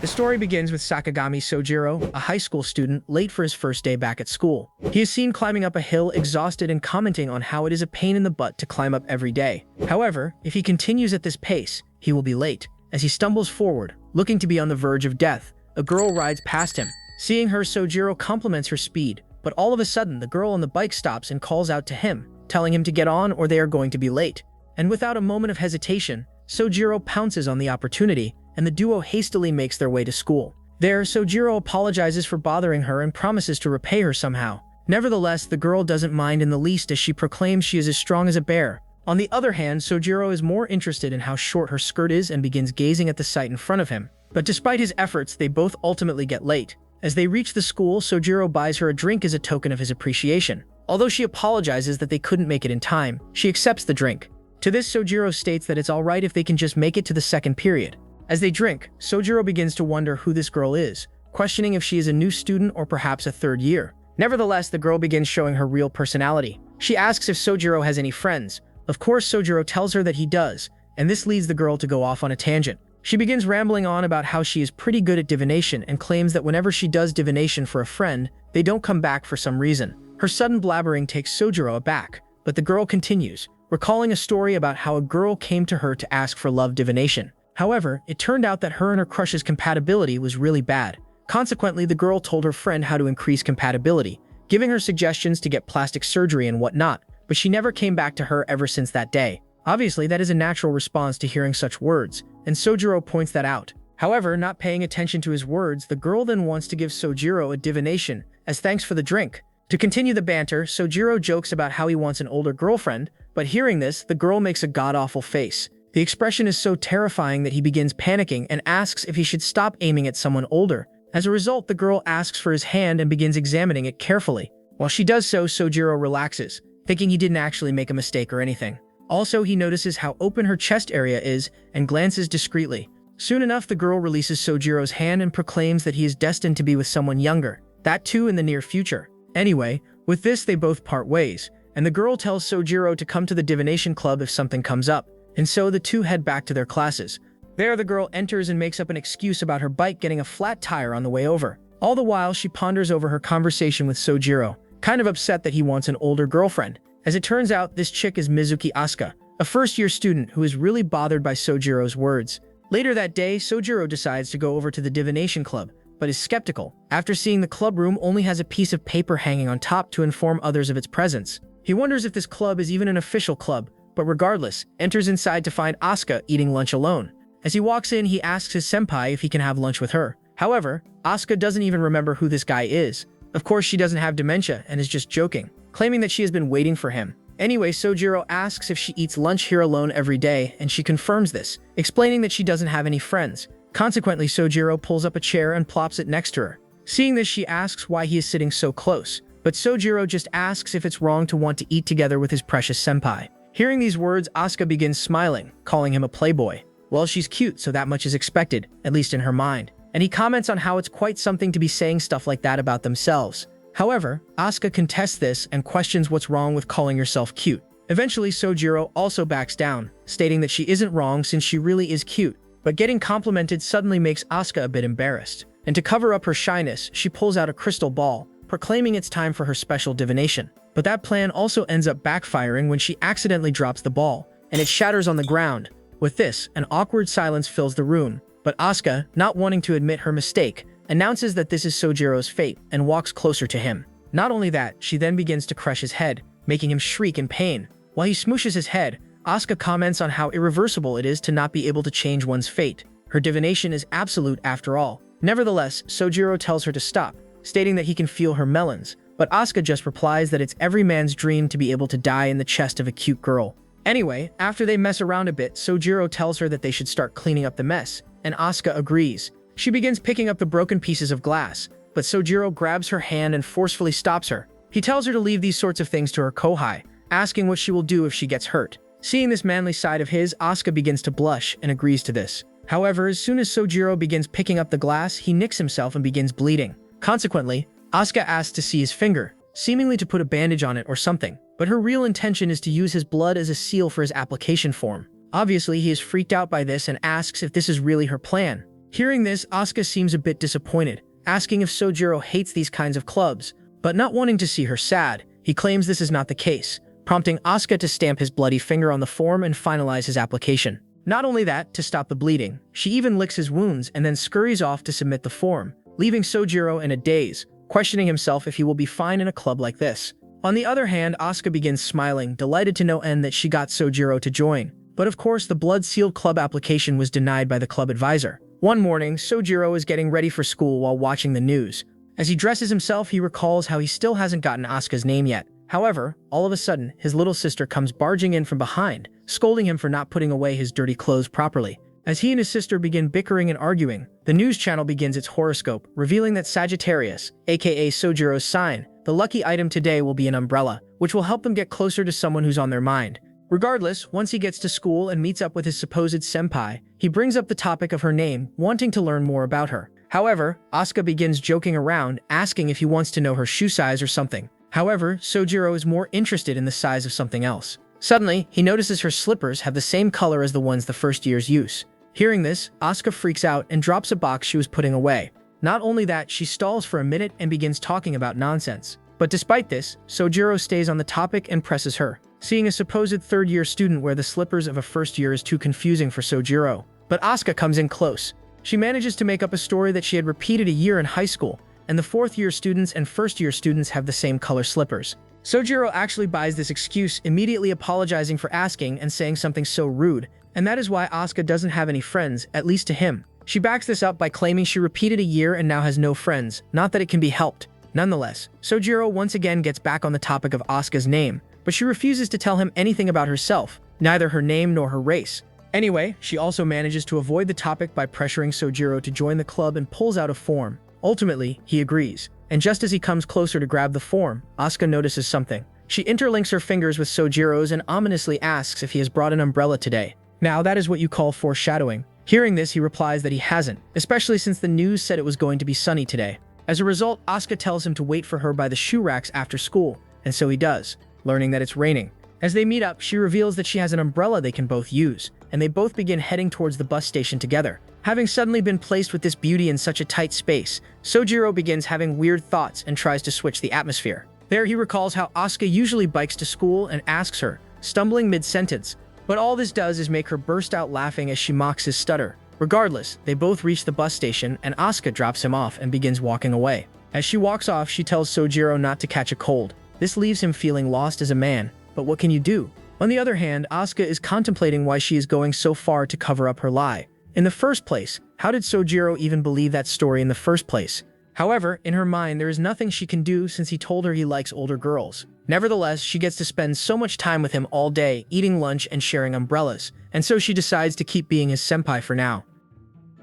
The story begins with Sakagami Sojiro, a high school student, late for his first day back at school. He is seen climbing up a hill, exhausted and commenting on how it is a pain in the butt to climb up every day. However, if he continues at this pace, he will be late. As he stumbles forward, looking to be on the verge of death, a girl rides past him. Seeing her, Sojiro compliments her speed, but all of a sudden the girl on the bike stops and calls out to him, telling him to get on or they are going to be late. And without a moment of hesitation, Sojiro pounces on the opportunity, and the duo hastily makes their way to school. There, Sojiro apologizes for bothering her and promises to repay her somehow. Nevertheless, the girl doesn't mind in the least as she proclaims she is as strong as a bear. On the other hand, Sojiro is more interested in how short her skirt is and begins gazing at the sight in front of him. But despite his efforts, they both ultimately get late. As they reach the school, Sojiro buys her a drink as a token of his appreciation. Although she apologizes that they couldn't make it in time, she accepts the drink. To this, Sojiro states that it's alright if they can just make it to the second period. As they drink, Sojiro begins to wonder who this girl is, questioning if she is a new student or perhaps a third year. Nevertheless, the girl begins showing her real personality. She asks if Sojiro has any friends. Of course, Sojiro tells her that he does, and this leads the girl to go off on a tangent. She begins rambling on about how she is pretty good at divination and claims that whenever she does divination for a friend, they don't come back for some reason. Her sudden blabbering takes Sojiro aback, but the girl continues, recalling a story about how a girl came to her to ask for love divination. However, it turned out that her and her crush's compatibility was really bad. Consequently, the girl told her friend how to increase compatibility, giving her suggestions to get plastic surgery and whatnot, but she never came back to her ever since that day. Obviously, that is a natural response to hearing such words, and Sojiro points that out. However, not paying attention to his words, the girl then wants to give Sojiro a divination as thanks for the drink. To continue the banter, Sojiro jokes about how he wants an older girlfriend, but hearing this, the girl makes a god-awful face. The expression is so terrifying that he begins panicking and asks if he should stop aiming at someone older. As a result, the girl asks for his hand and begins examining it carefully. While she does so, Sojiro relaxes, thinking he didn't actually make a mistake or anything. Also, he notices how open her chest area is and glances discreetly. Soon enough, the girl releases Sojiro's hand and proclaims that he is destined to be with someone younger, that too in the near future. Anyway, with this they both part ways, and the girl tells Sojiro to come to the divination club if something comes up. And so the two head back to their classes. There, the girl enters and makes up an excuse about her bike getting a flat tire on the way over. All the while, she ponders over her conversation with Sojiro, kind of upset that he wants an older girlfriend. As it turns out, this chick is Mizuki Asuka, a first-year student who is really bothered by Sojiro's words. Later that day, Sojiro decides to go over to the divination club, but is skeptical. After seeing the club room only has a piece of paper hanging on top to inform others of its presence. He wonders if this club is even an official club, but regardless, enters inside to find Asuka eating lunch alone. As he walks in, he asks his senpai if he can have lunch with her. However, Asuka doesn't even remember who this guy is. Of course, she doesn't have dementia and is just joking, claiming that she has been waiting for him. Anyway, Sojiro asks if she eats lunch here alone every day, and she confirms this, explaining that she doesn't have any friends. Consequently, Sojiro pulls up a chair and plops it next to her. Seeing this, she asks why he is sitting so close, but Sojiro just asks if it's wrong to want to eat together with his precious senpai. Hearing these words, Asuka begins smiling, calling him a playboy. Well, she's cute, so that much is expected, at least in her mind. And he comments on how it's quite something to be saying stuff like that about themselves. However, Asuka contests this and questions what's wrong with calling yourself cute. Eventually, Sojiro also backs down, stating that she isn't wrong since she really is cute. But getting complimented suddenly makes Asuka a bit embarrassed. And to cover up her shyness, she pulls out a crystal ball, proclaiming it's time for her special divination. But that plan also ends up backfiring when she accidentally drops the ball, and it shatters on the ground. With this, an awkward silence fills the room, but Asuka, not wanting to admit her mistake, announces that this is Sojiro's fate and walks closer to him. Not only that, she then begins to crush his head, making him shriek in pain. While he smooshes his head, Asuka comments on how irreversible it is to not be able to change one's fate. Her divination is absolute after all. Nevertheless, Sojiro tells her to stop, stating that he can feel her melons, but Asuka just replies that it's every man's dream to be able to die in the chest of a cute girl. Anyway, after they mess around a bit, Sojiro tells her that they should start cleaning up the mess, and Asuka agrees. She begins picking up the broken pieces of glass, but Sojiro grabs her hand and forcefully stops her. He tells her to leave these sorts of things to her kohai, asking what she will do if she gets hurt. Seeing this manly side of his, Asuka begins to blush and agrees to this. However, as soon as Sojiro begins picking up the glass, he nicks himself and begins bleeding. Consequently, Asuka asks to see his finger, seemingly to put a bandage on it or something, but her real intention is to use his blood as a seal for his application form. Obviously, he is freaked out by this and asks if this is really her plan. Hearing this, Asuka seems a bit disappointed, asking if Sojiro hates these kinds of clubs, but not wanting to see her sad, he claims this is not the case, prompting Asuka to stamp his bloody finger on the form and finalize his application. Not only that, to stop the bleeding, she even licks his wounds and then scurries off to submit the form, leaving Sojiro in a daze, questioning himself if he will be fine in a club like this. On the other hand, Asuka begins smiling, delighted to no end that she got Sojiro to join. But of course, the blood-sealed club application was denied by the club advisor. One morning, Sojiro is getting ready for school while watching the news. As he dresses himself, he recalls how he still hasn't gotten Asuka's name yet. However, all of a sudden, his little sister comes barging in from behind, scolding him for not putting away his dirty clothes properly. As he and his sister begin bickering and arguing, the news channel begins its horoscope, revealing that Sagittarius, aka Sojiro's sign, the lucky item today will be an umbrella, which will help them get closer to someone who's on their mind. Regardless, once he gets to school and meets up with his supposed senpai, he brings up the topic of her name, wanting to learn more about her. However, Asuka begins joking around, asking if he wants to know her shoe size or something. However, Sojiro is more interested in the size of something else. Suddenly, he notices her slippers have the same color as the ones the first year's use. Hearing this, Asuka freaks out and drops a box she was putting away. Not only that, she stalls for a minute and begins talking about nonsense. But despite this, Sojiro stays on the topic and presses her. Seeing a supposed third-year student wear the slippers of a first year is too confusing for Sojiro. But Asuka comes in close. She manages to make up a story that she had repeated a year in high school, and the fourth-year students and first-year students have the same color slippers. Sojiro actually buys this excuse, immediately apologizing for asking and saying something so rude, and that is why Asuka doesn't have any friends, at least to him. She backs this up by claiming she repeated a year and now has no friends, not that it can be helped. Nonetheless, Sojiro once again gets back on the topic of Asuka's name, but she refuses to tell him anything about herself, neither her name nor her race. Anyway, she also manages to avoid the topic by pressuring Sojiro to join the club and pulls out a form. Ultimately, he agrees, and just as he comes closer to grab the form, Asuka notices something. She interlinks her fingers with Sojiro's and ominously asks if he has brought an umbrella today. Now, that is what you call foreshadowing. Hearing this, he replies that he hasn't, especially since the news said it was going to be sunny today. As a result, Asuka tells him to wait for her by the shoe racks after school, and so he does, learning that it's raining. As they meet up, she reveals that she has an umbrella they can both use, and they both begin heading towards the bus station together. Having suddenly been placed with this beauty in such a tight space, Sojiro begins having weird thoughts and tries to switch the atmosphere. There, he recalls how Asuka usually bikes to school and asks her, stumbling mid-sentence, but all this does is make her burst out laughing as she mocks his stutter. Regardless, they both reach the bus station and Asuka drops him off and begins walking away. As she walks off, she tells Sojiro not to catch a cold. This leaves him feeling lost as a man, but what can you do? On the other hand, Asuka is contemplating why she is going so far to cover up her lie. In the first place, how did Sojiro even believe that story in the first place? However, in her mind, there is nothing she can do since he told her he likes older girls. Nevertheless, she gets to spend so much time with him all day, eating lunch and sharing umbrellas, and so she decides to keep being his senpai for now.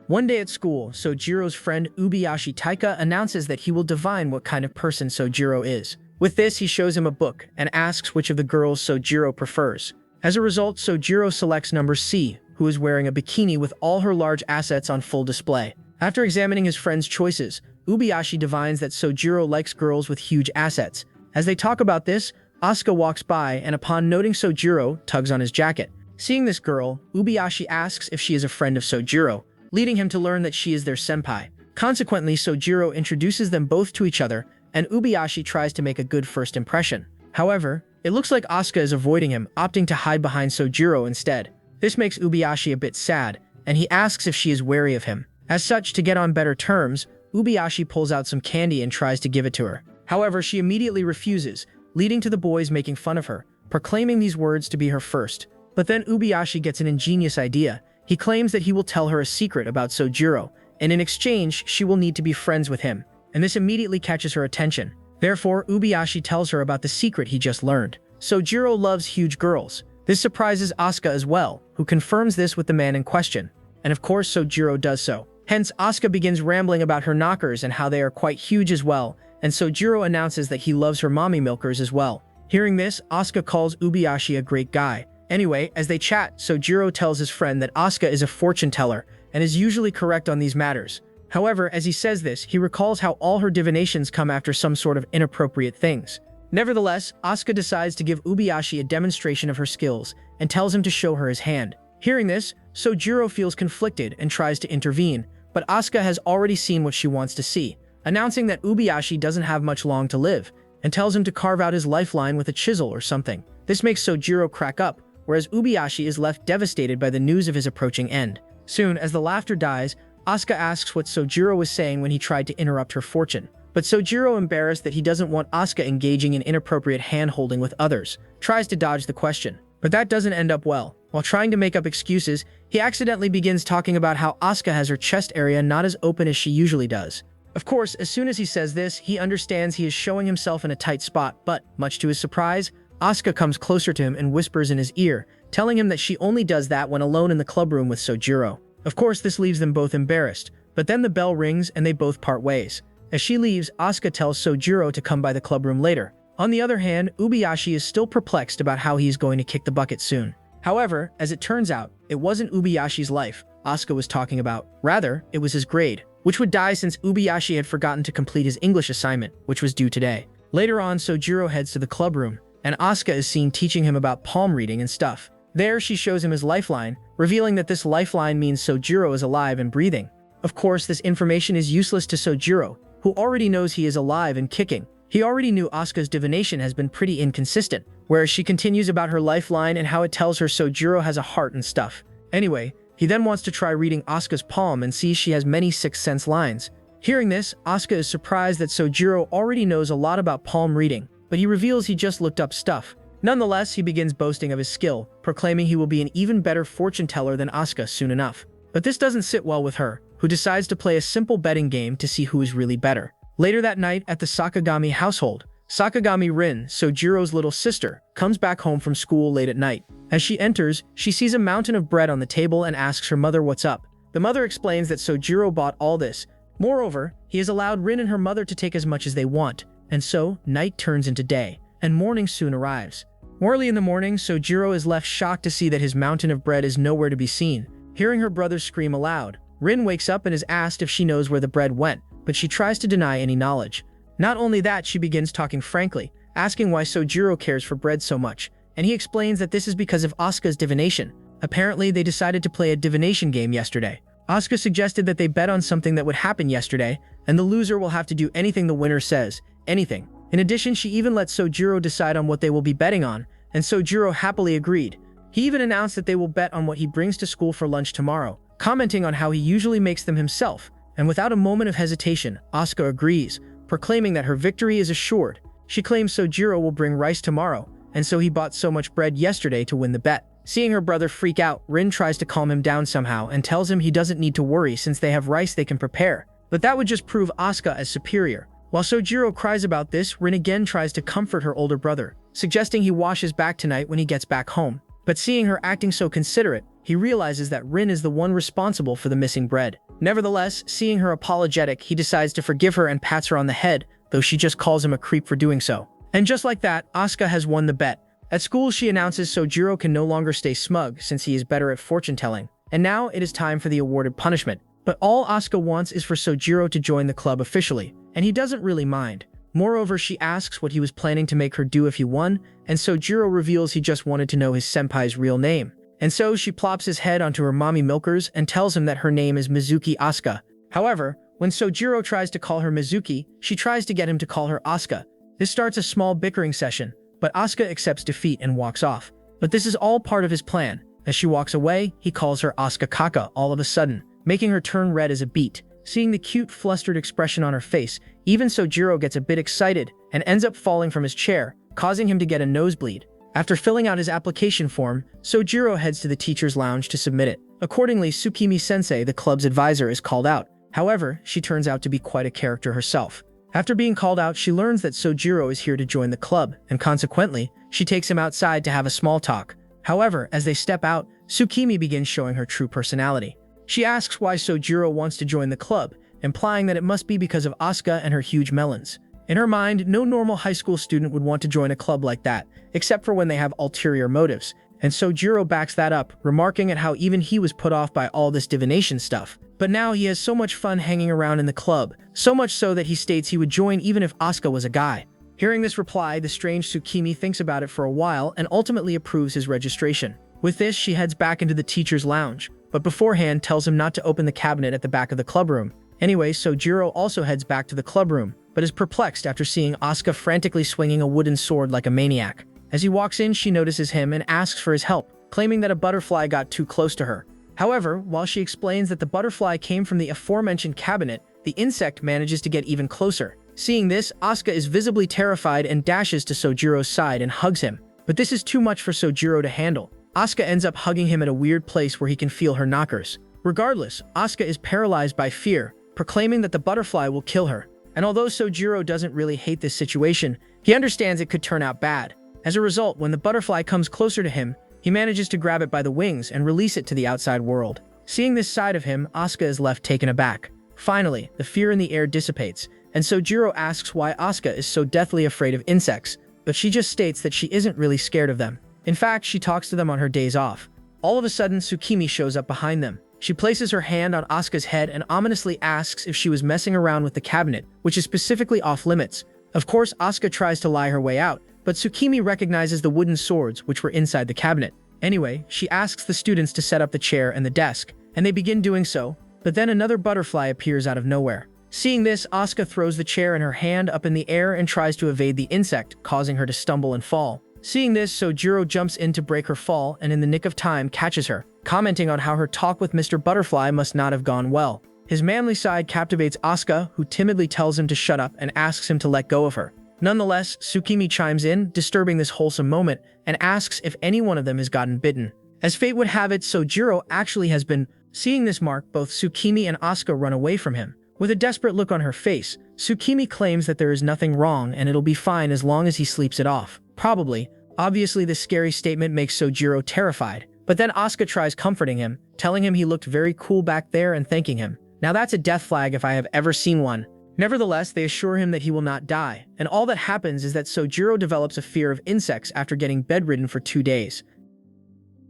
One day at school, Sojiro's friend Ubiyashi Taika announces that he will divine what kind of person Sojiro is. With this, he shows him a book and asks which of the girls Sojiro prefers. As a result, Sojiro selects number C, who is wearing a bikini with all her large assets on full display. After examining his friend's choices, Ubiyashi divines that Sojiro likes girls with huge assets. As they talk about this, Asuka walks by and upon noting Sojiro, tugs on his jacket. Seeing this girl, Ubiyashi asks if she is a friend of Sojiro, leading him to learn that she is their senpai. Consequently, Sojiro introduces them both to each other, and Ubiyashi tries to make a good first impression. However, it looks like Asuka is avoiding him, opting to hide behind Sojiro instead. This makes Ubiyashi a bit sad, and he asks if she is wary of him. As such, to get on better terms, Ubiyashi pulls out some candy and tries to give it to her. However, she immediately refuses, leading to the boys making fun of her, proclaiming these words to be her first. But then Ubiyashi gets an ingenious idea. He claims that he will tell her a secret about Sojiro, and in exchange, she will need to be friends with him. And this immediately catches her attention. Therefore, Ubiyashi tells her about the secret he just learned. Sojiro loves huge girls. This surprises Asuka as well, who confirms this with the man in question. And of course, Sojiro does so. Hence, Asuka begins rambling about her knockers and how they are quite huge as well, and Sojiro announces that he loves her mommy milkers as well. Hearing this, Asuka calls Ubiyashi a great guy. Anyway, as they chat, Sojiro tells his friend that Asuka is a fortune teller and is usually correct on these matters. However, as he says this, he recalls how all her divinations come after some sort of inappropriate things. Nevertheless, Asuka decides to give Ubiyashi a demonstration of her skills and tells him to show her his hand. Hearing this, Sojiro feels conflicted and tries to intervene, but Asuka has already seen what she wants to see, announcing that Ubiyashi doesn't have much long to live, and tells him to carve out his lifeline with a chisel or something. This makes Sojiro crack up, whereas Ubiyashi is left devastated by the news of his approaching end. Soon, as the laughter dies, Asuka asks what Sojiro was saying when he tried to interrupt her fortune. But Sojiro, embarrassed that he doesn't want Asuka engaging in inappropriate hand-holding with others, tries to dodge the question. But that doesn't end up well. While trying to make up excuses, he accidentally begins talking about how Asuka has her chest area not as open as she usually does. Of course, as soon as he says this, he understands he is showing himself in a tight spot, but, much to his surprise, Asuka comes closer to him and whispers in his ear, telling him that she only does that when alone in the clubroom with Sojiro. Of course, this leaves them both embarrassed, but then the bell rings and they both part ways. As she leaves, Asuka tells Sojiro to come by the clubroom later. On the other hand, Ubiyashi is still perplexed about how he is going to kick the bucket soon. However, as it turns out, it wasn't Ubiyashi's life Asuka was talking about. Rather, it was his grade, which would die since Ubiyashi had forgotten to complete his English assignment, which was due today. Later on, Sojiro heads to the clubroom, and Asuka is seen teaching him about palm reading and stuff. There, she shows him his lifeline, revealing that this lifeline means Sojiro is alive and breathing. Of course, this information is useless to Sojiro, who already knows he is alive and kicking. He already knew Asuka's divination has been pretty inconsistent, whereas she continues about her lifeline and how it tells her Sojiro has a heart and stuff. Anyway, he then wants to try reading Asuka's palm and sees she has many sixth sense lines. Hearing this, Asuka is surprised that Sojiro already knows a lot about palm reading, but he reveals he just looked up stuff. Nonetheless, he begins boasting of his skill, proclaiming he will be an even better fortune teller than Asuka soon enough. But this doesn't sit well with her, who decides to play a simple betting game to see who is really better. Later that night at the Sakagami household, Sakagami Rin, Sojiro's little sister, comes back home from school late at night. As she enters, she sees a mountain of bread on the table and asks her mother what's up. The mother explains that Sojiro bought all this. Moreover, he has allowed Rin and her mother to take as much as they want, and so night turns into day, and morning soon arrives. Early in the morning, Sojiro is left shocked to see that his mountain of bread is nowhere to be seen. Hearing her brother scream aloud, Rin wakes up and is asked if she knows where the bread went, but she tries to deny any knowledge. Not only that, she begins talking frankly, asking why Sojiro cares for bread so much, and he explains that this is because of Asuka's divination. Apparently, they decided to play a divination game yesterday. Asuka suggested that they bet on something that would happen yesterday, and the loser will have to do anything the winner says. Anything. In addition, she even let Sojiro decide on what they will be betting on, and Sojiro happily agreed. He even announced that they will bet on what he brings to school for lunch tomorrow, commenting on how he usually makes them himself, and without a moment of hesitation, Asuka agrees, proclaiming that her victory is assured. She claims Sojiro will bring rice tomorrow, and so he bought so much bread yesterday to win the bet. Seeing her brother freak out, Rin tries to calm him down somehow and tells him he doesn't need to worry since they have rice they can prepare. But that would just prove Asuka as superior. While Sojiro cries about this, Rin again tries to comfort her older brother, suggesting he washes back tonight when he gets back home. But seeing her acting so considerate, he realizes that Rin is the one responsible for the missing bread. Nevertheless, seeing her apologetic, he decides to forgive her and pats her on the head, though she just calls him a creep for doing so. And just like that, Asuka has won the bet. At school, she announces Sojiro can no longer stay smug since he is better at fortune-telling. And now it is time for the awarded punishment. But all Asuka wants is for Sojiro to join the club officially, and he doesn't really mind. Moreover, she asks what he was planning to make her do if he won, and Sojiro reveals he just wanted to know his senpai's real name. And so she plops his head onto her mommy milkers and tells him that her name is Mizuki Asuka. However, when Sojiro tries to call her Mizuki, she tries to get him to call her Asuka. This starts a small bickering session, but Asuka accepts defeat and walks off. But this is all part of his plan. As she walks away, he calls her Asuka Kaka all of a sudden, making her turn red as a beet. Seeing the cute, flustered expression on her face, even Sojiro gets a bit excited and ends up falling from his chair, causing him to get a nosebleed. After filling out his application form, Sojiro heads to the teacher's lounge to submit it. Accordingly, Tsukimi-sensei, the club's advisor, is called out. However, she turns out to be quite a character herself. After being called out, she learns that Sojiro is here to join the club, and consequently, she takes him outside to have a small talk. However, as they step out, Tsukimi begins showing her true personality. She asks why Sojiro wants to join the club, implying that it must be because of Asuka and her huge melons. In her mind, no normal high school student would want to join a club like that, except for when they have ulterior motives, and Sojiro backs that up, remarking at how even he was put off by all this divination stuff. But now he has so much fun hanging around in the club, so much so that he states he would join even if Asuka was a guy. Hearing this reply, the strange Tsukimi thinks about it for a while and ultimately approves his registration. With this, she heads back into the teacher's lounge, but beforehand tells him not to open the cabinet at the back of the club room. Anyway, Sojiro also heads back to the club room, but is perplexed after seeing Asuka frantically swinging a wooden sword like a maniac. As he walks in, she notices him and asks for his help, claiming that a butterfly got too close to her. However, while she explains that the butterfly came from the aforementioned cabinet, the insect manages to get even closer. Seeing this, Asuka is visibly terrified and dashes to Sojiro's side and hugs him. But this is too much for Sojiro to handle. Asuka ends up hugging him at a weird place where he can feel her knockers. Regardless, Asuka is paralyzed by fear, proclaiming that the butterfly will kill her. And although Sojiro doesn't really hate this situation, he understands it could turn out bad. As a result, when the butterfly comes closer to him, he manages to grab it by the wings and release it to the outside world. Seeing this side of him, Asuka is left taken aback. Finally, the fear in the air dissipates, and Sojiro asks why Asuka is so deathly afraid of insects, but she just states that she isn't really scared of them. In fact, she talks to them on her days off. All of a sudden, Tsukimi shows up behind them. She places her hand on Asuka's head and ominously asks if she was messing around with the cabinet, which is specifically off limits. Of course, Asuka tries to lie her way out, but Tsukimi recognizes the wooden swords which were inside the cabinet. Anyway, she asks the students to set up the chair and the desk, and they begin doing so, but then another butterfly appears out of nowhere. Seeing this, Asuka throws the chair in her hand up in the air and tries to evade the insect, causing her to stumble and fall. Seeing this, Sojiro jumps in to break her fall and in the nick of time catches her, commenting on how her talk with Mr. Butterfly must not have gone well. His manly side captivates Asuka, who timidly tells him to shut up and asks him to let go of her. Nonetheless, Tsukimi chimes in, disturbing this wholesome moment, and asks if any one of them has gotten bitten. As fate would have it, Sojiro actually has been. Seeing this mark, both Tsukimi and Asuka run away from him. With a desperate look on her face, Tsukimi claims that there is nothing wrong and it'll be fine as long as he sleeps it off. Probably. Obviously, this scary statement makes Sojiro terrified, but then Asuka tries comforting him, telling him he looked very cool back there and thanking him. Now that's a death flag if I have ever seen one. Nevertheless, they assure him that he will not die, and all that happens is that Sojiro develops a fear of insects after getting bedridden for 2 days.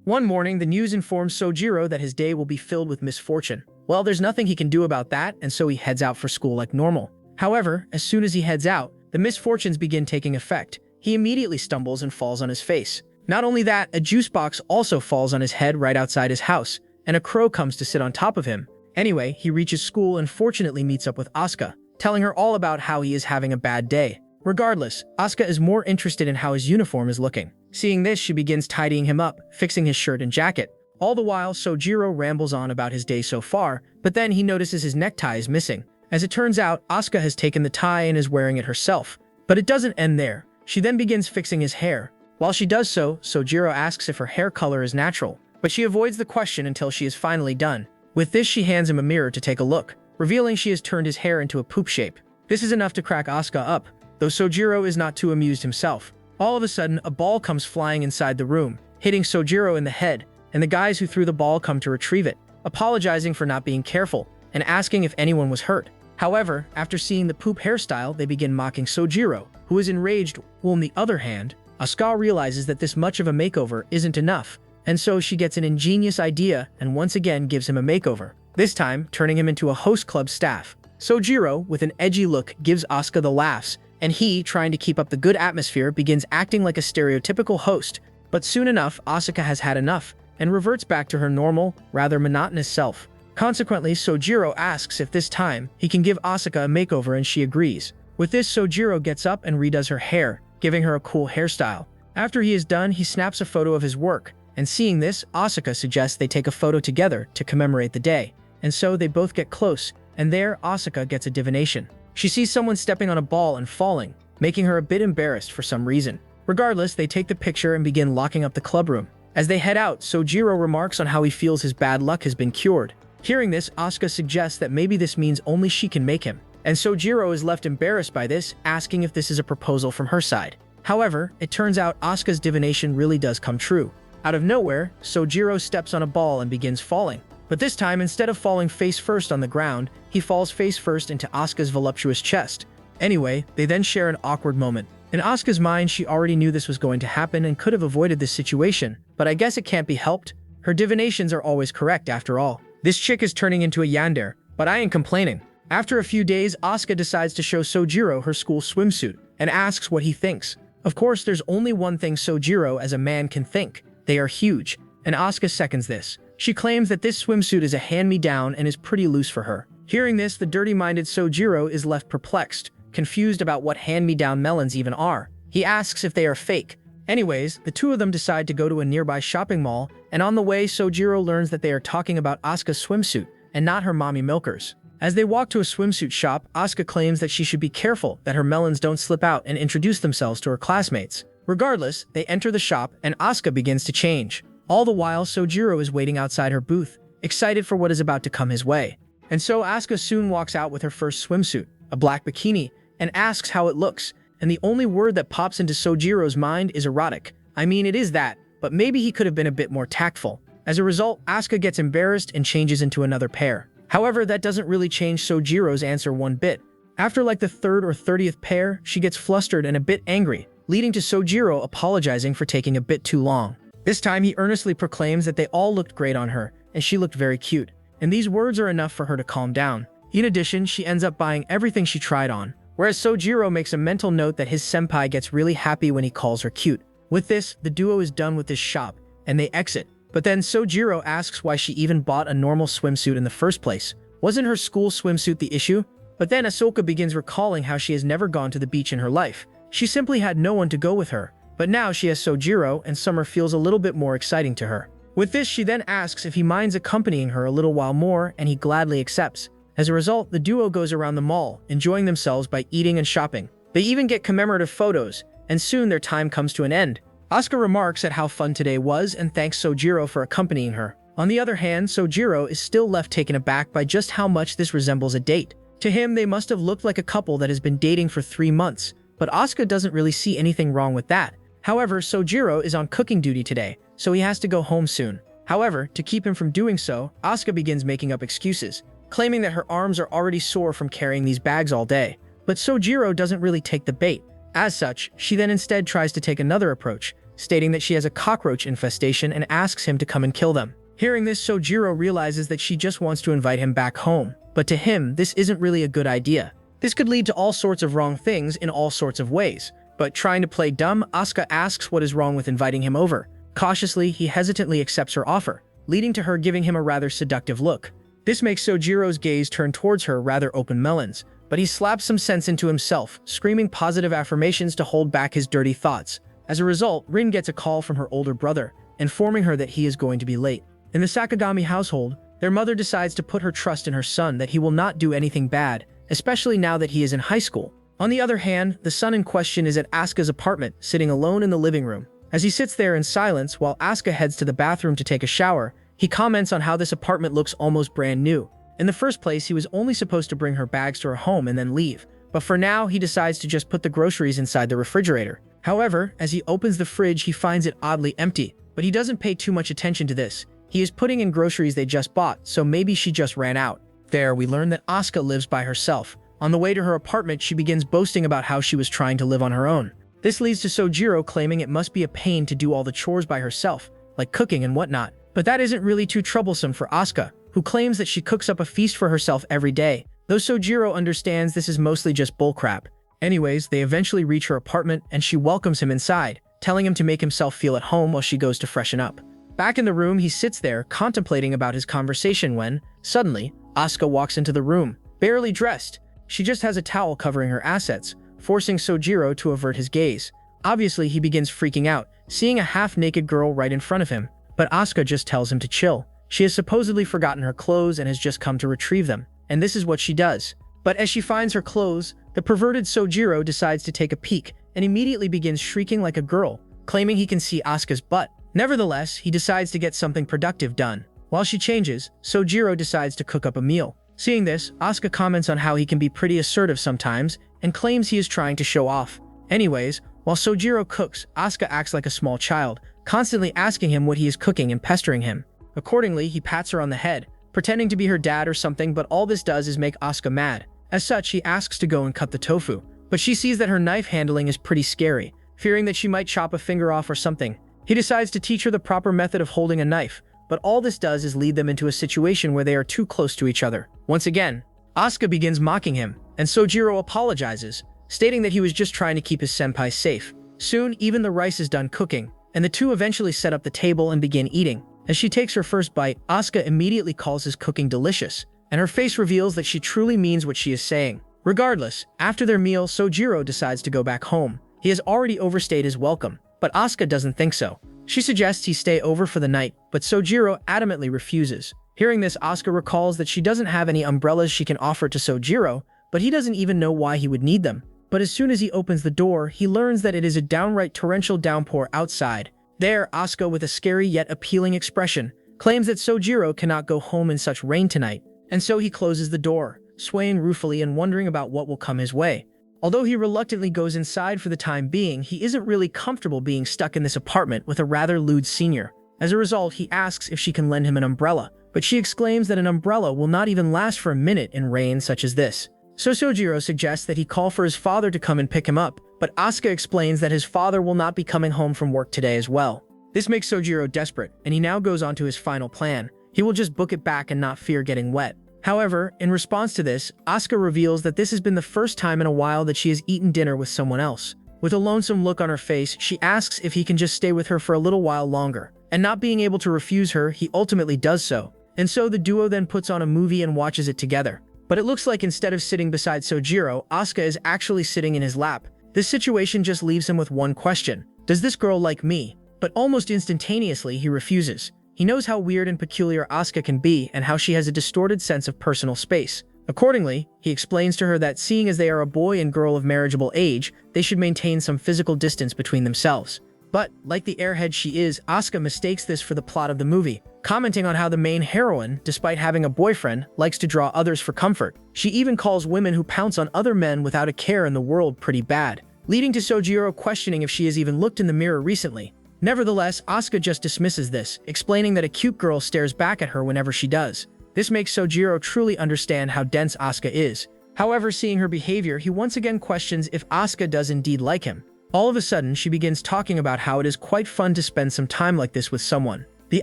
One morning, the news informs Sojiro that his day will be filled with misfortune. Well, there's nothing he can do about that, and so he heads out for school like normal. However, as soon as he heads out, the misfortunes begin taking effect. He immediately stumbles and falls on his face. Not only that, a juice box also falls on his head right outside his house, and a crow comes to sit on top of him. Anyway, he reaches school and fortunately meets up with Asuka, telling her all about how he is having a bad day. Regardless, Asuka is more interested in how his uniform is looking. Seeing this, she begins tidying him up, fixing his shirt and jacket. All the while, Sojiro rambles on about his day so far, but then he notices his necktie is missing. As it turns out, Asuka has taken the tie and is wearing it herself. But it doesn't end there. She then begins fixing his hair. While she does so, Sojiro asks if her hair color is natural, but she avoids the question until she is finally done. With this, she hands him a mirror to take a look, revealing she has turned his hair into a poop shape. This is enough to crack Asuka up, though Sojiro is not too amused himself. All of a sudden, a ball comes flying inside the room, hitting Sojiro in the head, and the guys who threw the ball come to retrieve it, apologizing for not being careful, and asking if anyone was hurt. However, after seeing the poop hairstyle, they begin mocking Sojiro, who is enraged. Well, on the other hand, Asuka realizes that this much of a makeover isn't enough, and so she gets an ingenious idea and once again gives him a makeover, this time turning him into a host club staff. Sojiro, with an edgy look, gives Asuka the laughs, and he, trying to keep up the good atmosphere, begins acting like a stereotypical host. But soon enough, Asuka has had enough, and reverts back to her normal, rather monotonous self. Consequently, Sojiro asks if this time he can give Asuka a makeover and she agrees. With this, Sojiro gets up and redoes her hair, giving her a cool hairstyle. After he is done, he snaps a photo of his work, and seeing this, Asuka suggests they take a photo together to commemorate the day. And so they both get close, and there Asuka gets a divination. She sees someone stepping on a ball and falling, making her a bit embarrassed for some reason. Regardless, they take the picture and begin locking up the club room. As they head out, Sojiro remarks on how he feels his bad luck has been cured. Hearing this, Asuka suggests that maybe this means only she can make him, and Sojiro is left embarrassed by this, asking if this is a proposal from her side. However, it turns out Asuka's divination really does come true. Out of nowhere, Sojiro steps on a ball and begins falling. But this time, instead of falling face first on the ground, he falls face first into Asuka's voluptuous chest. Anyway, they then share an awkward moment. In Asuka's mind, she already knew this was going to happen and could have avoided this situation, but I guess it can't be helped. Her divinations are always correct after all. This chick is turning into a Yandere, but I ain't complaining. After a few days, Asuka decides to show Sojiro her school swimsuit and asks what he thinks. Of course, there's only one thing Sojiro as a man can think. They are huge, and Asuka seconds this. She claims that this swimsuit is a hand-me-down and is pretty loose for her. Hearing this, the dirty-minded Sojiro is left perplexed, confused about what hand-me-down melons even are. He asks if they are fake. Anyways, the two of them decide to go to a nearby shopping mall, and on the way, Sojiro learns that they are talking about Asuka's swimsuit, and not her mommy milkers. As they walk to a swimsuit shop, Asuka claims that she should be careful that her melons don't slip out and introduce themselves to her classmates. Regardless, they enter the shop, and Asuka begins to change. All the while, Sojiro is waiting outside her booth, excited for what is about to come his way. And so Asuka soon walks out with her first swimsuit, a black bikini, and asks how it looks, and the only word that pops into Sojiro's mind is erotic. I mean, it is that, but maybe he could have been a bit more tactful. As a result, Asuka gets embarrassed and changes into another pair. However, that doesn't really change Sojiro's answer one bit. After like the 3rd or 30th pair, she gets flustered and a bit angry, leading to Sojiro apologizing for taking a bit too long. This time, he earnestly proclaims that they all looked great on her, and she looked very cute. And these words are enough for her to calm down. In addition, she ends up buying everything she tried on, whereas Sojiro makes a mental note that his senpai gets really happy when he calls her cute. With this, the duo is done with this shop, and they exit. But then Sojiro asks why she even bought a normal swimsuit in the first place. Wasn't her school swimsuit the issue? But then Asuka begins recalling how she has never gone to the beach in her life. She simply had no one to go with her. But now she has Sojiro, and summer feels a little bit more exciting to her. With this, she then asks if he minds accompanying her a little while more, and he gladly accepts. As a result, the duo goes around the mall, enjoying themselves by eating and shopping. They even get commemorative photos, and soon their time comes to an end. Asuka remarks at how fun today was and thanks Sojiro for accompanying her. On the other hand, Sojiro is still left taken aback by just how much this resembles a date. To him, they must have looked like a couple that has been dating for 3 months, but Asuka doesn't really see anything wrong with that. However, Sojiro is on cooking duty today, so he has to go home soon. However, to keep him from doing so, Asuka begins making up excuses, claiming that her arms are already sore from carrying these bags all day. But Sojiro doesn't really take the bait. As such, she then instead tries to take another approach, stating that she has a cockroach infestation and asks him to come and kill them. Hearing this, Sojiro realizes that she just wants to invite him back home, but to him, this isn't really a good idea. This could lead to all sorts of wrong things in all sorts of ways. But trying to play dumb, Asuka asks what is wrong with inviting him over. Cautiously, he hesitantly accepts her offer, leading to her giving him a rather seductive look. This makes Sojiro's gaze turn towards her rather open melons, but he slaps some sense into himself, screaming positive affirmations to hold back his dirty thoughts. As a result, Rin gets a call from her older brother, informing her that he is going to be late. In the Sakagami household, their mother decides to put her trust in her son that he will not do anything bad, especially now that he is in high school. On the other hand, the son in question is at Asuka's apartment, sitting alone in the living room. As he sits there in silence while Asuka heads to the bathroom to take a shower, he comments on how this apartment looks almost brand new. In the first place, he was only supposed to bring her bags to her home and then leave. But for now, he decides to just put the groceries inside the refrigerator. However, as he opens the fridge, he finds it oddly empty. But he doesn't pay too much attention to this. He is putting in groceries they just bought, so maybe she just ran out. There, we learn that Asuka lives by herself. On the way to her apartment, she begins boasting about how she was trying to live on her own. This leads to Sojiro claiming it must be a pain to do all the chores by herself, like cooking and whatnot. But that isn't really too troublesome for Asuka, who claims that she cooks up a feast for herself every day, though Sojiro understands this is mostly just bullcrap. Anyways, they eventually reach her apartment and she welcomes him inside, telling him to make himself feel at home while she goes to freshen up. Back in the room, he sits there, contemplating about his conversation when, suddenly, Asuka walks into the room, barely dressed. She just has a towel covering her assets, forcing Sojiro to avert his gaze. Obviously, he begins freaking out, seeing a half-naked girl right in front of him, but Asuka just tells him to chill. She has supposedly forgotten her clothes and has just come to retrieve them, and this is what she does. But as she finds her clothes, the perverted Sojiro decides to take a peek and immediately begins shrieking like a girl, claiming he can see Asuka's butt. Nevertheless, he decides to get something productive done. While she changes, Sojiro decides to cook up a meal. Seeing this, Asuka comments on how he can be pretty assertive sometimes and claims he is trying to show off. Anyways, while Sojiro cooks, Asuka acts like a small child, constantly asking him what he is cooking and pestering him. Accordingly, he pats her on the head, pretending to be her dad or something, but all this does is make Asuka mad. As such, he asks to go and cut the tofu, but she sees that her knife handling is pretty scary, fearing that she might chop a finger off or something. He decides to teach her the proper method of holding a knife, but all this does is lead them into a situation where they are too close to each other. Once again, Asuka begins mocking him, and Sojiro apologizes, stating that he was just trying to keep his senpai safe. Soon, even the rice is done cooking, and the two eventually set up the table and begin eating. As she takes her first bite, Asuka immediately calls his cooking delicious, and her face reveals that she truly means what she is saying. Regardless, after their meal, Sojiro decides to go back home. He has already overstayed his welcome, but Asuka doesn't think so. She suggests he stay over for the night, but Sojiro adamantly refuses. Hearing this, Asuka recalls that she doesn't have any umbrellas she can offer to Sojiro, but he doesn't even know why he would need them. But as soon as he opens the door, he learns that it is a downright torrential downpour outside. There, Asuka, with a scary yet appealing expression, claims that Sojiro cannot go home in such rain tonight, and so he closes the door, swaying ruefully and wondering about what will come his way. Although he reluctantly goes inside for the time being, he isn't really comfortable being stuck in this apartment with a rather lewd senior. As a result, he asks if she can lend him an umbrella, but she exclaims that an umbrella will not even last for a minute in rain such as this. So Sojiro suggests that he call for his father to come and pick him up, but Asuka explains that his father will not be coming home from work today as well. This makes Sojiro desperate, and he now goes on to his final plan. He will just book it back and not fear getting wet. However, in response to this, Asuka reveals that this has been the first time in a while that she has eaten dinner with someone else. With a lonesome look on her face, she asks if he can just stay with her for a little while longer, and not being able to refuse her, he ultimately does so. And so the duo then puts on a movie and watches it together. But it looks like instead of sitting beside Sojiro, Asuka is actually sitting in his lap. This situation just leaves him with one question: does this girl like me? But almost instantaneously, he refuses. He knows how weird and peculiar Asuka can be and how she has a distorted sense of personal space. Accordingly, he explains to her that seeing as they are a boy and girl of marriageable age, they should maintain some physical distance between themselves. But, like the airhead she is, Asuka mistakes this for the plot of the movie, commenting on how the main heroine, despite having a boyfriend, likes to draw others for comfort. She even calls women who pounce on other men without a care in the world pretty bad, leading to Sojiro questioning if she has even looked in the mirror recently. Nevertheless, Asuka just dismisses this, explaining that a cute girl stares back at her whenever she does. This makes Sojiro truly understand how dense Asuka is. However, seeing her behavior, he once again questions if Asuka does indeed like him. All of a sudden, she begins talking about how it is quite fun to spend some time like this with someone. The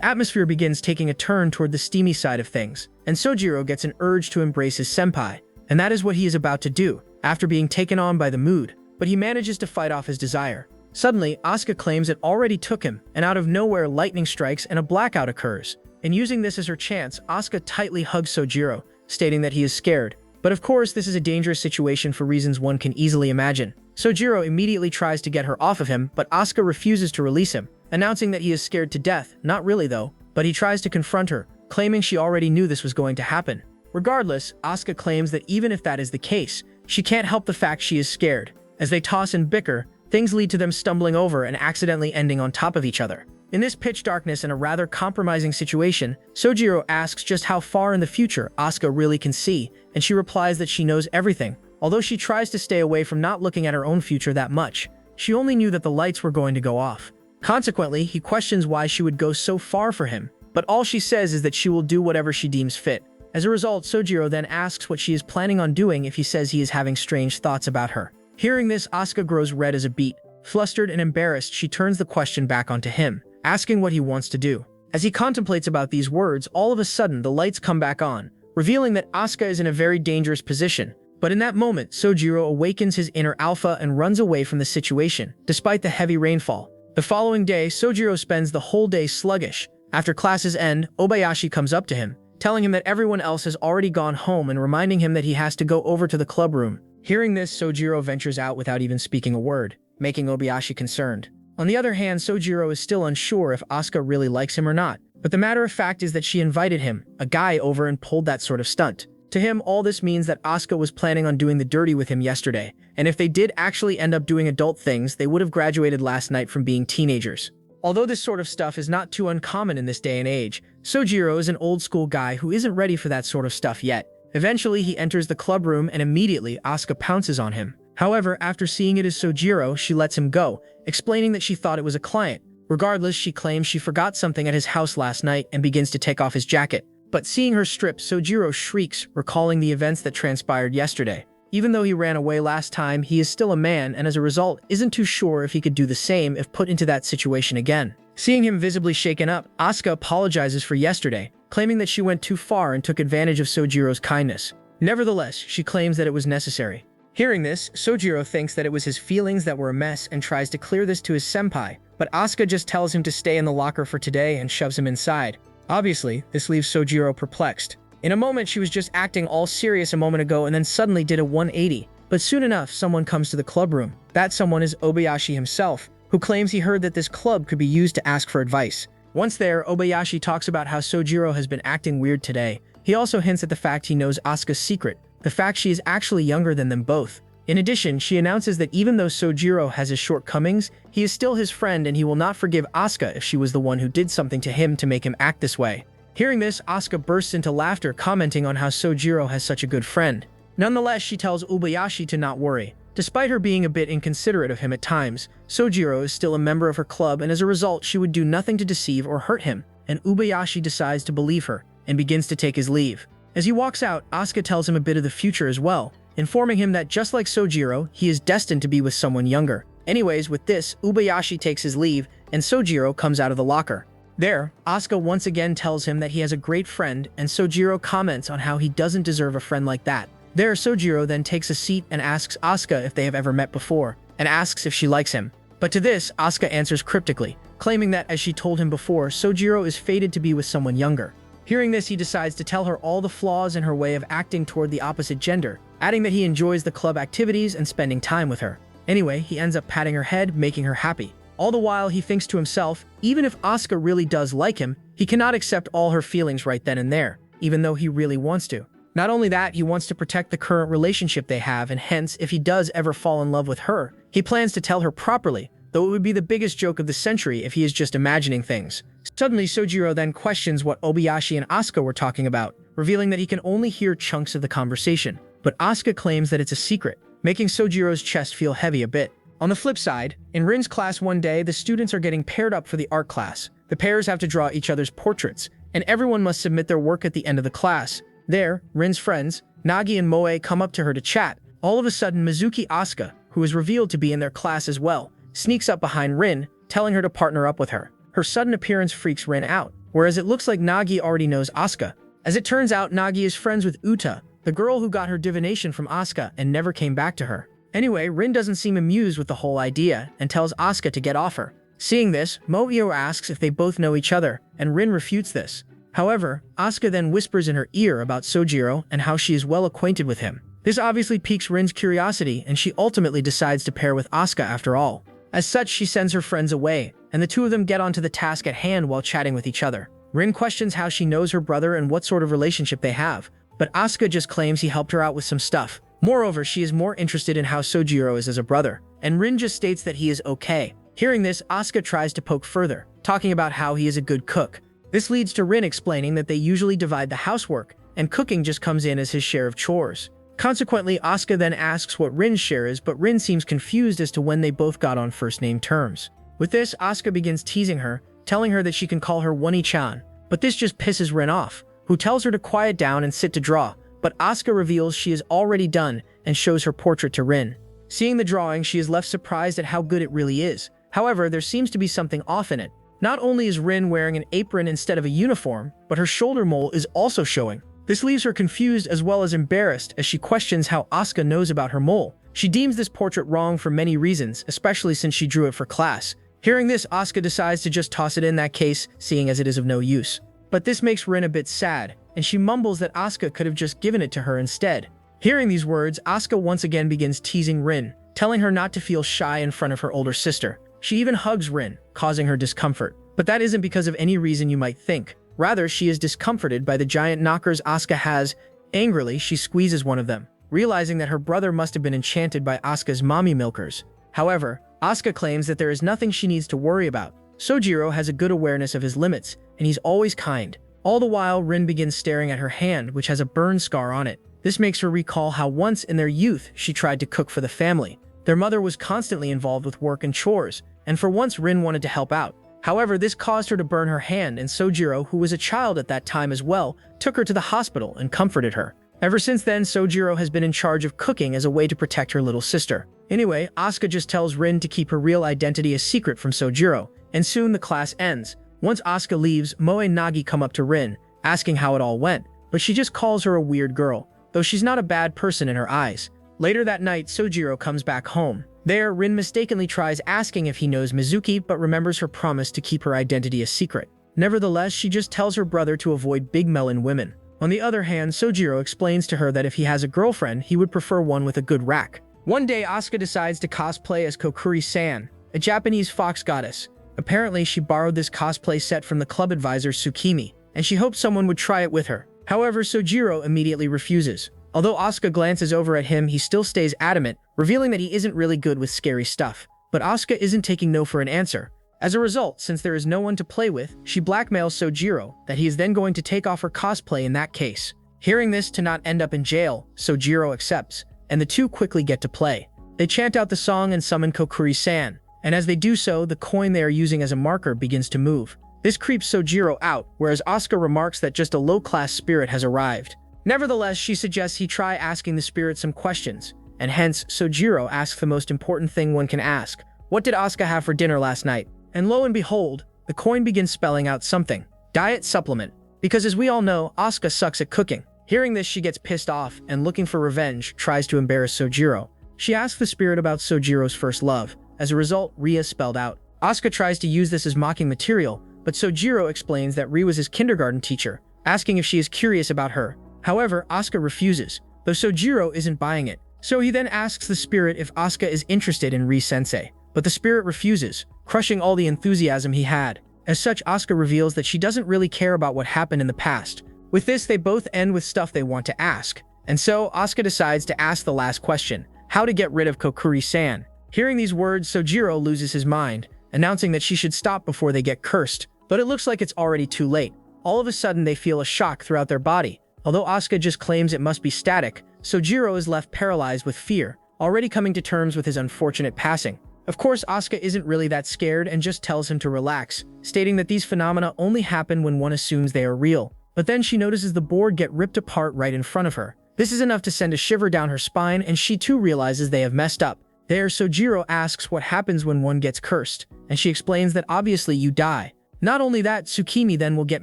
atmosphere begins taking a turn toward the steamy side of things, and Sojiro gets an urge to embrace his senpai, and that is what he is about to do, after being taken on by the mood, but he manages to fight off his desire. Suddenly, Asuka claims it already took him, and out of nowhere lightning strikes and a blackout occurs. And using this as her chance, Asuka tightly hugs Sojiro, stating that he is scared. But of course, this is a dangerous situation for reasons one can easily imagine. Sojiro immediately tries to get her off of him, but Asuka refuses to release him, announcing that he is scared to death. Not really though, but he tries to confront her, claiming she already knew this was going to happen. Regardless, Asuka claims that even if that is the case, she can't help the fact she is scared. As they toss and bicker, things lead to them stumbling over and accidentally ending on top of each other. In this pitch darkness and a rather compromising situation, Sojiro asks just how far in the future Asuka really can see, and she replies that she knows everything. Although she tries to stay away from not looking at her own future that much, she only knew that the lights were going to go off. Consequently, he questions why she would go so far for him, but all she says is that she will do whatever she deems fit. As a result, Sojiro then asks what she is planning on doing if he says he is having strange thoughts about her. Hearing this, Asuka grows red as a beet. Flustered and embarrassed, she turns the question back onto him, asking what he wants to do. As he contemplates about these words, all of a sudden the lights come back on, revealing that Asuka is in a very dangerous position. But in that moment, Sojiro awakens his inner alpha and runs away from the situation, despite the heavy rainfall. The following day, Sojiro spends the whole day sluggish. After classes end, Obayashi comes up to him, telling him that everyone else has already gone home and reminding him that he has to go over to the club room. Hearing this, Sojiro ventures out without even speaking a word, making Obayashi concerned. On the other hand, Sojiro is still unsure if Asuka really likes him or not, but the matter of fact is that she invited him, a guy, over and pulled that sort of stunt. To him, all this means that Asuka was planning on doing the dirty with him yesterday, and if they did actually end up doing adult things, they would have graduated last night from being teenagers. Although this sort of stuff is not too uncommon in this day and age, Sojiro is an old-school guy who isn't ready for that sort of stuff yet. Eventually, he enters the club room and immediately Asuka pounces on him. However, after seeing it as Sojiro, she lets him go, explaining that she thought it was a client. Regardless, she claims she forgot something at his house last night and begins to take off his jacket. But seeing her strip, Sojiro shrieks, recalling the events that transpired yesterday. Even though he ran away last time, he is still a man and as a result isn't too sure if he could do the same if put into that situation again. Seeing him visibly shaken up, Asuka apologizes for yesterday, claiming that she went too far and took advantage of Sojiro's kindness. Nevertheless, she claims that it was necessary. Hearing this, Sojiro thinks that it was his feelings that were a mess and tries to clear this to his senpai, but Asuka just tells him to stay in the locker for today and shoves him inside. Obviously, this leaves Sojiro perplexed. In a moment, she was just acting all serious a moment ago and then suddenly did a 180. But soon enough, someone comes to the club room. That someone is Obayashi himself, who claims he heard that this club could be used to ask for advice. Once there, Obayashi talks about how Sojiro has been acting weird today. He also hints at the fact he knows Asuka's secret, the fact she is actually younger than them both. In addition, she announces that even though Sojiro has his shortcomings, he is still his friend and he will not forgive Asuka if she was the one who did something to him to make him act this way. Hearing this, Asuka bursts into laughter, commenting on how Sojiro has such a good friend. Nonetheless, she tells Obayashi to not worry. Despite her being a bit inconsiderate of him at times, Sojiro is still a member of her club and as a result she would do nothing to deceive or hurt him, and Obayashi decides to believe her, and begins to take his leave. As he walks out, Asuka tells him a bit of the future as well, informing him that just like Sojiro, he is destined to be with someone younger. Anyways, with this, Obayashi takes his leave, and Sojiro comes out of the locker. There, Asuka once again tells him that he has a great friend, and Sojiro comments on how he doesn't deserve a friend like that. There, Sojiro then takes a seat and asks Asuka if they have ever met before, and asks if she likes him. But to this, Asuka answers cryptically, claiming that, as she told him before, Sojiro is fated to be with someone younger. Hearing this, he decides to tell her all the flaws in her way of acting toward the opposite gender, adding that he enjoys the club activities and spending time with her. Anyway, he ends up patting her head, making her happy. All the while, he thinks to himself, even if Asuka really does like him, he cannot accept all her feelings right then and there, even though he really wants to. Not only that, he wants to protect the current relationship they have, and hence, if he does ever fall in love with her, he plans to tell her properly, though it would be the biggest joke of the century if he is just imagining things. Suddenly, Sojiro then questions what Obayashi and Asuka were talking about, revealing that he can only hear chunks of the conversation. But Asuka claims that it's a secret, making Sojiro's chest feel heavy a bit. On the flip side, in Rin's class one day, the students are getting paired up for the art class. The pairs have to draw each other's portraits, and everyone must submit their work at the end of the class. There, Rin's friends, Nagi and Moe, come up to her to chat. All of a sudden, Mizuki Asuka, who is revealed to be in their class as well, sneaks up behind Rin, telling her to partner up with her. Her sudden appearance freaks Rin out, whereas it looks like Nagi already knows Asuka. As it turns out, Nagi is friends with Uta, the girl who got her divination from Asuka and never came back to her. Anyway, Rin doesn't seem amused with the whole idea and tells Asuka to get off her. Seeing this, Moe asks if they both know each other, and Rin refutes this. However, Asuka then whispers in her ear about Sojiro and how she is well acquainted with him. This obviously piques Rin's curiosity, and she ultimately decides to pair with Asuka after all. As such, she sends her friends away, and the two of them get onto the task at hand while chatting with each other. Rin questions how she knows her brother and what sort of relationship they have, but Asuka just claims he helped her out with some stuff. Moreover, she is more interested in how Sojiro is as a brother, and Rin just states that he is okay. Hearing this, Asuka tries to poke further, talking about how he is a good cook. This leads to Rin explaining that they usually divide the housework, and cooking just comes in as his share of chores. Consequently, Asuka then asks what Rin's share is, but Rin seems confused as to when they both got on first-name terms. With this, Asuka begins teasing her, telling her that she can call her Wani-chan, but this just pisses Rin off, who tells her to quiet down and sit to draw, but Asuka reveals she is already done and shows her portrait to Rin. Seeing the drawing, she is left surprised at how good it really is. However, there seems to be something off in it. Not only is Rin wearing an apron instead of a uniform, but her shoulder mole is also showing. This leaves her confused as well as embarrassed as she questions how Asuka knows about her mole. She deems this portrait wrong for many reasons, especially since she drew it for class. Hearing this, Asuka decides to just toss it in that case, seeing as it is of no use. But this makes Rin a bit sad, and she mumbles that Asuka could have just given it to her instead. Hearing these words, Asuka once again begins teasing Rin, telling her not to feel shy in front of her older sister. She even hugs Rin, causing her discomfort. But that isn't because of any reason you might think. Rather, she is discomforted by the giant knockers Asuka has. Angrily, she squeezes one of them, realizing that her brother must have been enchanted by Asuka's mommy milkers. However, Asuka claims that there is nothing she needs to worry about. Sojiro has a good awareness of his limits, and he's always kind. All the while, Rin begins staring at her hand, which has a burn scar on it. This makes her recall how once in their youth she tried to cook for the family. Their mother was constantly involved with work and chores, and for once Rin wanted to help out. However, this caused her to burn her hand, and Sojiro, who was a child at that time as well, took her to the hospital and comforted her. Ever since then, Sojiro has been in charge of cooking as a way to protect her little sister. Anyway, Asuka just tells Rin to keep her real identity a secret from Sojiro, and soon the class ends. Once Asuka leaves, Moe and Nagi come up to Rin, asking how it all went, but she just calls her a weird girl, though she's not a bad person in her eyes. Later that night, Sojiro comes back home, There, Rin mistakenly tries asking if he knows Mizuki but remembers her promise to keep her identity a secret. Nevertheless, she just tells her brother to avoid big melon women. On the other hand, Sojiro explains to her that if he has a girlfriend, he would prefer one with a good rack. One day, Asuka decides to cosplay as Kokuri-san, a Japanese fox goddess. Apparently, she borrowed this cosplay set from the club advisor Tsukimi, and she hoped someone would try it with her. However, Sojiro immediately refuses. Although Asuka glances over at him, he still stays adamant, revealing that he isn't really good with scary stuff. But Asuka isn't taking no for an answer. As a result, since there is no one to play with, she blackmails Sojiro that he is then going to take off her cosplay in that case. Hearing this to not end up in jail, Sojiro accepts, and the two quickly get to play. They chant out the song and summon Kokuri-san, and as they do so, the coin they are using as a marker begins to move. This creeps Sojiro out, whereas Asuka remarks that just a low-class spirit has arrived. Nevertheless, she suggests he try asking the spirit some questions, and hence, Sojiro asks the most important thing one can ask. What did Asuka have for dinner last night? And lo and behold, the coin begins spelling out something. Diet supplement. Because as we all know, Asuka sucks at cooking. Hearing this, she gets pissed off and looking for revenge, tries to embarrass Sojiro. She asks the spirit about Sojiro's first love. As a result, Ria is spelled out. Asuka tries to use this as mocking material, but Sojiro explains that Ria was his kindergarten teacher, asking if she is curious about her. However, Asuka refuses, though Sojiro isn't buying it. So he then asks the spirit if Asuka is interested in Ri-sensei, but the spirit refuses, crushing all the enthusiasm he had. As such, Asuka reveals that she doesn't really care about what happened in the past. With this, they both end with stuff they want to ask. And so, Asuka decides to ask the last question, how to get rid of Kokuri-san. Hearing these words, Sojiro loses his mind, announcing that she should stop before they get cursed. But it looks like it's already too late. All of a sudden, they feel a shock throughout their body. Although Asuka just claims it must be static, Sojiro is left paralyzed with fear, already coming to terms with his unfortunate passing. Of course, Asuka isn't really that scared and just tells him to relax, stating that these phenomena only happen when one assumes they are real. But then she notices the board get ripped apart right in front of her. This is enough to send a shiver down her spine, and she too realizes they have messed up. There, Sojiro asks what happens when one gets cursed, and she explains that obviously you die. Not only that, Tsukimi then will get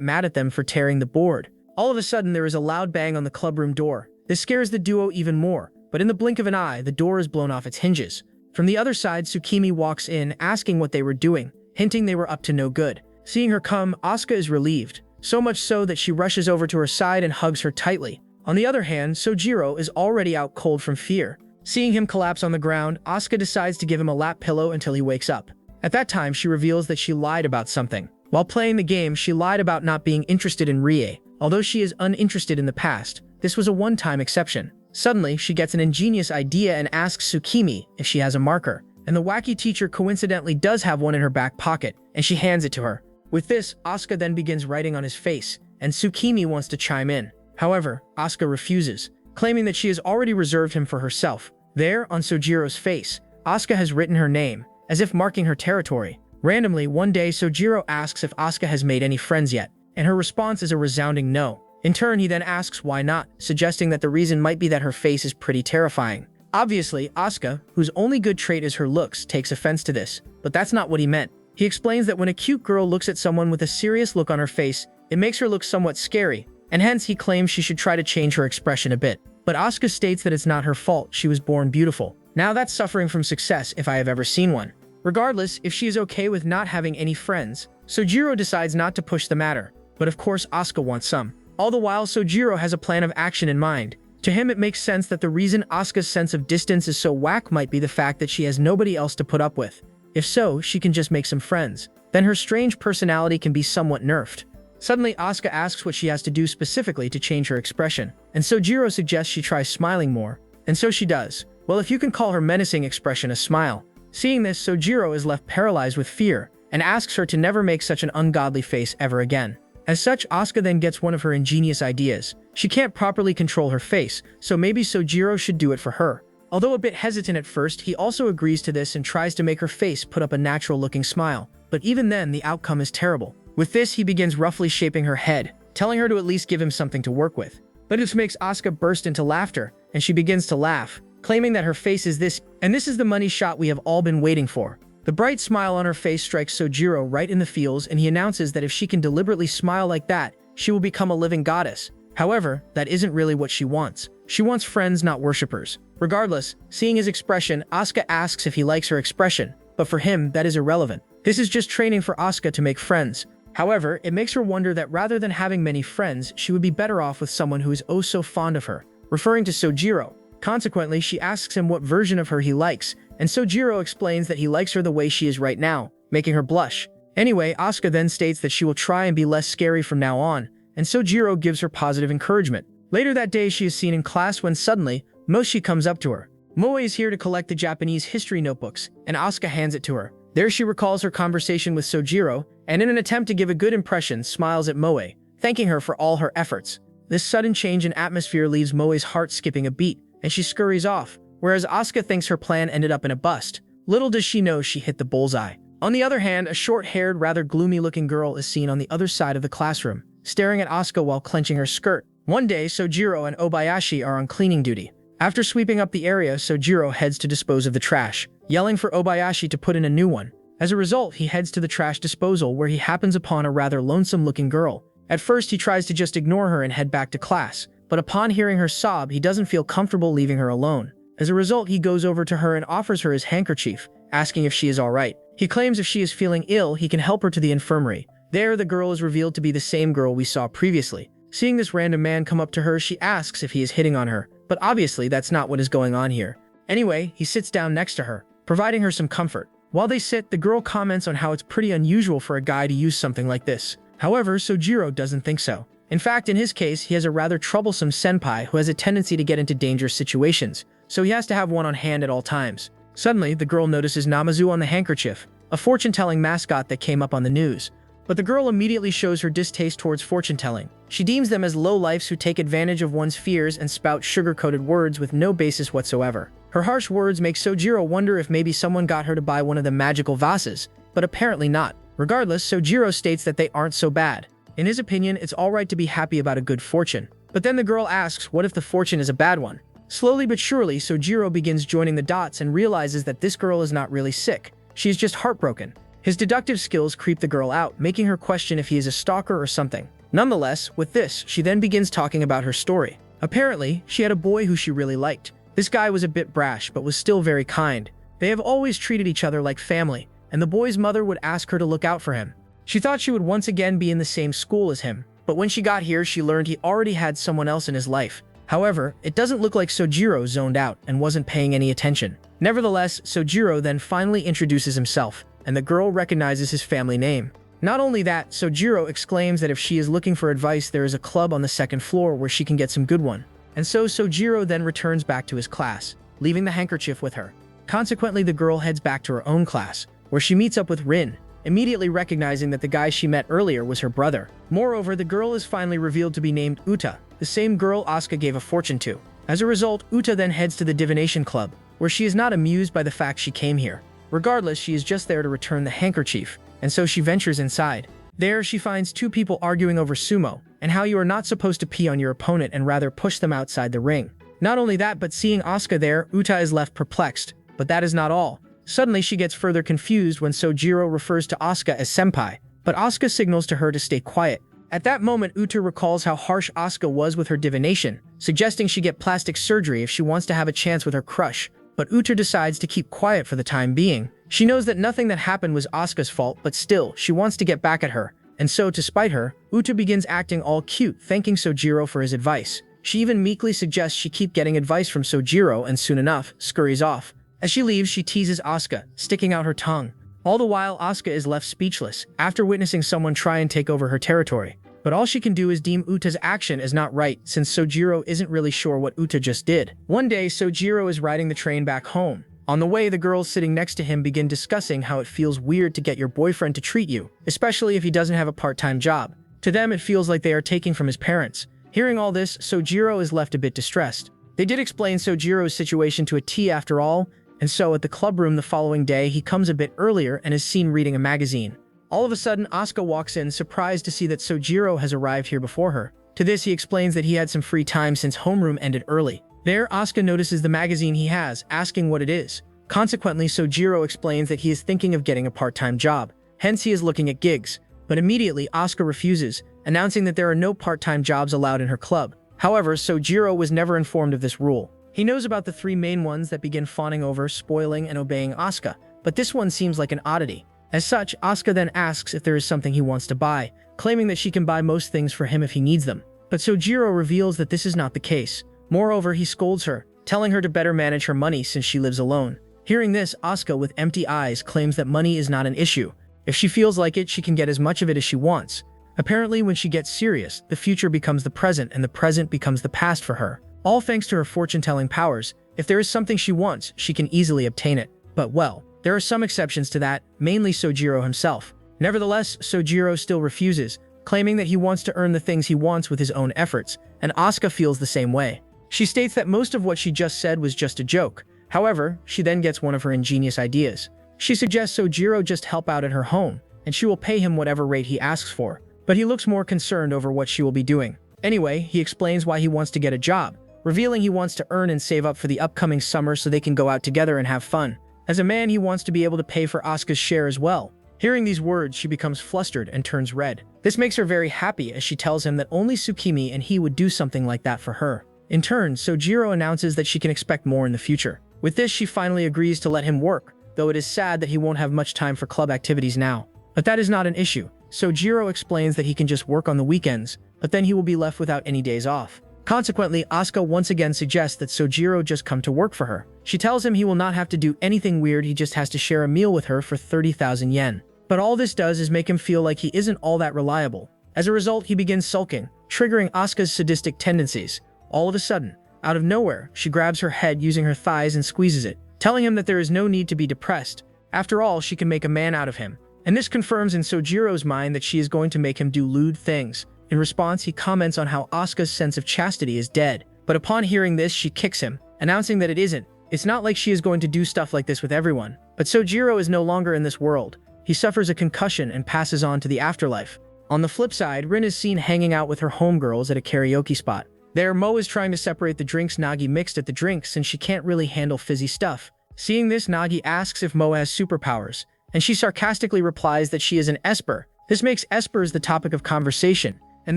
mad at them for tearing the board. All of a sudden, there is a loud bang on the clubroom door. This scares the duo even more, but in the blink of an eye, the door is blown off its hinges. From the other side, Tsukimi walks in, asking what they were doing, hinting they were up to no good. Seeing her come, Asuka is relieved, so much so that she rushes over to her side and hugs her tightly. On the other hand, Sojiro is already out cold from fear. Seeing him collapse on the ground, Asuka decides to give him a lap pillow until he wakes up. At that time, she reveals that she lied about something. While playing the game, she lied about not being interested in Rie. Although she is uninterested in the past, this was a one-time exception. Suddenly, she gets an ingenious idea and asks Tsukimi if she has a marker, and the wacky teacher coincidentally does have one in her back pocket, and she hands it to her. With this, Asuka then begins writing on his face, and Tsukimi wants to chime in. However, Asuka refuses, claiming that she has already reserved him for herself. There, on Sojiro's face, Asuka has written her name, as if marking her territory. Randomly, one day Sojiro asks if Asuka has made any friends yet, and her response is a resounding no. In turn, he then asks why not, suggesting that the reason might be that her face is pretty terrifying. Obviously, Asuka, whose only good trait is her looks, takes offense to this, but that's not what he meant. He explains that when a cute girl looks at someone with a serious look on her face, it makes her look somewhat scary, and hence he claims she should try to change her expression a bit. But Asuka states that it's not her fault, she was born beautiful. Now that's suffering from success if I have ever seen one. Regardless, if she is okay with not having any friends, Sojiro decides not to push the matter, but of course Asuka wants some. All the while, Sojiro has a plan of action in mind. To him, it makes sense that the reason Asuka's sense of distance is so whack might be the fact that she has nobody else to put up with. If so, she can just make some friends. Then her strange personality can be somewhat nerfed. Suddenly, Asuka asks what she has to do specifically to change her expression, and Sojiro suggests she tries smiling more, and so she does. Well, if you can call her menacing expression a smile. Seeing this, Sojiro is left paralyzed with fear, and asks her to never make such an ungodly face ever again. As such, Asuka then gets one of her ingenious ideas. She can't properly control her face, so maybe Sojiro should do it for her. Although a bit hesitant at first, he also agrees to this and tries to make her face put up a natural-looking smile. But even then, the outcome is terrible. With this, he begins roughly shaping her head, telling her to at least give him something to work with. But this makes Asuka burst into laughter, and she begins to laugh, claiming that her face is this, and this is the money shot we have all been waiting for. The bright smile on her face strikes Sojiro right in the feels, and he announces that if she can deliberately smile like that, she will become a living goddess. However, that isn't really what she wants. She wants friends, not worshippers. Regardless, seeing his expression, Asuka asks if he likes her expression, but for him, that is irrelevant. This is just training for Asuka to make friends. However, it makes her wonder that rather than having many friends, she would be better off with someone who is oh so fond of her, referring to Sojiro. Consequently, she asks him what version of her he likes, and Sojiro explains that he likes her the way she is right now, making her blush. Anyway, Asuka then states that she will try and be less scary from now on, and Sojiro gives her positive encouragement. Later that day, she is seen in class when suddenly, Moshi comes up to her. Moe is here to collect the Japanese history notebooks, and Asuka hands it to her. There she recalls her conversation with Sojiro, and in an attempt to give a good impression, smiles at Moe, thanking her for all her efforts. This sudden change in atmosphere leaves Moe's heart skipping a beat, and she scurries off, whereas Asuka thinks her plan ended up in a bust. Little does she know she hit the bullseye. On the other hand, a short-haired, rather gloomy-looking girl is seen on the other side of the classroom, staring at Asuka while clenching her skirt. One day, Sojiro and Obayashi are on cleaning duty. After sweeping up the area, Sojiro heads to dispose of the trash, yelling for Obayashi to put in a new one. As a result, he heads to the trash disposal where he happens upon a rather lonesome-looking girl. At first, he tries to just ignore her and head back to class, but upon hearing her sob, he doesn't feel comfortable leaving her alone. As a result, he goes over to her and offers her his handkerchief, asking if she is alright. He claims if she is feeling ill, he can help her to the infirmary. There, the girl is revealed to be the same girl we saw previously. Seeing this random man come up to her, she asks if he is hitting on her, but obviously that's not what is going on here. Anyway, he sits down next to her, providing her some comfort. While they sit, the girl comments on how it's pretty unusual for a guy to use something like this. However, Sojiro doesn't think so. In fact, in his case, he has a rather troublesome senpai who has a tendency to get into dangerous situations, so he has to have one on hand at all times. Suddenly, the girl notices Namazu on the handkerchief, a fortune-telling mascot that came up on the news. But the girl immediately shows her distaste towards fortune-telling. She deems them as low-lifes who take advantage of one's fears and spout sugar-coated words with no basis whatsoever. Her harsh words make Sojiro wonder if maybe someone got her to buy one of the magical vases, but apparently not. Regardless, Sojiro states that they aren't so bad. In his opinion, it's alright to be happy about a good fortune. But then the girl asks what if the fortune is a bad one? Slowly but surely, Sojiro begins joining the dots and realizes that this girl is not really sick. She is just heartbroken. His deductive skills creep the girl out, making her question if he is a stalker or something. Nonetheless, with this, she then begins talking about her story. Apparently, she had a boy who she really liked. This guy was a bit brash, but was still very kind. They have always treated each other like family, and the boy's mother would ask her to look out for him. She thought she would once again be in the same school as him, but when she got here, she learned he already had someone else in his life. However, it doesn't look like Sojiro zoned out and wasn't paying any attention. Nevertheless, Sojiro then finally introduces himself, and the girl recognizes his family name. Not only that, Sojiro exclaims that if she is looking for advice, there is a club on the second floor where she can get some good one. And so Sojiro then returns back to his class, leaving the handkerchief with her. Consequently, the girl heads back to her own class, where she meets up with Rin, immediately recognizing that the guy she met earlier was her brother. Moreover, the girl is finally revealed to be named Uta, the same girl Asuka gave a fortune to. As a result, Uta then heads to the divination club, where she is not amused by the fact she came here. Regardless, she is just there to return the handkerchief, and so she ventures inside. There, she finds two people arguing over sumo, and how you are not supposed to pee on your opponent and rather push them outside the ring. Not only that, but seeing Asuka there, Uta is left perplexed. But that is not all. Suddenly, she gets further confused when Sojiro refers to Asuka as senpai, but Asuka signals to her to stay quiet. At that moment, Uta recalls how harsh Asuka was with her divination, suggesting she get plastic surgery if she wants to have a chance with her crush. But Uta decides to keep quiet for the time being. She knows that nothing that happened was Asuka's fault, but still, she wants to get back at her. And so, to spite her, Uta begins acting all cute, thanking Sojiro for his advice. She even meekly suggests she keep getting advice from Sojiro and soon enough, scurries off. As she leaves, she teases Asuka, sticking out her tongue. All the while, Asuka is left speechless, after witnessing someone try and take over her territory. But all she can do is deem Uta's action as not right, since Sojiro isn't really sure what Uta just did. One day, Sojiro is riding the train back home. On the way, the girls sitting next to him begin discussing how it feels weird to get your boyfriend to treat you, especially if he doesn't have a part-time job. To them, it feels like they are taking from his parents. Hearing all this, Sojiro is left a bit distressed. They did explain Sojiro's situation to a T after all, and so at the club room the following day, he comes a bit earlier and is seen reading a magazine. All of a sudden, Asuka walks in, surprised to see that Sojiro has arrived here before her. To this, he explains that he had some free time since homeroom ended early. There, Asuka notices the magazine he has, asking what it is. Consequently, Sojiro explains that he is thinking of getting a part-time job. Hence, he is looking at gigs. But immediately, Asuka refuses, announcing that there are no part-time jobs allowed in her club. However, Sojiro was never informed of this rule. He knows about the three main ones that begin fawning over, spoiling, and obeying Asuka, but this one seems like an oddity. As such, Asuka then asks if there is something he wants to buy, claiming that she can buy most things for him if he needs them. But Sojiro reveals that this is not the case. Moreover, he scolds her, telling her to better manage her money since she lives alone. Hearing this, Asuka, with empty eyes, claims that money is not an issue. If she feels like it, she can get as much of it as she wants. Apparently, when she gets serious, the future becomes the present and the present becomes the past for her. All thanks to her fortune-telling powers. If there is something she wants, she can easily obtain it. But well, there are some exceptions to that, mainly Sojiro himself. Nevertheless, Sojiro still refuses, claiming that he wants to earn the things he wants with his own efforts, and Asuka feels the same way. She states that most of what she just said was just a joke. However, she then gets one of her ingenious ideas. She suggests Sojiro just help out at her home, and she will pay him whatever rate he asks for. But he looks more concerned over what she will be doing. Anyway, he explains why he wants to get a job, revealing he wants to earn and save up for the upcoming summer so they can go out together and have fun. As a man, he wants to be able to pay for Asuka's share as well. Hearing these words, she becomes flustered and turns red. This makes her very happy as she tells him that only Tsukimi and he would do something like that for her. In turn, Sojiro announces that she can expect more in the future. With this, she finally agrees to let him work, though it is sad that he won't have much time for club activities now. But that is not an issue. Sojiro explains that he can just work on the weekends, but then he will be left without any days off. Consequently, Asuka once again suggests that Sojiro just come to work for her. She tells him he will not have to do anything weird, he just has to share a meal with her for 30,000 yen. But all this does is make him feel like he isn't all that reliable. As a result, he begins sulking, triggering Asuka's sadistic tendencies. All of a sudden, out of nowhere, she grabs her head using her thighs and squeezes it, telling him that there is no need to be depressed. After all, she can make a man out of him. And this confirms in Sojiro's mind that she is going to make him do lewd things. In response, he comments on how Asuka's sense of chastity is dead. But upon hearing this, she kicks him, announcing that it isn't. It's not like she is going to do stuff like this with everyone. But Sojiro is no longer in this world. He suffers a concussion and passes on to the afterlife. On the flip side, Rin is seen hanging out with her homegirls at a karaoke spot. There, Mo is trying to separate the drinks Nagi mixed at the drinks since she can't really handle fizzy stuff. Seeing this, Nagi asks if Mo has superpowers, and she sarcastically replies that she is an Esper. This makes Espers the topic of conversation, and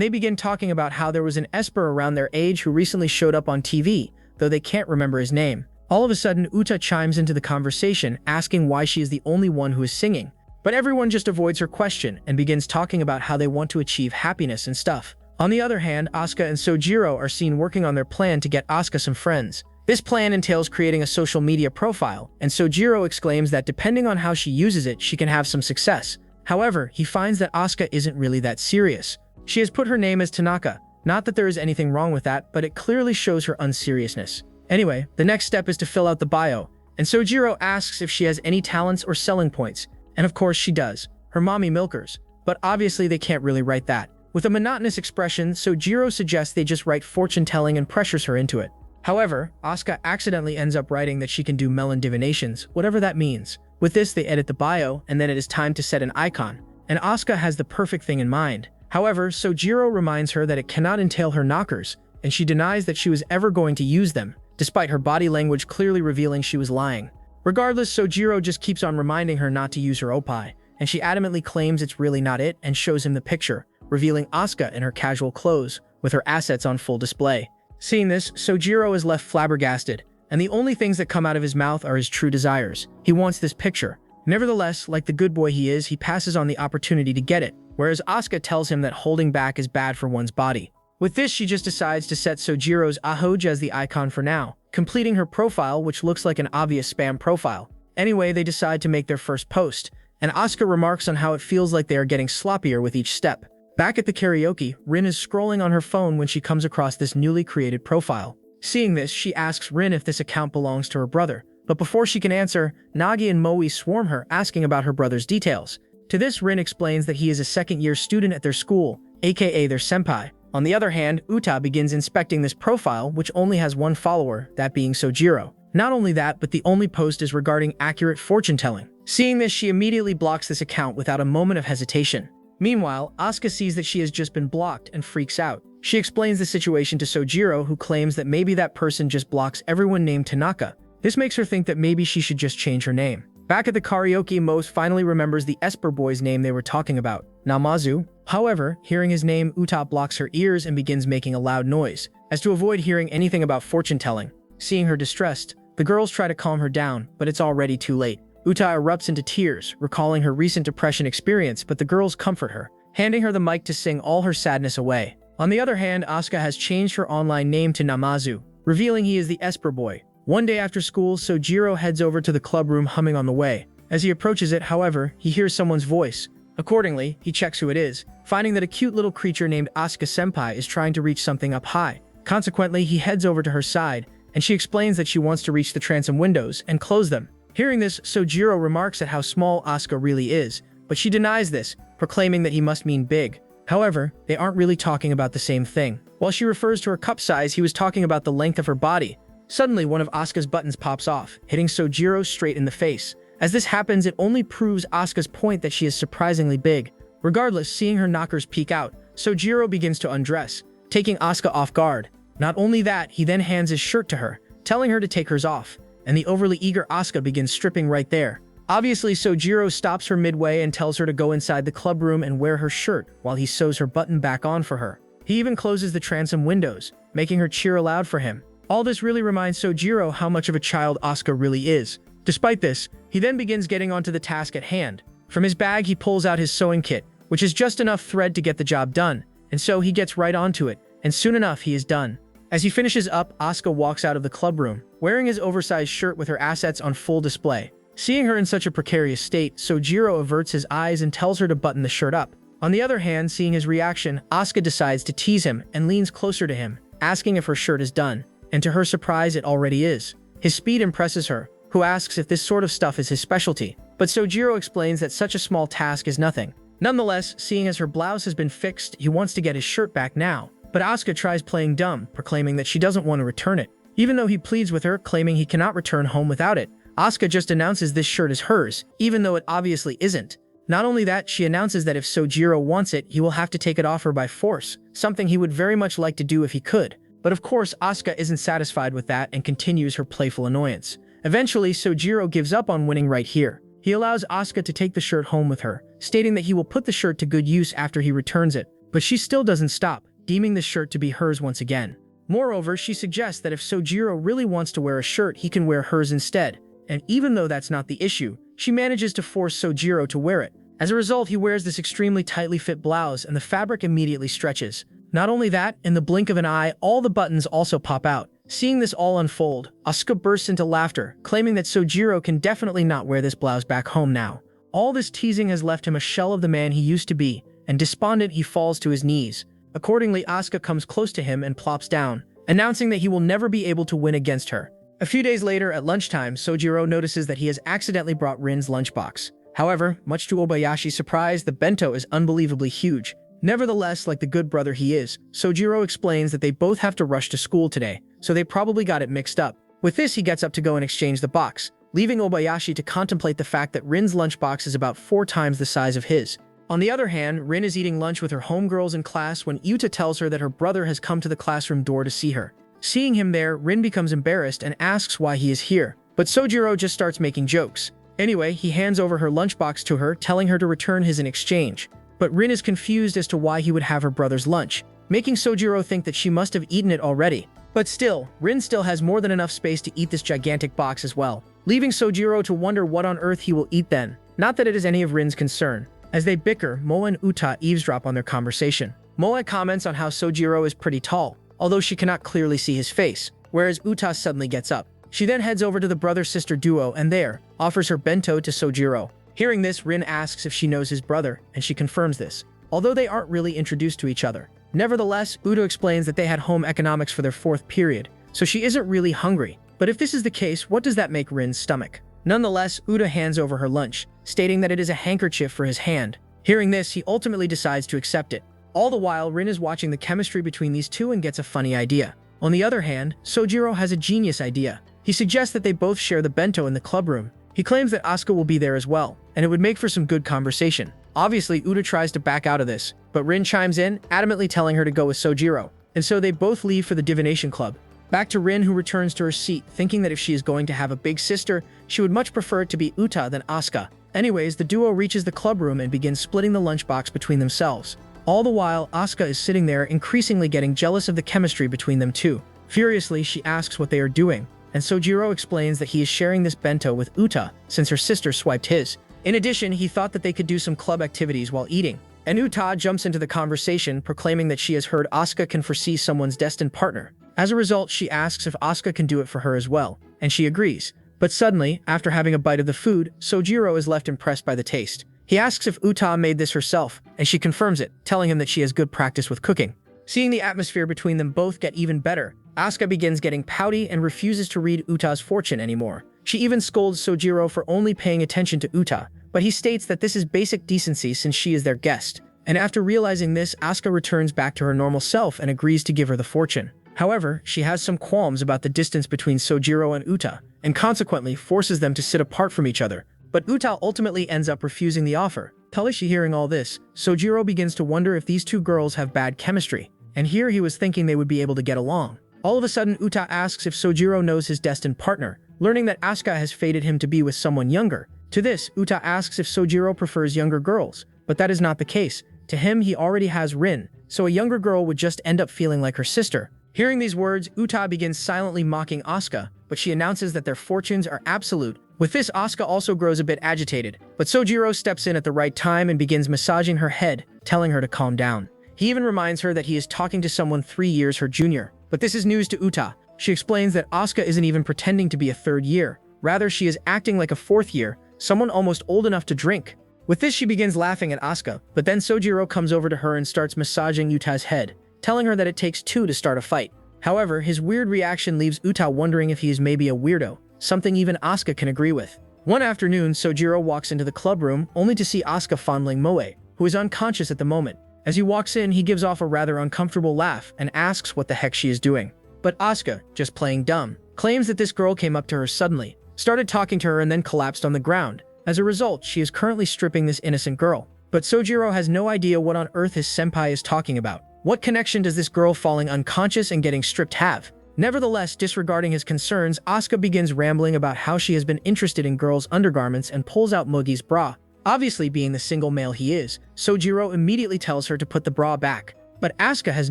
they begin talking about how there was an Esper around their age who recently showed up on TV, though they can't remember his name. All of a sudden, Uta chimes into the conversation, asking why she is the only one who is singing. But everyone just avoids her question and begins talking about how they want to achieve happiness and stuff. On the other hand, Asuka and Sojiro are seen working on their plan to get Asuka some friends. This plan entails creating a social media profile, and Sojiro exclaims that depending on how she uses it, she can have some success. However, he finds that Asuka isn't really that serious. She has put her name as Tanaka. Not that there is anything wrong with that, but it clearly shows her unseriousness. Anyway, the next step is to fill out the bio, and Sojiro asks if she has any talents or selling points. And of course she does. Her mommy milkers. But obviously they can't really write that. With a monotonous expression, Sojiro suggests they just write fortune-telling and pressures her into it. However, Asuka accidentally ends up writing that she can do melon divinations, whatever that means. With this, they edit the bio, and then it is time to set an icon. And Asuka has the perfect thing in mind. However, Sojiro reminds her that it cannot entail her knockers, and she denies that she was ever going to use them, despite her body language clearly revealing she was lying. Regardless, Sojiro just keeps on reminding her not to use her opai, and she adamantly claims it's really not it and shows him the picture, revealing Asuka in her casual clothes, with her assets on full display. Seeing this, Sojiro is left flabbergasted, and the only things that come out of his mouth are his true desires. He wants this picture. Nevertheless, like the good boy he is, he passes on the opportunity to get it, whereas Asuka tells him that holding back is bad for one's body. With this, she just decides to set Sojiro's ahoja as the icon for now, completing her profile, which looks like an obvious spam profile. Anyway, they decide to make their first post, and Asuka remarks on how it feels like they are getting sloppier with each step. Back at the karaoke, Rin is scrolling on her phone when she comes across this newly created profile. Seeing this, she asks Rin if this account belongs to her brother, but before she can answer, Nagi and Moe swarm her, asking about her brother's details. To this, Rin explains that he is a second-year student at their school, aka their senpai. On the other hand, Uta begins inspecting this profile, which only has one follower, that being Sojiro. Not only that, but the only post is regarding accurate fortune-telling. Seeing this, she immediately blocks this account without a moment of hesitation. Meanwhile, Asuka sees that she has just been blocked and freaks out. She explains the situation to Sojiro, who claims that maybe that person just blocks everyone named Tanaka. This makes her think that maybe she should just change her name. Back at the karaoke, Mose finally remembers the Esper boy's name they were talking about, Namazu. However, hearing his name, Uta blocks her ears and begins making a loud noise, as to avoid hearing anything about fortune-telling. Seeing her distressed, the girls try to calm her down, but it's already too late. Uta erupts into tears, recalling her recent depression experience, but the girls comfort her, handing her the mic to sing all her sadness away. On the other hand, Asuka has changed her online name to Namazu, revealing he is the Esper boy. One day after school, Sojiro heads over to the club room humming on the way. As he approaches it, however, he hears someone's voice. Accordingly, he checks who it is, finding that a cute little creature named Asuka-senpai is trying to reach something up high. Consequently, he heads over to her side, and she explains that she wants to reach the transom windows and close them. Hearing this, Sojiro remarks at how small Asuka really is, but she denies this, proclaiming that he must mean big. However, they aren't really talking about the same thing. While she refers to her cup size, he was talking about the length of her body. Suddenly, one of Asuka's buttons pops off, hitting Sojiro straight in the face. As this happens, it only proves Asuka's point that she is surprisingly big. Regardless, seeing her knockers peek out, Sojiro begins to undress, taking Asuka off guard. Not only that, he then hands his shirt to her, telling her to take hers off, and the overly eager Asuka begins stripping right there. Obviously, Sojiro stops her midway and tells her to go inside the club room and wear her shirt while he sews her button back on for her. He even closes the transom windows, making her cheer aloud for him. All this really reminds Sojiro how much of a child Asuka really is. Despite this, he then begins getting onto the task at hand. From his bag, he pulls out his sewing kit, which is just enough thread to get the job done, and so he gets right onto it, and soon enough he is done. As he finishes up, Asuka walks out of the club room, wearing his oversized shirt with her assets on full display. Seeing her in such a precarious state, Sojiro averts his eyes and tells her to button the shirt up. On the other hand, seeing his reaction, Asuka decides to tease him and leans closer to him, asking if her shirt is done, and to her surprise, it already is. His speed impresses her, who asks if this sort of stuff is his specialty, but Sojiro explains that such a small task is nothing. Nonetheless, seeing as her blouse has been fixed, he wants to get his shirt back now, but Asuka tries playing dumb, proclaiming that she doesn't want to return it. Even though he pleads with her, claiming he cannot return home without it, Asuka just announces this shirt is hers, even though it obviously isn't. Not only that, she announces that if Sojiro wants it, he will have to take it off her by force, something he would very much like to do if he could. But of course, Asuka isn't satisfied with that and continues her playful annoyance. Eventually, Sojiro gives up on winning right here. He allows Asuka to take the shirt home with her, stating that he will put the shirt to good use after he returns it. But she still doesn't stop, deeming the shirt to be hers once again. Moreover, she suggests that if Sojiro really wants to wear a shirt, he can wear hers instead. And even though that's not the issue, she manages to force Sojiro to wear it. As a result, he wears this extremely tightly fit blouse and the fabric immediately stretches. Not only that, in the blink of an eye, all the buttons also pop out. Seeing this all unfold, Asuka bursts into laughter, claiming that Sojiro can definitely not wear this blouse back home now. All this teasing has left him a shell of the man he used to be, and despondent he falls to his knees. Accordingly, Asuka comes close to him and plops down, announcing that he will never be able to win against her. A few days later, at lunchtime, Sojiro notices that he has accidentally brought Rin's lunchbox. However, much to Obayashi's surprise, the bento is unbelievably huge. Nevertheless, like the good brother he is, Sojiro explains that they both have to rush to school today, so they probably got it mixed up. With this, he gets up to go and exchange the box, leaving Obayashi to contemplate the fact that Rin's lunchbox is about 4 times the size of his. On the other hand, Rin is eating lunch with her homegirls in class when Yuta tells her that her brother has come to the classroom door to see her. Seeing him there, Rin becomes embarrassed and asks why he is here, but Sojiro just starts making jokes. Anyway, he hands over her lunchbox to her, telling her to return his in exchange. But Rin is confused as to why he would have her brother's lunch, making Sojiro think that she must have eaten it already. But still, Rin still has more than enough space to eat this gigantic box as well, leaving Sojiro to wonder what on earth he will eat then. Not that it is any of Rin's concern. As they bicker, Moa and Uta eavesdrop on their conversation. Moa comments on how Sojiro is pretty tall, although she cannot clearly see his face, whereas Uta suddenly gets up. She then heads over to the brother-sister duo and there, offers her bento to Sojiro. Hearing this, Rin asks if she knows his brother, and she confirms this, although they aren't really introduced to each other. Nevertheless, Uta explains that they had home economics for their 4th period, so she isn't really hungry. But if this is the case, what does that make Rin's stomach? Nonetheless, Uta hands over her lunch, stating that it is a handkerchief for his hand. Hearing this, he ultimately decides to accept it. All the while, Rin is watching the chemistry between these two and gets a funny idea. On the other hand, Sojiro has a genius idea. He suggests that they both share the bento in the club room. He claims that Asuka will be there as well, and it would make for some good conversation. Obviously, Uta tries to back out of this, but Rin chimes in, adamantly telling her to go with Sojiro. And so they both leave for the divination club. Back to Rin, who returns to her seat, thinking that if she is going to have a big sister, she would much prefer it to be Uta than Asuka. Anyways, the duo reaches the club room and begins splitting the lunchbox between themselves. All the while, Asuka is sitting there increasingly getting jealous of the chemistry between them two. Furiously, she asks what they are doing, and Sojiro explains that he is sharing this bento with Uta since her sister swiped his. In addition, he thought that they could do some club activities while eating. And Uta jumps into the conversation, proclaiming that she has heard Asuka can foresee someone's destined partner. As a result, she asks if Asuka can do it for her as well, and she agrees. But suddenly, after having a bite of the food, Sojiro is left impressed by the taste. He asks if Uta made this herself, and she confirms it, telling him that she has good practice with cooking. Seeing the atmosphere between them both get even better, Asuka begins getting pouty and refuses to read Uta's fortune anymore. She even scolds Sojiro for only paying attention to Uta, but he states that this is basic decency since she is their guest. And after realizing this, Asuka returns back to her normal self and agrees to give her the fortune. However, she has some qualms about the distance between Sojiro and Uta, and consequently forces them to sit apart from each other. But Uta ultimately ends up refusing the offer. Talishi hearing all this, Sojiro begins to wonder if these two girls have bad chemistry, and here he was thinking they would be able to get along. All of a sudden, Uta asks if Sojiro knows his destined partner, learning that Asuka has fated him to be with someone younger. To this, Uta asks if Sojiro prefers younger girls, but that is not the case. To him, he already has Rin, so a younger girl would just end up feeling like her sister. Hearing these words, Uta begins silently mocking Asuka, but she announces that their fortunes are absolute. With this, Asuka also grows a bit agitated, but Sojiro steps in at the right time and begins massaging her head, telling her to calm down. He even reminds her that he is talking to someone 3 years her junior, but this is news to Uta. She explains that Asuka isn't even pretending to be a 3rd year, rather she is acting like a 4th year, someone almost old enough to drink. With this, she begins laughing at Asuka, but then Sojiro comes over to her and starts massaging Uta's head, telling her that it takes 2 to start a fight. However, his weird reaction leaves Uta wondering if he is maybe a weirdo, something even Asuka can agree with. One afternoon, Sojiro walks into the club room only to see Asuka fondling Moe, who is unconscious at the moment. As he walks in, he gives off a rather uncomfortable laugh and asks what the heck she is doing. But Asuka, just playing dumb, claims that this girl came up to her suddenly, started talking to her and then collapsed on the ground. As a result, she is currently stripping this innocent girl. But Sojiro has no idea what on earth his senpai is talking about. What connection does this girl falling unconscious and getting stripped have? Nevertheless, disregarding his concerns, Asuka begins rambling about how she has been interested in girls' undergarments and pulls out Mugi's bra. Obviously, being the single male he is, Sojiro immediately tells her to put the bra back. But Asuka has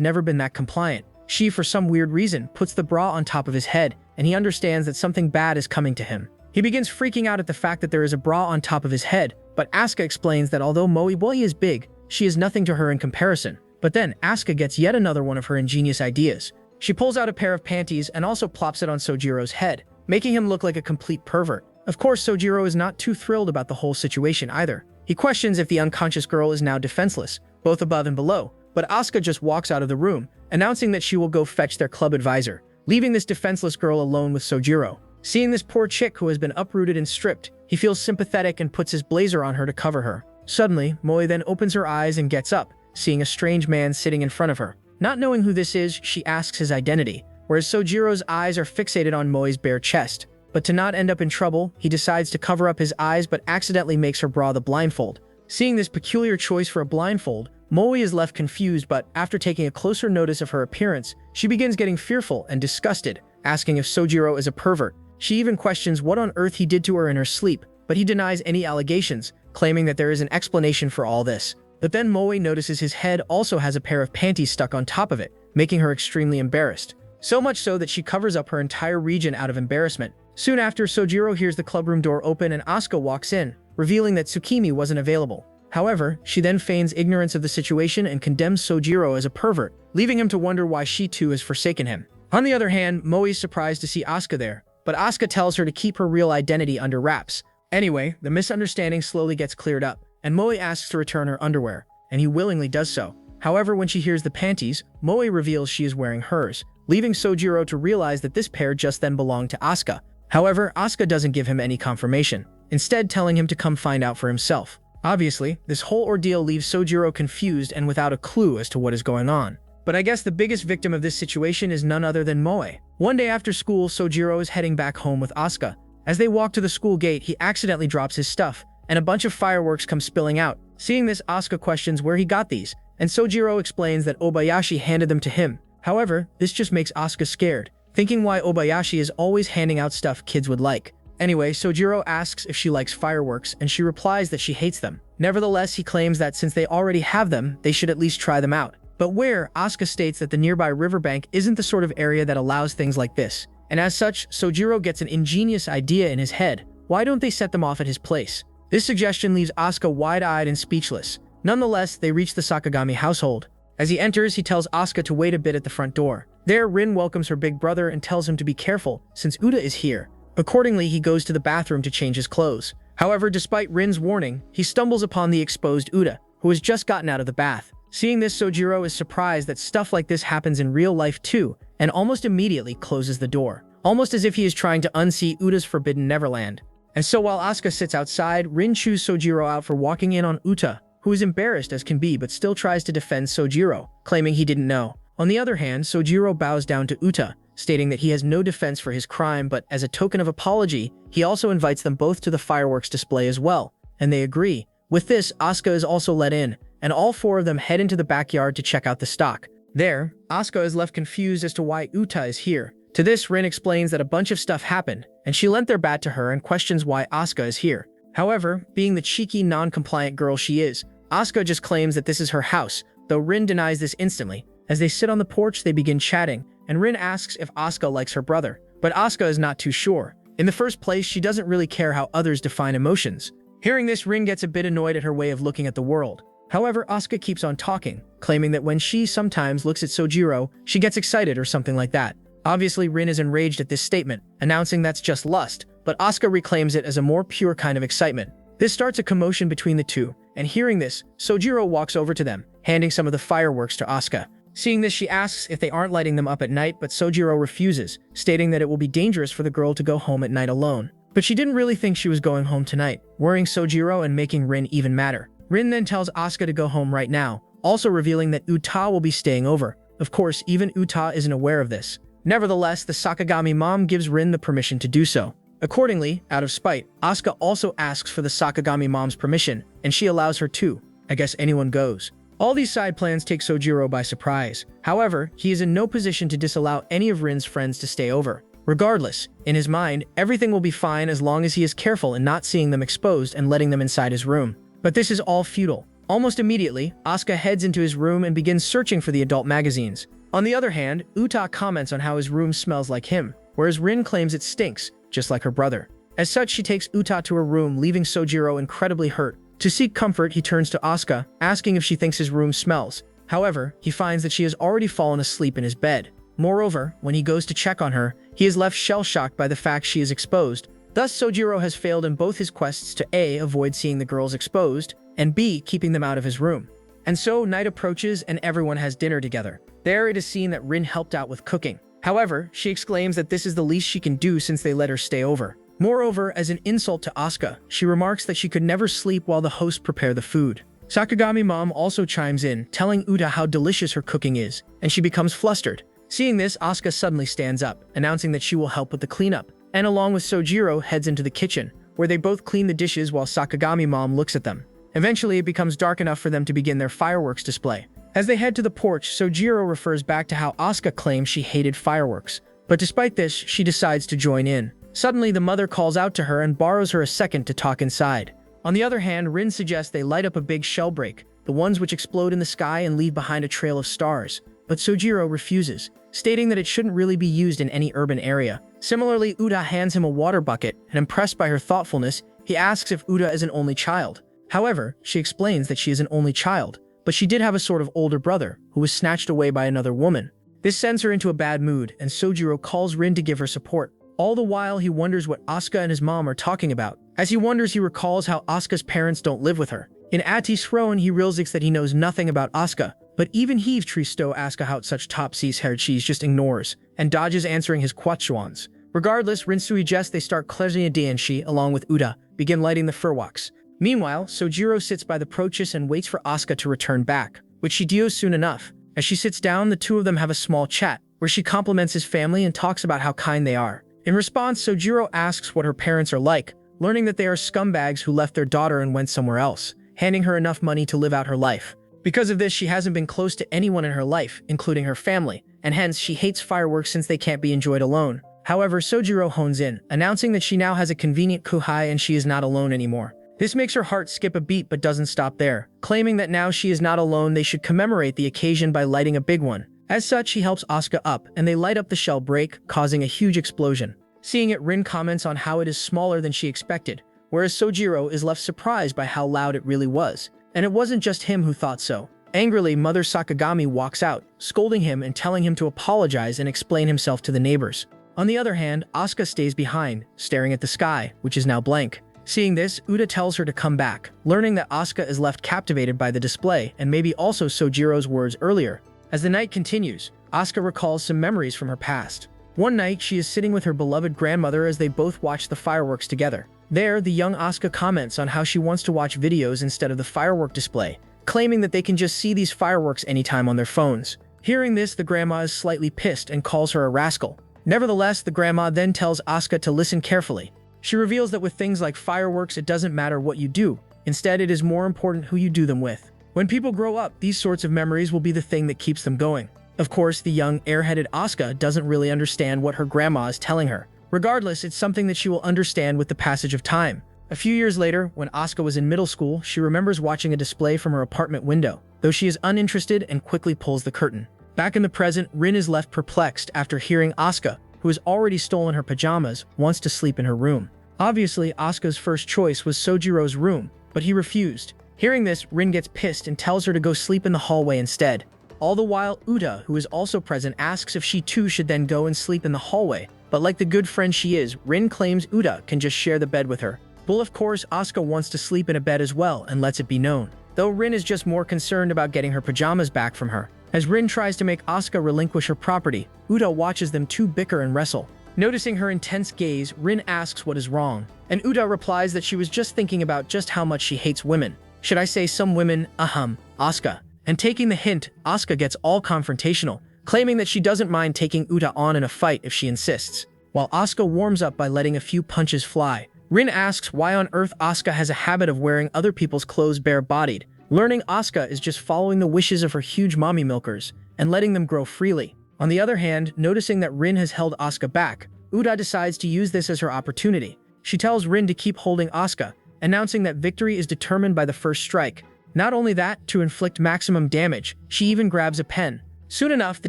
never been that compliant. She, for some weird reason, puts the bra on top of his head, and he understands that something bad is coming to him. He begins freaking out at the fact that there is a bra on top of his head, but Asuka explains that although Moe Boy is big, she is nothing to her in comparison. But then, Asuka gets yet another one of her ingenious ideas. She pulls out a pair of panties and also plops it on Sojiro's head, making him look like a complete pervert. Of course, Sojiro is not too thrilled about the whole situation either. He questions if the unconscious girl is now defenseless, both above and below, but Asuka just walks out of the room, announcing that she will go fetch their club advisor, leaving this defenseless girl alone with Sojiro. Seeing this poor chick who has been uprooted and stripped, he feels sympathetic and puts his blazer on her to cover her. Suddenly, Moe then opens her eyes and gets up, seeing a strange man sitting in front of her. Not knowing who this is, she asks his identity, whereas Sojiro's eyes are fixated on Moe's bare chest. But to not end up in trouble, he decides to cover up his eyes but accidentally makes her bra the blindfold. Seeing this peculiar choice for a blindfold, Moe is left confused, but after taking a closer notice of her appearance, she begins getting fearful and disgusted, asking if Sojiro is a pervert. She even questions what on earth he did to her in her sleep, but he denies any allegations, claiming that there is an explanation for all this. But then Moe notices his head also has a pair of panties stuck on top of it, making her extremely embarrassed. So much so that she covers up her entire region out of embarrassment. Soon after, Sojiro hears the clubroom door open and Asuka walks in, revealing that Tsukimi wasn't available. However, she then feigns ignorance of the situation and condemns Sojiro as a pervert, leaving him to wonder why she too has forsaken him. On the other hand, Moe is surprised to see Asuka there, but Asuka tells her to keep her real identity under wraps. Anyway, the misunderstanding slowly gets cleared up, and Moe asks to return her underwear, and he willingly does so. However, when she hears the panties, Moe reveals she is wearing hers, leaving Sojiro to realize that this pair just then belonged to Asuka. However, Asuka doesn't give him any confirmation, instead telling him to come find out for himself. Obviously, this whole ordeal leaves Sojiro confused and without a clue as to what is going on. But I guess the biggest victim of this situation is none other than Moe. One day after school, Sojiro is heading back home with Asuka. As they walk to the school gate, he accidentally drops his stuff, and a bunch of fireworks come spilling out. Seeing this, Asuka questions where he got these, and Sojiro explains that Obayashi handed them to him. However, this just makes Asuka scared, thinking why Obayashi is always handing out stuff kids would like. Anyway, Sojiro asks if she likes fireworks, and she replies that she hates them. Nevertheless, he claims that since they already have them, they should at least try them out. But where, Asuka states that the nearby riverbank isn't the sort of area that allows things like this. And as such, Sojiro gets an ingenious idea in his head. Why don't they set them off at his place? This suggestion leaves Asuka wide-eyed and speechless. Nonetheless, they reach the Sakagami household. As he enters, he tells Asuka to wait a bit at the front door. There, Rin welcomes her big brother and tells him to be careful, since Uta is here. Accordingly, he goes to the bathroom to change his clothes. However, despite Rin's warning, he stumbles upon the exposed Uta, who has just gotten out of the bath. Seeing this, Sojiro is surprised that stuff like this happens in real life too, and almost immediately closes the door, almost as if he is trying to unsee Uta's forbidden Neverland. And so while Asuka sits outside, Rin chews Sojiro out for walking in on Uta, who is embarrassed as can be but still tries to defend Sojiro, claiming he didn't know. On the other hand, Sojiro bows down to Uta, stating that he has no defense for his crime, but as a token of apology, he also invites them both to the fireworks display as well, and they agree. With this, Asuka is also let in, and all four of them head into the backyard to check out the stock. There, Asuka is left confused as to why Uta is here. To this, Rin explains that a bunch of stuff happened, and she lent their bat to her and questions why Asuka is here. However, being the cheeky, non-compliant girl she is, Asuka just claims that this is her house, though Rin denies this instantly. As they sit on the porch, they begin chatting, and Rin asks if Asuka likes her brother, but Asuka is not too sure. In the first place, she doesn't really care how others define emotions. Hearing this, Rin gets a bit annoyed at her way of looking at the world. However, Asuka keeps on talking, claiming that when she sometimes looks at Sojiro, she gets excited or something like that. Obviously, Rin is enraged at this statement, announcing that's just lust, but Asuka reclaims it as a more pure kind of excitement. This starts a commotion between the two, and hearing this, Sojiro walks over to them, handing some of the fireworks to Asuka. Seeing this, she asks if they aren't lighting them up at night, but Sojiro refuses, stating that it will be dangerous for the girl to go home at night alone. But she didn't really think she was going home tonight, worrying Sojiro and making Rin even madder. Rin then tells Asuka to go home right now, also revealing that Uta will be staying over. Of course, even Uta isn't aware of this. Nevertheless, the Sakagami mom gives Rin the permission to do so. Accordingly, out of spite, Asuka also asks for the Sakagami mom's permission, and she allows her to. I guess anyone goes. All these side plans take Sojiro by surprise. However, he is in no position to disallow any of Rin's friends to stay over. Regardless, in his mind, everything will be fine as long as he is careful in not seeing them exposed and letting them inside his room. But this is all futile. Almost immediately, Asuka heads into his room and begins searching for the adult magazines. On the other hand, Uta comments on how his room smells like him, whereas Rin claims it stinks, just like her brother. As such, she takes Uta to her room, leaving Sojiro incredibly hurt. To seek comfort, he turns to Asuka, asking if she thinks his room smells. However, he finds that she has already fallen asleep in his bed. Moreover, when he goes to check on her, he is left shell-shocked by the fact she is exposed. Thus, Sojiro has failed in both his quests to A. avoid seeing the girls exposed, and B. keeping them out of his room. And so, night approaches and everyone has dinner together. There it is seen that Rin helped out with cooking. However, she exclaims that this is the least she can do since they let her stay over. Moreover, as an insult to Asuka, she remarks that she could never sleep while the hosts prepare the food. Sakagami mom also chimes in, telling Uta how delicious her cooking is, and she becomes flustered. Seeing this, Asuka suddenly stands up, announcing that she will help with the cleanup, and along with Sojiro heads into the kitchen, where they both clean the dishes while Sakagami mom looks at them. Eventually, it becomes dark enough for them to begin their fireworks display. As they head to the porch, Sojiro refers back to how Asuka claims she hated fireworks, but despite this, she decides to join in. Suddenly, the mother calls out to her and borrows her a second to talk inside. On the other hand, Rin suggests they light up a big shell break, the ones which explode in the sky and leave behind a trail of stars. But Sojiro refuses, stating that it shouldn't really be used in any urban area. Similarly, Uta hands him a water bucket, and impressed by her thoughtfulness, he asks if Uta is an only child. However, she explains that she is an only child, but she did have a sort of older brother, who was snatched away by another woman. This sends her into a bad mood, and Sojiro calls Rin to give her support. All the while, he wonders what Asuka and his mom are talking about. As he wonders, he recalls how Asuka's parents don't live with her. In Atis Rowan, he realizes that he knows nothing about Asuka, but even Heave Tristo Asuka out such topsies hair cheese just ignores, and dodges answering his quachuans. Regardless, Rin suggests they start cleansing a Dianshi along with Uta, begin lighting the furwalks. Meanwhile, Sojiro sits by the Prochus and waits for Asuka to return back, which she does soon enough. As she sits down, the two of them have a small chat, where she compliments his family and talks about how kind they are. In response, Sojiro asks what her parents are like, learning that they are scumbags who left their daughter and went somewhere else, handing her enough money to live out her life. Because of this, she hasn't been close to anyone in her life, including her family, and hence she hates fireworks since they can't be enjoyed alone. However, Sojiro hones in, announcing that she now has a convenient kuhai and she is not alone anymore. This makes her heart skip a beat but doesn't stop there, claiming that now she is not alone, they should commemorate the occasion by lighting a big one. As such, he helps Asuka up, and they light up the shell break, causing a huge explosion. Seeing it, Rin comments on how it is smaller than she expected, whereas Sojiro is left surprised by how loud it really was. And it wasn't just him who thought so. Angrily, Mother Sakagami walks out, scolding him and telling him to apologize and explain himself to the neighbors. On the other hand, Asuka stays behind, staring at the sky, which is now blank. Seeing this, Uta tells her to come back, learning that Asuka is left captivated by the display and maybe also Sojiro's words earlier. As the night continues, Asuka recalls some memories from her past. One night, she is sitting with her beloved grandmother as they both watch the fireworks together. There, the young Asuka comments on how she wants to watch videos instead of the firework display, claiming that they can just see these fireworks anytime on their phones. Hearing this, the grandma is slightly pissed and calls her a rascal. Nevertheless, the grandma then tells Asuka to listen carefully. She reveals that with things like fireworks, it doesn't matter what you do. Instead, it is more important who you do them with. When people grow up, these sorts of memories will be the thing that keeps them going. Of course, the young, airheaded Asuka doesn't really understand what her grandma is telling her. Regardless, it's something that she will understand with the passage of time. A few years later, when Asuka was in middle school, she remembers watching a display from her apartment window, though she is uninterested and quickly pulls the curtain. Back in the present, Rin is left perplexed after hearing Asuka, who has already stolen her pajamas, wants to sleep in her room. Obviously, Asuka's first choice was Sojiro's room, but he refused. Hearing this, Rin gets pissed and tells her to go sleep in the hallway instead. All the while, Uta, who is also present, asks if she too should then go and sleep in the hallway, but like the good friend she is, Rin claims Uta can just share the bed with her. Well, of course, Asuka wants to sleep in a bed as well and lets it be known, though Rin is just more concerned about getting her pajamas back from her. As Rin tries to make Asuka relinquish her property, Uta watches them two bicker and wrestle. Noticing her intense gaze, Rin asks what is wrong, and Uta replies that she was just thinking about just how much she hates women. Should I say some women, Asuka. And taking the hint, Asuka gets all confrontational, claiming that she doesn't mind taking Uta on in a fight if she insists. While Asuka warms up by letting a few punches fly, Rin asks why on earth Asuka has a habit of wearing other people's clothes bare-bodied, learning Asuka is just following the wishes of her huge mommy milkers and letting them grow freely. On the other hand, noticing that Rin has held Asuka back, Uta decides to use this as her opportunity. She tells Rin to keep holding Asuka, announcing that victory is determined by the first strike. Not only that, to inflict maximum damage, she even grabs a pen. Soon enough, the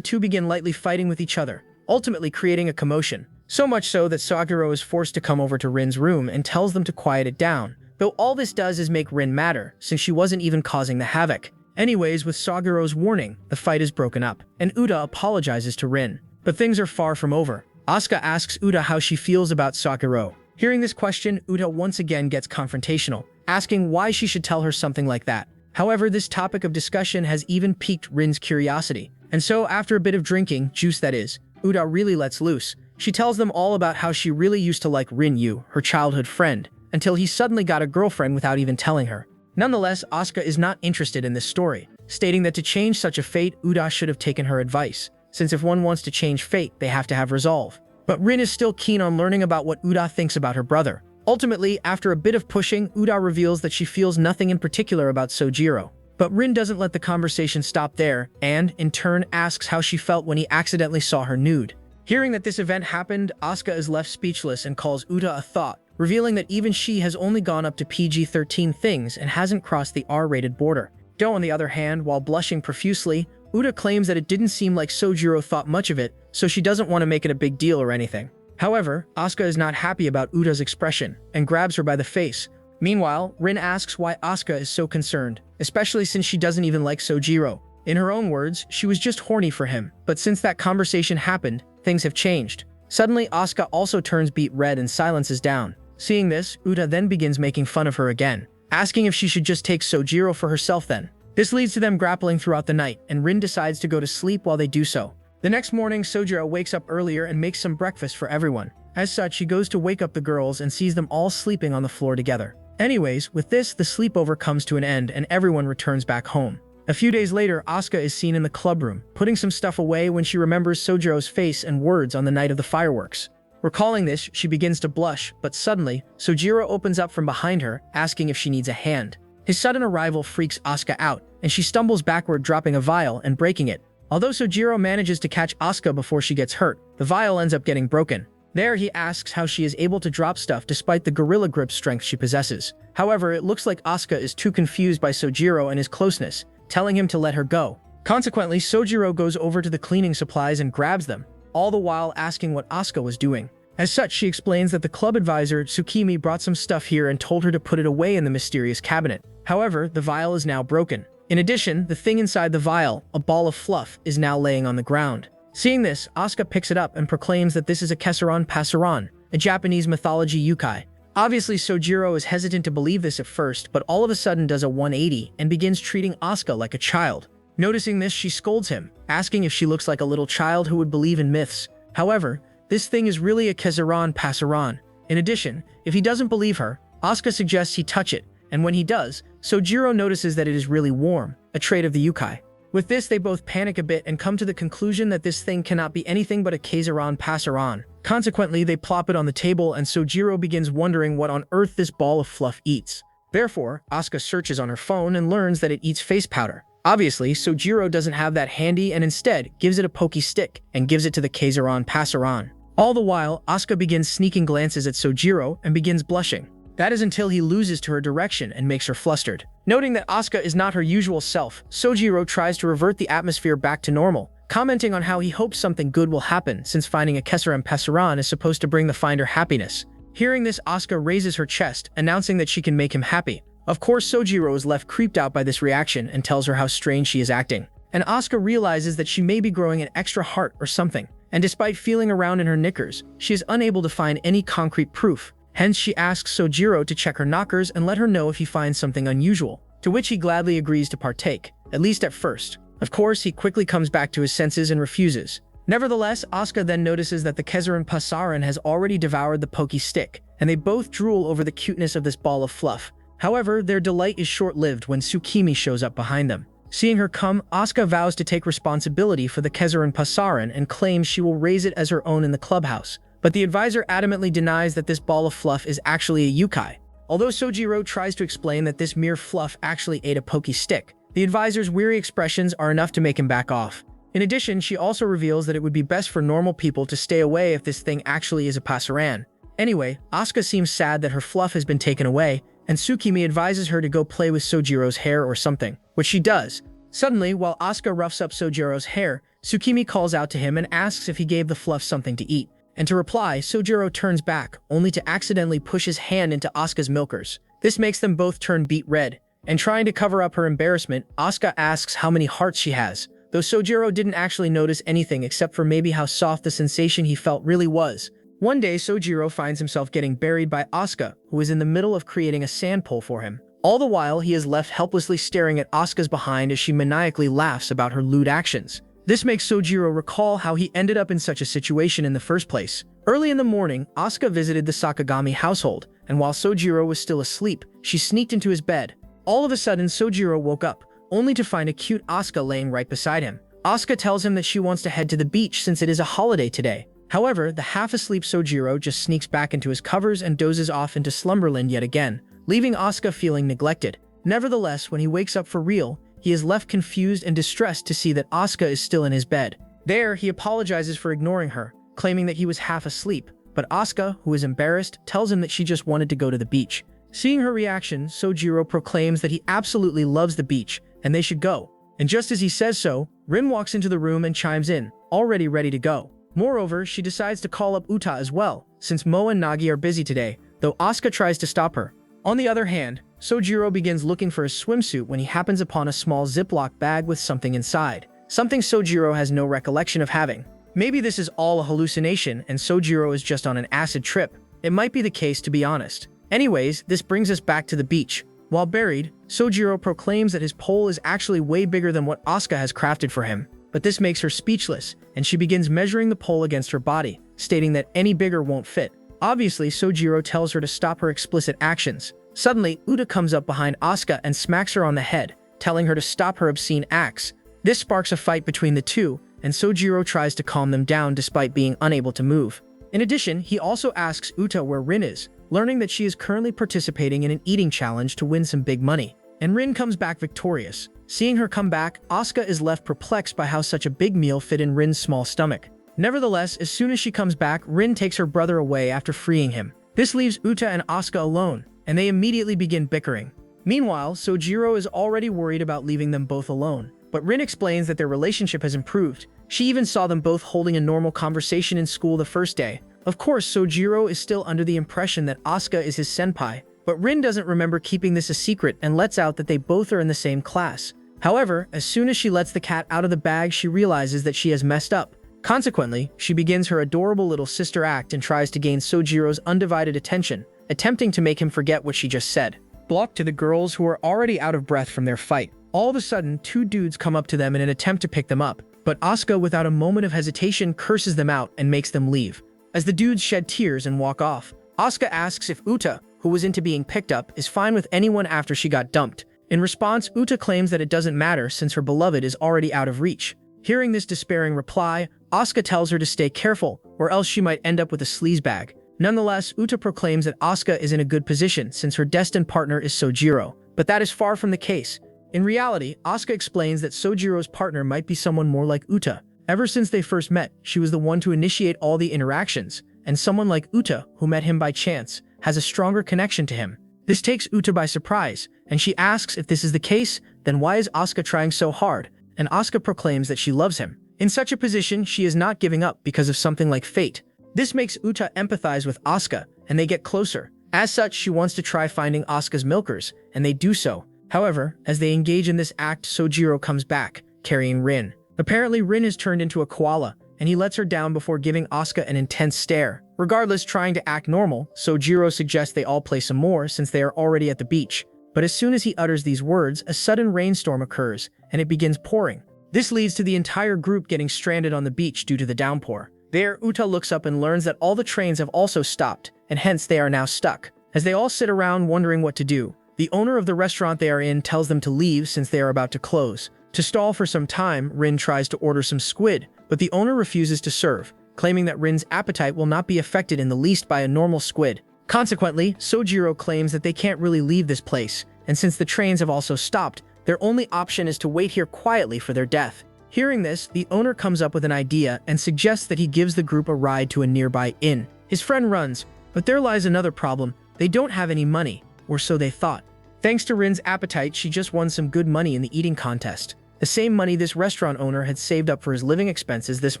two begin lightly fighting with each other, ultimately creating a commotion. So much so that Sojiro is forced to come over to Rin's room and tells them to quiet it down, though all this does is make Rin madder, since she wasn't even causing the havoc. Anyways, with Sojiro's warning, the fight is broken up, and Uta apologizes to Rin. But things are far from over. Asuka asks Uta how she feels about Sojiro. Hearing this question, Uta once again gets confrontational, asking why she should tell her something like that. However, this topic of discussion has even piqued Rin's curiosity, and so after a bit of drinking, juice that is, Uta really lets loose. She tells them all about how she really used to like Rin-yu, her childhood friend, until he suddenly got a girlfriend without even telling her. Nonetheless, Asuka is not interested in this story, stating that to change such a fate, Uta should have taken her advice, since if one wants to change fate, they have to have resolve. But Rin is still keen on learning about what Uta thinks about her brother. Ultimately, after a bit of pushing, Uta reveals that she feels nothing in particular about Sojiro. But Rin doesn't let the conversation stop there, and, in turn, asks how she felt when he accidentally saw her nude. Hearing that this event happened, Asuka is left speechless and calls Uta a thought, revealing that even she has only gone up to PG-13 things and hasn't crossed the R-rated border. Do, on the other hand, while blushing profusely, Uta claims that it didn't seem like Sojiro thought much of it, so she doesn't want to make it a big deal or anything. However, Asuka is not happy about Uta's expression and grabs her by the face. Meanwhile, Rin asks why Asuka is so concerned, especially since she doesn't even like Sojiro. In her own words, she was just horny for him, but since that conversation happened, things have changed. Suddenly, Asuka also turns beet red and silences down. Seeing this, Uta then begins making fun of her again, asking if she should just take Sojiro for herself then. This leads to them grappling throughout the night, and Rin decides to go to sleep while they do so. The next morning, Sojiro wakes up earlier and makes some breakfast for everyone. As such, he goes to wake up the girls and sees them all sleeping on the floor together. Anyways, with this, the sleepover comes to an end and everyone returns back home. A few days later, Asuka is seen in the club room, putting some stuff away when she remembers Sojiro's face and words on the night of the fireworks. Recalling this, she begins to blush, but suddenly, Sojiro opens up from behind her, asking if she needs a hand. His sudden arrival freaks Asuka out, and she stumbles backward, dropping a vial and breaking it. Although Sojiro manages to catch Asuka before she gets hurt, the vial ends up getting broken. There, he asks how she is able to drop stuff despite the gorilla grip strength she possesses. However, it looks like Asuka is too confused by Sojiro and his closeness, telling him to let her go. Consequently, Sojiro goes over to the cleaning supplies and grabs them, all the while asking what Asuka was doing. As such, she explains that the club advisor, Tsukimi, brought some stuff here and told her to put it away in the mysterious cabinet. However, the vial is now broken. In addition, the thing inside the vial, a ball of fluff, is now laying on the ground. Seeing this, Asuka picks it up and proclaims that this is a Kesseron Passeron, a Japanese mythology yukai. Obviously, Sojiro is hesitant to believe this at first, but all of a sudden does a 180 and begins treating Asuka like a child. Noticing this, she scolds him, asking if she looks like a little child who would believe in myths. However, this thing is really a Kesseron Passeron. In addition, if he doesn't believe her, Asuka suggests he touch it, and when he does, Sojiro notices that it is really warm, a trait of the yukai. With this, they both panic a bit and come to the conclusion that this thing cannot be anything but a Kesseron Passeron. Consequently, they plop it on the table and Sojiro begins wondering what on earth this ball of fluff eats. Therefore, Asuka searches on her phone and learns that it eats face powder. Obviously, Sojiro doesn't have that handy and instead gives it a pokey stick and gives it to the Kesseron Passeron. All the while, Asuka begins sneaking glances at Sojiro and begins blushing. That is until he loses to her direction and makes her flustered. Noting that Asuka is not her usual self, Sojiro tries to revert the atmosphere back to normal, commenting on how he hopes something good will happen since finding a Kesseron Passeron is supposed to bring the finder happiness. Hearing this, Asuka raises her chest, announcing that she can make him happy. Of course, Sojiro is left creeped out by this reaction and tells her how strange she is acting. And Asuka realizes that she may be growing an extra heart or something, and despite feeling around in her knickers, she is unable to find any concrete proof. Hence, she asks Sojiro to check her knockers and let her know if he finds something unusual, to which he gladly agrees to partake, at least at first. Of course, he quickly comes back to his senses and refuses. Nevertheless, Asuka then notices that the Kesseron Passeron has already devoured the pokey stick, and they both drool over the cuteness of this ball of fluff. However, their delight is short-lived when Tsukimi shows up behind them. Seeing her come, Asuka vows to take responsibility for the Kesseron Passeron and claims she will raise it as her own in the clubhouse. But the advisor adamantly denies that this ball of fluff is actually a yukai. Although Sojiro tries to explain that this mere fluff actually ate a pokey stick, the advisor's weary expressions are enough to make him back off. In addition, she also reveals that it would be best for normal people to stay away if this thing actually is a passeran. Anyway, Asuka seems sad that her fluff has been taken away, and Tsukimi advises her to go play with Sojiro's hair or something, which she does. Suddenly, while Asuka roughs up Sojiro's hair, Tsukimi calls out to him and asks if he gave the fluff something to eat. And to reply, Sojiro turns back, only to accidentally push his hand into Asuka's milkers. This makes them both turn beet red. And trying to cover up her embarrassment, Asuka asks how many hearts she has, though Sojiro didn't actually notice anything except for maybe how soft the sensation he felt really was. One day, Sojiro finds himself getting buried by Asuka, who is in the middle of creating a sand pole for him. All the while, he is left helplessly staring at Asuka's behind as she maniacally laughs about her lewd actions. This makes Sojiro recall how he ended up in such a situation in the first place. Early in the morning, Asuka visited the Sakagami household, and while Sojiro was still asleep, she sneaked into his bed. All of a sudden, Sojiro woke up, only to find a cute Asuka laying right beside him. Asuka tells him that she wants to head to the beach since it is a holiday today. However, the half-asleep Sojiro just sneaks back into his covers and dozes off into slumberland yet again, leaving Asuka feeling neglected. Nevertheless, when he wakes up for real, he is left confused and distressed to see that Asuka is still in his bed. There, he apologizes for ignoring her, claiming that he was half asleep, but Asuka, who is embarrassed, tells him that she just wanted to go to the beach. Seeing her reaction, Sojiro proclaims that he absolutely loves the beach, and they should go. And just as he says so, Rin walks into the room and chimes in, already ready to go. Moreover, she decides to call up Uta as well, since Mo and Nagi are busy today, though Asuka tries to stop her. On the other hand, Sojiro begins looking for a swimsuit when he happens upon a small Ziploc bag with something inside. Something Sojiro has no recollection of having. Maybe this is all a hallucination and Sojiro is just on an acid trip. It might be the case, to be honest. Anyways, this brings us back to the beach. While buried, Sojiro proclaims that his pole is actually way bigger than what Asuka has crafted for him. But this makes her speechless, and she begins measuring the pole against her body, stating that any bigger won't fit. Obviously, Sojiro tells her to stop her explicit actions. Suddenly, Uta comes up behind Asuka and smacks her on the head, telling her to stop her obscene acts. This sparks a fight between the two, and Sojiro tries to calm them down despite being unable to move. In addition, he also asks Uta where Rin is, learning that she is currently participating in an eating challenge to win some big money. And Rin comes back victorious. Seeing her come back, Asuka is left perplexed by how such a big meal fit in Rin's small stomach. Nevertheless, as soon as she comes back, Rin takes her brother away after freeing him. This leaves Uta and Asuka alone, and they immediately begin bickering. Meanwhile, Sojiro is already worried about leaving them both alone, but Rin explains that their relationship has improved. She even saw them both holding a normal conversation in school the first day. Of course, Sojiro is still under the impression that Asuka is his senpai, but Rin doesn't remember keeping this a secret and lets out that they both are in the same class. However, as soon as she lets the cat out of the bag, she realizes that she has messed up. Consequently, she begins her adorable little sister act and tries to gain Sojiro's undivided attention, attempting to make him forget what she just said. Blocked to the girls who are already out of breath from their fight. All of a sudden, two dudes come up to them in an attempt to pick them up, but Asuka, without a moment of hesitation, curses them out and makes them leave. As the dudes shed tears and walk off, Asuka asks if Uta, who was into being picked up, is fine with anyone after she got dumped. In response, Uta claims that it doesn't matter since her beloved is already out of reach. Hearing this despairing reply, Asuka tells her to stay careful, or else she might end up with a sleazebag. Nonetheless, Uta proclaims that Asuka is in a good position since her destined partner is Sojiro, but that is far from the case. In reality, Asuka explains that Sojiro's partner might be someone more like Uta. Ever since they first met, she was the one to initiate all the interactions, and someone like Uta, who met him by chance, has a stronger connection to him. This takes Uta by surprise, and she asks if this is the case, then why is Asuka trying so hard? And Asuka proclaims that she loves him. In such a position, she is not giving up because of something like fate. This makes Uta empathize with Asuka, and they get closer. As such, she wants to try finding Asuka's milkers, and they do so. However, as they engage in this act, Sojiro comes back, carrying Rin. Apparently, Rin has turned into a koala, and he lets her down before giving Asuka an intense stare. Regardless, trying to act normal, Sojiro suggests they all play some more since they are already at the beach. But as soon as he utters these words, a sudden rainstorm occurs, and it begins pouring. This leads to the entire group getting stranded on the beach due to the downpour. There, Uta looks up and learns that all the trains have also stopped, and hence they are now stuck. As they all sit around wondering what to do, the owner of the restaurant they are in tells them to leave since they are about to close. To stall for some time, Rin tries to order some squid, but the owner refuses to serve, claiming that Rin's appetite will not be affected in the least by a normal squid. Consequently, Sojiro claims that they can't really leave this place, and since the trains have also stopped, their only option is to wait here quietly for their death. Hearing this, the owner comes up with an idea and suggests that he gives the group a ride to a nearby inn. His friend runs, but there lies another problem. They don't have any money, or so they thought. Thanks to Rin's appetite, she just won some good money in the eating contest. The same money this restaurant owner had saved up for his living expenses this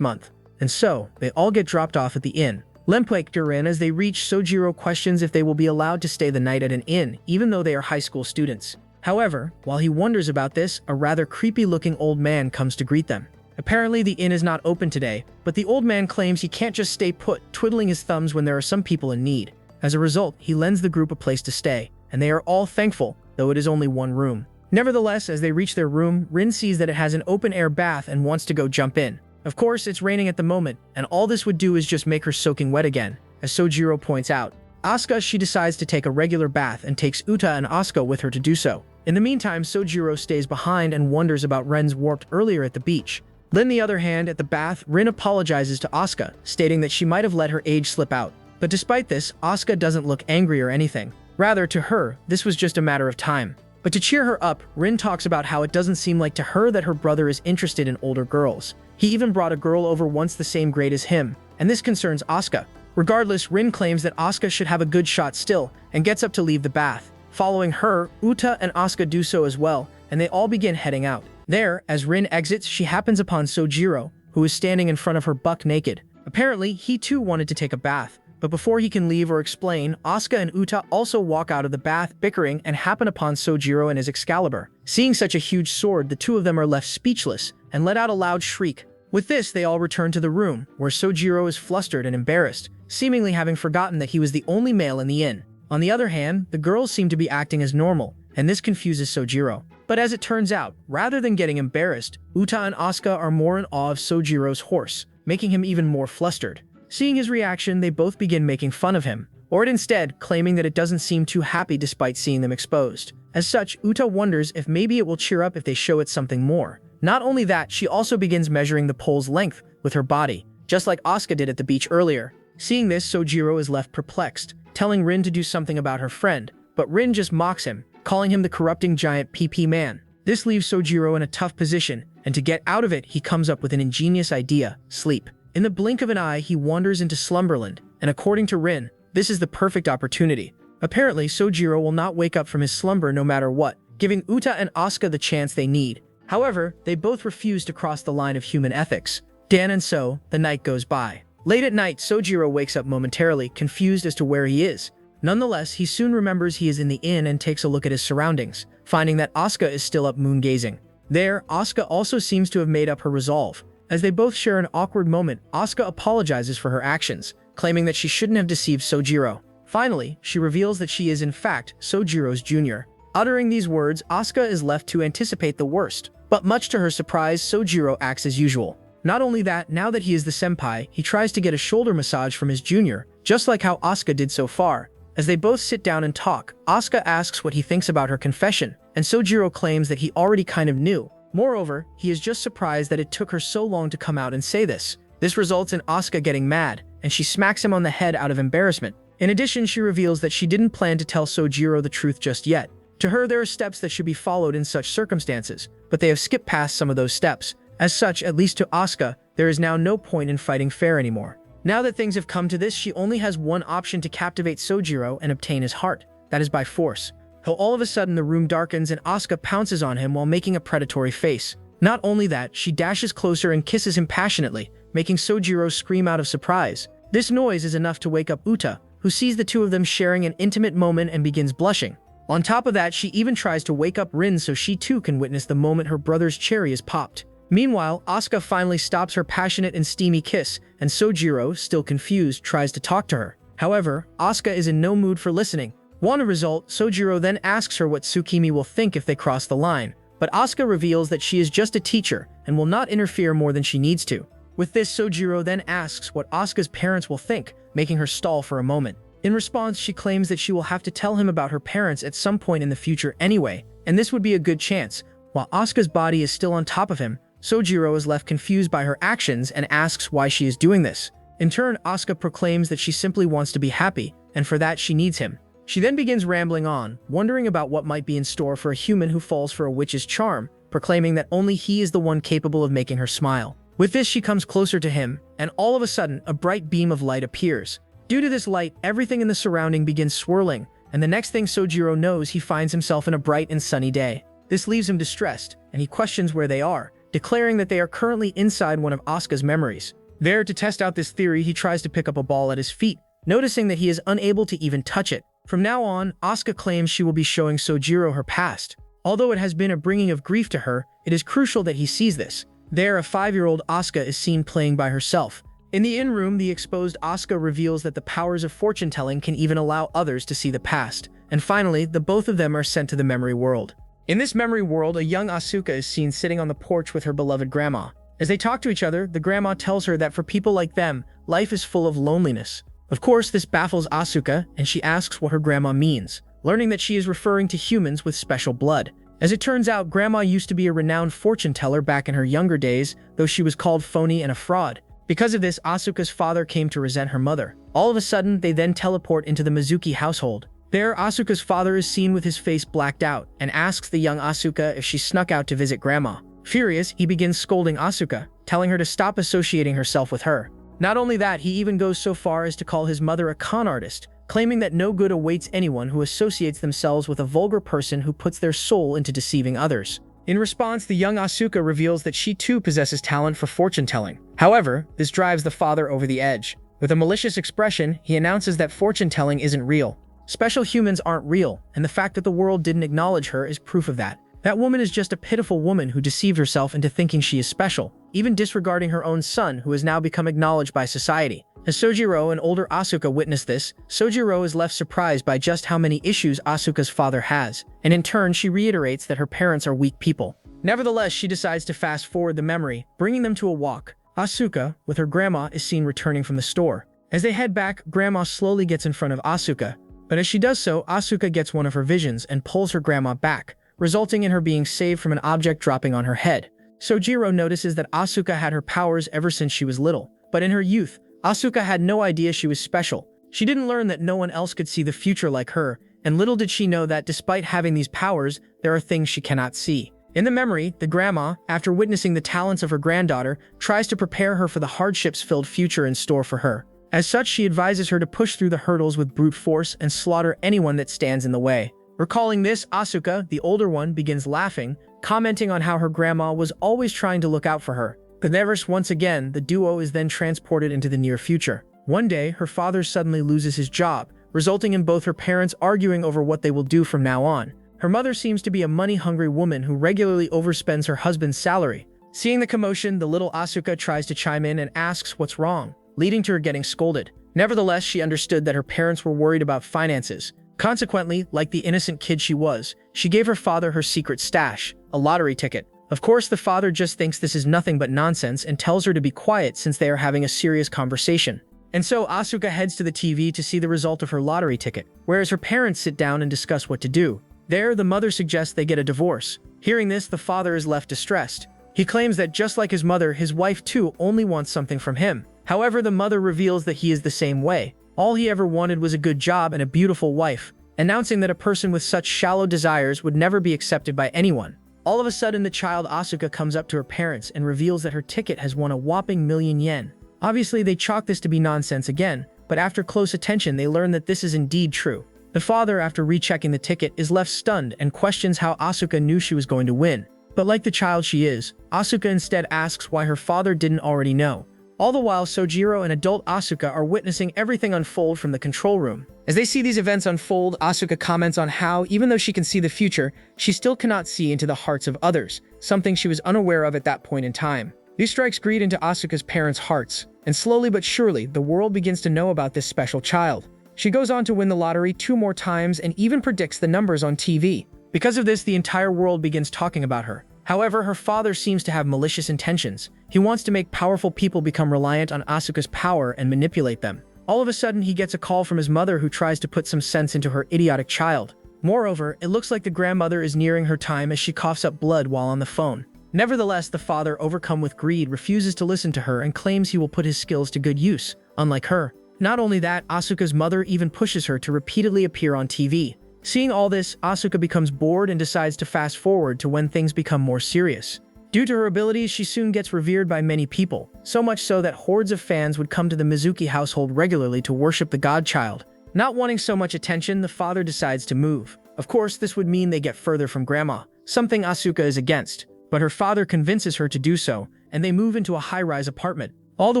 month. And so, they all get dropped off at the inn. Lempuek as they reach, Sojiro questions if they will be allowed to stay the night at an inn, even though they are high school students. However, while he wonders about this, a rather creepy-looking old man comes to greet them. Apparently, the inn is not open today, but the old man claims he can't just stay put, twiddling his thumbs when there are some people in need. As a result, he lends the group a place to stay, and they are all thankful, though it is only one room. Nevertheless, as they reach their room, Rin sees that it has an open-air bath and wants to go jump in. Of course, it's raining at the moment, and all this would do is just make her soaking wet again, as Sojiro points out. Asuka, she decides to take a regular bath and takes Uta and Asuka with her to do so. In the meantime, Sojiro stays behind and wonders about Ren's warped earlier at the beach. On the other hand, at the bath, Rin apologizes to Asuka, stating that she might have let her age slip out. But despite this, Asuka doesn't look angry or anything. Rather, to her, this was just a matter of time. But to cheer her up, Rin talks about how it doesn't seem like to her that her brother is interested in older girls. He even brought a girl over once the same grade as him, and this concerns Asuka. Regardless, Rin claims that Asuka should have a good shot still, and gets up to leave the bath. Following her, Uta and Asuka do so as well, and they all begin heading out. There, as Rin exits, she happens upon Sojiro, who is standing in front of her buck naked. Apparently, he too wanted to take a bath, but before he can leave or explain, Asuka and Uta also walk out of the bath bickering and happen upon Sojiro and his Excalibur. Seeing such a huge sword, the two of them are left speechless and let out a loud shriek. With this, they all return to the room, where Sojiro is flustered and embarrassed, seemingly having forgotten that he was the only male in the inn. On the other hand, the girls seem to be acting as normal, and this confuses Sojiro. But as it turns out, rather than getting embarrassed, Uta and Asuka are more in awe of Sojiro's horse, making him even more flustered. Seeing his reaction, they both begin making fun of him, or instead claiming that it doesn't seem too happy despite seeing them exposed. As such, Uta wonders if maybe it will cheer up if they show it something more. Not only that, she also begins measuring the pole's length with her body, just like Asuka did at the beach earlier. Seeing this, Sojiro is left perplexed, telling Rin to do something about her friend, but Rin just mocks him, calling him the corrupting giant PP man. This leaves Sojiro in a tough position, and to get out of it, he comes up with an ingenious idea: sleep. In the blink of an eye, he wanders into Slumberland, and according to Rin, this is the perfect opportunity. Apparently, Sojiro will not wake up from his slumber no matter what, giving Uta and Asuka the chance they need. However, they both refuse to cross the line of human ethics. And so, the night goes by. Late at night, Sojiro wakes up momentarily, confused as to where he is. Nonetheless, he soon remembers he is in the inn and takes a look at his surroundings, finding that Asuka is still up moon-gazing. There, Asuka also seems to have made up her resolve. As they both share an awkward moment, Asuka apologizes for her actions, claiming that she shouldn't have deceived Sojiro. Finally, she reveals that she is in fact Sojiro's junior. Uttering these words, Asuka is left to anticipate the worst. But much to her surprise, Sojiro acts as usual. Not only that, now that he is the senpai, he tries to get a shoulder massage from his junior, just like how Asuka did so far. As they both sit down and talk, Asuka asks what he thinks about her confession, and Sojiro claims that he already kind of knew. Moreover, he is just surprised that it took her so long to come out and say this. This results in Asuka getting mad, and she smacks him on the head out of embarrassment. In addition, she reveals that she didn't plan to tell Sojiro the truth just yet. To her, there are steps that should be followed in such circumstances, but they have skipped past some of those steps. As such, at least to Asuka, there is now no point in fighting fair anymore. Now that things have come to this, she only has one option to captivate Sojiro and obtain his heart. That is by force. Till all of a sudden the room darkens and Asuka pounces on him while making a predatory face. Not only that, she dashes closer and kisses him passionately, making Sojiro scream out of surprise. This noise is enough to wake up Uta, who sees the two of them sharing an intimate moment and begins blushing. On top of that, she even tries to wake up Rin so she too can witness the moment her brother's cherry is popped. Meanwhile, Asuka finally stops her passionate and steamy kiss, and Sojiro, still confused, tries to talk to her. However, Asuka is in no mood for listening. Want a result, Sojiro then asks her what Tsukimi will think if they cross the line, but Asuka reveals that she is just a teacher and will not interfere more than she needs to. With this, Sojiro then asks what Asuka's parents will think, making her stall for a moment. In response, she claims that she will have to tell him about her parents at some point in the future anyway, and this would be a good chance. While Asuka's body is still on top of him, Sojiro is left confused by her actions and asks why she is doing this. In turn, Asuka proclaims that she simply wants to be happy, and for that she needs him. She then begins rambling on, wondering about what might be in store for a human who falls for a witch's charm, proclaiming that only he is the one capable of making her smile. With this, she comes closer to him, and all of a sudden, a bright beam of light appears. Due to this light, everything in the surrounding begins swirling, and the next thing Sojiro knows, he finds himself in a bright and sunny day. This leaves him distressed, and he questions where they are, declaring that they are currently inside one of Asuka's memories. There, to test out this theory, he tries to pick up a ball at his feet, noticing that he is unable to even touch it. From now on, Asuka claims she will be showing Sojiro her past. Although it has been a bringing of grief to her, it is crucial that he sees this. There, a 5-year-old Asuka is seen playing by herself. In the inn room, the exposed Asuka reveals that the powers of fortune-telling can even allow others to see the past. And finally, the both of them are sent to the memory world. In this memory world, a young Asuka is seen sitting on the porch with her beloved grandma. As they talk to each other, the grandma tells her that for people like them, life is full of loneliness. Of course, this baffles Asuka, and she asks what her grandma means, learning that she is referring to humans with special blood. As it turns out, Grandma used to be a renowned fortune teller back in her younger days, though she was called phony and a fraud. Because of this, Asuka's father came to resent her mother. All of a sudden, they then teleport into the Mizuki household. There, Asuka's father is seen with his face blacked out, and asks the young Asuka if she snuck out to visit Grandma. Furious, he begins scolding Asuka, telling her to stop associating herself with her. Not only that, he even goes so far as to call his mother a con artist, claiming that no good awaits anyone who associates themselves with a vulgar person who puts their soul into deceiving others. In response, the young Asuka reveals that she too possesses talent for fortune-telling. However, this drives the father over the edge. With a malicious expression, he announces that fortune-telling isn't real. Special humans aren't real, and the fact that the world didn't acknowledge her is proof of that. That woman is just a pitiful woman who deceived herself into thinking she is special, even disregarding her own son, who has now become acknowledged by society. As Sojiro and older Asuka witness this, Sojiro is left surprised by just how many issues Asuka's father has, and in turn she reiterates that her parents are weak people. Nevertheless, she decides to fast forward the memory, bringing them to a walk. Asuka, with her grandma, is seen returning from the store. As they head back, Grandma slowly gets in front of Asuka, but as she does so, Asuka gets one of her visions and pulls her grandma back, resulting in her being saved from an object dropping on her head. Sojiro notices that Asuka had her powers ever since she was little, but in her youth, Asuka had no idea she was special. She didn't learn that no one else could see the future like her, and little did she know that despite having these powers, there are things she cannot see. In the memory, the grandma, after witnessing the talents of her granddaughter, tries to prepare her for the hardships-filled future in store for her. As such, she advises her to push through the hurdles with brute force and slaughter anyone that stands in the way. Recalling this, Asuka, the older one, begins laughing, commenting on how her grandma was always trying to look out for her. But never once again, the duo is then transported into the near future. One day, her father suddenly loses his job, resulting in both her parents arguing over what they will do from now on. Her mother seems to be a money-hungry woman who regularly overspends her husband's salary. Seeing the commotion, the little Asuka tries to chime in and asks what's wrong, leading to her getting scolded. Nevertheless, she understood that her parents were worried about finances. Consequently, like the innocent kid she was, she gave her father her secret stash, a lottery ticket. Of course, the father just thinks this is nothing but nonsense and tells her to be quiet since they are having a serious conversation. And so Asuka heads to the TV to see the result of her lottery ticket, whereas her parents sit down and discuss what to do. There, the mother suggests they get a divorce. Hearing this, the father is left distressed. He claims that just like his mother, his wife too only wants something from him. However, the mother reveals that he is the same way. All he ever wanted was a good job and a beautiful wife, announcing that a person with such shallow desires would never be accepted by anyone. All of a sudden, the child Asuka comes up to her parents and reveals that her ticket has won a whopping 1,000,000 yen. Obviously, they chalk this to be nonsense again, but after close attention, they learn that this is indeed true. The father, after rechecking the ticket, is left stunned and questions how Asuka knew she was going to win. But like the child she is, Asuka instead asks why her father didn't already know. All the while, Sojiro and adult Asuka are witnessing everything unfold from the control room. As they see these events unfold, Asuka comments on how, even though she can see the future, she still cannot see into the hearts of others, something she was unaware of at that point in time. These strikes greed into Asuka's parents' hearts, and slowly but surely, the world begins to know about this special child. She goes on to win the lottery 2 more times and even predicts the numbers on TV. Because of this, the entire world begins talking about her. However, her father seems to have malicious intentions. He wants to make powerful people become reliant on Asuka's power and manipulate them. All of a sudden, he gets a call from his mother who tries to put some sense into her idiotic child. Moreover, it looks like the grandmother is nearing her time as she coughs up blood while on the phone. Nevertheless, the father, overcome with greed, refuses to listen to her and claims he will put his skills to good use, unlike her. Not only that, Asuka's mother even pushes her to repeatedly appear on TV. Seeing all this, Asuka becomes bored and decides to fast forward to when things become more serious. Due to her abilities, she soon gets revered by many people, so much so that hordes of fans would come to the Mizuki household regularly to worship the godchild. Not wanting so much attention, the father decides to move. Of course, this would mean they get further from grandma, something Asuka is against, but her father convinces her to do so, and they move into a high-rise apartment. All the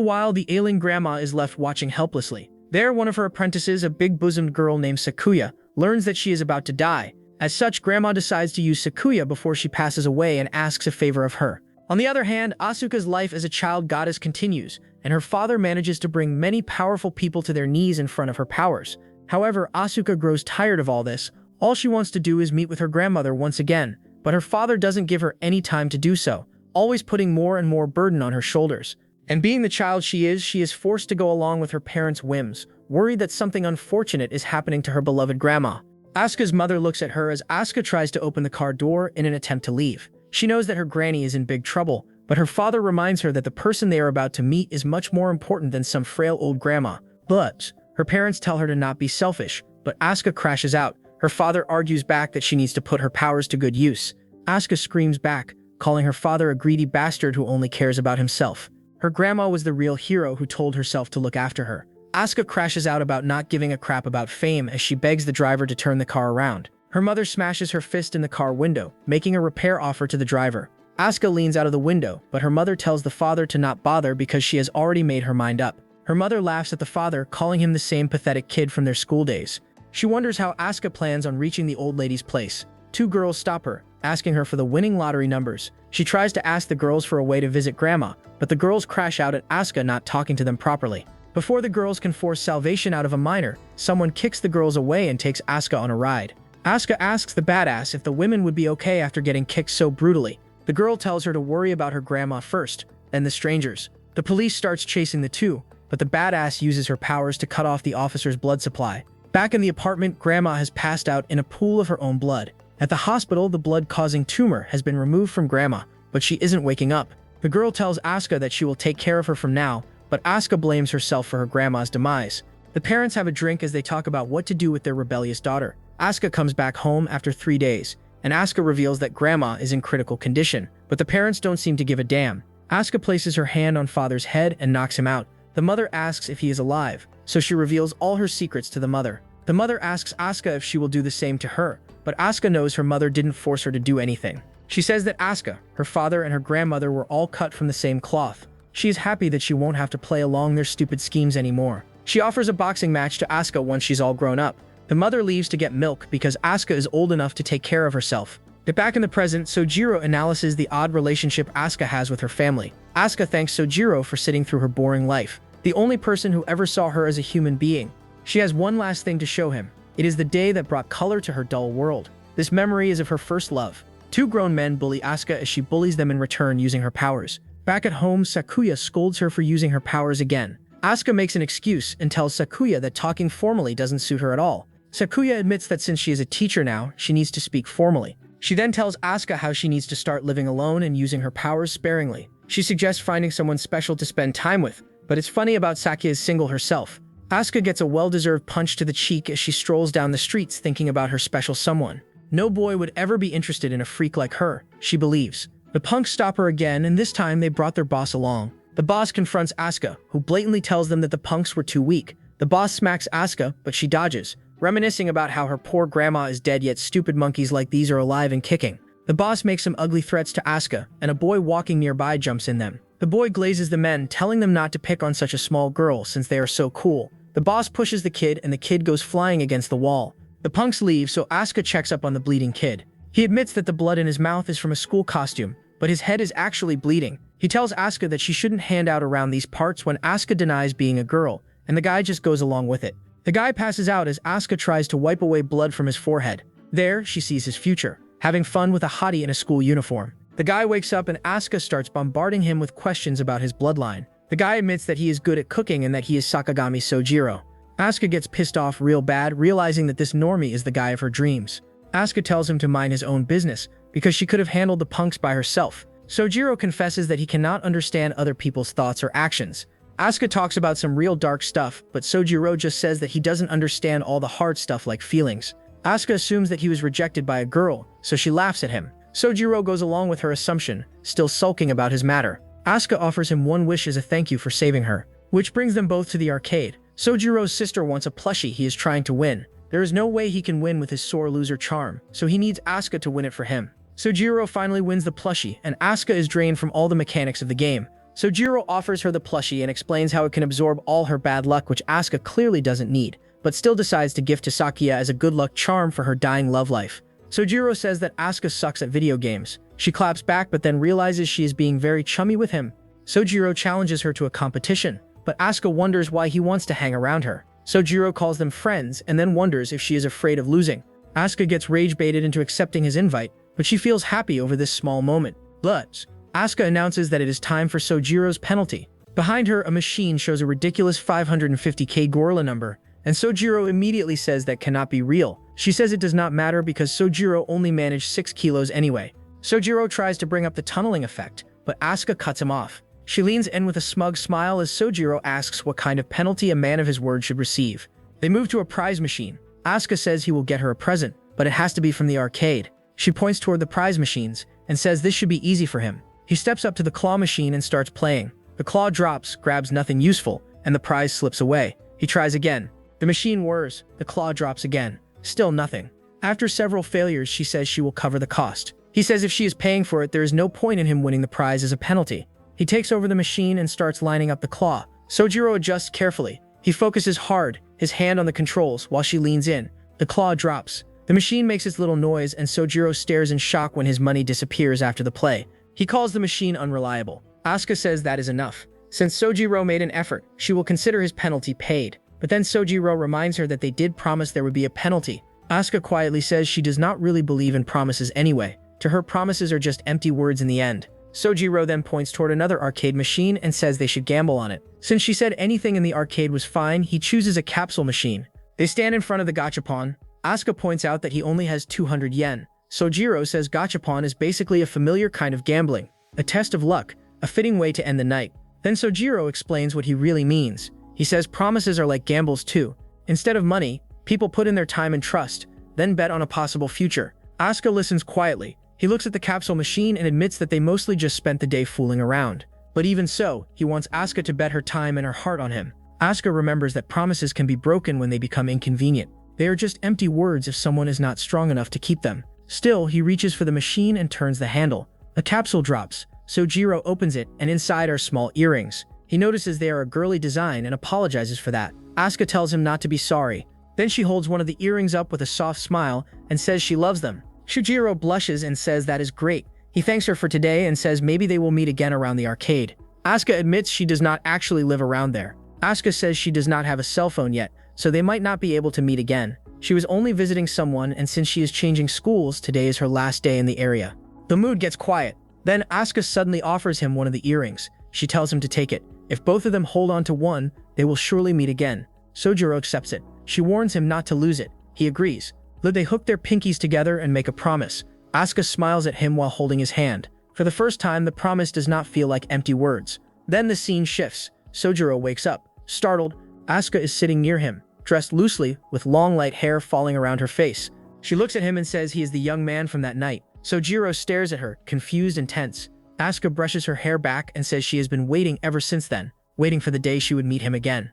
while, the ailing grandma is left watching helplessly. There, one of her apprentices, a big-bosomed girl named Sakuya, learns that she is about to die. As such, grandma decides to use Sakuya before she passes away and asks a favor of her. On the other hand, Asuka's life as a child goddess continues, and her father manages to bring many powerful people to their knees in front of her powers. However, Asuka grows tired of all this. All she wants to do is meet with her grandmother once again, but her father doesn't give her any time to do so, always putting more and more burden on her shoulders. And being the child she is forced to go along with her parents' whims, worried that something unfortunate is happening to her beloved grandma. Asuka's mother looks at her as Asuka tries to open the car door in an attempt to leave. She knows that her granny is in big trouble, but her father reminds her that the person they are about to meet is much more important than some frail old grandma. But her parents tell her to not be selfish, but Asuka crashes out. Her father argues back that she needs to put her powers to good use. Asuka screams back, calling her father a greedy bastard who only cares about himself. Her grandma was the real hero who told herself to look after her. Asuka crashes out about not giving a crap about fame as she begs the driver to turn the car around. Her mother smashes her fist in the car window, making a repair offer to the driver. Asuka leans out of the window, but her mother tells the father to not bother because she has already made her mind up. Her mother laughs at the father, calling him the same pathetic kid from their school days. She wonders how Asuka plans on reaching the old lady's place. 2 girls stop her, asking her for the winning lottery numbers. She tries to ask the girls for a way to visit grandma, but the girls crash out at Asuka not talking to them properly. Before the girls can force salvation out of a minor, someone kicks the girls away and takes Asuka on a ride. Asuka asks the badass if the women would be okay after getting kicked so brutally. The girl tells her to worry about her grandma first, then the strangers. The police starts chasing the two, but the badass uses her powers to cut off the officer's blood supply. Back in the apartment, grandma has passed out in a pool of her own blood. At the hospital, the blood-causing tumor has been removed from grandma, but she isn't waking up. The girl tells Asuka that she will take care of her from now, but Asuka blames herself for her grandma's demise. The parents have a drink as they talk about what to do with their rebellious daughter. Asuka comes back home after 3 days, and Asuka reveals that Grandma is in critical condition, but the parents don't seem to give a damn. Asuka places her hand on Father's head and knocks him out. The mother asks if he is alive, so she reveals all her secrets to the mother. The mother asks Asuka if she will do the same to her, but Asuka knows her mother didn't force her to do anything. She says that Asuka, her father, and her grandmother were all cut from the same cloth. She is happy that she won't have to play along their stupid schemes anymore. She offers a boxing match to Asuka once she's all grown up. The mother leaves to get milk because Asuka is old enough to take care of herself. Back in the present, Sojiro analyzes the odd relationship Asuka has with her family. Asuka thanks Sojiro for sitting through her boring life, the only person who ever saw her as a human being. She has one last thing to show him. It is the day that brought color to her dull world. This memory is of her first love. Two grown men bully Asuka as she bullies them in return using her powers. Back at home, Sakuya scolds her for using her powers again. Asuka makes an excuse and tells Sakuya that talking formally doesn't suit her at all. Sakuya admits that since she is a teacher now, she needs to speak formally. She then tells Asuka how she needs to start living alone and using her powers sparingly. She suggests finding someone special to spend time with, but it's funny about Sakuya's single herself. Asuka gets a well-deserved punch to the cheek as she strolls down the streets thinking about her special someone. No boy would ever be interested in a freak like her, she believes. The punks stop her again, and this time they brought their boss along. The boss confronts Asuka, who blatantly tells them that the punks were too weak. The boss smacks Asuka, but she dodges, reminiscing about how her poor grandma is dead yet stupid monkeys like these are alive and kicking. The boss makes some ugly threats to Asuka, and a boy walking nearby jumps in them. The boy glazes the men, telling them not to pick on such a small girl since they are so cool. The boss pushes the kid and the kid goes flying against the wall. The punks leave, so Asuka checks up on the bleeding kid. He admits that the blood in his mouth is from a school costume, but his head is actually bleeding. He tells Asuka that she shouldn't hand out around these parts when Asuka denies being a girl, and the guy just goes along with it. The guy passes out as Asuka tries to wipe away blood from his forehead. There, she sees his future, having fun with a hottie in a school uniform. The guy wakes up and Asuka starts bombarding him with questions about his bloodline. The guy admits that he is good at cooking and that he is Sakagami Sojiro. Asuka gets pissed off real bad, realizing that this normie is the guy of her dreams. Asuka tells him to mind his own business, because she could have handled the punks by herself. Sojiro confesses that he cannot understand other people's thoughts or actions. Asuka talks about some real dark stuff, but Sojiro just says that he doesn't understand all the hard stuff like feelings. Asuka assumes that he was rejected by a girl, so she laughs at him. Sojiro goes along with her assumption, still sulking about his matter. Asuka offers him one wish as a thank you for saving her, which brings them both to the arcade. Sojiro's sister wants a plushie he is trying to win. There is no way he can win with his sore loser charm, so he needs Asuka to win it for him. Sojiro finally wins the plushie, and Asuka is drained from all the mechanics of the game. Sojiro offers her the plushie and explains how it can absorb all her bad luck, which Asuka clearly doesn't need, but still decides to gift to Sakuya as a good luck charm for her dying love life. Sojiro says that Asuka sucks at video games. She claps back but then realizes she is being very chummy with him. Sojiro challenges her to a competition, but Asuka wonders why he wants to hang around her. Sojiro calls them friends and then wonders if she is afraid of losing. Asuka gets rage-baited into accepting his invite, but she feels happy over this small moment. But Asuka announces that it is time for Sojiro's penalty. Behind her, a machine shows a ridiculous 550k gorilla number, and Sojiro immediately says that cannot be real. She says it does not matter because Sojiro only managed 6 kilos anyway. Sojiro tries to bring up the tunneling effect, but Asuka cuts him off. She leans in with a smug smile as Sojiro asks what kind of penalty a man of his word should receive. They move to a prize machine. Asuka says he will get her a present, but it has to be from the arcade. She points toward the prize machines and says this should be easy for him. He steps up to the claw machine and starts playing. The claw drops, grabs nothing useful, and the prize slips away. He tries again. The machine whirs. The claw drops again. Still nothing. After several failures, she says she will cover the cost. He says if she is paying for it, there is no point in him winning the prize as a penalty. He takes over the machine and starts lining up the claw. Sojiro adjusts carefully. He focuses hard, his hand on the controls, while she leans in. The claw drops. The machine makes its little noise, and Sojiro stares in shock when his money disappears after the play. He calls the machine unreliable. Asuka says that is enough. Since Sojiro made an effort, she will consider his penalty paid. But then Sojiro reminds her that they did promise there would be a penalty. Asuka quietly says she does not really believe in promises anyway. To her, promises are just empty words in the end. Sojiro then points toward another arcade machine and says they should gamble on it. Since she said anything in the arcade was fine, he chooses a capsule machine. They stand in front of the gachapon. Asuka points out that he only has 200 yen. Sojiro says gachapon is basically a familiar kind of gambling, a test of luck, a fitting way to end the night. Then Sojiro explains what he really means. He says promises are like gambles too. Instead of money, people put in their time and trust, then bet on a possible future. Asuka listens quietly. He looks at the capsule machine and admits that they mostly just spent the day fooling around. But even so, he wants Asuka to bet her time and her heart on him. Asuka remembers that promises can be broken when they become inconvenient. They are just empty words if someone is not strong enough to keep them. Still, he reaches for the machine and turns the handle. A capsule drops. Sojiro opens it, and inside are small earrings. He notices they are a girly design and apologizes for that. Asuka tells him not to be sorry. Then she holds one of the earrings up with a soft smile and says she loves them. Sojiro blushes and says that is great. He thanks her for today and says maybe they will meet again around the arcade. Asuka admits she does not actually live around there. Asuka says she does not have a cell phone yet, so they might not be able to meet again. She was only visiting someone, and since she is changing schools, today is her last day in the area. The mood gets quiet. Then Asuka suddenly offers him one of the earrings. She tells him to take it. If both of them hold on to one, they will surely meet again. Sojiro accepts it. She warns him not to lose it. He agrees. They hook their pinkies together and make a promise. Asuka smiles at him while holding his hand. For the first time, the promise does not feel like empty words. Then the scene shifts. Sojiro wakes up. Startled, Asuka is sitting near him, dressed loosely, with long light hair falling around her face. She looks at him and says he is the young man from that night. Sojiro stares at her, confused and tense. Asuka brushes her hair back and says she has been waiting ever since then, waiting for the day she would meet him again.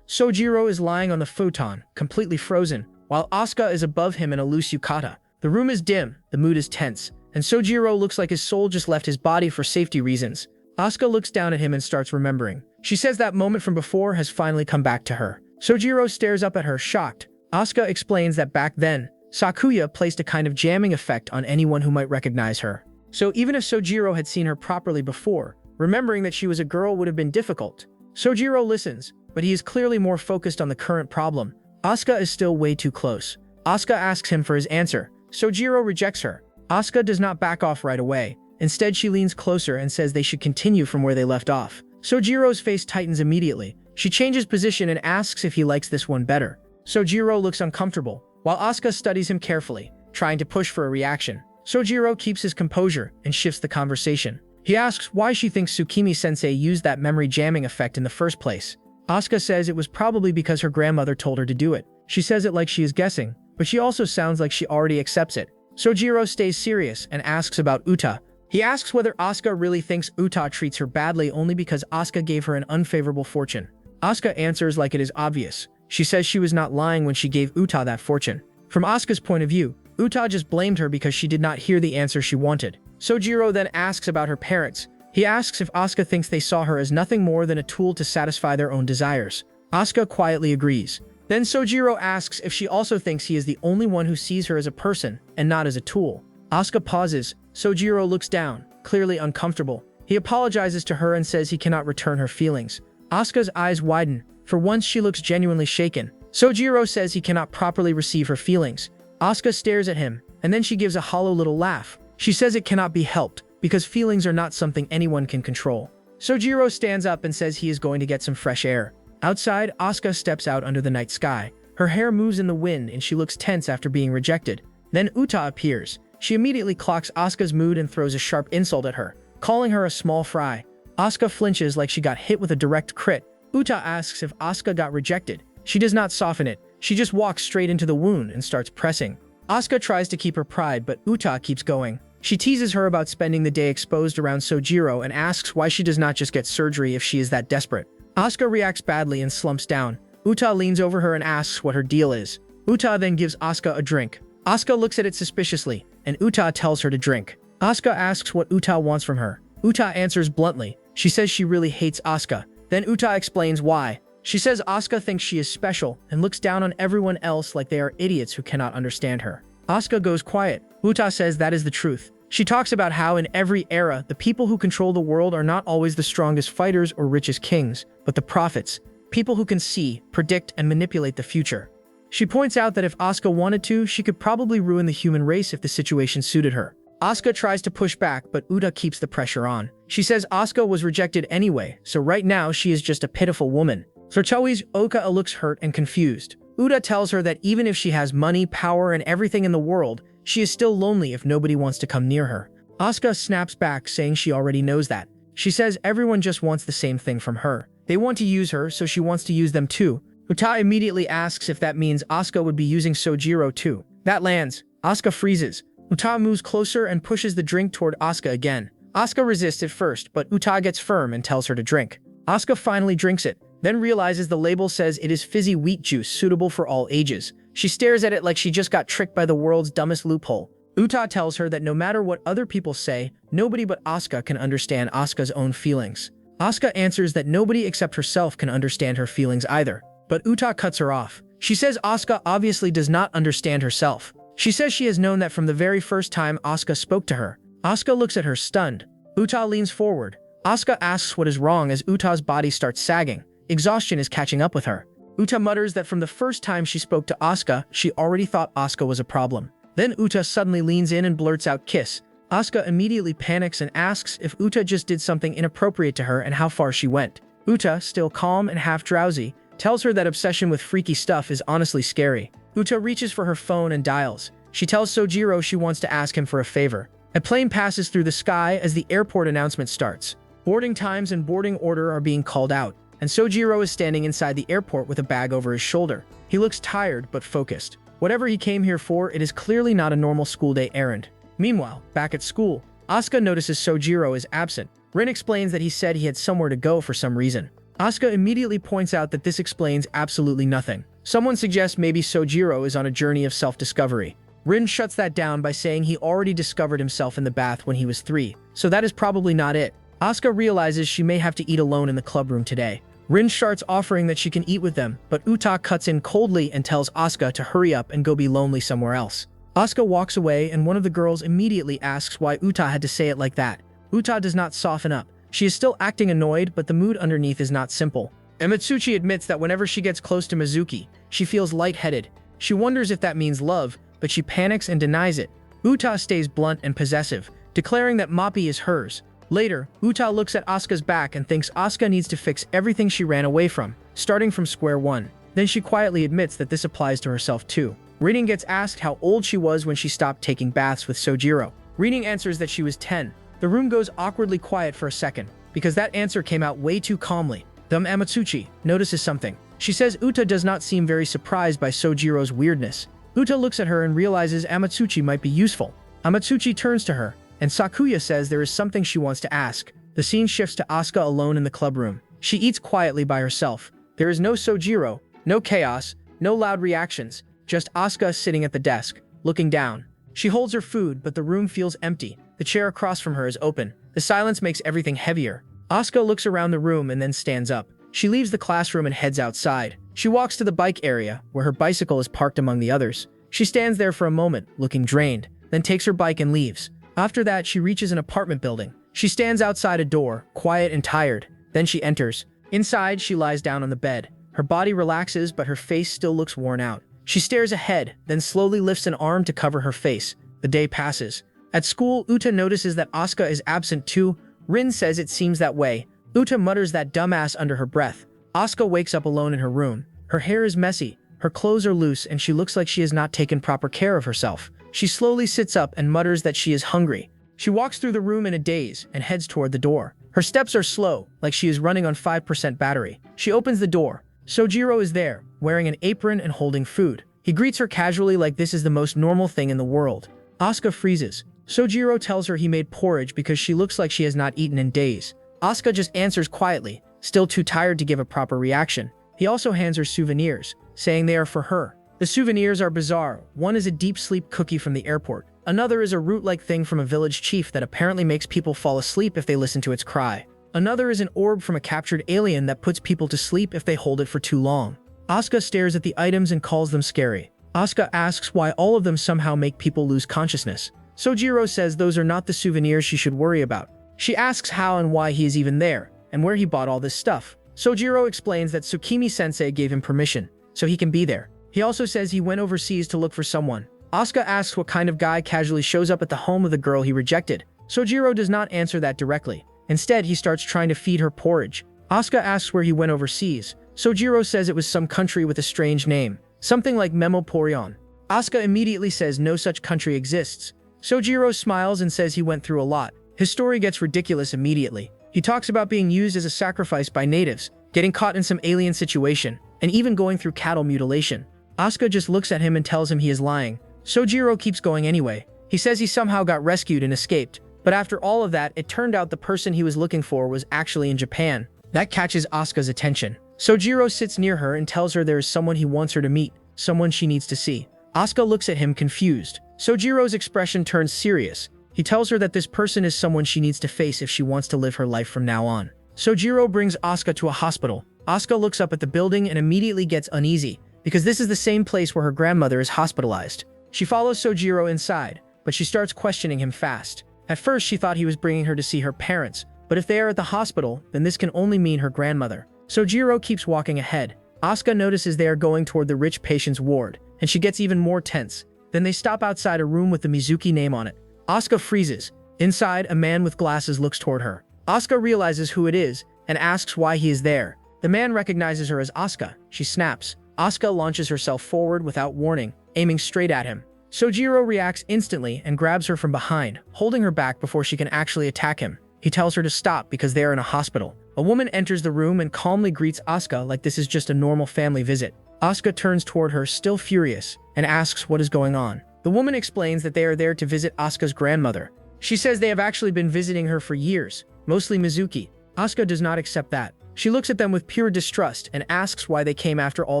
Sojiro is lying on the futon, completely frozen, while Asuka is above him in a loose yukata. The room is dim, the mood is tense, and Sojiro looks like his soul just left his body for safety reasons. Asuka looks down at him and starts remembering. She says that moment from before has finally come back to her. Sojiro stares up at her, shocked. Asuka explains that back then, Sakuya placed a kind of jamming effect on anyone who might recognize her. So even if Sojiro had seen her properly before, remembering that she was a girl would have been difficult. Sojiro listens, but he is clearly more focused on the current problem. Asuka is still way too close. Asuka asks him for his answer. Sojiro rejects her. Asuka does not back off right away. Instead, she leans closer and says they should continue from where they left off. Sojiro's face tightens immediately. She changes position and asks if he likes this one better. Sojiro looks uncomfortable, while Asuka studies him carefully, trying to push for a reaction. Sojiro keeps his composure and shifts the conversation. He asks why she thinks Tsukimi-sensei used that memory jamming effect in the first place. Asuka says it was probably because her grandmother told her to do it. She says it like she is guessing, but she also sounds like she already accepts it. Sojiro stays serious and asks about Uta. He asks whether Asuka really thinks Uta treats her badly only because Asuka gave her an unfavorable fortune. Asuka answers like it is obvious. She says she was not lying when she gave Uta that fortune. From Asuka's point of view, Uta just blamed her because she did not hear the answer she wanted. Sojiro then asks about her parents. He asks if Asuka thinks they saw her as nothing more than a tool to satisfy their own desires. Asuka quietly agrees. Then Sojiro asks if she also thinks he is the only one who sees her as a person and not as a tool. Asuka pauses. Sojiro looks down, clearly uncomfortable. He apologizes to her and says he cannot return her feelings. Asuka's eyes widen. For once, she looks genuinely shaken. Sojiro says he cannot properly receive her feelings. Asuka stares at him, and then she gives a hollow little laugh. She says it cannot be helped, because feelings are not something anyone can control. Sojiro stands up and says he is going to get some fresh air. Outside, Asuka steps out under the night sky. Her hair moves in the wind and she looks tense after being rejected. Then Uta appears. She immediately clocks Asuka's mood and throws a sharp insult at her, calling her a small fry. Asuka flinches like she got hit with a direct crit. Uta asks if Asuka got rejected. She does not soften it. She just walks straight into the wound and starts pressing. Asuka tries to keep her pride, but Uta keeps going. She teases her about spending the day exposed around Sojiro and asks why she does not just get surgery if she is that desperate. Asuka reacts badly and slumps down. Uta leans over her and asks what her deal is. Uta then gives Asuka a drink. Asuka looks at it suspiciously, and Uta tells her to drink. Asuka asks what Uta wants from her. Uta answers bluntly. She says she really hates Asuka. Then Uta explains why. She says Asuka thinks she is special and looks down on everyone else like they are idiots who cannot understand her. Asuka goes quiet. Uta says that is the truth. She talks about how in every era, the people who control the world are not always the strongest fighters or richest kings, but the prophets, people who can see, predict, and manipulate the future. She points out that if Asuka wanted to, she could probably ruin the human race if the situation suited her. Asuka tries to push back, but Uta keeps the pressure on. She says Asuka was rejected anyway, so right now she is just a pitiful woman. Sortoi's Oka looks hurt and confused. Uta tells her that even if she has money, power, and everything in the world, she is still lonely if nobody wants to come near her. Asuka snaps back, saying she already knows that. She says everyone just wants the same thing from her. They want to use her, so she wants to use them too. Uta immediately asks if that means Asuka would be using Sojiro too. That lands. Asuka freezes. Uta moves closer and pushes the drink toward Asuka again. Asuka resists at first, but Uta gets firm and tells her to drink. Asuka finally drinks it, then realizes the label says it is fizzy wheat juice suitable for all ages. She stares at it like she just got tricked by the world's dumbest loophole. Uta tells her that no matter what other people say, nobody but Asuka can understand Asuka's own feelings. Asuka answers that nobody except herself can understand her feelings either, but Uta cuts her off. She says Asuka obviously does not understand herself. She says she has known that from the very first time Asuka spoke to her. Asuka looks at her stunned. Uta leans forward. Asuka asks what is wrong as Uta's body starts sagging. Exhaustion is catching up with her. Uta mutters that from the first time she spoke to Asuka, she already thought Asuka was a problem. Then Uta suddenly leans in and blurts out kiss. Asuka immediately panics and asks if Uta just did something inappropriate to her and how far she went. Uta, still calm and half drowsy, tells her that obsession with freaky stuff is honestly scary. Uta reaches for her phone and dials. She tells Sojiro she wants to ask him for a favor. A plane passes through the sky as the airport announcement starts. Boarding times and boarding order are being called out, and Sojiro is standing inside the airport with a bag over his shoulder. He looks tired but focused. Whatever he came here for, it is clearly not a normal school day errand. Meanwhile, back at school, Asuka notices Sojiro is absent. Rin explains that he said he had somewhere to go for some reason. Asuka immediately points out that this explains absolutely nothing. Someone suggests maybe Sojiro is on a journey of self-discovery. Rin shuts that down by saying he already discovered himself in the bath when he was 3, so that is probably not it. Asuka realizes she may have to eat alone in the clubroom today. Rin starts offering that she can eat with them, but Uta cuts in coldly and tells Asuka to hurry up and go be lonely somewhere else. Asuka walks away and one of the girls immediately asks why Uta had to say it like that. Uta does not soften up. She is still acting annoyed, but the mood underneath is not simple. Emitsuchi admits that whenever she gets close to Mizuki, she feels lightheaded. She wonders if that means love, but she panics and denies it. Uta stays blunt and possessive, declaring that Mappi is hers. Later, Uta looks at Asuka's back and thinks Asuka needs to fix everything she ran away from, starting from square one. Then she quietly admits that this applies to herself too. Rin gets asked how old she was when she stopped taking baths with Sojiro. Rin answers that she was 10. The room goes awkwardly quiet for a second, because that answer came out way too calmly. Then Amatsuchi notices something. She says Uta does not seem very surprised by Sojiro's weirdness. Uta looks at her and realizes Amatsuchi might be useful. Amatsuchi turns to her, and Sakuya says there is something she wants to ask. The scene shifts to Asuka alone in the clubroom. She eats quietly by herself. There is no Sojiro, no chaos, no loud reactions, just Asuka sitting at the desk, looking down. She holds her food, but the room feels empty. The chair across from her is open. The silence makes everything heavier. Asuka looks around the room and then stands up. She leaves the classroom and heads outside. She walks to the bike area, where her bicycle is parked among the others. She stands there for a moment, looking drained, then takes her bike and leaves. After that, she reaches an apartment building. She stands outside a door, quiet and tired. Then she enters. Inside, she lies down on the bed. Her body relaxes, but her face still looks worn out. She stares ahead, then slowly lifts an arm to cover her face. The day passes. At school, Uta notices that Asuka is absent too. Rin says it seems that way. Uta mutters that dumbass under her breath. Asuka wakes up alone in her room. Her hair is messy, her clothes are loose, and she looks like she has not taken proper care of herself. She slowly sits up and mutters that she is hungry. She walks through the room in a daze and heads toward the door. Her steps are slow, like she is running on 5% battery. She opens the door. Sojiro is there, wearing an apron and holding food. He greets her casually like this is the most normal thing in the world. Asuka freezes. Sojiro tells her he made porridge because she looks like she has not eaten in days. Asuka just answers quietly, still too tired to give a proper reaction. He also hands her souvenirs, saying they are for her. The souvenirs are bizarre. One is a deep sleep cookie from the airport. Another is a root-like thing from a village chief that apparently makes people fall asleep if they listen to its cry. Another is an orb from a captured alien that puts people to sleep if they hold it for too long. Asuka stares at the items and calls them scary. Asuka asks why all of them somehow make people lose consciousness. Sojiro says those are not the souvenirs she should worry about. She asks how and why he is even there, and where he bought all this stuff. Sojiro explains that Tsukimi-sensei gave him permission, so he can be there. He also says he went overseas to look for someone. Asuka asks what kind of guy casually shows up at the home of the girl he rejected. Sojiro does not answer that directly. Instead, he starts trying to feed her porridge. Asuka asks where he went overseas. Sojiro says it was some country with a strange name, something like Memoporion. Asuka immediately says no such country exists. Sojiro smiles and says he went through a lot. His story gets ridiculous immediately. He talks about being used as a sacrifice by natives, getting caught in some alien situation, and even going through cattle mutilation. Asuka just looks at him and tells him he is lying. Sojiro keeps going anyway. He says he somehow got rescued and escaped, but after all of that, it turned out the person he was looking for was actually in Japan. That catches Asuka's attention. Sojiro sits near her and tells her there is someone he wants her to meet, someone she needs to see. Asuka looks at him confused. Sojiro's expression turns serious. He tells her that this person is someone she needs to face if she wants to live her life from now on. Sojiro brings Asuka to a hospital. Asuka looks up at the building and immediately gets uneasy, because this is the same place where her grandmother is hospitalized. She follows Sojiro inside, but she starts questioning him fast. At first, she thought he was bringing her to see her parents, but if they are at the hospital, then this can only mean her grandmother. Sojiro keeps walking ahead. Asuka notices they are going toward the rich patient's ward, and she gets even more tense. Then they stop outside a room with the Mizuki name on it. Asuka freezes. Inside, a man with glasses looks toward her. Asuka realizes who it is and asks why he is there. The man recognizes her as Asuka. She snaps. Asuka launches herself forward without warning, aiming straight at him. Sojiro reacts instantly and grabs her from behind, holding her back before she can actually attack him. He tells her to stop because they are in a hospital. A woman enters the room and calmly greets Asuka like this is just a normal family visit. Asuka turns toward her, still furious, and asks what is going on. The woman explains that they are there to visit Asuka's grandmother. She says they have actually been visiting her for years, mostly Mizuki. Asuka does not accept that. She looks at them with pure distrust and asks why they came after all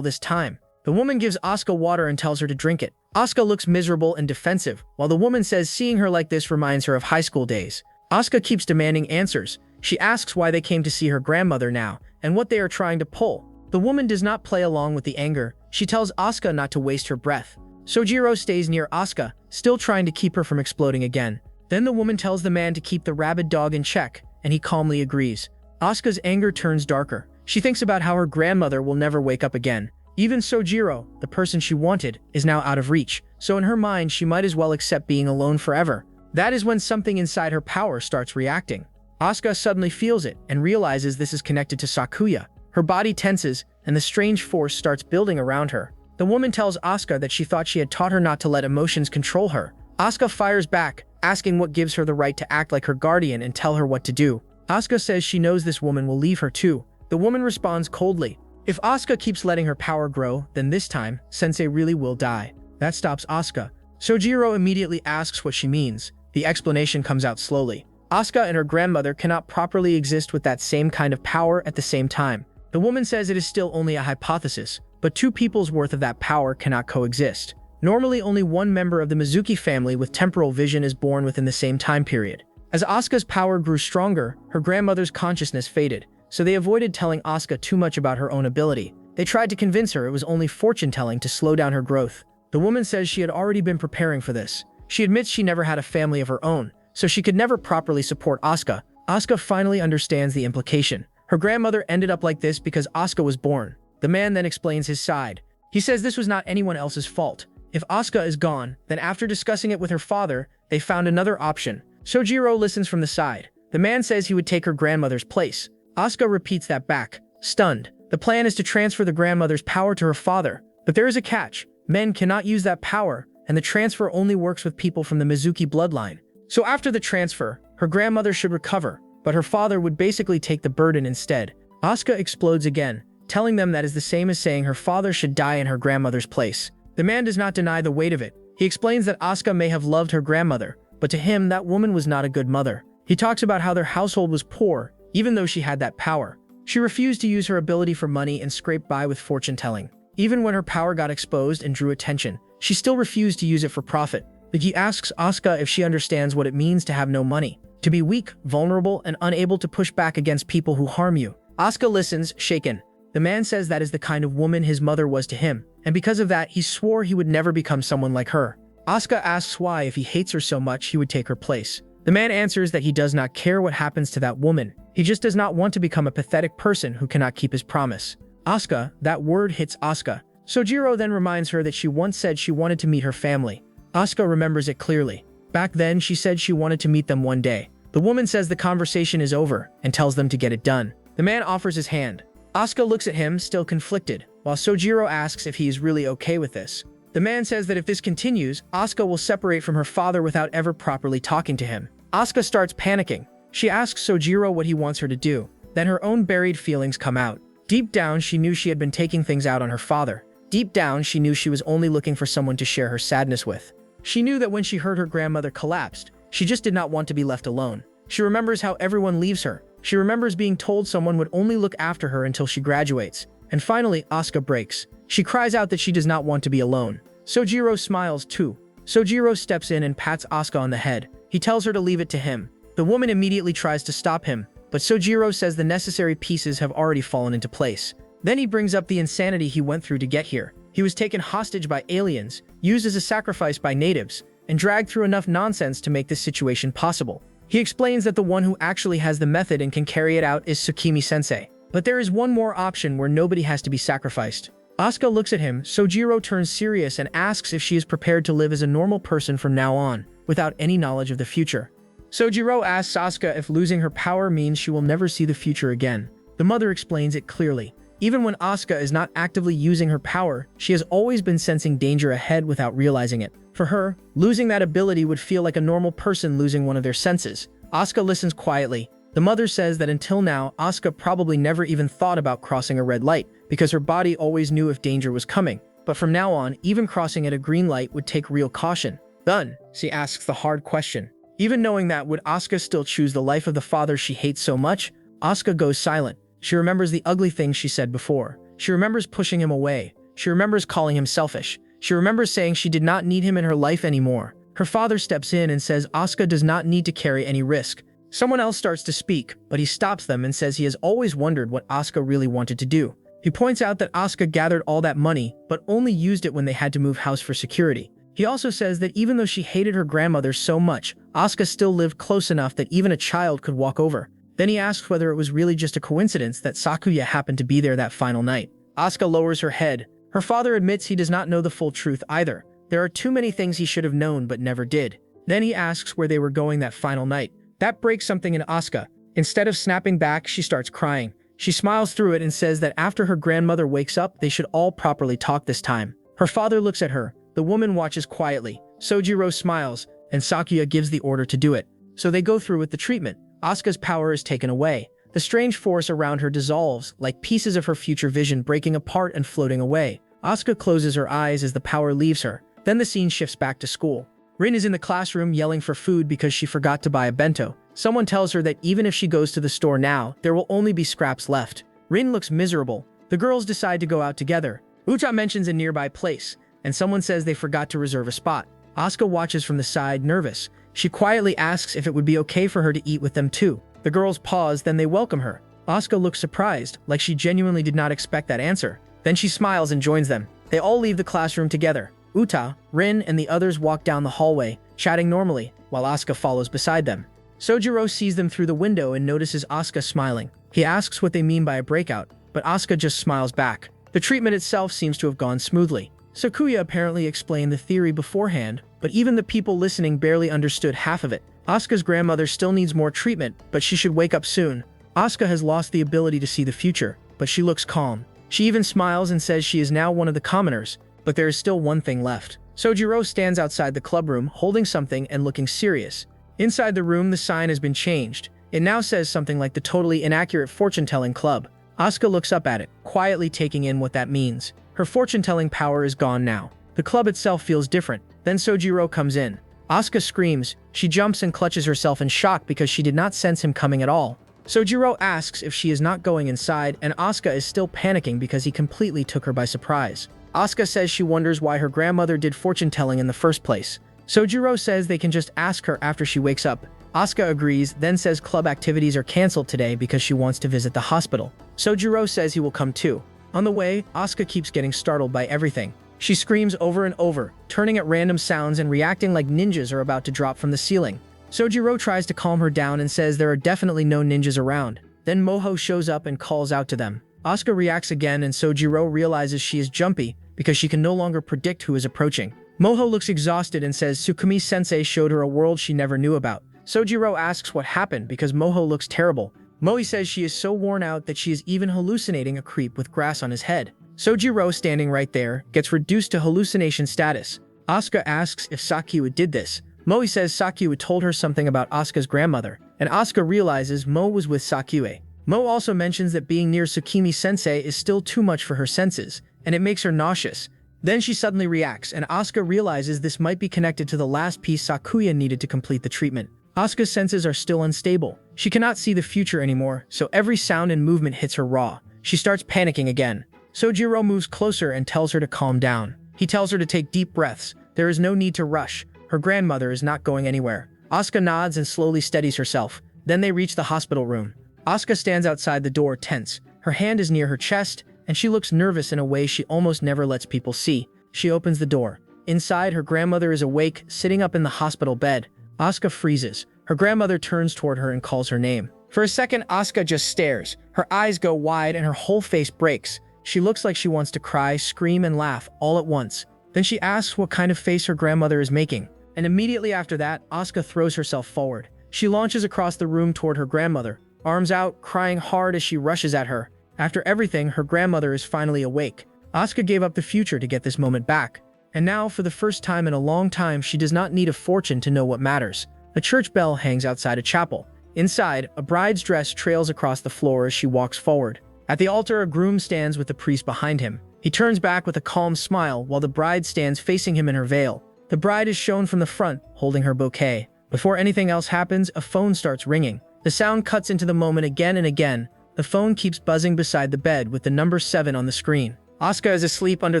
this time. The woman gives Asuka water and tells her to drink it. Asuka looks miserable and defensive, while the woman says seeing her like this reminds her of high school days. Asuka keeps demanding answers. She asks why they came to see her grandmother now, and what they are trying to pull. The woman does not play along with the anger. She tells Asuka not to waste her breath. Sojiro stays near Asuka, still trying to keep her from exploding again. Then the woman tells the man to keep the rabid dog in check, and he calmly agrees. Asuka's anger turns darker. She thinks about how her grandmother will never wake up again. Even Sojiro, the person she wanted, is now out of reach, so in her mind she might as well accept being alone forever. That is when something inside her power starts reacting. Asuka suddenly feels it and realizes this is connected to Sakuya. Her body tenses, and the strange force starts building around her. The woman tells Asuka that she thought she had taught her not to let emotions control her. Asuka fires back, asking what gives her the right to act like her guardian and tell her what to do. Asuka says she knows this woman will leave her too. The woman responds coldly. If Asuka keeps letting her power grow, then this time, Sensei really will die. That stops Asuka. Sojiro immediately asks what she means. The explanation comes out slowly. Asuka and her grandmother cannot properly exist with that same kind of power at the same time. The woman says it is still only a hypothesis, but two people's worth of that power cannot coexist. Normally, only one member of the Mizuki family with temporal vision is born within the same time period. As Asuka's power grew stronger, her grandmother's consciousness faded, so they avoided telling Asuka too much about her own ability. They tried to convince her it was only fortune-telling to slow down her growth. The woman says she had already been preparing for this. She admits she never had a family of her own, so she could never properly support Asuka. Asuka finally understands the implication. Her grandmother ended up like this because Asuka was born. The man then explains his side. He says this was not anyone else's fault. If Asuka is gone, then after discussing it with her father, they found another option. Sojiro listens from the side. The man says he would take her grandmother's place. Asuka repeats that back, stunned. The plan is to transfer the grandmother's power to her father. But there is a catch. Men cannot use that power, and the transfer only works with people from the Mizuki bloodline. So after the transfer, her grandmother should recover, but her father would basically take the burden instead. Asuka explodes again, telling them that is the same as saying her father should die in her grandmother's place. The man does not deny the weight of it. He explains that Asuka may have loved her grandmother, but to him that woman was not a good mother. He talks about how their household was poor, even though she had that power. She refused to use her ability for money and scraped by with fortune-telling. Even when her power got exposed and drew attention, she still refused to use it for profit. He asks Asuka if she understands what it means to have no money, to be weak, vulnerable, and unable to push back against people who harm you. Asuka listens, shaken. The man says that is the kind of woman his mother was to him, and because of that, he swore he would never become someone like her. Asuka asks why, if he hates her so much, he would take her place. The man answers that he does not care what happens to that woman. He just does not want to become a pathetic person who cannot keep his promise. Asuka, that word hits Asuka. Sojiro then reminds her that she once said she wanted to meet her family. Asuka remembers it clearly. Back then, she said she wanted to meet them one day. The woman says the conversation is over and tells them to get it done. The man offers his hand. Asuka looks at him, still conflicted, while Sojiro asks if he is really okay with this. The man says that if this continues, Asuka will separate from her father without ever properly talking to him. Asuka starts panicking. She asks Sojiro what he wants her to do. Then her own buried feelings come out. Deep down, she knew she had been taking things out on her father. Deep down, she knew she was only looking for someone to share her sadness with. She knew that when she heard her grandmother collapsed, she just did not want to be left alone. She remembers how everyone leaves her. She remembers being told someone would only look after her until she graduates. And finally, Asuka breaks. She cries out that she does not want to be alone. Sojiro smiles too. Sojiro steps in and pats Asuka on the head. He tells her to leave it to him. The woman immediately tries to stop him, but Sojiro says the necessary pieces have already fallen into place. Then he brings up the insanity he went through to get here. He was taken hostage by aliens, used as a sacrifice by natives, and dragged through enough nonsense to make this situation possible. He explains that the one who actually has the method and can carry it out is Tsukimi-sensei. But there is one more option where nobody has to be sacrificed. Asuka looks at him. Sojiro turns serious and asks if she is prepared to live as a normal person from now on, without any knowledge of the future. Sojiro asks Asuka if losing her power means she will never see the future again. The mother explains it clearly. Even when Asuka is not actively using her power, she has always been sensing danger ahead without realizing it. For her, losing that ability would feel like a normal person losing one of their senses. Asuka listens quietly. The mother says that until now, Asuka probably never even thought about crossing a red light, because her body always knew if danger was coming. But from now on, even crossing at a green light would take real caution. Then, she asks the hard question. Even knowing that, would Asuka still choose the life of the father she hates so much? Asuka goes silent. She remembers the ugly things she said before. She remembers pushing him away. She remembers calling him selfish. She remembers saying she did not need him in her life anymore. Her father steps in and says Asuka does not need to carry any risk. Someone else starts to speak, but he stops them and says he has always wondered what Asuka really wanted to do. He points out that Asuka gathered all that money, but only used it when they had to move house for security. He also says that even though she hated her grandmother so much, Asuka still lived close enough that even a child could walk over. Then he asks whether it was really just a coincidence that Sakuya happened to be there that final night. Asuka lowers her head. Her father admits he does not know the full truth either. There are too many things he should have known but never did. Then he asks where they were going that final night. That breaks something in Asuka. Instead of snapping back, she starts crying. She smiles through it and says that after her grandmother wakes up, they should all properly talk this time. Her father looks at her. The woman watches quietly. Sojiro smiles, and Sakuya gives the order to do it. So they go through with the treatment. Asuka's power is taken away. The strange force around her dissolves, like pieces of her future vision breaking apart and floating away. Asuka closes her eyes as the power leaves her. Then the scene shifts back to school. Rin is in the classroom yelling for food because she forgot to buy a bento. Someone tells her that even if she goes to the store now, there will only be scraps left. Rin looks miserable. The girls decide to go out together. Uta mentions a nearby place, and someone says they forgot to reserve a spot. Asuka watches from the side, nervous. She quietly asks if it would be okay for her to eat with them too. The girls pause, then they welcome her. Asuka looks surprised, like she genuinely did not expect that answer. Then she smiles and joins them. They all leave the classroom together. Uta, Rin, and the others walk down the hallway, chatting normally, while Asuka follows beside them. Sojiro sees them through the window and notices Asuka smiling. He asks what they mean by a breakout, but Asuka just smiles back. The treatment itself seems to have gone smoothly. Sakuya apparently explained the theory beforehand, but even the people listening barely understood half of it. Asuka's grandmother still needs more treatment, but she should wake up soon. Asuka has lost the ability to see the future, but she looks calm. She even smiles and says she is now one of the commoners, but there is still one thing left. Sojiro stands outside the clubroom, holding something and looking serious. Inside the room, the sign has been changed. It now says something like the totally inaccurate fortune-telling club. Asuka looks up at it, quietly taking in what that means. Her fortune-telling power is gone now. The club itself feels different. Then Sojiro comes in. Asuka screams. She jumps and clutches herself in shock because she did not sense him coming at all. Sojiro asks if she is not going inside, and Asuka is still panicking because he completely took her by surprise. Asuka says she wonders why her grandmother did fortune-telling in the first place. Sojiro says they can just ask her after she wakes up. Asuka agrees, then says club activities are cancelled today because she wants to visit the hospital. Sojiro says he will come too. On the way, Asuka keeps getting startled by everything. She screams over and over, turning at random sounds and reacting like ninjas are about to drop from the ceiling. Sojiro tries to calm her down and says there are definitely no ninjas around. Then Moho shows up and calls out to them. Asuka reacts again and Sojiro realizes she is jumpy because she can no longer predict who is approaching. Moho looks exhausted and says Tsukimi-sensei showed her a world she never knew about. Sojiro asks what happened because Moho looks terrible. Moi says she is so worn out that she is even hallucinating a creep with grass on his head. Sojiro, standing right there, gets reduced to hallucination status. Asuka asks if Sakuya did this. Moi says Sakuya told her something about Asuka's grandmother, and Asuka realizes Mo was with Sakuya. Mo also mentions that being near Tsukimi-sensei is still too much for her senses, and it makes her nauseous. Then she suddenly reacts, and Asuka realizes this might be connected to the last piece Sakuya needed to complete the treatment. Asuka's senses are still unstable. She cannot see the future anymore, so every sound and movement hits her raw. She starts panicking again. Sojiro moves closer and tells her to calm down. He tells her to take deep breaths. There is no need to rush. Her grandmother is not going anywhere. Asuka nods and slowly steadies herself. Then they reach the hospital room. Asuka stands outside the door, tense. Her hand is near her chest, and she looks nervous in a way she almost never lets people see. She opens the door. Inside, her grandmother is awake, sitting up in the hospital bed. Asuka freezes. Her grandmother turns toward her and calls her name. For a second, Asuka just stares. Her eyes go wide and her whole face breaks. She looks like she wants to cry, scream, and laugh all at once. Then she asks what kind of face her grandmother is making. And immediately after that, Asuka throws herself forward. She launches across the room toward her grandmother, arms out, crying hard as she rushes at her. After everything, her grandmother is finally awake. Asuka gave up the future to get this moment back. And now, for the first time in a long time, she does not need a fortune to know what matters. A church bell hangs outside a chapel. Inside, a bride's dress trails across the floor as she walks forward. At the altar, a groom stands with the priest behind him. He turns back with a calm smile while the bride stands facing him in her veil. The bride is shown from the front, holding her bouquet. Before anything else happens, a phone starts ringing. The sound cuts into the moment again and again. The phone keeps buzzing beside the bed with the number 7 on the screen. Asuka is asleep under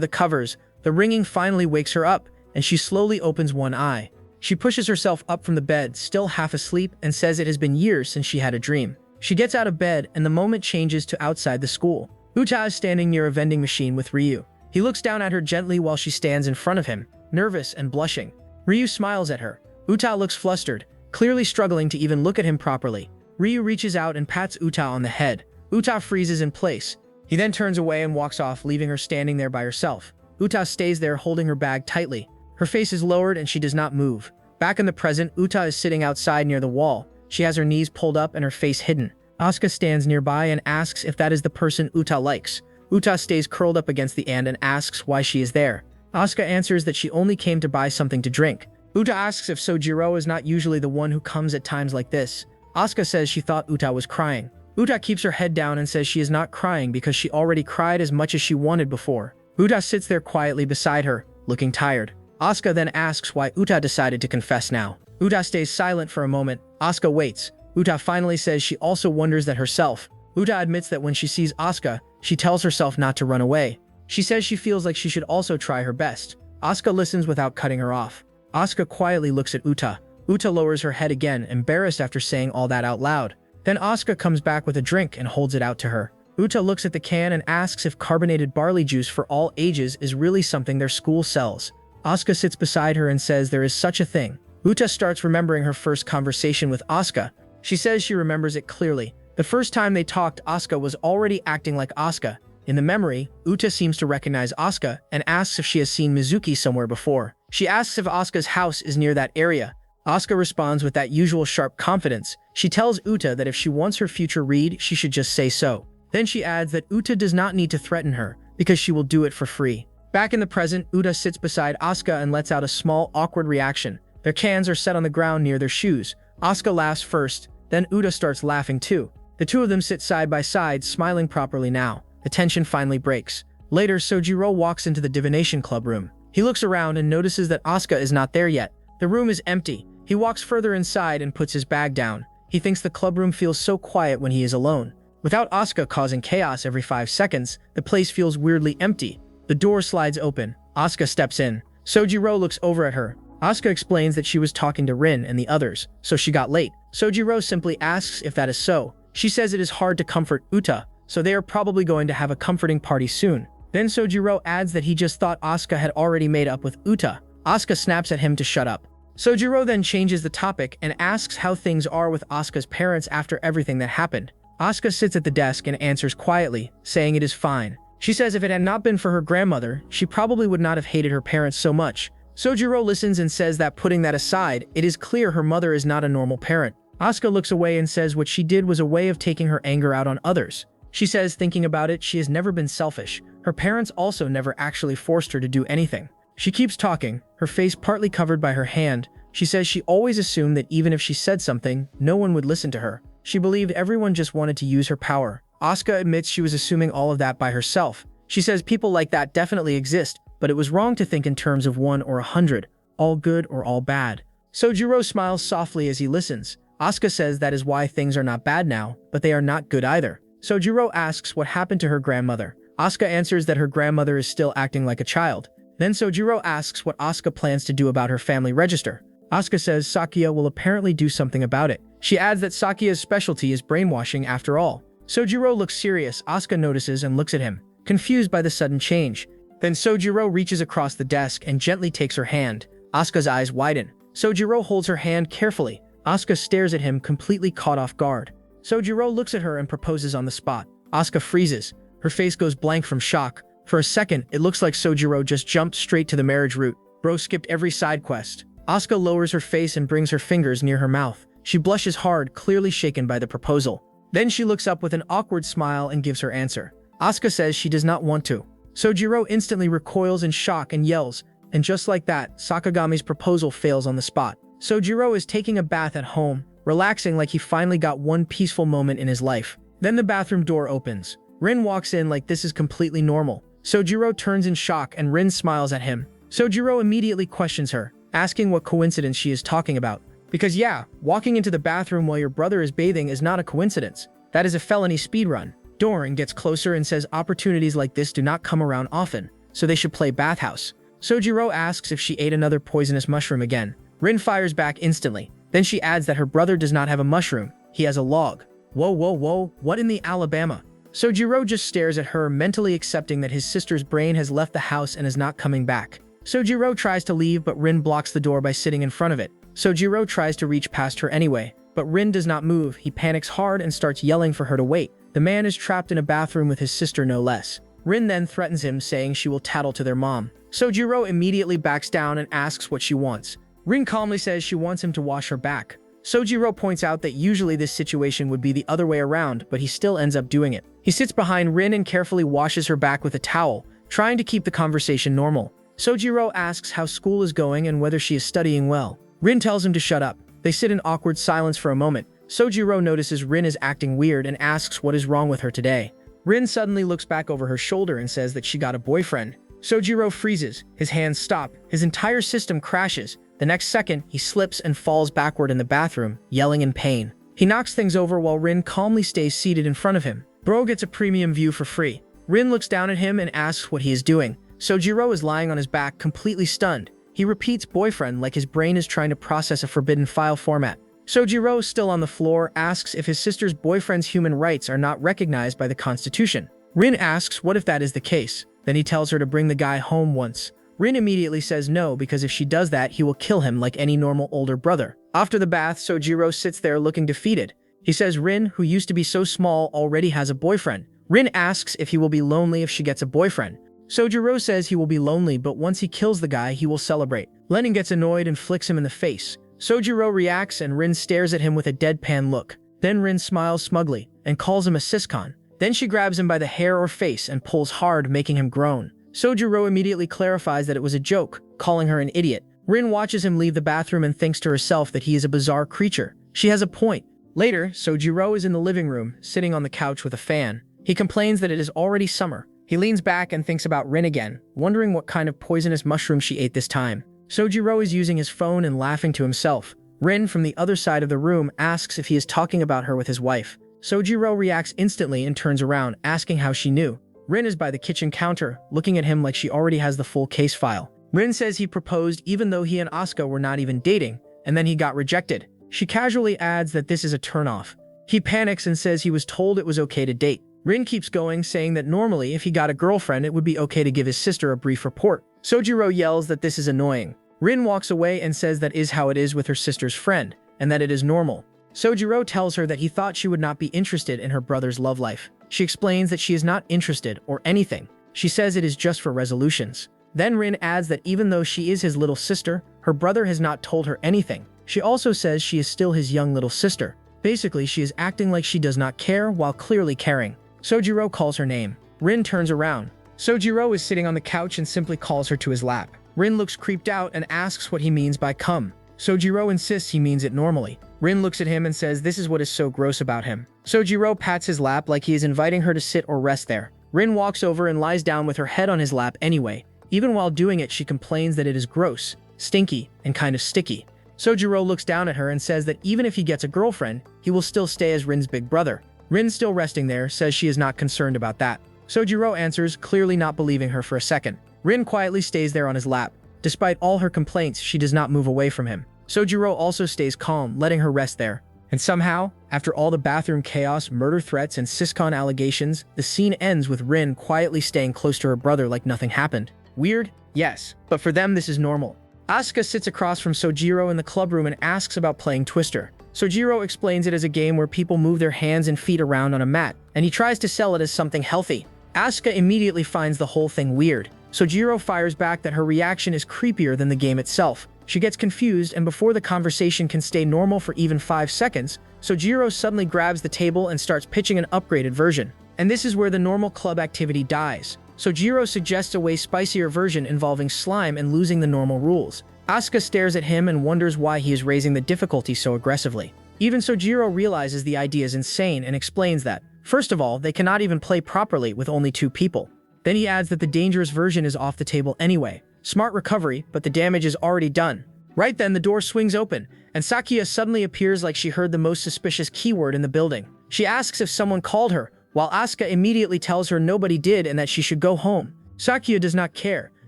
the covers. The ringing finally wakes her up, and she slowly opens one eye. She pushes herself up from the bed, still half asleep, and says it has been years since she had a dream. She gets out of bed, and the moment changes to outside the school. Uta is standing near a vending machine with Ryu. He looks down at her gently while she stands in front of him, nervous and blushing. Ryu smiles at her. Uta looks flustered, clearly struggling to even look at him properly. Ryu reaches out and pats Uta on the head. Uta freezes in place. He then turns away and walks off, leaving her standing there by herself. Uta stays there holding her bag tightly. Her face is lowered and she does not move. Back in the present, Uta is sitting outside near the wall. She has her knees pulled up and her face hidden. Asuka stands nearby and asks if that is the person Uta likes. Uta stays curled up against the end and asks why she is there. Asuka answers that she only came to buy something to drink. Uta asks if Sojiro is not usually the one who comes at times like this. Asuka says she thought Uta was crying. Uta keeps her head down and says she is not crying because she already cried as much as she wanted before. Uta sits there quietly beside her, looking tired. Asuka then asks why Uta decided to confess now. Uta stays silent for a moment. Asuka waits. Uta finally says she also wonders that herself. Uta admits that when she sees Asuka, she tells herself not to run away. She says she feels like she should also try her best. Asuka listens without cutting her off. Asuka quietly looks at Uta. Uta lowers her head again, embarrassed after saying all that out loud. Then Asuka comes back with a drink and holds it out to her. Uta looks at the can and asks if carbonated barley juice for all ages is really something their school sells. Asuka sits beside her and says there is such a thing. Uta starts remembering her first conversation with Asuka. She says she remembers it clearly. The first time they talked, Asuka was already acting like Asuka. In the memory, Uta seems to recognize Asuka and asks if she has seen Mizuki somewhere before. She asks if Asuka's house is near that area. Asuka responds with that usual sharp confidence. She tells Uta that if she wants her future read, she should just say so. Then she adds that Uta does not need to threaten her, because she will do it for free. Back in the present, Uta sits beside Asuka and lets out a small, awkward reaction. Their cans are set on the ground near their shoes. Asuka laughs first, then Uta starts laughing too. The two of them sit side by side, smiling properly now. The tension finally breaks. Later, Sojiro walks into the divination club room. He looks around and notices that Asuka is not there yet. The room is empty. He walks further inside and puts his bag down. He thinks the club room feels so quiet when he is alone. Without Asuka causing chaos every 5 seconds, the place feels weirdly empty. The door slides open. Asuka steps in. Sojiro looks over at her. Asuka explains that she was talking to Rin and the others, so she got late. Sojiro simply asks if that is so. She says it is hard to comfort Uta, so they are probably going to have a comforting party soon. Then Sojiro adds that he just thought Asuka had already made up with Uta. Asuka snaps at him to shut up. Sojiro then changes the topic and asks how things are with Asuka's parents after everything that happened. Asuka sits at the desk and answers quietly, saying it is fine. She says if it had not been for her grandmother, she probably would not have hated her parents so much. Sojiro listens and says that putting that aside, it is clear her mother is not a normal parent. Asuka looks away and says what she did was a way of taking her anger out on others. She says thinking about it, she has never been selfish. Her parents also never actually forced her to do anything. She keeps talking, her face partly covered by her hand. She says she always assumed that even if she said something, no one would listen to her. She believed everyone just wanted to use her power. Asuka admits she was assuming all of that by herself. She says people like that definitely exist, but it was wrong to think in terms of 1 or 100, all good or all bad. Sojiro smiles softly as he listens. Asuka says that is why things are not bad now, but they are not good either. Sojiro asks what happened to her grandmother. Asuka answers that her grandmother is still acting like a child. Then Sojiro asks what Asuka plans to do about her family register. Asuka says Sakia will apparently do something about it. She adds that Sakia's specialty is brainwashing after all. Sojiro looks serious. Asuka notices and looks at him, confused by the sudden change. Then Sojiro reaches across the desk and gently takes her hand. Asuka's eyes widen. Sojiro holds her hand carefully. Asuka stares at him, completely caught off guard. Sojiro looks at her and proposes on the spot. Asuka freezes. Her face goes blank from shock. For a second, it looks like Sojiro just jumped straight to the marriage route. Bro skipped every side quest. Asuka lowers her face and brings her fingers near her mouth. She blushes hard, clearly shaken by the proposal. Then she looks up with an awkward smile and gives her answer. Asuka says she does not want to. Sojiro instantly recoils in shock and yells, and just like that, Sakagami's proposal fails on the spot. Sojiro is taking a bath at home, relaxing like he finally got one peaceful moment in his life. Then the bathroom door opens. Rin walks in like this is completely normal. Sojiro turns in shock and Rin smiles at him. Sojiro immediately questions her, asking what coincidence she is talking about. Because yeah, walking into the bathroom while your brother is bathing is not a coincidence. That is a felony speedrun. Doran gets closer and says opportunities like this do not come around often, so they should play bathhouse. Sojiro asks if she ate another poisonous mushroom again. Rin fires back instantly. Then she adds that her brother does not have a mushroom, he has a log. Whoa, what in the Alabama? Sojiro just stares at her, mentally accepting that his sister's brain has left the house and is not coming back. Sojiro tries to leave, but Rin blocks the door by sitting in front of it. Sojiro tries to reach past her anyway, but Rin does not move. He panics hard and starts yelling for her to wait. The man is trapped in a bathroom with his sister no less. Rin then threatens him, saying she will tattle to their mom. Sojiro immediately backs down and asks what she wants. Rin calmly says she wants him to wash her back. Sojiro points out that usually this situation would be the other way around, but he still ends up doing it. He sits behind Rin and carefully washes her back with a towel, trying to keep the conversation normal. Sojiro asks how school is going and whether she is studying well. Rin tells him to shut up. They sit in awkward silence for a moment. Sojiro notices Rin is acting weird and asks what is wrong with her today. Rin suddenly looks back over her shoulder and says that she got a boyfriend. Sojiro freezes. His hands stop. His entire system crashes. The next second, he slips and falls backward in the bathroom, yelling in pain. He knocks things over while Rin calmly stays seated in front of him. Bro gets a premium view for free. Rin looks down at him and asks what he is doing. Sojiro is lying on his back, completely stunned. He repeats boyfriend like his brain is trying to process a forbidden file format. Sojiro, still on the floor, asks if his sister's boyfriend's human rights are not recognized by the Constitution. Rin asks what if that is the case. Then he tells her to bring the guy home once. Rin immediately says no, because if she does that, he will kill him like any normal older brother. After the bath, Sojiro sits there looking defeated. He says Rin, who used to be so small, already has a boyfriend. Rin asks if he will be lonely if she gets a boyfriend. Sojiro says he will be lonely, but once he kills the guy, he will celebrate. Lenin gets annoyed and flicks him in the face. Sojiro reacts and Rin stares at him with a deadpan look. Then Rin smiles smugly and calls him a siscon. Then she grabs him by the hair or face and pulls hard, making him groan. Sojiro immediately clarifies that it was a joke, calling her an idiot. Rin watches him leave the bathroom and thinks to herself that he is a bizarre creature. She has a point. Later, Sojiro is in the living room, sitting on the couch with a fan. He complains that it is already summer. He leans back and thinks about Rin again, wondering what kind of poisonous mushroom she ate this time. Sojiro is using his phone and laughing to himself. Rin, from the other side of the room, asks if he is talking about her with his wife. Sojiro reacts instantly and turns around, asking how she knew. Rin is by the kitchen counter, looking at him like she already has the full case file. Rin says he proposed even though he and Asuka were not even dating, and then he got rejected. She casually adds that this is a turnoff. He panics and says he was told it was okay to date. Rin keeps going, saying that normally if he got a girlfriend it would be okay to give his sister a brief report. Sojiro yells that this is annoying. Rin walks away and says that is how it is with her sister's friend, and that it is normal. Sojiro tells her that he thought she would not be interested in her brother's love life. She explains that she is not interested or anything. She says it is just for resolutions. Then Rin adds that even though she is his little sister, her brother has not told her anything. She also says she is still his young little sister. Basically, she is acting like she does not care while clearly caring. Sojiro calls her name. Rin turns around. Sojiro is sitting on the couch and simply calls her to his lap. Rin looks creeped out and asks what he means by come. Sojiro insists he means it normally. Rin looks at him and says this is what is so gross about him. Sojiro pats his lap like he is inviting her to sit or rest there. Rin walks over and lies down with her head on his lap anyway. Even while doing it, she complains that it is gross, stinky, and kind of sticky. Sojiro looks down at her and says that even if he gets a girlfriend, he will still stay as Rin's big brother. Rin, still resting there, says she is not concerned about that. Sojiro answers, clearly not believing her for a second. Rin quietly stays there on his lap. Despite all her complaints, she does not move away from him. Sojiro also stays calm, letting her rest there. And somehow, after all the bathroom chaos, murder threats, and siscon allegations, the scene ends with Rin quietly staying close to her brother like nothing happened. Weird? Yes, but for them this is normal. Asuka sits across from Sojiro in the club room and asks about playing Twister. Sojiro explains it as a game where people move their hands and feet around on a mat, and he tries to sell it as something healthy. Asuka immediately finds the whole thing weird. Sojiro fires back that her reaction is creepier than the game itself. She gets confused, and before the conversation can stay normal for even 5 seconds, Sojiro suddenly grabs the table and starts pitching an upgraded version. And this is where the normal club activity dies. Sojiro suggests a way spicier version involving slime and losing the normal rules. Asuka stares at him and wonders why he is raising the difficulty so aggressively. Even Sojiro realizes the idea is insane and explains that, first of all, they cannot even play properly with only 2 people. Then he adds that the dangerous version is off the table anyway. Smart recovery, but the damage is already done. Right then, the door swings open, and Sakuya suddenly appears like she heard the most suspicious keyword in the building. She asks if someone called her, while Asuka immediately tells her nobody did and that she should go home. Sakuya does not care.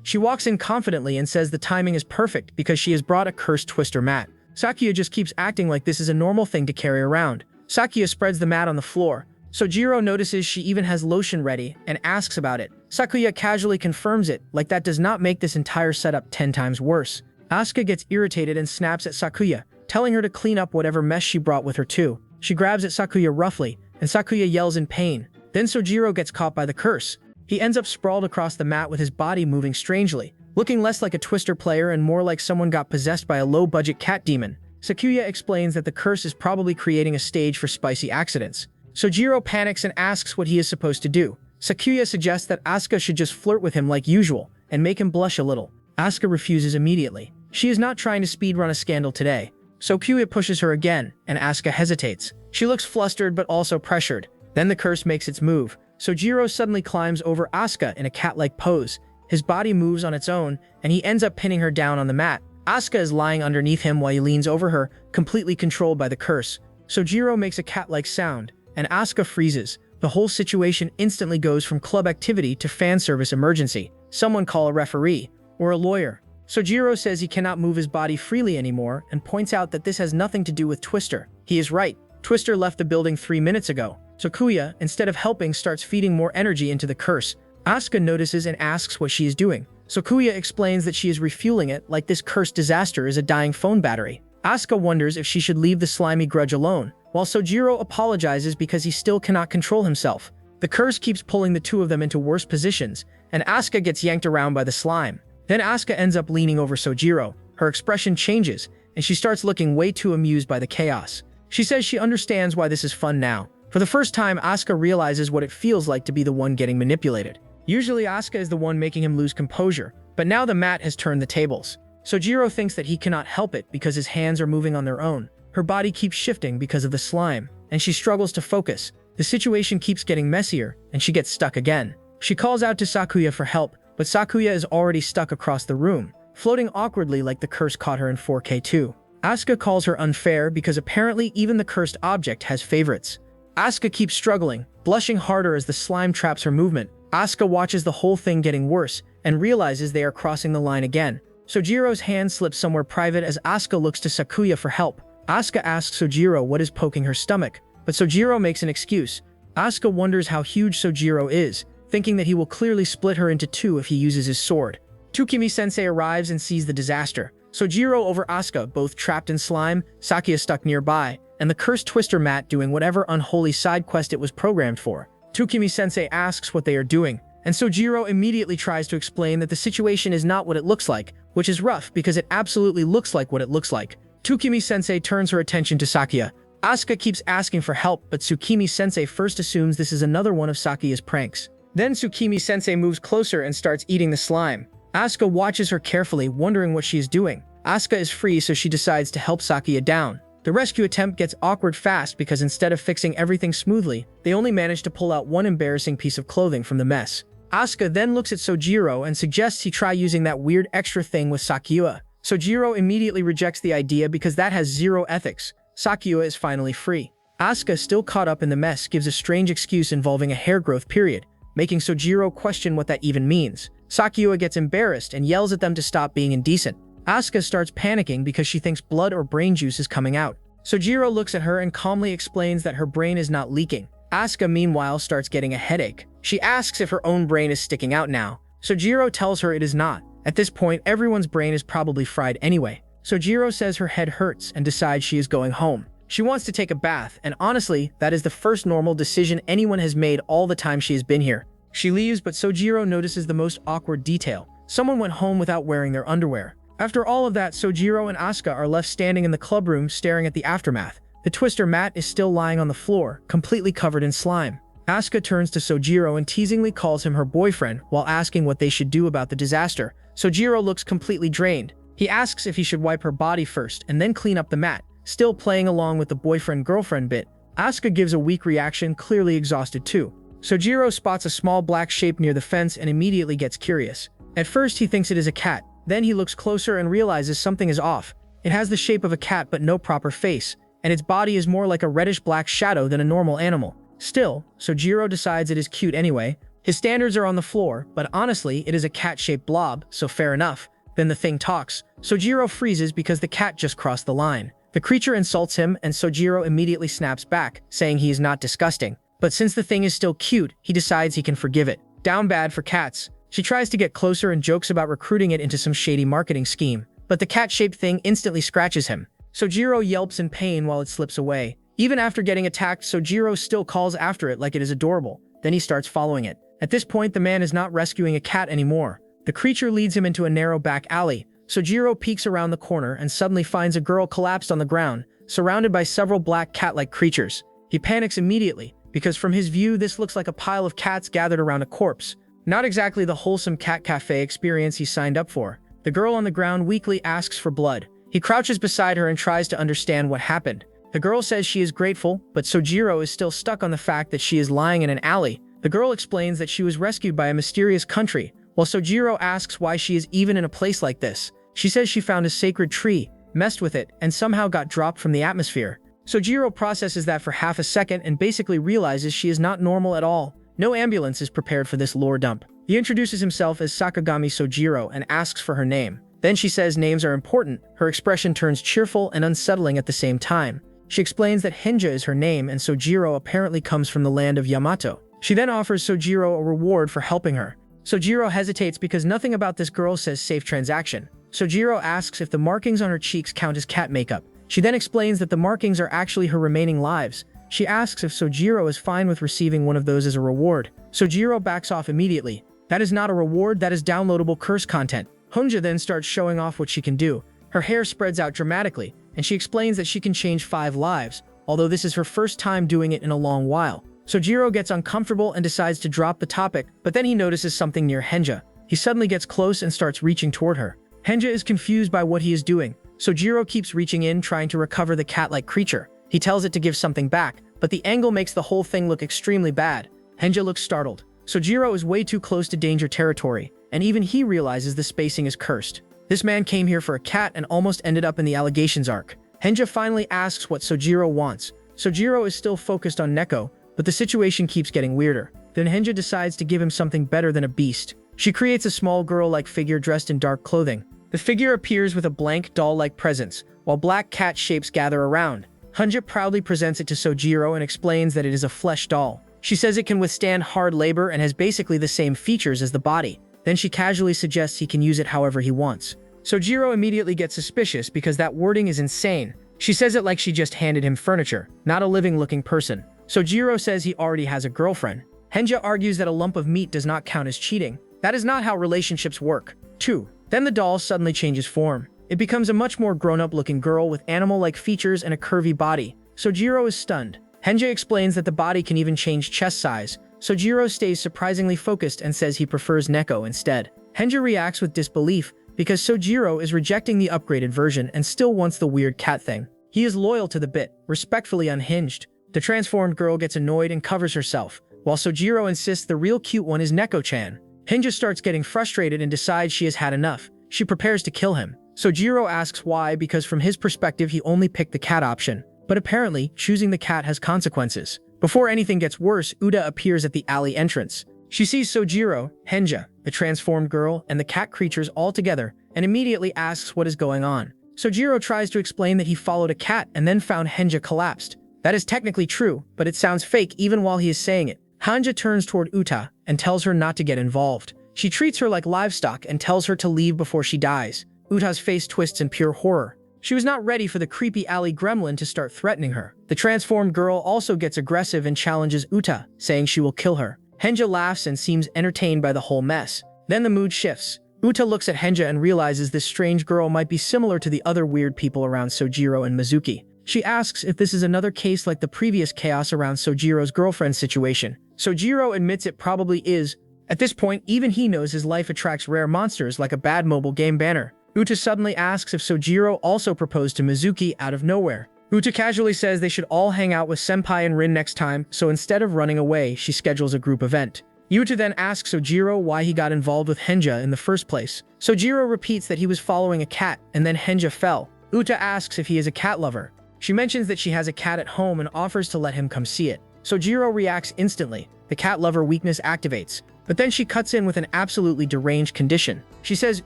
She walks in confidently and says the timing is perfect because she has brought a cursed Twister mat. Sakuya just keeps acting like this is a normal thing to carry around. Sakuya spreads the mat on the floor. Sojiro notices she even has lotion ready and asks about it. Sakuya casually confirms it, like that does not make this entire setup 10 times worse. Asuka gets irritated and snaps at Sakuya, telling her to clean up whatever mess she brought with her too. She grabs at Sakuya roughly, and Sakuya yells in pain. Then Sojiro gets caught by the curse. He ends up sprawled across the mat with his body moving strangely, looking less like a Twister player and more like someone got possessed by a low-budget cat demon. Sakuya explains that the curse is probably creating a stage for spicy accidents. Sojiro panics and asks what he is supposed to do. Sakuya suggests that Asuka should just flirt with him like usual and make him blush a little. Asuka refuses immediately. She is not trying to speedrun a scandal today. Sakuya pushes her again, and Asuka hesitates. She looks flustered but also pressured. Then the curse makes its move. Sojiro suddenly climbs over Asuka in a cat-like pose. His body moves on its own, and he ends up pinning her down on the mat. Asuka is lying underneath him while he leans over her, completely controlled by the curse. Sojiro makes a cat-like sound, and Asuka freezes. The whole situation instantly goes from club activity to fan service emergency. Someone call a referee, or a lawyer. Sojiro says he cannot move his body freely anymore and points out that this has nothing to do with Twister. He is right. Twister left the building 3 minutes ago. Sakuya, instead of helping, starts feeding more energy into the curse. Asuka notices and asks what she is doing. Sakuya explains that she is refueling it like this cursed disaster is a dying phone battery. Asuka wonders if she should leave the slimy grudge alone, while Sojiro apologizes because he still cannot control himself. The curse keeps pulling the 2 of them into worse positions, and Asuka gets yanked around by the slime. Then Asuka ends up leaning over Sojiro. Her expression changes, and she starts looking way too amused by the chaos. She says she understands why this is fun now. For the first time, Asuka realizes what it feels like to be the one getting manipulated. Usually Asuka is the one making him lose composure, but now the mat has turned the tables. Sojiro thinks that he cannot help it because his hands are moving on their own. Her body keeps shifting because of the slime, and she struggles to focus. The situation keeps getting messier, and she gets stuck again. She calls out to Sakuya for help, but Sakuya is already stuck across the room, floating awkwardly like the curse caught her in 4K too. Asuka calls her unfair because apparently even the cursed object has favorites. Asuka keeps struggling, blushing harder as the slime traps her movement. Asuka watches the whole thing getting worse and realizes they are crossing the line again. Sojiro's hand slips somewhere private as Asuka looks to Sakuya for help. Asuka asks Sojiro what is poking her stomach, but Sojiro makes an excuse. Asuka wonders how huge Sojiro is, thinking that he will clearly split her into 2 if he uses his sword. Tsukimi-sensei arrives and sees the disaster. Sojiro over Asuka, both trapped in slime, Sakuya stuck nearby, and the cursed Twister mat doing whatever unholy side quest it was programmed for. Tsukimi-sensei asks what they are doing, and Sojiro immediately tries to explain that the situation is not what it looks like, which is rough because it absolutely looks like what it looks like. Tsukimi-sensei turns her attention to Sakuya. Asuka keeps asking for help, but Tsukimi-sensei first assumes this is another one of Sakuya's pranks. Then Tsukimi-sensei moves closer and starts eating the slime. Asuka watches her carefully, wondering what she is doing. Asuka is free, so she decides to help Sakuya down. The rescue attempt gets awkward fast because instead of fixing everything smoothly, they only manage to pull out one embarrassing piece of clothing from the mess. Asuka then looks at Sojiro and suggests he try using that weird extra thing with Sakyua. Sojiro immediately rejects the idea because that has zero ethics. Sakyua is finally free. Asuka, still caught up in the mess, gives a strange excuse involving a hair growth period, making Sojiro question what that even means. Sakyua gets embarrassed and yells at them to stop being indecent. Asuka starts panicking because she thinks blood or brain juice is coming out. Sojiro looks at her and calmly explains that her brain is not leaking. Asuka, meanwhile, starts getting a headache. She asks if her own brain is sticking out now. Sojiro tells her it is not. At this point, everyone's brain is probably fried anyway. Sojiro says her head hurts and decides she is going home. She wants to take a bath, and honestly, that is the first normal decision anyone has made all the time she has been here. She leaves, but Sojiro notices the most awkward detail. Someone went home without wearing their underwear. After all of that, Sojiro and Asuka are left standing in the club room staring at the aftermath. The twister mat is still lying on the floor, completely covered in slime. Asuka turns to Sojiro and teasingly calls him her boyfriend while asking what they should do about the disaster. Sojiro looks completely drained. He asks if he should wipe her body first and then clean up the mat, still playing along with the boyfriend-girlfriend bit. Asuka gives a weak reaction, clearly exhausted too. Sojiro spots a small black shape near the fence and immediately gets curious. At first he thinks it is a cat, then he looks closer and realizes something is off. It has the shape of a cat but no proper face, and its body is more like a reddish-black shadow than a normal animal. Still, Sojiro decides it is cute anyway. His standards are on the floor, but honestly, it is a cat-shaped blob, so fair enough. Then the thing talks. Sojiro freezes because the cat just crossed the line. The creature insults him, and Sojiro immediately snaps back, saying he is not disgusting. But since the thing is still cute, he decides he can forgive it. Down bad for cats. She tries to get closer and jokes about recruiting it into some shady marketing scheme, but the cat-shaped thing instantly scratches him. Sojiro yelps in pain while it slips away. Even after getting attacked, Sojiro still calls after it like it is adorable. Then he starts following it. At this point, the man is not rescuing a cat anymore. The creature leads him into a narrow back alley. Sojiro peeks around the corner and suddenly finds a girl collapsed on the ground, surrounded by several black cat-like creatures. He panics immediately, because from his view, this looks like a pile of cats gathered around a corpse. Not exactly the wholesome cat cafe experience he signed up for. The girl on the ground weakly asks for blood. He crouches beside her and tries to understand what happened. The girl says she is grateful, but Sojiro is still stuck on the fact that she is lying in an alley. The girl explains that she was rescued by a mysterious country, while Sojiro asks why she is even in a place like this. She says she found a sacred tree, messed with it, and somehow got dropped from the atmosphere. Sojiro processes that for half a second and basically realizes she is not normal at all. No ambulance is prepared for this lore dump. He introduces himself as Sakagami Sojiro and asks for her name. Then she says names are important. Her expression turns cheerful and unsettling at the same time. She explains that Hinja is her name and Sojiro apparently comes from the land of Yamato. She then offers Sojiro a reward for helping her. Sojiro hesitates because nothing about this girl says safe transaction. Sojiro asks if the markings on her cheeks count as cat makeup. She then explains that the markings are actually her remaining lives. She asks if Sojiro is fine with receiving one of those as a reward. Sojiro backs off immediately. That is not a reward, that is downloadable curse content. Hunja then starts showing off what she can do. Her hair spreads out dramatically, and she explains that she can change 5 lives, although this is her first time doing it in a long while. Sojiro gets uncomfortable and decides to drop the topic, but then he notices something near Henja. He suddenly gets close and starts reaching toward her. Henja is confused by what he is doing. Sojiro keeps reaching in, trying to recover the cat-like creature. He tells it to give something back, but the angle makes the whole thing look extremely bad. Henja looks startled. Sojiro is way too close to danger territory, and even he realizes the spacing is cursed. This man came here for a cat and almost ended up in the allegations arc. Henja finally asks what Sojiro wants. Sojiro is still focused on Neko, but the situation keeps getting weirder. Then Henja decides to give him something better than a beast. She creates a small girl-like figure dressed in dark clothing. The figure appears with a blank doll-like presence, while black cat shapes gather around. Henja proudly presents it to Sojiro and explains that it is a flesh doll. She says it can withstand hard labor and has basically the same features as the body. Then she casually suggests he can use it however he wants. Sojiro immediately gets suspicious because that wording is insane. She says it like she just handed him furniture, not a living-looking person. Sojiro says he already has a girlfriend. Henja argues that a lump of meat does not count as cheating. That is not how relationships work. 2. Then the doll suddenly changes form. It becomes a much more grown-up looking girl with animal-like features and a curvy body. Sojiro is stunned. Henja explains that the body can even change chest size. Sojiro stays surprisingly focused and says he prefers Neko instead. Henja reacts with disbelief because Sojiro is rejecting the upgraded version and still wants the weird cat thing. He is loyal to the bit, respectfully unhinged. The transformed girl gets annoyed and covers herself, while Sojiro insists the real cute one is Neko-chan. Hinja starts getting frustrated and decides she has had enough. She prepares to kill him. Sojiro asks why, because from his perspective he only picked the cat option. But apparently, choosing the cat has consequences. Before anything gets worse, Uta appears at the alley entrance. She sees Sojiro, Hinja, the transformed girl, and the cat creatures all together, and immediately asks what is going on. Sojiro tries to explain that he followed a cat and then found Hinja collapsed. That is technically true, but it sounds fake even while he is saying it. Hinja turns toward Uta and tells her not to get involved. She treats her like livestock and tells her to leave before she dies. Uta's face twists in pure horror. She was not ready for the creepy alley gremlin to start threatening her. The transformed girl also gets aggressive and challenges Uta, saying she will kill her. Hinja laughs and seems entertained by the whole mess. Then the mood shifts. Uta looks at Hinja and realizes this strange girl might be similar to the other weird people around Sojiro and Mizuki. She asks if this is another case like the previous chaos around Sojiro's girlfriend situation. Sojiro admits it probably is. At this point, even he knows his life attracts rare monsters like a bad mobile game banner. Uta suddenly asks if Sojiro also proposed to Mizuki out of nowhere. Uta casually says they should all hang out with Senpai and Rin next time, so instead of running away, she schedules a group event. Uta then asks Sojiro why he got involved with Hinja in the first place. Sojiro repeats that he was following a cat, and then Hinja fell. Uta asks if he is a cat lover. She mentions that she has a cat at home and offers to let him come see it. Sojiro reacts instantly. The cat lover weakness activates. But then she cuts in with an absolutely deranged condition. She says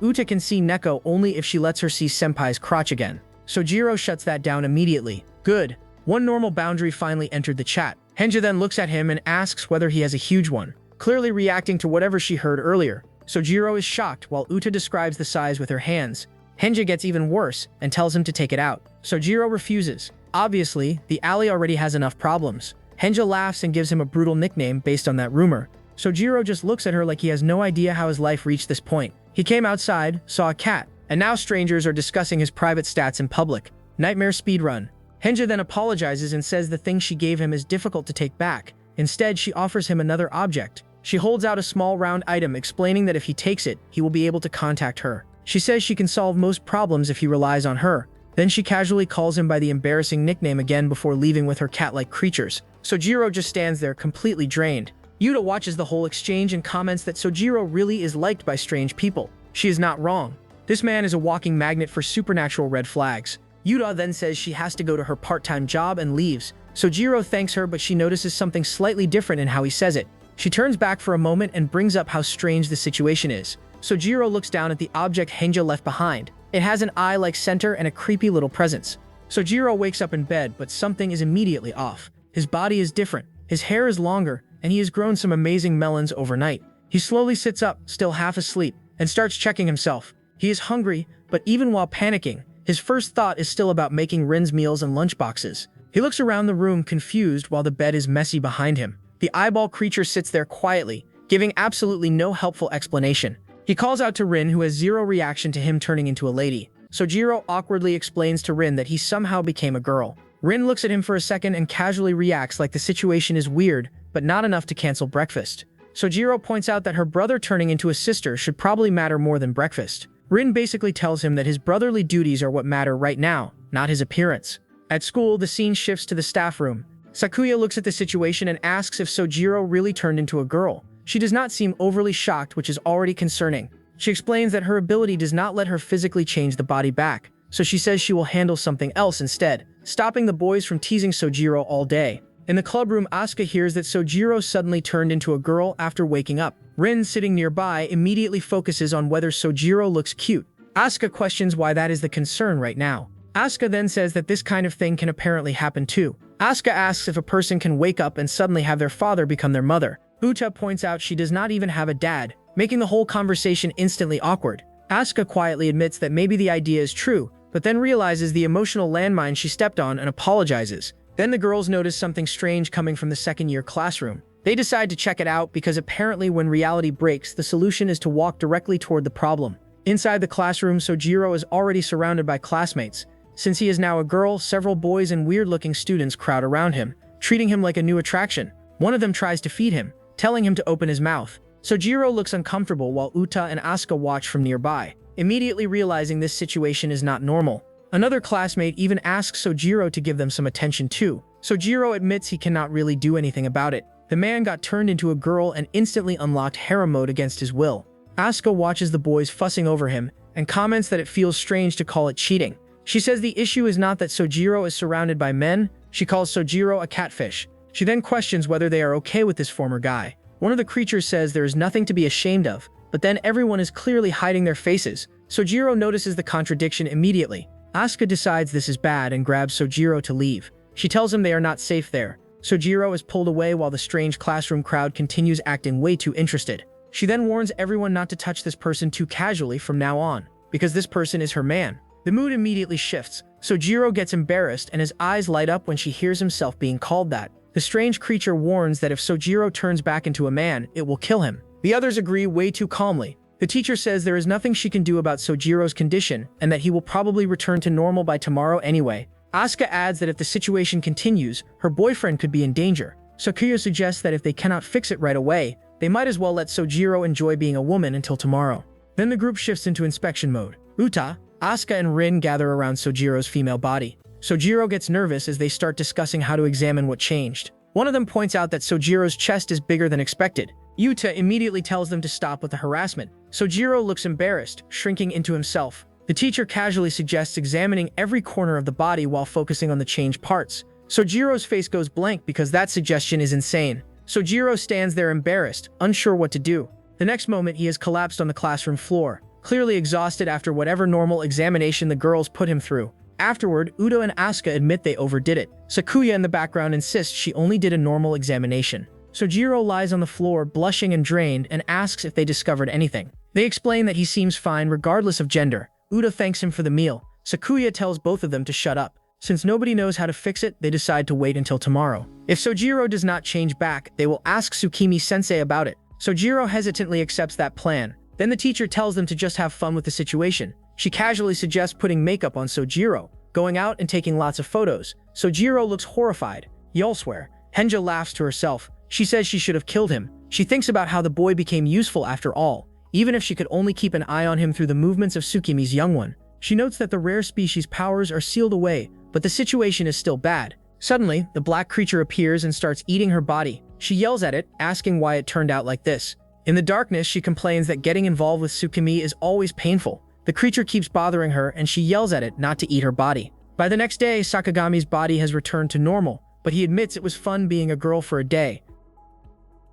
Uta can see Neko only if she lets her see Senpai's crotch again. Sojiro shuts that down immediately. Good. One normal boundary finally entered the chat. Hinja then looks at him and asks whether he has a huge one, clearly reacting to whatever she heard earlier. Sojiro is shocked while Uta describes the size with her hands. Hinja gets even worse and tells him to take it out. Sojiro refuses. Obviously, the alley already has enough problems. Hinja laughs and gives him a brutal nickname based on that rumor. Sojiro just looks at her like he has no idea how his life reached this point. He came outside, saw a cat, and now strangers are discussing his private stats in public. Nightmare speedrun. Hinja then apologizes and says the thing she gave him is difficult to take back. Instead, she offers him another object. She holds out a small round item, explaining that if he takes it, he will be able to contact her. She says she can solve most problems if he relies on her. Then she casually calls him by the embarrassing nickname again before leaving with her cat-like creatures. Sojiro just stands there completely drained. Yuta watches the whole exchange and comments that Sojiro really is liked by strange people. She is not wrong. This man is a walking magnet for supernatural red flags. Yuta then says she has to go to her part-time job and leaves. Sojiro thanks her, but she notices something slightly different in how he says it. She turns back for a moment and brings up how strange the situation is. Sojiro looks down at the object Hinja left behind. It has an eye-like center and a creepy little presence. Sojiro wakes up in bed, but something is immediately off. His body is different. His hair is longer, and he has grown some amazing melons overnight. He slowly sits up, still half asleep, and starts checking himself. He is hungry, but even while panicking, his first thought is still about making Rin's meals and lunchboxes. He looks around the room confused while the bed is messy behind him. The eyeball creature sits there quietly, giving absolutely no helpful explanation. He calls out to Rin, who has zero reaction to him turning into a lady. Sojiro awkwardly explains to Rin that he somehow became a girl. Rin looks at him for a second and casually reacts like the situation is weird, but not enough to cancel breakfast. Sojiro points out that her brother turning into a sister should probably matter more than breakfast. Rin basically tells him that his brotherly duties are what matter right now, not his appearance. At school, the scene shifts to the staff room. Sakuya looks at the situation and asks if Sojiro really turned into a girl. She does not seem overly shocked, which is already concerning. She explains that her ability does not let her physically change the body back, so she says she will handle something else instead, stopping the boys from teasing Sojiro all day. In the clubroom, Asuka hears that Sojiro suddenly turned into a girl after waking up. Rin, sitting nearby, immediately focuses on whether Sojiro looks cute. Asuka questions why that is the concern right now. Asuka then says that this kind of thing can apparently happen too. Asuka asks if a person can wake up and suddenly have their father become their mother. Uta points out she does not even have a dad, making the whole conversation instantly awkward. Asuka quietly admits that maybe the idea is true, but then realizes the emotional landmine she stepped on and apologizes. Then the girls notice something strange coming from the second-year classroom. They decide to check it out because apparently when reality breaks, the solution is to walk directly toward the problem. Inside the classroom, Sojiro is already surrounded by classmates. Since he is now a girl, several boys and weird-looking students crowd around him, treating him like a new attraction. One of them tries to feed him, telling him to open his mouth. Sojiro looks uncomfortable while Uta and Asuka watch from nearby, immediately realizing this situation is not normal. Another classmate even asks Sojiro to give them some attention too. Sojiro admits he cannot really do anything about it. The man got turned into a girl and instantly unlocked harem mode against his will. Asuka watches the boys fussing over him and comments that it feels strange to call it cheating. She says the issue is not that Sojiro is surrounded by men, she calls Sojiro a catfish. She then questions whether they are okay with this former guy. One of the creatures says there is nothing to be ashamed of, but then everyone is clearly hiding their faces. Sojiro notices the contradiction immediately. Asuka decides this is bad and grabs Sojiro to leave. She tells him they are not safe there. Sojiro is pulled away while the strange classroom crowd continues acting way too interested. She then warns everyone not to touch this person too casually from now on, because this person is her man. The mood immediately shifts. Sojiro gets embarrassed and his eyes light up when she hears himself being called that. The strange creature warns that if Sojiro turns back into a man, it will kill him. The others agree way too calmly. The teacher says there is nothing she can do about Sojiro's condition and that he will probably return to normal by tomorrow anyway. Asuka adds that if the situation continues, her boyfriend could be in danger. Sakuya suggests that if they cannot fix it right away, they might as well let Sojiro enjoy being a woman until tomorrow. Then the group shifts into inspection mode. Uta, Asuka and Rin gather around Sojiro's female body. Sojiro gets nervous as they start discussing how to examine what changed. One of them points out that Sojiro's chest is bigger than expected. Yuta immediately tells them to stop with the harassment. Sojiro looks embarrassed, shrinking into himself. The teacher casually suggests examining every corner of the body while focusing on the changed parts. Sojiro's face goes blank because that suggestion is insane. Sojiro stands there embarrassed, unsure what to do. The next moment he has collapsed on the classroom floor, clearly exhausted after whatever normal examination the girls put him through. Afterward, Udo and Asuka admit they overdid it. Sakuya in the background insists she only did a normal examination. Sojiro lies on the floor, blushing and drained, and asks if they discovered anything. They explain that he seems fine regardless of gender. Udo thanks him for the meal. Sakuya tells both of them to shut up. Since nobody knows how to fix it, they decide to wait until tomorrow. If Sojiro does not change back, they will ask Tsukimi-sensei about it. Sojiro hesitantly accepts that plan. Then the teacher tells them to just have fun with the situation. She casually suggests putting makeup on Sojiro, going out and taking lots of photos. Sojiro looks horrified. Y'all swear. Henja laughs to herself. She says she should have killed him. She thinks about how the boy became useful after all, even if she could only keep an eye on him through the movements of Tsukimi's young one. She notes that the rare species powers are sealed away, but the situation is still bad. Suddenly, the black creature appears and starts eating her body. She yells at it, asking why it turned out like this. In the darkness, she complains that getting involved with Tsukimi is always painful. The creature keeps bothering her and she yells at it not to eat her body. By the next day, Sakagami's body has returned to normal, but he admits it was fun being a girl for a day.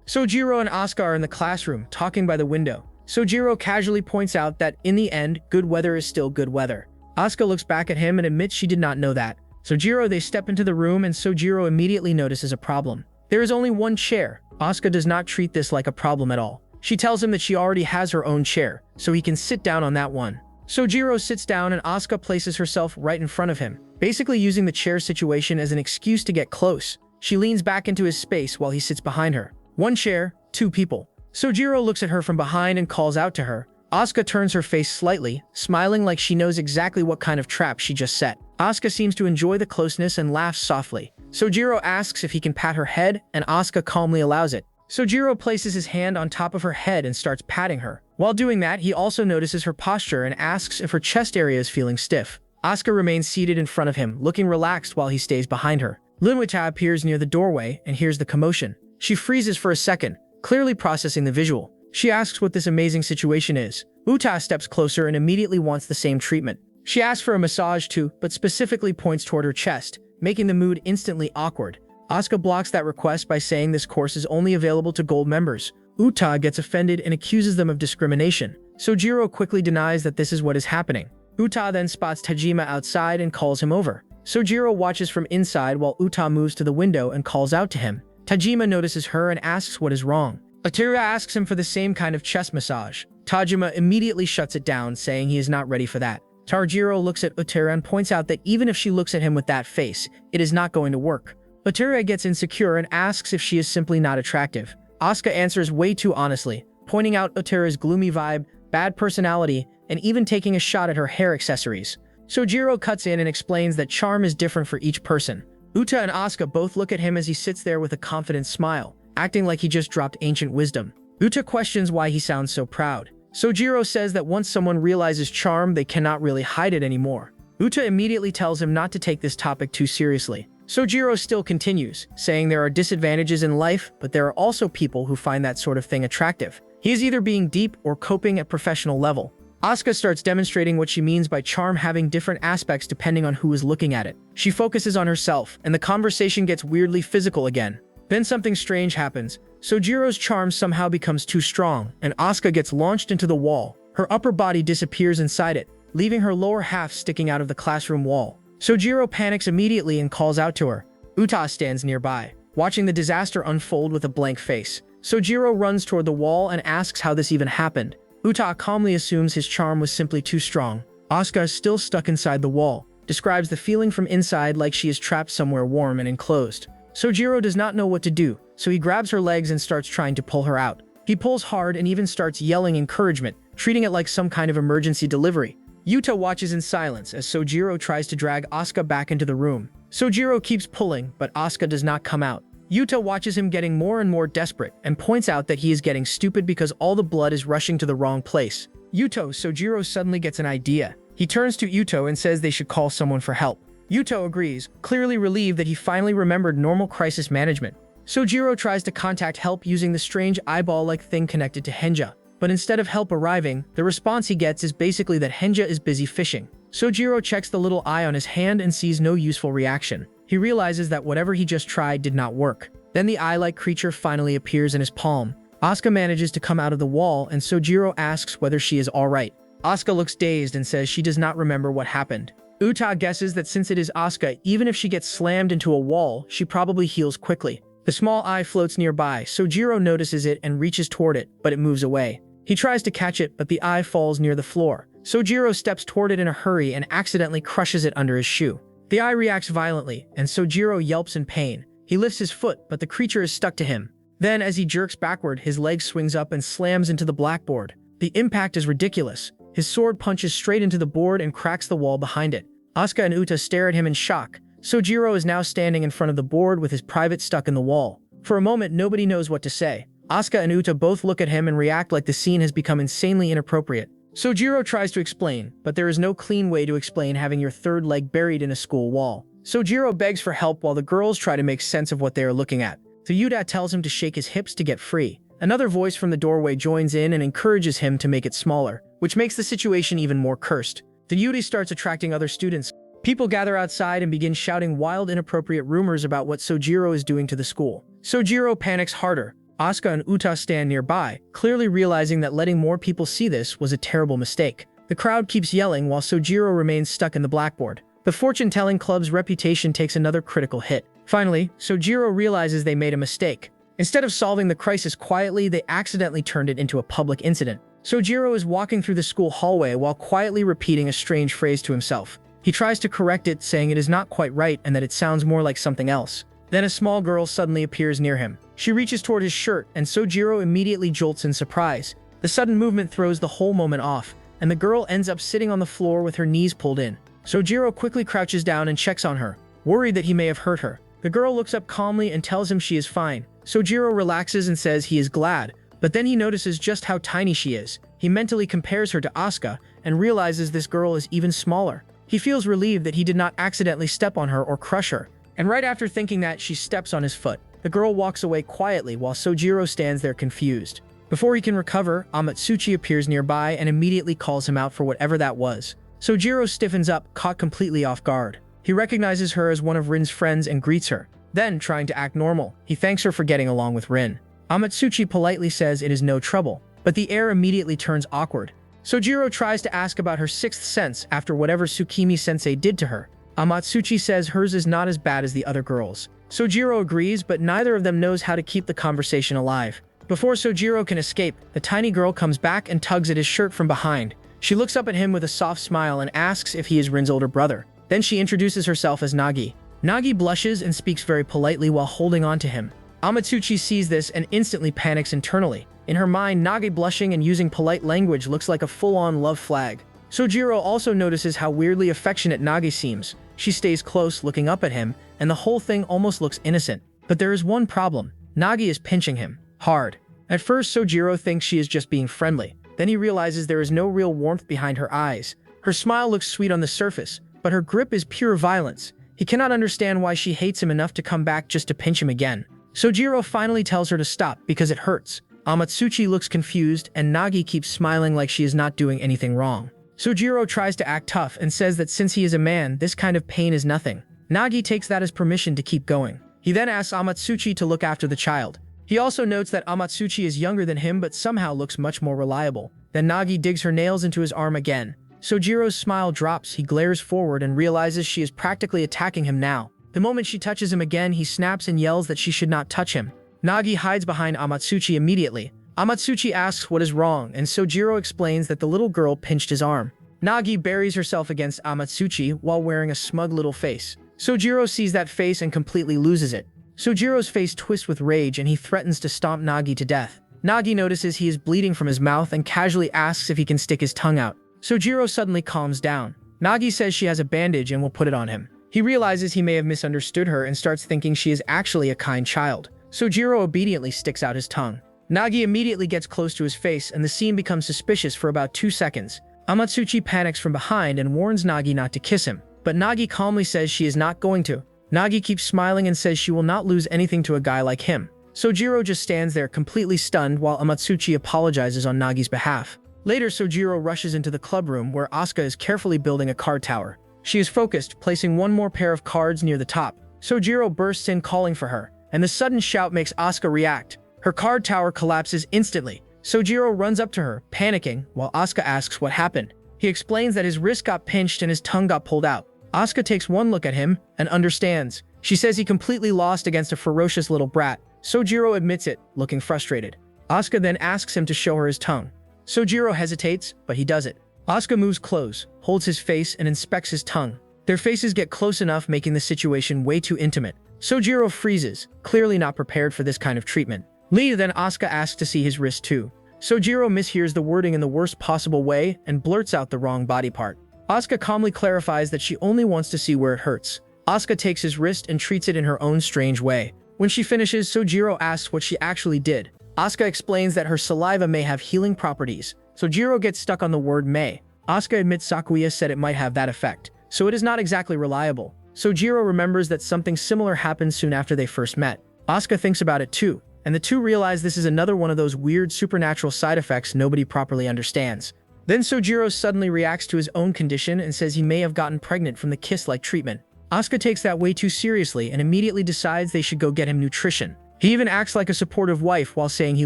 Sojiro and Asuka are in the classroom, talking by the window. Sojiro casually points out that, in the end, good weather is still good weather. Asuka looks back at him and admits she did not know that. They step into the room and Sojiro immediately notices a problem. There is only one chair. Asuka does not treat this like a problem at all. She tells him that she already has her own chair, so he can sit down on that one. Sojiro sits down and Asuka places herself right in front of him, basically using the chair situation as an excuse to get close. She leans back into his space while he sits behind her. One chair, two people. Sojiro looks at her from behind and calls out to her. Asuka turns her face slightly, smiling like she knows exactly what kind of trap she just set. Asuka seems to enjoy the closeness and laughs softly. Sojiro asks if he can pat her head, and Asuka calmly allows it. Sojiro places his hand on top of her head and starts patting her. While doing that, he also notices her posture and asks if her chest area is feeling stiff. Asuka remains seated in front of him, looking relaxed while he stays behind her. Linwita appears near the doorway and hears the commotion. She freezes for a second, clearly processing the visual. She asks what this amazing situation is. Uta steps closer and immediately wants the same treatment. She asks for a massage too, but specifically points toward her chest, making the mood instantly awkward. Asuka blocks that request by saying this course is only available to gold members. Uta gets offended and accuses them of discrimination. Sojiro quickly denies that this is what is happening. Uta then spots Tajima outside and calls him over. Sojiro watches from inside while Uta moves to the window and calls out to him. Tajima notices her and asks what is wrong. Atira asks him for the same kind of chest massage. Tajima immediately shuts it down, saying he is not ready for that. Tarjiro looks at Utira and points out that even if she looks at him with that face, it is not going to work. Utira gets insecure and asks if she is simply not attractive. Asuka answers way too honestly, pointing out Utira's gloomy vibe, bad personality, and even taking a shot at her hair accessories. Sojiro cuts in and explains that charm is different for each person. Uta and Asuka both look at him as he sits there with a confident smile, acting like he just dropped ancient wisdom. Uta questions why he sounds so proud. Sojiro says that once someone realizes charm, they cannot really hide it anymore. Uta immediately tells him not to take this topic too seriously. Sojiro still continues, saying there are disadvantages in life, but there are also people who find that sort of thing attractive. He is either being deep or coping at professional level. Asuka starts demonstrating what she means by charm having different aspects depending on who is looking at it. She focuses on herself, and the conversation gets weirdly physical again. Then something strange happens. Sojiro's charm somehow becomes too strong, and Asuka gets launched into the wall. Her upper body disappears inside it, leaving her lower half sticking out of the classroom wall. Sojiro panics immediately and calls out to her. Uta stands nearby, watching the disaster unfold with a blank face. Sojiro runs toward the wall and asks how this even happened. Uta calmly assumes his charm was simply too strong. Asuka is still stuck inside the wall, describes the feeling from inside like she is trapped somewhere warm and enclosed. Sojiro does not know what to do, so he grabs her legs and starts trying to pull her out. He pulls hard and even starts yelling encouragement, treating it like some kind of emergency delivery. Yuta watches in silence as Sojiro tries to drag Asuka back into the room. Sojiro keeps pulling, but Asuka does not come out. Yuta watches him getting more and more desperate and points out that he is getting stupid because all the blood is rushing to the wrong place. Sojiro suddenly gets an idea. He turns to Yuto and says they should call someone for help. Yuto agrees, clearly relieved that he finally remembered normal crisis management. Sojiro tries to contact help using the strange eyeball-like thing connected to Henja, but instead of help arriving, the response he gets is basically that Henja is busy fishing. Sojiro checks the little eye on his hand and sees no useful reaction. He realizes that whatever he just tried did not work. Then the eye-like creature finally appears in his palm. Asuka manages to come out of the wall, and Sojiro asks whether she is alright. Asuka looks dazed and says she does not remember what happened. Uta guesses that since it is Asuka, even if she gets slammed into a wall, she probably heals quickly. The small eye floats nearby. Sojiro notices it and reaches toward it, but it moves away. He tries to catch it, but the eye falls near the floor. Sojiro steps toward it in a hurry and accidentally crushes it under his shoe. The eye reacts violently, and Sojiro yelps in pain. He lifts his foot, but the creature is stuck to him. Then, as he jerks backward, his leg swings up and slams into the blackboard. The impact is ridiculous. His sword punches straight into the board and cracks the wall behind it. Asuka and Uta stare at him in shock. Sojiro is now standing in front of the board with his private stuck in the wall. For a moment, nobody knows what to say. Asuka and Uta both look at him and react like the scene has become insanely inappropriate. Sojiro tries to explain, but there is no clean way to explain having your third leg buried in a school wall. Sojiro begs for help while the girls try to make sense of what they are looking at. Yuta tells him to shake his hips to get free. Another voice from the doorway joins in and encourages him to make it smaller, which makes the situation even more cursed. Yuri starts attracting other students. People gather outside and begin shouting wild, inappropriate rumors about what Sojiro is doing to the school. Sojiro panics harder. Asuka and Uta stand nearby, clearly realizing that letting more people see this was a terrible mistake. The crowd keeps yelling while Sojiro remains stuck in the blackboard. The fortune-telling club's reputation takes another critical hit. Finally, Sojiro realizes they made a mistake. Instead of solving the crisis quietly, they accidentally turned it into a public incident. Sojiro is walking through the school hallway while quietly repeating a strange phrase to himself. He tries to correct it, saying it is not quite right and that it sounds more like something else. Then a small girl suddenly appears near him. She reaches toward his shirt, and Sojiro immediately jolts in surprise. The sudden movement throws the whole moment off, and the girl ends up sitting on the floor with her knees pulled in. Sojiro quickly crouches down and checks on her, worried that he may have hurt her. The girl looks up calmly and tells him she is fine. Sojiro relaxes and says he is glad, but then he notices just how tiny she is. He mentally compares her to Asuka and realizes this girl is even smaller. He feels relieved that he did not accidentally step on her or crush her, and right after thinking that, she steps on his foot. The girl walks away quietly while Sojiro stands there confused. Before he can recover, Amatsuchi appears nearby and immediately calls him out for whatever that was. Sojiro stiffens up, caught completely off guard. He recognizes her as one of Rin's friends and greets her. Then, trying to act normal, he thanks her for getting along with Rin. Amatsuchi politely says it is no trouble, but the air immediately turns awkward. Sojiro tries to ask about her sixth sense after whatever Tsukimi-sensei did to her. Amatsuchi says hers is not as bad as the other girls. Sojiro agrees, but neither of them knows how to keep the conversation alive. Before Sojiro can escape, the tiny girl comes back and tugs at his shirt from behind. She looks up at him with a soft smile and asks if he is Rin's older brother. Then she introduces herself as Nagi. Nagi blushes and speaks very politely while holding on to him. Amatsuchi sees this and instantly panics internally. In her mind, Nagi blushing and using polite language looks like a full-on love flag. Sojiro also notices how weirdly affectionate Nagi seems. She stays close, looking up at him, and the whole thing almost looks innocent. But there is one problem. Nagi is pinching him hard. At first, Sojiro thinks she is just being friendly. Then he realizes there is no real warmth behind her eyes. Her smile looks sweet on the surface, but her grip is pure violence. He cannot understand why she hates him enough to come back just to pinch him again. Sojiro finally tells her to stop because it hurts. Amatsuchi looks confused, and Nagi keeps smiling like she is not doing anything wrong. Sojiro tries to act tough and says that since he is a man, this kind of pain is nothing. Nagi takes that as permission to keep going. He then asks Amatsuchi to look after the child. He also notes that Amatsuchi is younger than him but somehow looks much more reliable. Then Nagi digs her nails into his arm again. Sojiro's smile drops, he glares forward and realizes she is practically attacking him now. The moment she touches him again, he snaps and yells that she should not touch him. Nagi hides behind Amatsuchi immediately. Amatsuchi asks what is wrong, and Sojiro explains that the little girl pinched his arm. Nagi buries herself against Amatsuchi while wearing a smug little face. Sojiro sees that face and completely loses it. Sojiro's face twists with rage and he threatens to stomp Nagi to death. Nagi notices he is bleeding from his mouth and casually asks if he can stick his tongue out. Sojiro suddenly calms down. Nagi says she has a bandage and will put it on him. He realizes he may have misunderstood her and starts thinking she is actually a kind child. Sojiro obediently sticks out his tongue. Nagi immediately gets close to his face and the scene becomes suspicious for about 2 seconds. Amatsuchi panics from behind and warns Nagi not to kiss him, but Nagi calmly says she is not going to. Nagi keeps smiling and says she will not lose anything to a guy like him. Sojiro just stands there completely stunned while Amatsuchi apologizes on Nagi's behalf. Later, Sojiro rushes into the club room where Asuka is carefully building a card tower. She is focused, placing one more pair of cards near the top. Sojiro bursts in calling for her, and the sudden shout makes Asuka react. Her card tower collapses instantly. Sojiro runs up to her, panicking, while Asuka asks what happened. He explains that his wrist got pinched and his tongue got pulled out. Asuka takes one look at him and understands. She says he completely lost against a ferocious little brat. Sojiro admits it, looking frustrated. Asuka then asks him to show her his tongue. Sojiro hesitates, but he does it. Asuka moves close, holds his face, and inspects his tongue. Their faces get close enough, making the situation way too intimate. Sojiro freezes, clearly not prepared for this kind of treatment. Then Asuka asks to see his wrist too. Sojiro mishears the wording in the worst possible way and blurts out the wrong body part. Asuka calmly clarifies that she only wants to see where it hurts. Asuka takes his wrist and treats it in her own strange way. When she finishes, Sojiro asks what she actually did. Asuka explains that her saliva may have healing properties. Sojiro gets stuck on the word may. Asuka admits Sakuya said it might have that effect, so it is not exactly reliable. Sojiro remembers that something similar happened soon after they first met. Asuka thinks about it too, and the two realize this is another one of those weird supernatural side effects nobody properly understands. Then Sojiro suddenly reacts to his own condition and says he may have gotten pregnant from the kiss-like treatment. Asuka takes that way too seriously and immediately decides they should go get him nutrition. He even acts like a supportive wife while saying he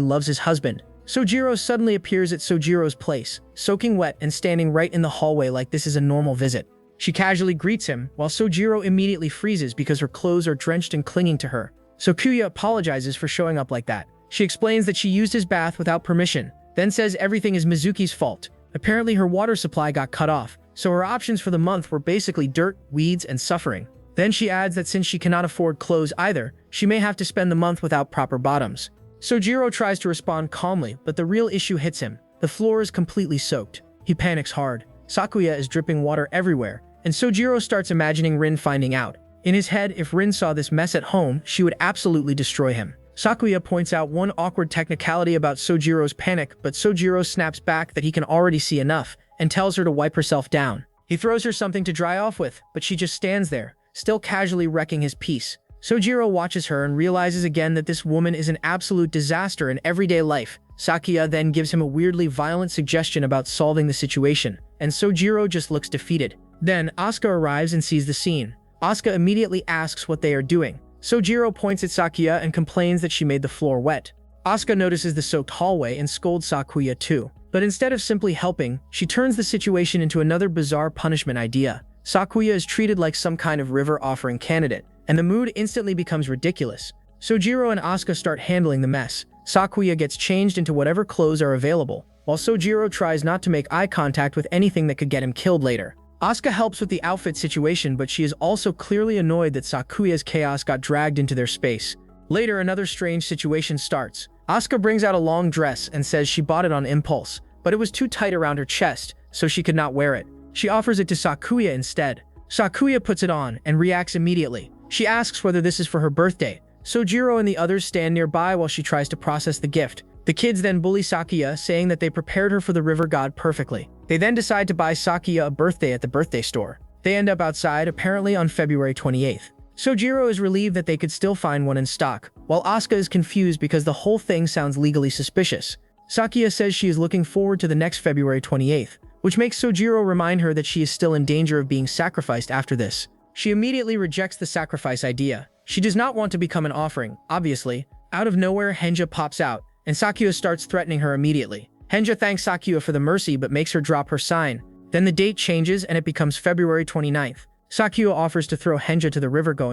loves his husband. Sojiro suddenly appears at Sojiro's place, soaking wet and standing right in the hallway like this is a normal visit. She casually greets him, while Sojiro immediately freezes because her clothes are drenched and clinging to her. Sakuya apologizes for showing up like that. She explains that she used his bath without permission, then says everything is Mizuki's fault. Apparently her water supply got cut off, so her options for the month were basically dirt, weeds, and suffering. Then she adds that since she cannot afford clothes either, she may have to spend the month without proper bottoms. Sojiro tries to respond calmly, but the real issue hits him. The floor is completely soaked. He panics hard. Sakuya is dripping water everywhere, and Sojiro starts imagining Rin finding out. In his head, if Rin saw this mess at home, she would absolutely destroy him. Sakuya points out one awkward technicality about Sojiro's panic, but Sojiro snaps back that he can already see enough, and tells her to wipe herself down. He throws her something to dry off with, but she just stands there, still casually wrecking his peace. Sojiro watches her and realizes again that this woman is an absolute disaster in everyday life. Sakuya then gives him a weirdly violent suggestion about solving the situation, and Sojiro just looks defeated. Then Asuka arrives and sees the scene. Asuka immediately asks what they are doing. Sojiro points at Sakuya and complains that she made the floor wet. Asuka notices the soaked hallway and scolds Sakuya too. But instead of simply helping, she turns the situation into another bizarre punishment idea. Sakuya is treated like some kind of river offering candidate, and the mood instantly becomes ridiculous. Sojiro and Asuka start handling the mess. Sakuya gets changed into whatever clothes are available, while Sojiro tries not to make eye contact with anything that could get him killed later. Asuka helps with the outfit situation, but she is also clearly annoyed that Sakuya's chaos got dragged into their space. Later, another strange situation starts. Asuka brings out a long dress and says she bought it on impulse, but it was too tight around her chest, so she could not wear it. She offers it to Sakuya instead. Sakuya puts it on and reacts immediately. She asks whether this is for her birthday. Sojiro and the others stand nearby while she tries to process the gift. The kids then bully Sakuya, saying that they prepared her for the river god perfectly. They then decide to buy Sakuya a birthday at the birthday store. They end up outside, apparently on February 28th. Sojiro is relieved that they could still find one in stock, while Asuka is confused because the whole thing sounds legally suspicious. Sakuya says she is looking forward to the next February 28th, which makes Sojiro remind her that she is still in danger of being sacrificed after this. She immediately rejects the sacrifice idea. She does not want to become an offering, obviously. Out of nowhere, Henja pops out, and Sakuya starts threatening her immediately. Henja thanks Sakuya for the mercy but makes her drop her sign. Then the date changes and it becomes February 29th. Sakuya offers to throw Henja to the river go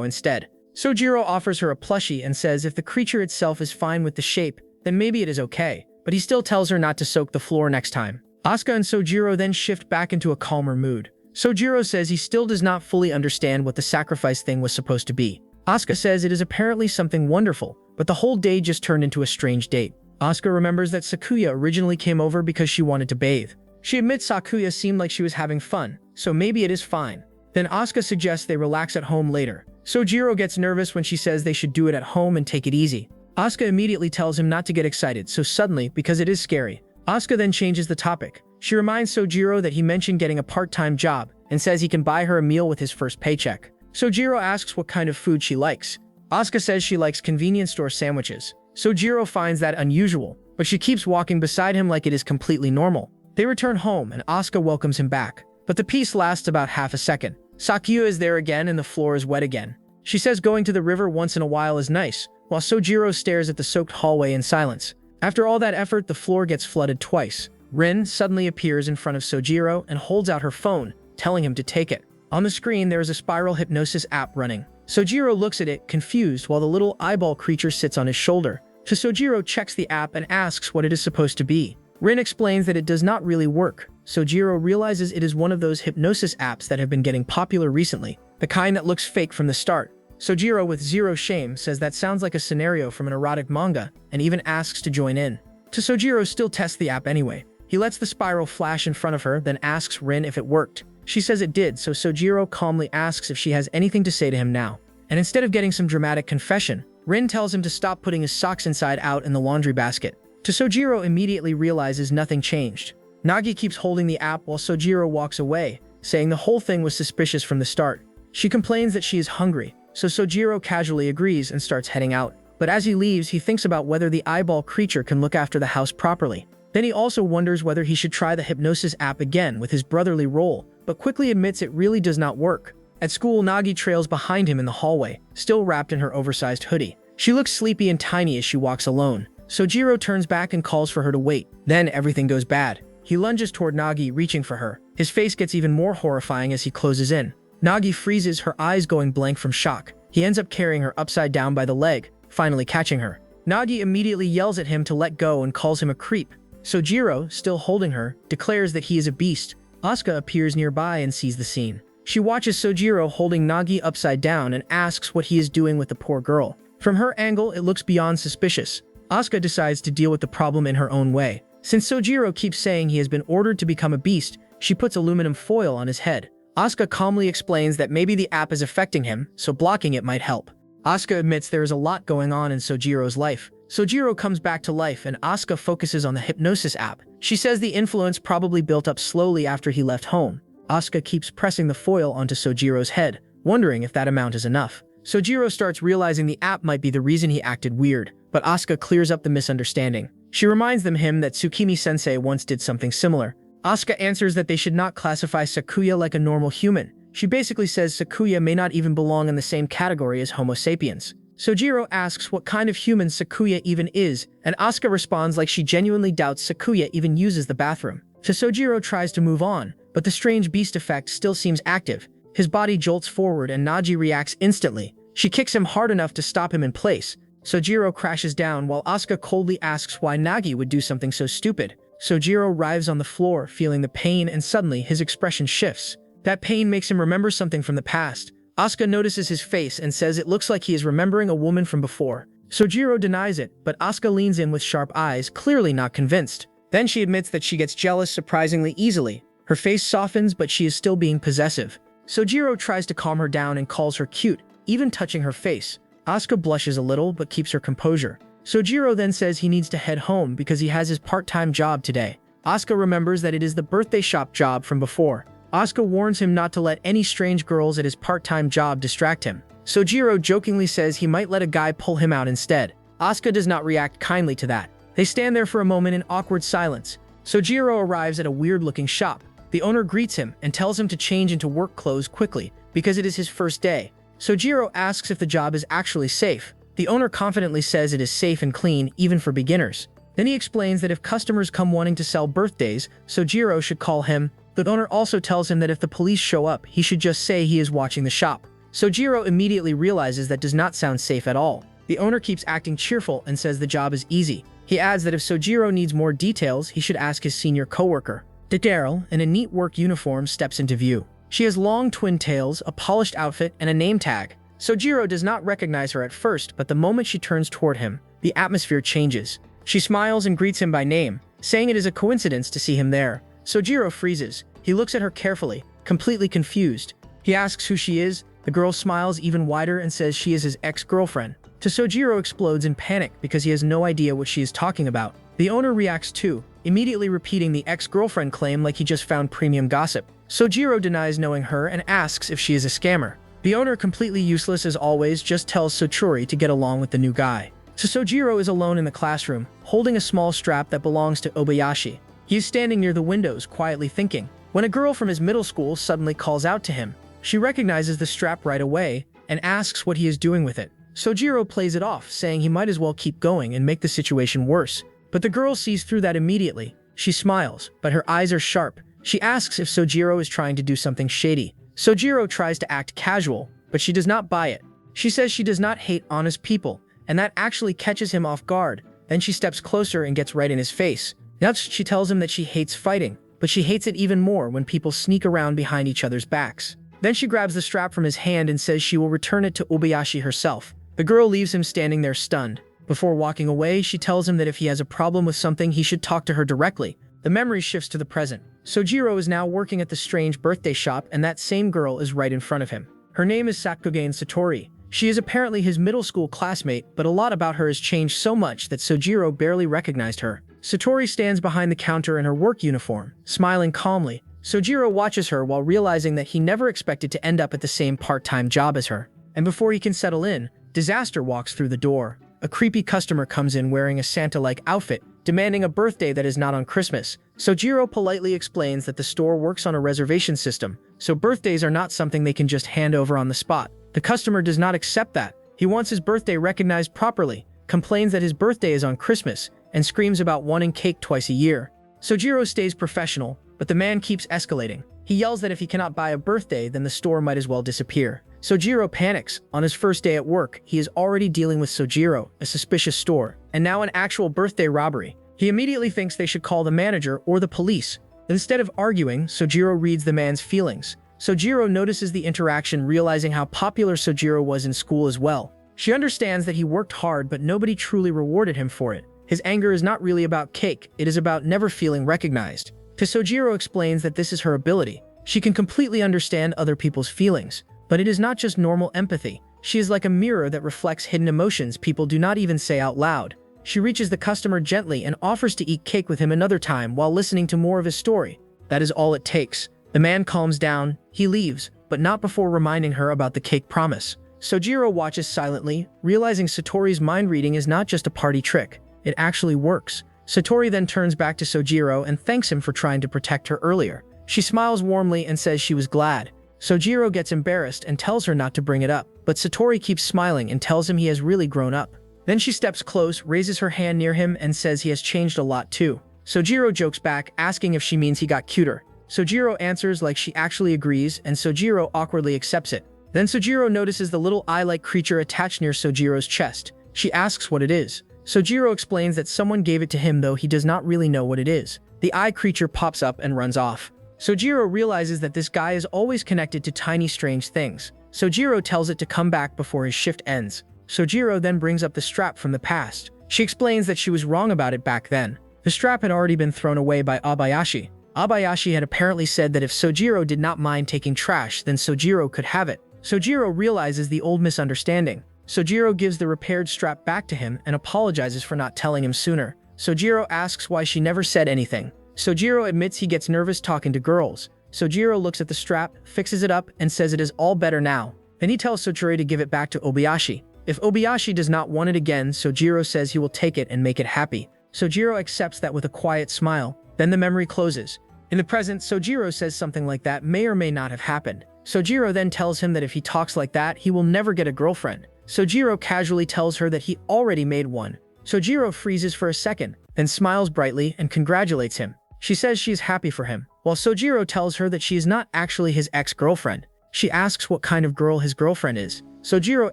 instead. Sojiro offers her a plushie and says if the creature itself is fine with the shape, then maybe it is okay, but he still tells her not to soak the floor next time. Asuka and Sojiro then shift back into a calmer mood. Sojiro says he still does not fully understand what the sacrifice thing was supposed to be. Asuka says it is apparently something wonderful, but the whole day just turned into a strange date. Asuka remembers that Sakuya originally came over because she wanted to bathe. She admits Sakuya seemed like she was having fun, so maybe it is fine. Then Asuka suggests they relax at home later. Sojiro gets nervous when she says they should do it at home and take it easy. Asuka immediately tells him not to get excited so suddenly because it is scary. Asuka then changes the topic. She reminds Sojiro that he mentioned getting a part-time job and says he can buy her a meal with his first paycheck. Sojiro asks what kind of food she likes. Asuka says she likes convenience store sandwiches. Sojiro finds that unusual, but she keeps walking beside him like it is completely normal. They return home and Asuka welcomes him back, but the peace lasts about half a second. Sakuya is there again and the floor is wet again. She says going to the river once in a while is nice, while Sojiro stares at the soaked hallway in silence. After all that effort, the floor gets flooded twice. Rin suddenly appears in front of Sojiro and holds out her phone, telling him to take it. On the screen, there is a spiral hypnosis app running. Sojiro looks at it, confused, while the little eyeball creature sits on his shoulder. Sojiro checks the app and asks what it is supposed to be. Rin explains that it does not really work. Sojiro realizes it is one of those hypnosis apps that have been getting popular recently, the kind that looks fake from the start. Sojiro, with zero shame, says that sounds like a scenario from an erotic manga and even asks to join in. Sojiro still tests the app anyway. He lets the spiral flash in front of her, then asks Rin if it worked. She says it did, so Sojiro calmly asks if she has anything to say to him now. And instead of getting some dramatic confession, Rin tells him to stop putting his socks inside out in the laundry basket. Sojiro immediately realizes nothing changed. Nagi keeps holding the app while Sojiro walks away, saying the whole thing was suspicious from the start. She complains that she is hungry, so Sojiro casually agrees and starts heading out. But as he leaves, he thinks about whether the eyeball creature can look after the house properly. Then he also wonders whether he should try the hypnosis app again with his brotherly role, but quickly admits it really does not work. At school, Nagi trails behind him in the hallway, still wrapped in her oversized hoodie. She looks sleepy and tiny as she walks alone. Sojiro turns back and calls for her to wait. Then everything goes bad. He lunges toward Nagi, reaching for her. His face gets even more horrifying as he closes in. Nagi freezes, her eyes going blank from shock. He ends up carrying her upside down by the leg, finally catching her. Nagi immediately yells at him to let go and calls him a creep. Sojiro, still holding her, declares that he is a beast. Asuka appears nearby and sees the scene. She watches Sojiro holding Nagi upside down and asks what he is doing with the poor girl. From her angle, it looks beyond suspicious. Asuka decides to deal with the problem in her own way. Since Sojiro keeps saying he has been ordered to become a beast, she puts aluminum foil on his head. Asuka calmly explains that maybe the app is affecting him, so blocking it might help. Asuka admits there is a lot going on in Sojiro's life. Sojiro comes back to life and Asuka focuses on the hypnosis app. She says the influence probably built up slowly after he left home. Asuka keeps pressing the foil onto Sojiro's head, wondering if that amount is enough. Sojiro starts realizing the app might be the reason he acted weird, but Asuka clears up the misunderstanding. She reminds him that Tsukimi-sensei once did something similar. Asuka answers that they should not classify Sakuya like a normal human. She basically says Sakuya may not even belong in the same category as Homo sapiens. Sojiro asks what kind of human Sakuya even is, and Asuka responds like she genuinely doubts Sakuya even uses the bathroom. Sojiro tries to move on, but the strange beast effect still seems active. His body jolts forward and Nagi reacts instantly. She kicks him hard enough to stop him in place. Sojiro crashes down while Asuka coldly asks why Nagi would do something so stupid. Sojiro writhes on the floor, feeling the pain, and suddenly his expression shifts. That pain makes him remember something from the past. Asuka notices his face and says it looks like he is remembering a woman from before. Sojiro denies it, but Asuka leans in with sharp eyes, clearly not convinced. Then she admits that she gets jealous surprisingly easily. Her face softens, but she is still being possessive. Sojiro tries to calm her down and calls her cute, even touching her face. Asuka blushes a little, but keeps her composure. Sojiro then says he needs to head home because he has his part-time job today. Asuka remembers that it is the birthday shop job from before. Asuka warns him not to let any strange girls at his part-time job distract him. Sojiro jokingly says he might let a guy pull him out instead. Asuka does not react kindly to that. They stand there for a moment in awkward silence. Sojiro arrives at a weird-looking shop. The owner greets him and tells him to change into work clothes quickly because it is his first day. Sojiro asks if the job is actually safe. The owner confidently says it is safe and clean even for beginners. Then he explains that if customers come wanting to sell birthdays, Sojiro should call him. The owner also tells him that if the police show up, he should just say he is watching the shop. Sojiro immediately realizes that does not sound safe at all. The owner keeps acting cheerful and says the job is easy. He adds that if Sojiro needs more details, he should ask his senior coworker. Daryl, in a neat work uniform, steps into view. She has long twin tails, a polished outfit, and a name tag. Sojiro does not recognize her at first, but the moment she turns toward him, the atmosphere changes. She smiles and greets him by name, saying it is a coincidence to see him there. Sojiro freezes. He looks at her carefully, completely confused. He asks who she is. The girl smiles even wider and says she is his ex-girlfriend. Sojiro explodes in panic because he has no idea what she is talking about. The owner reacts too, immediately repeating the ex-girlfriend claim like he just found premium gossip. Sojiro denies knowing her and asks if she is a scammer. The owner, completely useless as always, just tells Sochuri to get along with the new guy. Sojiro is alone in the classroom, holding a small strap that belongs to Obayashi. He is standing near the windows, quietly thinking, when a girl from his middle school suddenly calls out to him. She recognizes the strap right away and asks what he is doing with it. Sojiro plays it off, saying he might as well keep going and make the situation worse. But the girl sees through that immediately. She smiles, but her eyes are sharp. She asks if Sojiro is trying to do something shady. Sojiro tries to act casual, but she does not buy it. She says she does not hate honest people, and that actually catches him off guard. Then she steps closer and gets right in his face. Next, she tells him that she hates fighting, but she hates it even more when people sneak around behind each other's backs. Then she grabs the strap from his hand and says she will return it to Obayashi herself. The girl leaves him standing there stunned. Before walking away, she tells him that if he has a problem with something, he should talk to her directly. The memory shifts to the present. Sojiro is now working at the strange birthday shop, and that same girl is right in front of him. Her name is Sakugane Satori. She is apparently his middle school classmate, but a lot about her has changed so much that Sojiro barely recognized her. Satori stands behind the counter in her work uniform, smiling calmly. Sojiro watches her while realizing that he never expected to end up at the same part-time job as her. And before he can settle in, disaster walks through the door. A creepy customer comes in wearing a Santa-like outfit, demanding a birthday that is not on Christmas. Sojiro politely explains that the store works on a reservation system, so birthdays are not something they can just hand over on the spot. The customer does not accept that. He wants his birthday recognized properly, complains that his birthday is on Christmas, and screams about wanting cake twice a year. Sojiro stays professional, but the man keeps escalating. He yells that if he cannot buy a birthday, then the store might as well disappear. Sojiro panics. On his first day at work, he is already dealing with Sojiro, a suspicious store, and now an actual birthday robbery. He immediately thinks they should call the manager or the police. Instead of arguing, Sojiro reads the man's feelings. Sojiro notices the interaction, realizing how popular Sojiro was in school as well. She understands that he worked hard, but nobody truly rewarded him for it. His anger is not really about cake, it is about never feeling recognized. Sojiro explains that this is her ability. She can completely understand other people's feelings. But it is not just normal empathy. She is like a mirror that reflects hidden emotions people do not even say out loud. She reaches the customer gently and offers to eat cake with him another time while listening to more of his story. That is all it takes. The man calms down, he leaves, but not before reminding her about the cake promise. Sojiro watches silently, realizing Satori's mind reading is not just a party trick. It actually works. Satori then turns back to Sojiro and thanks him for trying to protect her earlier. She smiles warmly and says she was glad. Sojiro gets embarrassed and tells her not to bring it up, but Satori keeps smiling and tells him he has really grown up. Then she steps close, raises her hand near him, and says he has changed a lot too. Sojiro jokes back, asking if she means he got cuter. Sojiro answers like she actually agrees, and Sojiro awkwardly accepts it. Then Sojiro notices the little eye-like creature attached near Sojiro's chest. She asks what it is. Sojiro explains that someone gave it to him, though he does not really know what it is. The eye creature pops up and runs off. Sojiro realizes that this guy is always connected to tiny strange things. Sojiro tells it to come back before his shift ends. Sojiro then brings up the strap from the past. She explains that she was wrong about it back then. The strap had already been thrown away by Obayashi. Obayashi had apparently said that if Sojiro did not mind taking trash, then Sojiro could have it. Sojiro realizes the old misunderstanding. Sojiro gives the repaired strap back to him and apologizes for not telling him sooner. Sojiro asks why she never said anything. Sojiro admits he gets nervous talking to girls. Sojiro looks at the strap, fixes it up, and says it is all better now. Then he tells Sotori to give it back to Obayashi. If Obayashi does not want it again, Sojiro says he will take it and make it happy. Sojiro accepts that with a quiet smile. Then the memory closes. In the present, Sojiro says something like that may or may not have happened. Sojiro then tells him that if he talks like that, he will never get a girlfriend. Sojiro casually tells her that he already made one. Sojiro freezes for a second, then smiles brightly and congratulates him. She says she is happy for him, while Sojiro tells her that she is not actually his ex-girlfriend. She asks what kind of girl his girlfriend is. Sojiro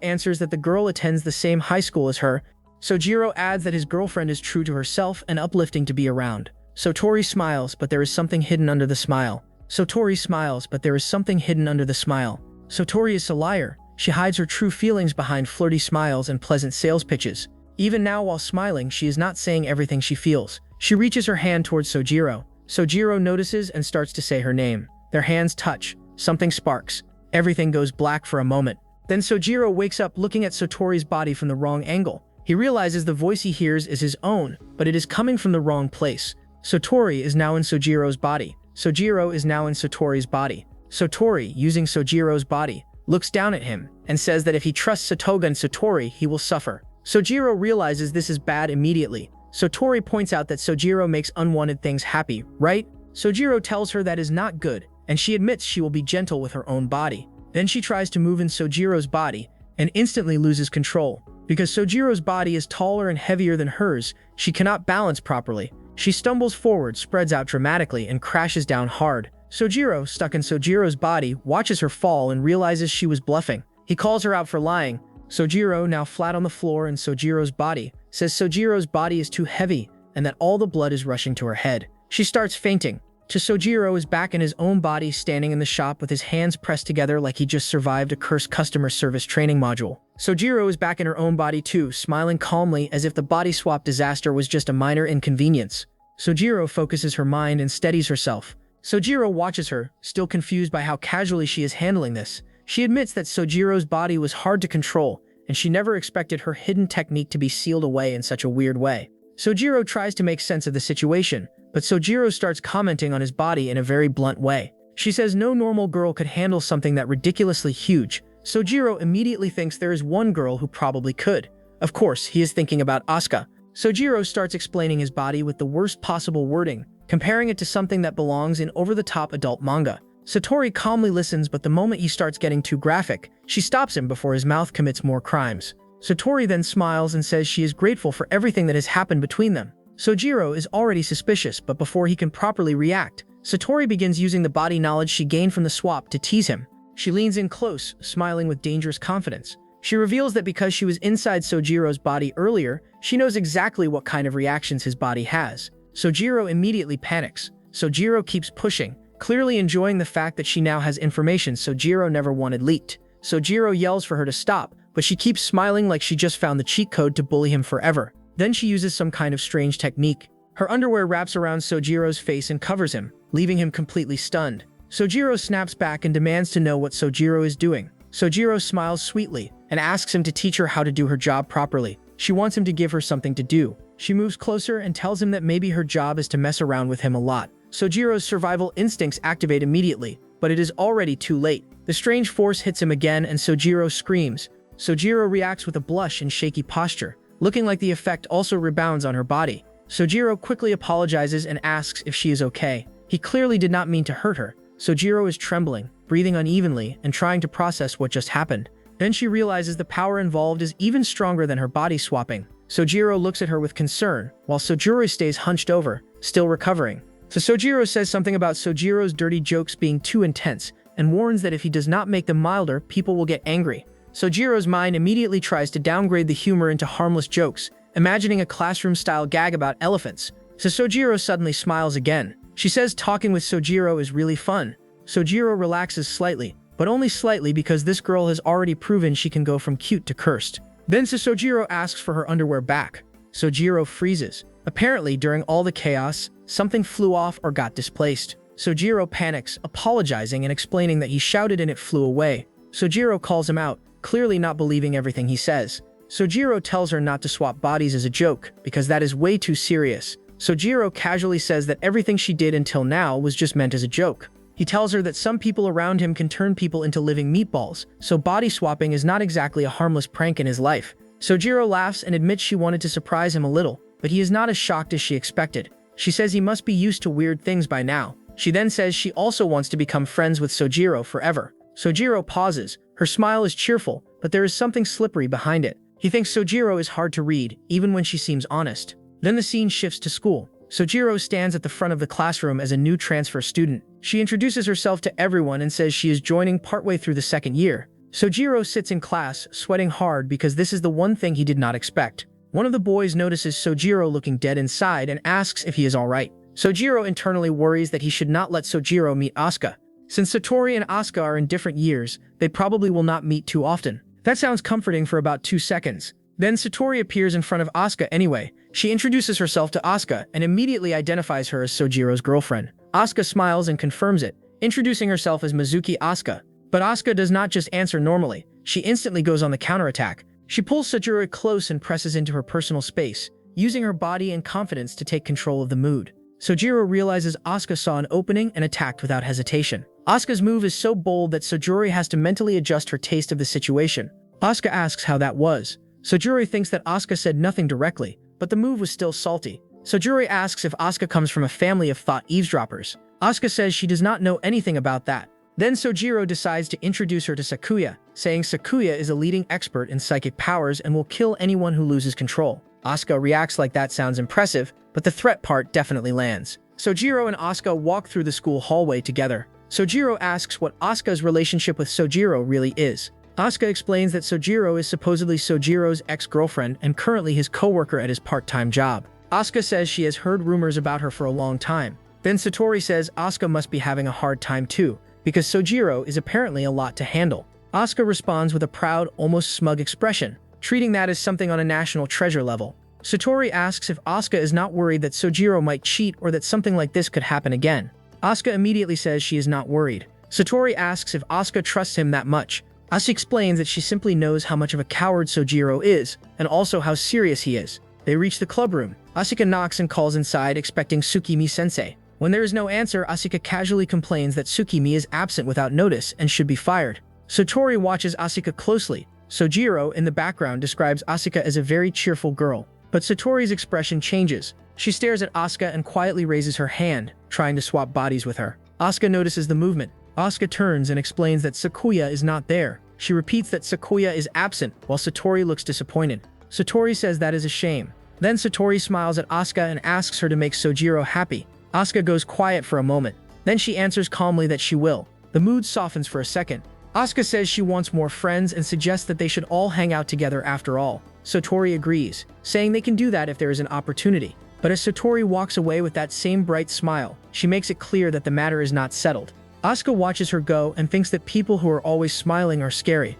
answers that the girl attends the same high school as her. Sojiro adds that his girlfriend is true to herself and uplifting to be around. Sotori smiles, but there is something hidden under the smile. Sotori smiles, but there is something hidden under the smile. Sotori is a liar. She hides her true feelings behind flirty smiles and pleasant sales pitches. Even now, while smiling, she is not saying everything she feels. She reaches her hand towards Sojiro. Sojiro notices and starts to say her name. Their hands touch. Something sparks. Everything goes black for a moment. Then Sojiro wakes up looking at Sotori's body from the wrong angle. He realizes the voice he hears is his own, but it is coming from the wrong place. Sotori is now in Sojiro's body. Sojiro is now in Sotori's body. Sotori, using Sojiro's body, looks down at him and says that if he trusts Satoga and Sotori, he will suffer. Sojiro realizes this is bad immediately. Sotori points out that Sojiro makes unwanted things happy, right? Sojiro tells her that is not good, and she admits she will be gentle with her own body. Then she tries to move in Sojiro's body and instantly loses control. Because Sojiro's body is taller and heavier than hers, she cannot balance properly. She stumbles forward, spreads out dramatically, and crashes down hard. Sojiro, stuck in Sojiro's body, watches her fall and realizes she was bluffing. He calls her out for lying. Sojiro, now flat on the floor in Sojiro's body, says Sojiro's body is too heavy and that all the blood is rushing to her head. She starts fainting. Sojiro is back in his own body, standing in the shop with his hands pressed together like he just survived a cursed customer service training module. Sojiro is back in her own body too, smiling calmly as if the body swap disaster was just a minor inconvenience. Sojiro focuses her mind and steadies herself. Sojiro watches her, still confused by how casually she is handling this. She admits that Sojiro's body was hard to control, and she never expected her hidden technique to be sealed away in such a weird way. Sojiro tries to make sense of the situation, but Sojiro starts commenting on his body in a very blunt way. She says no normal girl could handle something that ridiculously huge. Sojiro immediately thinks there is one girl who probably could. Of course, he is thinking about Asuka. Sojiro starts explaining his body with the worst possible wording, comparing it to something that belongs in over-the-top adult manga. Satori calmly listens, but the moment he starts getting too graphic, she stops him before his mouth commits more crimes. Satori then smiles and says she is grateful for everything that has happened between them. Sojiro is already suspicious, but before he can properly react, Satori begins using the body knowledge she gained from the swap to tease him. She leans in close, smiling with dangerous confidence. She reveals that because she was inside Sojiro's body earlier, she knows exactly what kind of reactions his body has. Sojiro immediately panics. Sojiro keeps pushing, clearly enjoying the fact that she now has information Sojiro never wanted leaked. Sojiro yells for her to stop, but she keeps smiling like she just found the cheat code to bully him forever. Then she uses some kind of strange technique. Her underwear wraps around Sojiro's face and covers him, leaving him completely stunned. Sojiro snaps back and demands to know what Sojiro is doing. Sojiro smiles sweetly and asks him to teach her how to do her job properly. She wants him to give her something to do. She moves closer and tells him that maybe her job is to mess around with him a lot. Sojiro's survival instincts activate immediately, but it is already too late. The strange force hits him again and Sojiro screams. Sojiro reacts with a blush and shaky posture, looking like the effect also rebounds on her body. Sojiro quickly apologizes and asks if she is okay. He clearly did not mean to hurt her. Sojiro is trembling, breathing unevenly, and trying to process what just happened. Then she realizes the power involved is even stronger than her body swapping. Sojiro looks at her with concern, while Sojiro stays hunched over, still recovering. So Sojiro says something about Sojiro's dirty jokes being too intense, and warns that if he does not make them milder, people will get angry. Sojiro's mind immediately tries to downgrade the humor into harmless jokes, imagining a classroom-style gag about elephants. So Sojiro suddenly smiles again. She says talking with Sojiro is really fun. Sojiro relaxes slightly, but only slightly because this girl has already proven she can go from cute to cursed. Then Sojiro asks for her underwear back. Sojiro freezes. Apparently, during all the chaos, something flew off or got displaced. Sojiro panics, apologizing and explaining that he shouted and it flew away. Sojiro calls him out, clearly not believing everything he says. Sojiro tells her not to swap bodies as a joke, because that is way too serious. Sojiro casually says that everything she did until now was just meant as a joke. He tells her that some people around him can turn people into living meatballs, so body swapping is not exactly a harmless prank in his life. Sojiro laughs and admits she wanted to surprise him a little, but he is not as shocked as she expected. She says he must be used to weird things by now. She then says she also wants to become friends with Sojiro forever. Sojiro pauses. Her smile is cheerful, but there is something slippery behind it. He thinks Sojiro is hard to read, even when she seems honest. Then the scene shifts to school. Sojiro stands at the front of the classroom as a new transfer student. She introduces herself to everyone and says she is joining partway through the second year. Sojiro sits in class, sweating hard because this is the one thing he did not expect. One of the boys notices Sojiro looking dead inside and asks if he is alright. Sojiro internally worries that he should not let Sojiro meet Asuka. Since Satori and Asuka are in different years, they probably will not meet too often. That sounds comforting for about 2 seconds. Then Satori appears in front of Asuka anyway. She introduces herself to Asuka and immediately identifies her as Sojiro's girlfriend. Asuka smiles and confirms it, introducing herself as Mizuki Asuka. But Asuka does not just answer normally. She instantly goes on the counterattack. She pulls Sojiro close and presses into her personal space, using her body and confidence to take control of the mood. Sojiro realizes Asuka saw an opening and attacked without hesitation. Asuka's move is so bold that Sojiro has to mentally adjust her taste of the situation. Asuka asks how that was. Sojiro thinks that Asuka said nothing directly, but the move was still salty. Sojiro asks if Asuka comes from a family of thought eavesdroppers. Asuka says she does not know anything about that. Then Sojiro decides to introduce her to Sakuya, saying Sakuya is a leading expert in psychic powers and will kill anyone who loses control. Asuka reacts like that sounds impressive, but the threat part definitely lands. Sojiro and Asuka walk through the school hallway together. Sojiro asks what Asuka's relationship with Sojiro really is. Asuka explains that Sojiro is supposedly Sojiro's ex-girlfriend and currently his co-worker at his part-time job. Asuka says she has heard rumors about her for a long time. Then Satori says Asuka must be having a hard time too, because Sojiro is apparently a lot to handle. Asuka responds with a proud, almost smug expression, treating that as something on a national treasure level. Satori asks if Asuka is not worried that Sojiro might cheat or that something like this could happen again. Asuka immediately says she is not worried. Satori asks if Asuka trusts him that much. Asuka explains that she simply knows how much of a coward Sojiro is, and also how serious he is. They reach the clubroom. Asuka knocks and calls inside, expecting Tsukimi-sensei. When there is no answer, Asuka casually complains that Tsukimi is absent without notice and should be fired. Satori watches Asuka closely. Sojiro, in the background, describes Asuka as a very cheerful girl. But Satori's expression changes. She stares at Asuka and quietly raises her hand, trying to swap bodies with her. Asuka notices the movement. Asuka turns and explains that Sakuya is not there. She repeats that Sakuya is absent, while Satori looks disappointed. Satori says that is a shame. Then Satori smiles at Asuka and asks her to make Sojiro happy. Asuka goes quiet for a moment. Then she answers calmly that she will. The mood softens for a second. Asuka says she wants more friends and suggests that they should all hang out together after all. Satori agrees, saying they can do that if there is an opportunity. But as Satori walks away with that same bright smile, she makes it clear that the matter is not settled. Asuka watches her go and thinks that people who are always smiling are scary.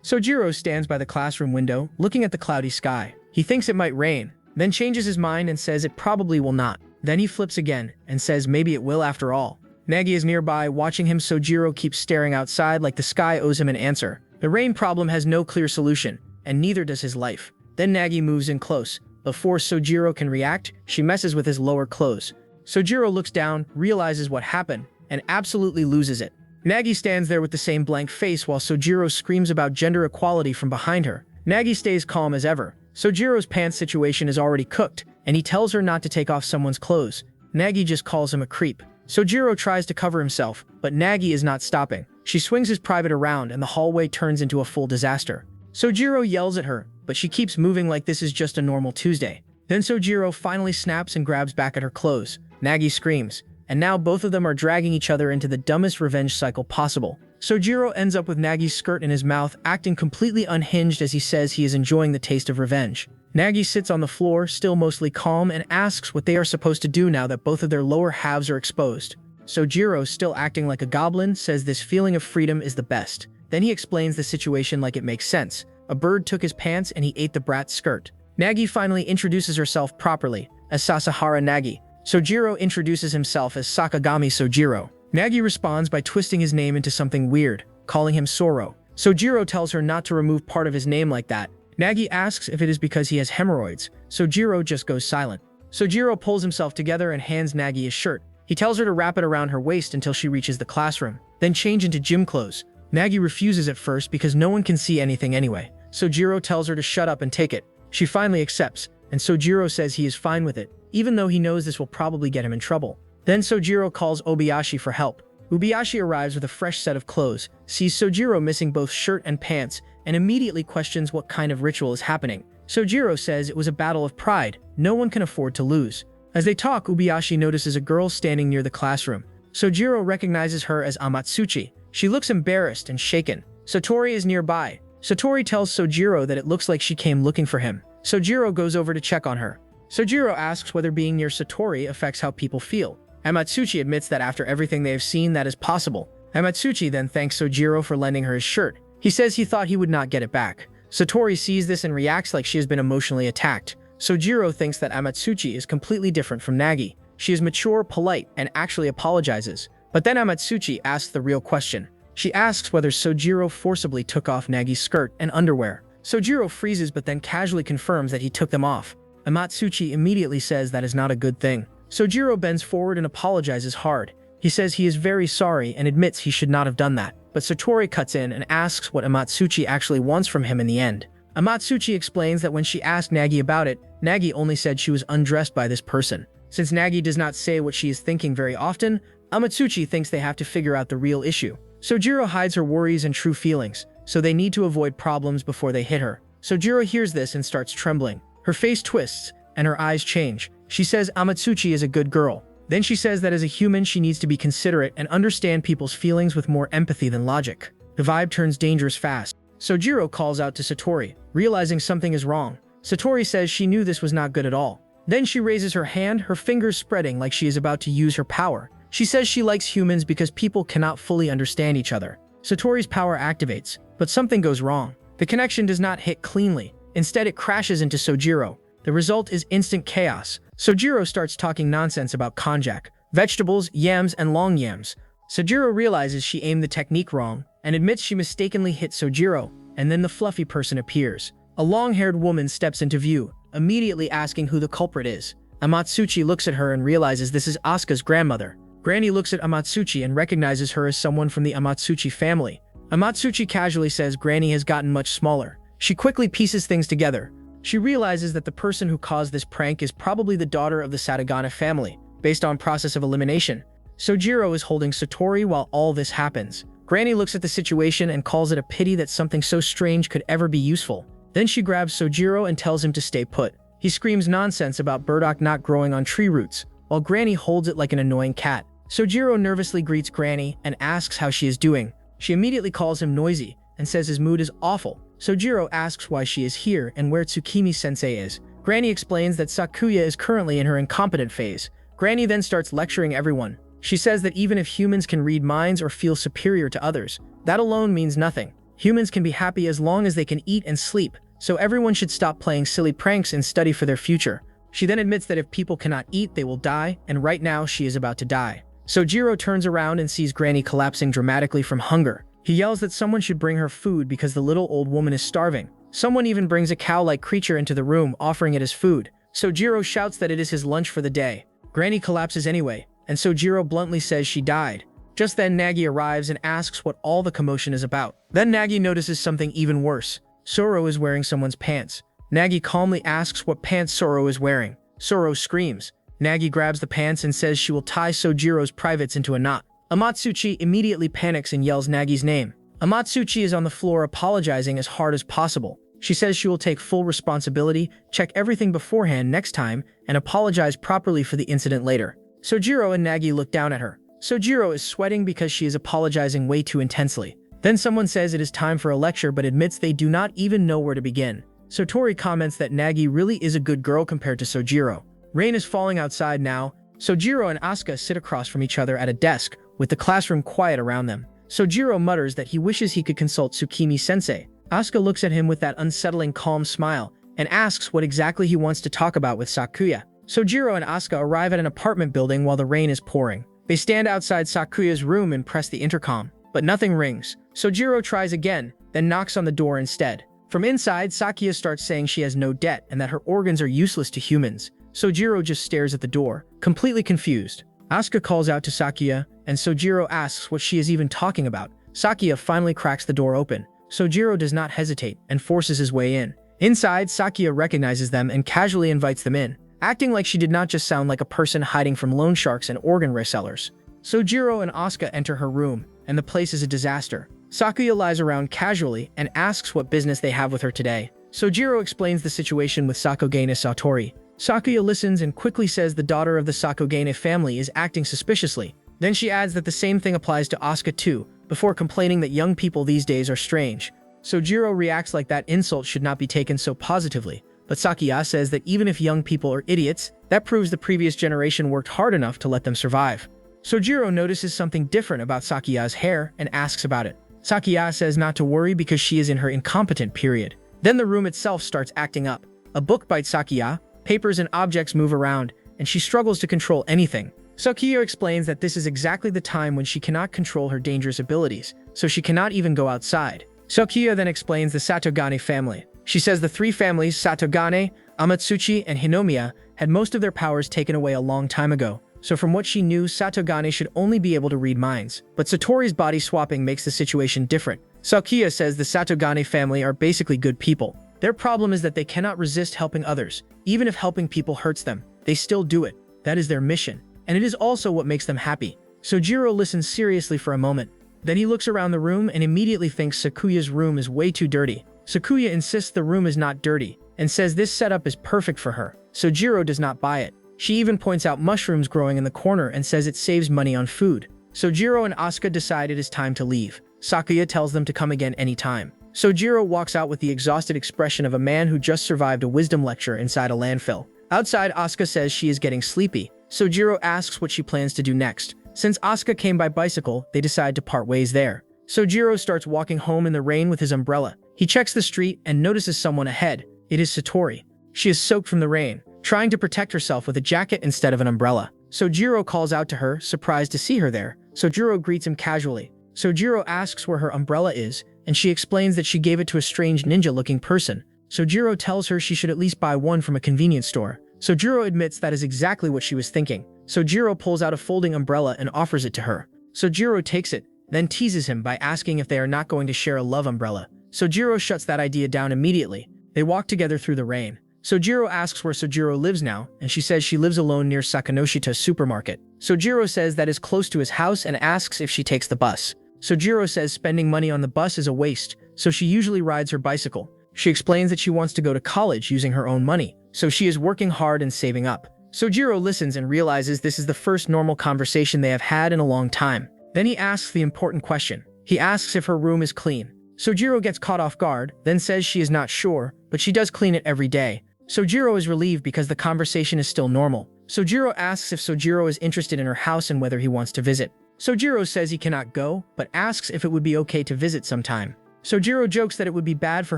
Sojiro stands by the classroom window, looking at the cloudy sky. He thinks it might rain, then changes his mind and says it probably will not. Then he flips again and says maybe it will after all. Nagi is nearby, watching him. Sojiro keeps staring outside like the sky owes him an answer. The rain problem has no clear solution, and neither does his life. Then Nagi moves in close. Before Sojiro can react, she messes with his lower clothes. Sojiro looks down, realizes what happened, and absolutely loses it. Nagi stands there with the same blank face while Sojiro screams about gender equality from behind her. Nagi stays calm as ever. Sojiro's pants situation is already cooked, and he tells her not to take off someone's clothes. Nagi just calls him a creep. Sojiro tries to cover himself, but Nagi is not stopping. She swings his private around and the hallway turns into a full disaster. Sojiro yells at her, but she keeps moving like this is just a normal Tuesday. Then Sojiro finally snaps and grabs back at her clothes. Nagi screams, and now both of them are dragging each other into the dumbest revenge cycle possible. Sojiro ends up with Nagi's skirt in his mouth, acting completely unhinged as he says he is enjoying the taste of revenge. Nagi sits on the floor, still mostly calm, and asks what they are supposed to do now that both of their lower halves are exposed. Sojiro, still acting like a goblin, says this feeling of freedom is the best. Then he explains the situation like it makes sense. A bird took his pants and he ate the brat's skirt. Nagi finally introduces herself properly, as Sasahara Nagi. Sojiro introduces himself as Sakagami Sojiro. Nagi responds by twisting his name into something weird, calling him Soro. Sojiro tells her not to remove part of his name like that. Nagi asks if it is because he has hemorrhoids. Sojiro just goes silent. Sojiro pulls himself together and hands Nagi his shirt. He tells her to wrap it around her waist until she reaches the classroom, then change into gym clothes. Nagi refuses at first because no one can see anything anyway. Sojiro tells her to shut up and take it. She finally accepts, and Sojiro says he is fine with it, even though he knows this will probably get him in trouble. Then Sojiro calls Obayashi for help. Obayashi arrives with a fresh set of clothes, sees Sojiro missing both shirt and pants, and immediately questions what kind of ritual is happening. Sojiro says it was a battle of pride. No one can afford to lose. As they talk, Obayashi notices a girl standing near the classroom. Sojiro recognizes her as Amatsuchi. She looks embarrassed and shaken. Satori is nearby. Satori tells Sojiro that it looks like she came looking for him. Sojiro goes over to check on her. Sojiro asks whether being near Satori affects how people feel. Amatsuchi admits that after everything they have seen, that is possible. Amatsuchi then thanks Sojiro for lending her his shirt. He says he thought he would not get it back. Satori sees this and reacts like she has been emotionally attacked. Sojiro thinks that Amatsuchi is completely different from Nagi. She is mature, polite, and actually apologizes. But then Amatsuchi asks the real question. She asks whether Sojiro forcibly took off Nagi's skirt and underwear. Sojiro freezes but then casually confirms that he took them off. Amatsuchi immediately says that is not a good thing. Sojiro bends forward and apologizes hard. He says he is very sorry and admits he should not have done that. But Satori cuts in and asks what Amatsuchi actually wants from him in the end. Amatsuchi explains that when she asked Nagi about it, Nagi only said she was undressed by this person. Since Nagi does not say what she is thinking very often, Amatsuchi thinks they have to figure out the real issue. Sojiro hides her worries and true feelings, so they need to avoid problems before they hit her. Sojiro hears this and starts trembling. Her face twists, and her eyes change. She says Amatsuchi is a good girl. Then she says that as a human she needs to be considerate and understand people's feelings with more empathy than logic. The vibe turns dangerous fast. Sojiro calls out to Satori, realizing something is wrong. Satori says she knew this was not good at all. Then she raises her hand, her fingers spreading like she is about to use her power. She says she likes humans because people cannot fully understand each other. Satori's power activates, but something goes wrong. The connection does not hit cleanly. Instead, it crashes into Sojiro. The result is instant chaos. Sojiro starts talking nonsense about konjac, vegetables, yams, and long yams. Sojiro realizes she aimed the technique wrong and admits she mistakenly hit Sojiro, and then the fluffy person appears. A long-haired woman steps into view, immediately asking who the culprit is. Amatsuchi looks at her and realizes this is Asuka's grandmother. Granny looks at Amatsuchi and recognizes her as someone from the Amatsuchi family. Amatsuchi casually says Granny has gotten much smaller. She quickly pieces things together. She realizes that the person who caused this prank is probably the daughter of the Satagana family, based on process of elimination. Sojiro is holding Satori while all this happens. Granny looks at the situation and calls it a pity that something so strange could ever be useful. Then she grabs Sojiro and tells him to stay put. He screams nonsense about burdock not growing on tree roots, while Granny holds it like an annoying cat. Sojiro nervously greets Granny and asks how she is doing. She immediately calls him noisy and says his mood is awful. Sojiro asks why she is here and where Tsukimi-sensei is. Granny explains that Sakuya is currently in her incompetent phase. Granny then starts lecturing everyone. She says that even if humans can read minds or feel superior to others, that alone means nothing. Humans can be happy as long as they can eat and sleep, so everyone should stop playing silly pranks and study for their future. She then admits that if people cannot eat, they will die, and right now she is about to die. Sojiro turns around and sees Granny collapsing dramatically from hunger. He yells that someone should bring her food because the little old woman is starving. Someone even brings a cow-like creature into the room, offering it as food. Sojiro shouts that it is his lunch for the day. Granny collapses anyway, and Sojiro bluntly says she died. Just then Nagi arrives and asks what all the commotion is about. Then Nagi notices something even worse. Soro is wearing someone's pants. Nagi calmly asks what pants Soro is wearing. Soro screams. Nagi grabs the pants and says she will tie Sojiro's privates into a knot. Amatsuchi immediately panics and yells Nagi's name. Amatsuchi is on the floor apologizing as hard as possible. She says she will take full responsibility, check everything beforehand next time, and apologize properly for the incident later. Sojiro and Nagi look down at her. Sojiro is sweating because she is apologizing way too intensely. Then someone says it is time for a lecture but admits they do not even know where to begin. Satori comments that Nagi really is a good girl compared to Sojiro. Rain is falling outside now. Sojiro and Asuka sit across from each other at a desk, with the classroom quiet around them. Sojiro mutters that he wishes he could consult Tsukimi-sensei. Asuka looks at him with that unsettling calm smile, and asks what exactly he wants to talk about with Sakuya. Sojiro and Asuka arrive at an apartment building while the rain is pouring. They stand outside Sakuya's room and press the intercom, but nothing rings. Sojiro tries again, then knocks on the door instead. From inside, Sakuya starts saying she has no debt and that her organs are useless to humans. Sojiro just stares at the door, completely confused. Asuka calls out to Sakuya, and Sojiro asks what she is even talking about. Sakuya finally cracks the door open. Sojiro does not hesitate and forces his way in. Inside, Sakuya recognizes them and casually invites them in, acting like she did not just sound like a person hiding from loan sharks and organ resellers. Sojiro and Asuka enter her room, and the place is a disaster. Sakuya lies around casually and asks what business they have with her today. Sojiro explains the situation with Sakugane Satori. Sakuya listens and quickly says the daughter of the Sakugane family is acting suspiciously. Then she adds that the same thing applies to Asuka too, before complaining that young people these days are strange. Sojiro reacts like that insult should not be taken so positively, but Sakuya says that even if young people are idiots, that proves the previous generation worked hard enough to let them survive. Sojiro notices something different about Sakuya's hair and asks about it. Sakuya says not to worry because she is in her incompetent period. Then the room itself starts acting up. A book bites Sakuya, papers and objects move around, and she struggles to control anything. Sakuya explains that this is exactly the time when she cannot control her dangerous abilities, so she cannot even go outside. Sakuya then explains the Satogane family. She says the three families, Satogane, Amatsuchi, and Hinomiya, had most of their powers taken away a long time ago. So from what she knew, Satogane should only be able to read minds. But Satori's body swapping makes the situation different. Sakuya says the Satogane family are basically good people. Their problem is that they cannot resist helping others. Even if helping people hurts them, they still do it. That is their mission. And it is also what makes them happy. Sojiro listens seriously for a moment. Then he looks around the room and immediately thinks Sakuya's room is way too dirty. Sakuya insists the room is not dirty, and says this setup is perfect for her. Sojiro does not buy it. She even points out mushrooms growing in the corner and says it saves money on food. Sojiro and Asuka decide it is time to leave. Sakuya tells them to come again anytime. Sojiro walks out with the exhausted expression of a man who just survived a wisdom lecture inside a landfill. Outside, Asuka says she is getting sleepy. Sojiro asks what she plans to do next. Since Asuka came by bicycle, they decide to part ways there. Sojiro starts walking home in the rain with his umbrella. He checks the street and notices someone ahead. It is Satori. She is soaked from the rain, trying to protect herself with a jacket instead of an umbrella. Sojiro calls out to her, surprised to see her there. Sojiro greets him casually. Sojiro asks where her umbrella is, and she explains that she gave it to a strange ninja-looking person. Sojiro tells her she should at least buy one from a convenience store. Sojiro admits that is exactly what she was thinking. Sojiro pulls out a folding umbrella and offers it to her. Sojiro takes it, then teases him by asking if they are not going to share a love umbrella. Sojiro shuts that idea down immediately. They walk together through the rain. Sojiro asks where Sojiro lives now, and she says she lives alone near Sakanoshita supermarket. Sojiro says that is close to his house and asks if she takes the bus. Sojiro says spending money on the bus is a waste, so she usually rides her bicycle. She explains that she wants to go to college using her own money, so she is working hard and saving up. Sojiro listens and realizes this is the first normal conversation they have had in a long time. Then he asks the important question. He asks if her room is clean. Sojiro gets caught off guard, then says she is not sure, but she does clean it every day. Sojiro is relieved because the conversation is still normal. Sojiro asks if Sojiro is interested in her house and whether he wants to visit. Sojiro says he cannot go, but asks if it would be okay to visit sometime. Sojiro jokes that it would be bad for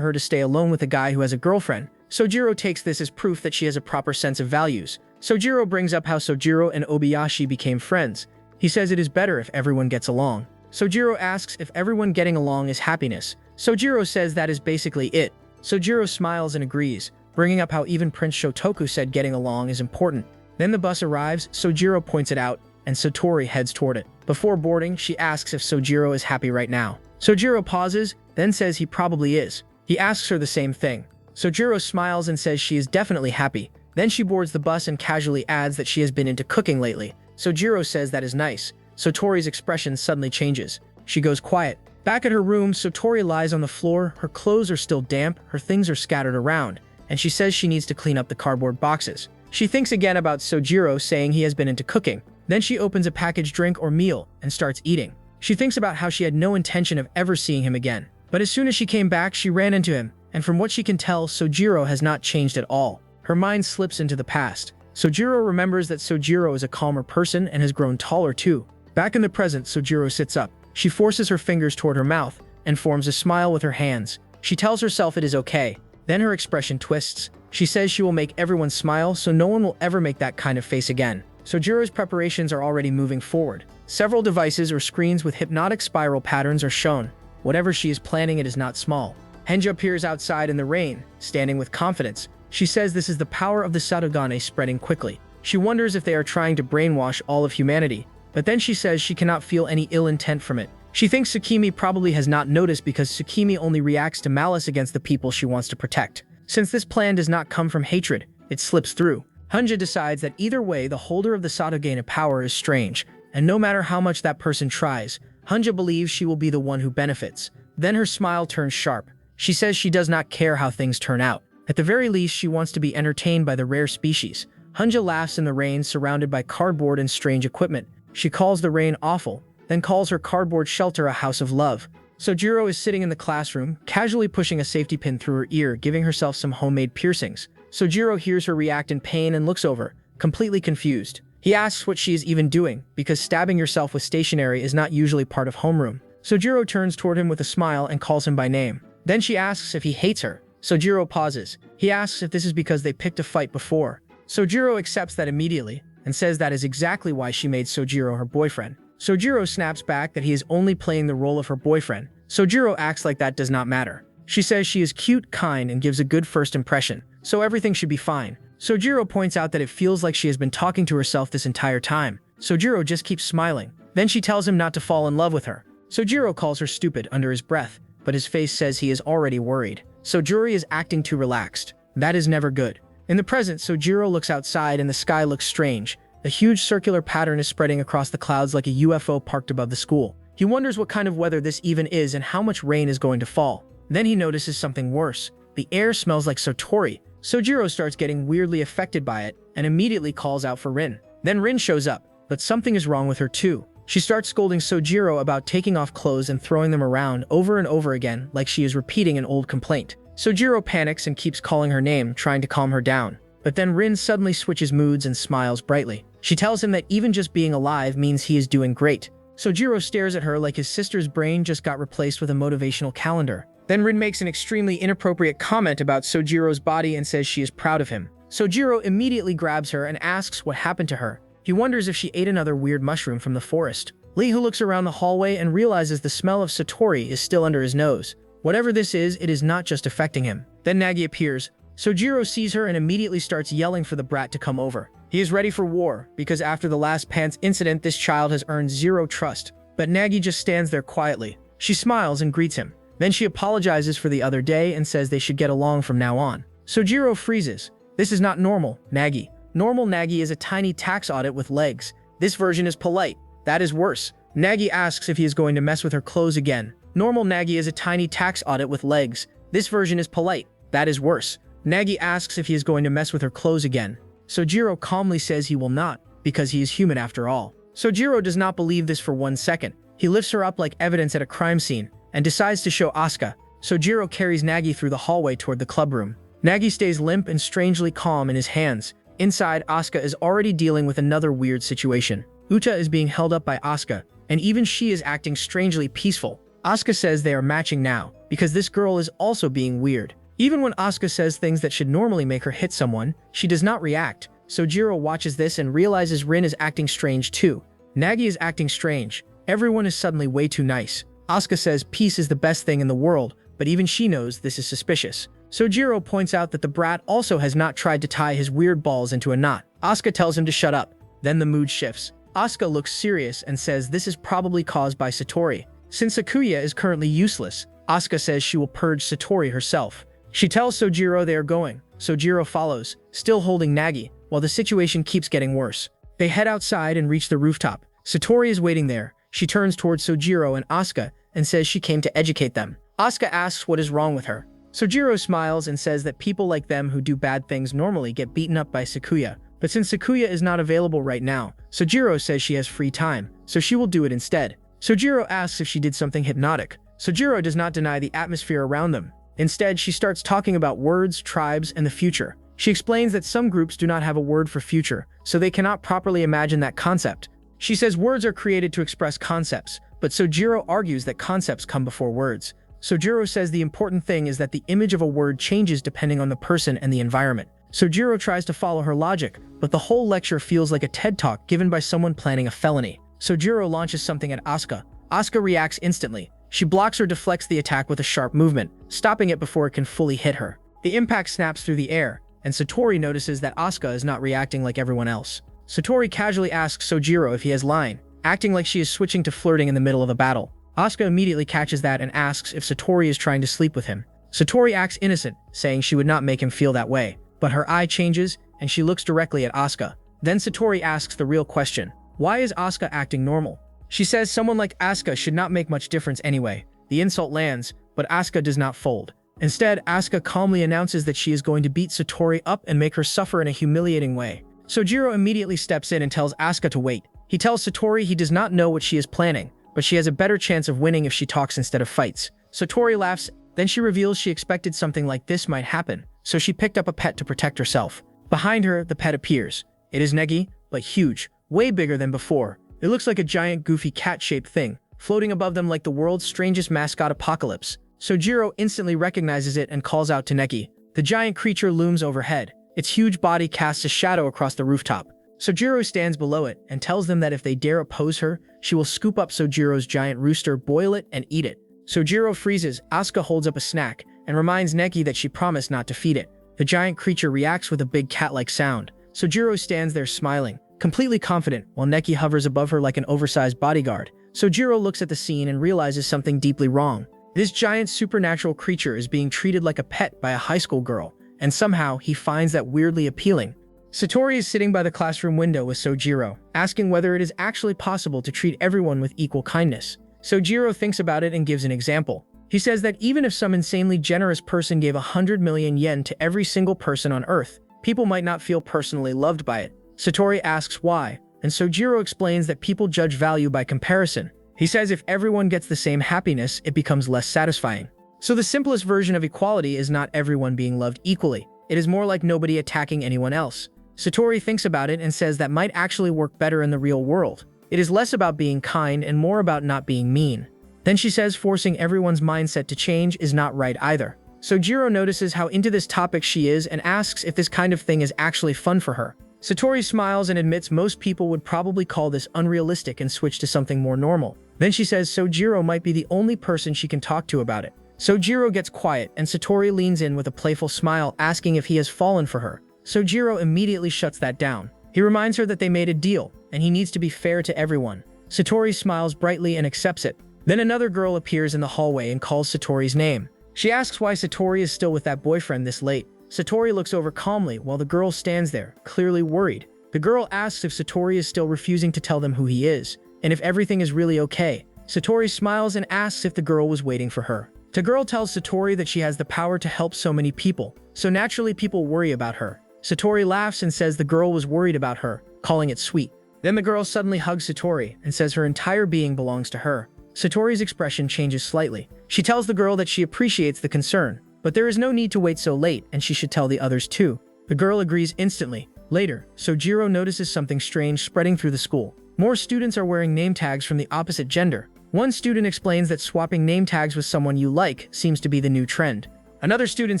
her to stay alone with a guy who has a girlfriend. Sojiro takes this as proof that she has a proper sense of values. Sojiro brings up how Sojiro and Obayashi became friends. He says it is better if everyone gets along. Sojiro asks if everyone getting along is happiness. Sojiro says that is basically it. Sojiro smiles and agrees, bringing up how even Prince Shotoku said getting along is important. Then the bus arrives, Sojiro points it out, and Satori heads toward it. Before boarding, she asks if Sojiro is happy right now. Sojiro pauses, then says he probably is. He asks her the same thing. Sojiro smiles and says she is definitely happy. Then she boards the bus and casually adds that she has been into cooking lately. Sojiro says that is nice. Satori's expression suddenly changes. She goes quiet. Back at her room, Satori lies on the floor. Her clothes are still damp, her things are scattered around, and she says she needs to clean up the cardboard boxes. She thinks again about Sojiro saying he has been into cooking. Then she opens a packaged drink or meal and starts eating. She thinks about how she had no intention of ever seeing him again. But as soon as she came back, she ran into him, and from what she can tell, Sojiro has not changed at all. Her mind slips into the past. Sojiro remembers that Sojiro is a calmer person and has grown taller too. Back in the present, Sojiro sits up. She forces her fingers toward her mouth and forms a smile with her hands. She tells herself it is okay. Then her expression twists. She says she will make everyone smile so no one will ever make that kind of face again. Sojiro's preparations are already moving forward. Several devices or screens with hypnotic spiral patterns are shown. Whatever she is planning, it is not small. Henja appears outside in the rain, standing with confidence. She says this is the power of the Satogane spreading quickly. She wonders if they are trying to brainwash all of humanity, but then she says she cannot feel any ill intent from it. She thinks Tsukimi probably has not noticed because Tsukimi only reacts to malice against the people she wants to protect. Since this plan does not come from hatred, it slips through. Hunja decides that either way, the holder of the Satogane power is strange, and no matter how much that person tries, Hunja believes she will be the one who benefits. Then her smile turns sharp. She says she does not care how things turn out. At the very least, she wants to be entertained by the rare species. Hunja laughs in the rain, surrounded by cardboard and strange equipment. She calls the rain awful, then calls her cardboard shelter a house of love. Sojiro is sitting in the classroom, casually pushing a safety pin through her ear, giving herself some homemade piercings. Sojiro hears her react in pain and looks over, completely confused. He asks what she is even doing, because stabbing yourself with stationery is not usually part of homeroom. Sojiro turns toward him with a smile and calls him by name. Then she asks if he hates her. Sojiro pauses. He asks if this is because they picked a fight before. Sojiro accepts that immediately, and says that is exactly why she made Sojiro her boyfriend. Sojiro snaps back that he is only playing the role of her boyfriend. Sojiro acts like that does not matter. She says she is cute, kind, and gives a good first impression, so everything should be fine. Sojiro points out that it feels like she has been talking to herself this entire time. Sojiro just keeps smiling. Then she tells him not to fall in love with her. Sojiro calls her stupid under his breath, but his face says he is already worried. Sojiro is acting too relaxed. That is never good. In the present, Sojiro looks outside and the sky looks strange. A huge circular pattern is spreading across the clouds like a UFO parked above the school. He wonders what kind of weather this even is and how much rain is going to fall. Then he notices something worse. The air smells like Sotori. Sojiro starts getting weirdly affected by it and immediately calls out for Rin. Then Rin shows up, but something is wrong with her too. She starts scolding Sojiro about taking off clothes and throwing them around over and over again like she is repeating an old complaint. Sojiro panics and keeps calling her name, trying to calm her down. But then Rin suddenly switches moods and smiles brightly. She tells him that even just being alive means he is doing great. Sojiro stares at her like his sister's brain just got replaced with a motivational calendar. Then Rin makes an extremely inappropriate comment about Sojiro's body and says she is proud of him. Sojiro immediately grabs her and asks what happened to her. He wonders if she ate another weird mushroom from the forest. Lee, who looks around the hallway and realizes the smell of Satori is still under his nose. Whatever this is, it is not just affecting him. Then Nagi appears. Sojiro sees her and immediately starts yelling for the brat to come over. He is ready for war, because after the last pants incident, this child has earned zero trust. But Nagi just stands there quietly. She smiles and greets him. Then she apologizes for the other day and says they should get along from now on. Sojiro freezes. This is not normal, Nagi. Normal Nagi is a tiny tax audit with legs. This version is polite. That is worse. Nagi asks if he is going to mess with her clothes again. Normal Nagi is a tiny tax audit with legs. This version is polite. That is worse. Nagi asks if he is going to mess with her clothes again. Sojiro calmly says he will not, because he is human after all. Sojiro does not believe this for 1 second. He lifts her up like evidence at a crime scene, and decides to show Asuka. Sojiro carries Nagi through the hallway toward the clubroom. Nagi stays limp and strangely calm in his hands. Inside, Asuka is already dealing with another weird situation. Uta is being held up by Asuka, and even she is acting strangely peaceful. Asuka says they are matching now, because this girl is also being weird. Even when Asuka says things that should normally make her hit someone, she does not react. Sojiro watches this and realizes Rin is acting strange too. Nagi is acting strange. Everyone is suddenly way too nice. Asuka says peace is the best thing in the world, but even she knows this is suspicious. Sojiro points out that the brat also has not tried to tie his weird balls into a knot. Asuka tells him to shut up. Then the mood shifts. Asuka looks serious and says this is probably caused by Satori. Since Sakuya is currently useless, Asuka says she will purge Satori herself. She tells Sojiro they are going. Sojiro follows, still holding Nagi, while the situation keeps getting worse. They head outside and reach the rooftop. Satori is waiting there. She turns towards Sojiro and Asuka and says she came to educate them. Asuka asks what is wrong with her. Sojiro smiles and says that people like them who do bad things normally get beaten up by Sakuya. But since Sakuya is not available right now, Sojiro says she has free time, so she will do it instead. Sojiro asks if she did something hypnotic. Sojiro does not deny the atmosphere around them. Instead, she starts talking about words, tribes, and the future. She explains that some groups do not have a word for future, so they cannot properly imagine that concept. She says words are created to express concepts, but Sojiro argues that concepts come before words. Sojiro says the important thing is that the image of a word changes depending on the person and the environment. Sojiro tries to follow her logic, but the whole lecture feels like a TED Talk given by someone planning a felony. Sojiro launches something at Asuka. Asuka reacts instantly. She blocks or deflects the attack with a sharp movement, stopping it before it can fully hit her. The impact snaps through the air, and Satori notices that Asuka is not reacting like everyone else. Satori casually asks Sojiro if he has line, acting like she is switching to flirting in the middle of a battle. Asuka immediately catches that and asks if Satori is trying to sleep with him. Satori acts innocent, saying she would not make him feel that way, but her eye changes and she looks directly at Asuka. Then Satori asks the real question, why is Asuka acting normal? She says someone like Asuka should not make much difference anyway. The insult lands, but Asuka does not fold. Instead, Asuka calmly announces that she is going to beat Satori up and make her suffer in a humiliating way. Sojiro immediately steps in and tells Asuka to wait. He tells Satori he does not know what she is planning, but she has a better chance of winning if she talks instead of fights. Satori laughs, then she reveals she expected something like this might happen, so she picked up a pet to protect herself. Behind her, the pet appears. It is Negi, but huge, way bigger than before. It looks like a giant goofy cat-shaped thing, floating above them like the world's strangest mascot Apocalypse. Sojiro instantly recognizes it and calls out to Neki. The giant creature looms overhead. Its huge body casts a shadow across the rooftop. Sojiro stands below it and tells them that if they dare oppose her, she will scoop up Sojiro's giant rooster, boil it, and eat it. Sojiro freezes. Asuka holds up a snack and reminds Neki that she promised not to feed it. The giant creature reacts with a big cat-like sound. Sojiro stands there smiling, completely confident, while Neki hovers above her like an oversized bodyguard. Sojiro looks at the scene and realizes something deeply wrong. This giant supernatural creature is being treated like a pet by a high school girl, and somehow he finds that weirdly appealing. Satori is sitting by the classroom window with Sojiro, asking whether it is actually possible to treat everyone with equal kindness. Sojiro thinks about it and gives an example. He says that even if some insanely generous person gave 100 million yen to every single person on Earth, people might not feel personally loved by it. Satori asks why, and Sojiro explains that people judge value by comparison. He says if everyone gets the same happiness, it becomes less satisfying. So the simplest version of equality is not everyone being loved equally. It is more like nobody attacking anyone else. Satori thinks about it and says that might actually work better in the real world. It is less about being kind and more about not being mean. Then she says forcing everyone's mindset to change is not right either. Sojiro notices how into this topic she is and asks if this kind of thing is actually fun for her. Satori smiles and admits most people would probably call this unrealistic and switch to something more normal. Then she says Sojiro might be the only person she can talk to about it. Sojiro gets quiet and Satori leans in with a playful smile asking if he has fallen for her. Sojiro immediately shuts that down. He reminds her that they made a deal and he needs to be fair to everyone. Satori smiles brightly and accepts it. Then another girl appears in the hallway and calls Satori's name. She asks why Satori is still with that boyfriend this late. Satori looks over calmly while the girl stands there, clearly worried. The girl asks if Satori is still refusing to tell them who he is, and if everything is really okay. Satori smiles and asks if the girl was waiting for her. The girl tells Satori that she has the power to help so many people, so naturally people worry about her. Satori laughs and says the girl was worried about her, calling it sweet. Then the girl suddenly hugs Satori and says her entire being belongs to her. Satori's expression changes slightly. She tells the girl that she appreciates the concern, but there is no need to wait so late and she should tell the others too. The girl agrees instantly. Later, Sojiro notices something strange spreading through the school. More students are wearing name tags from the opposite gender. One student explains that swapping name tags with someone you like seems to be the new trend. Another student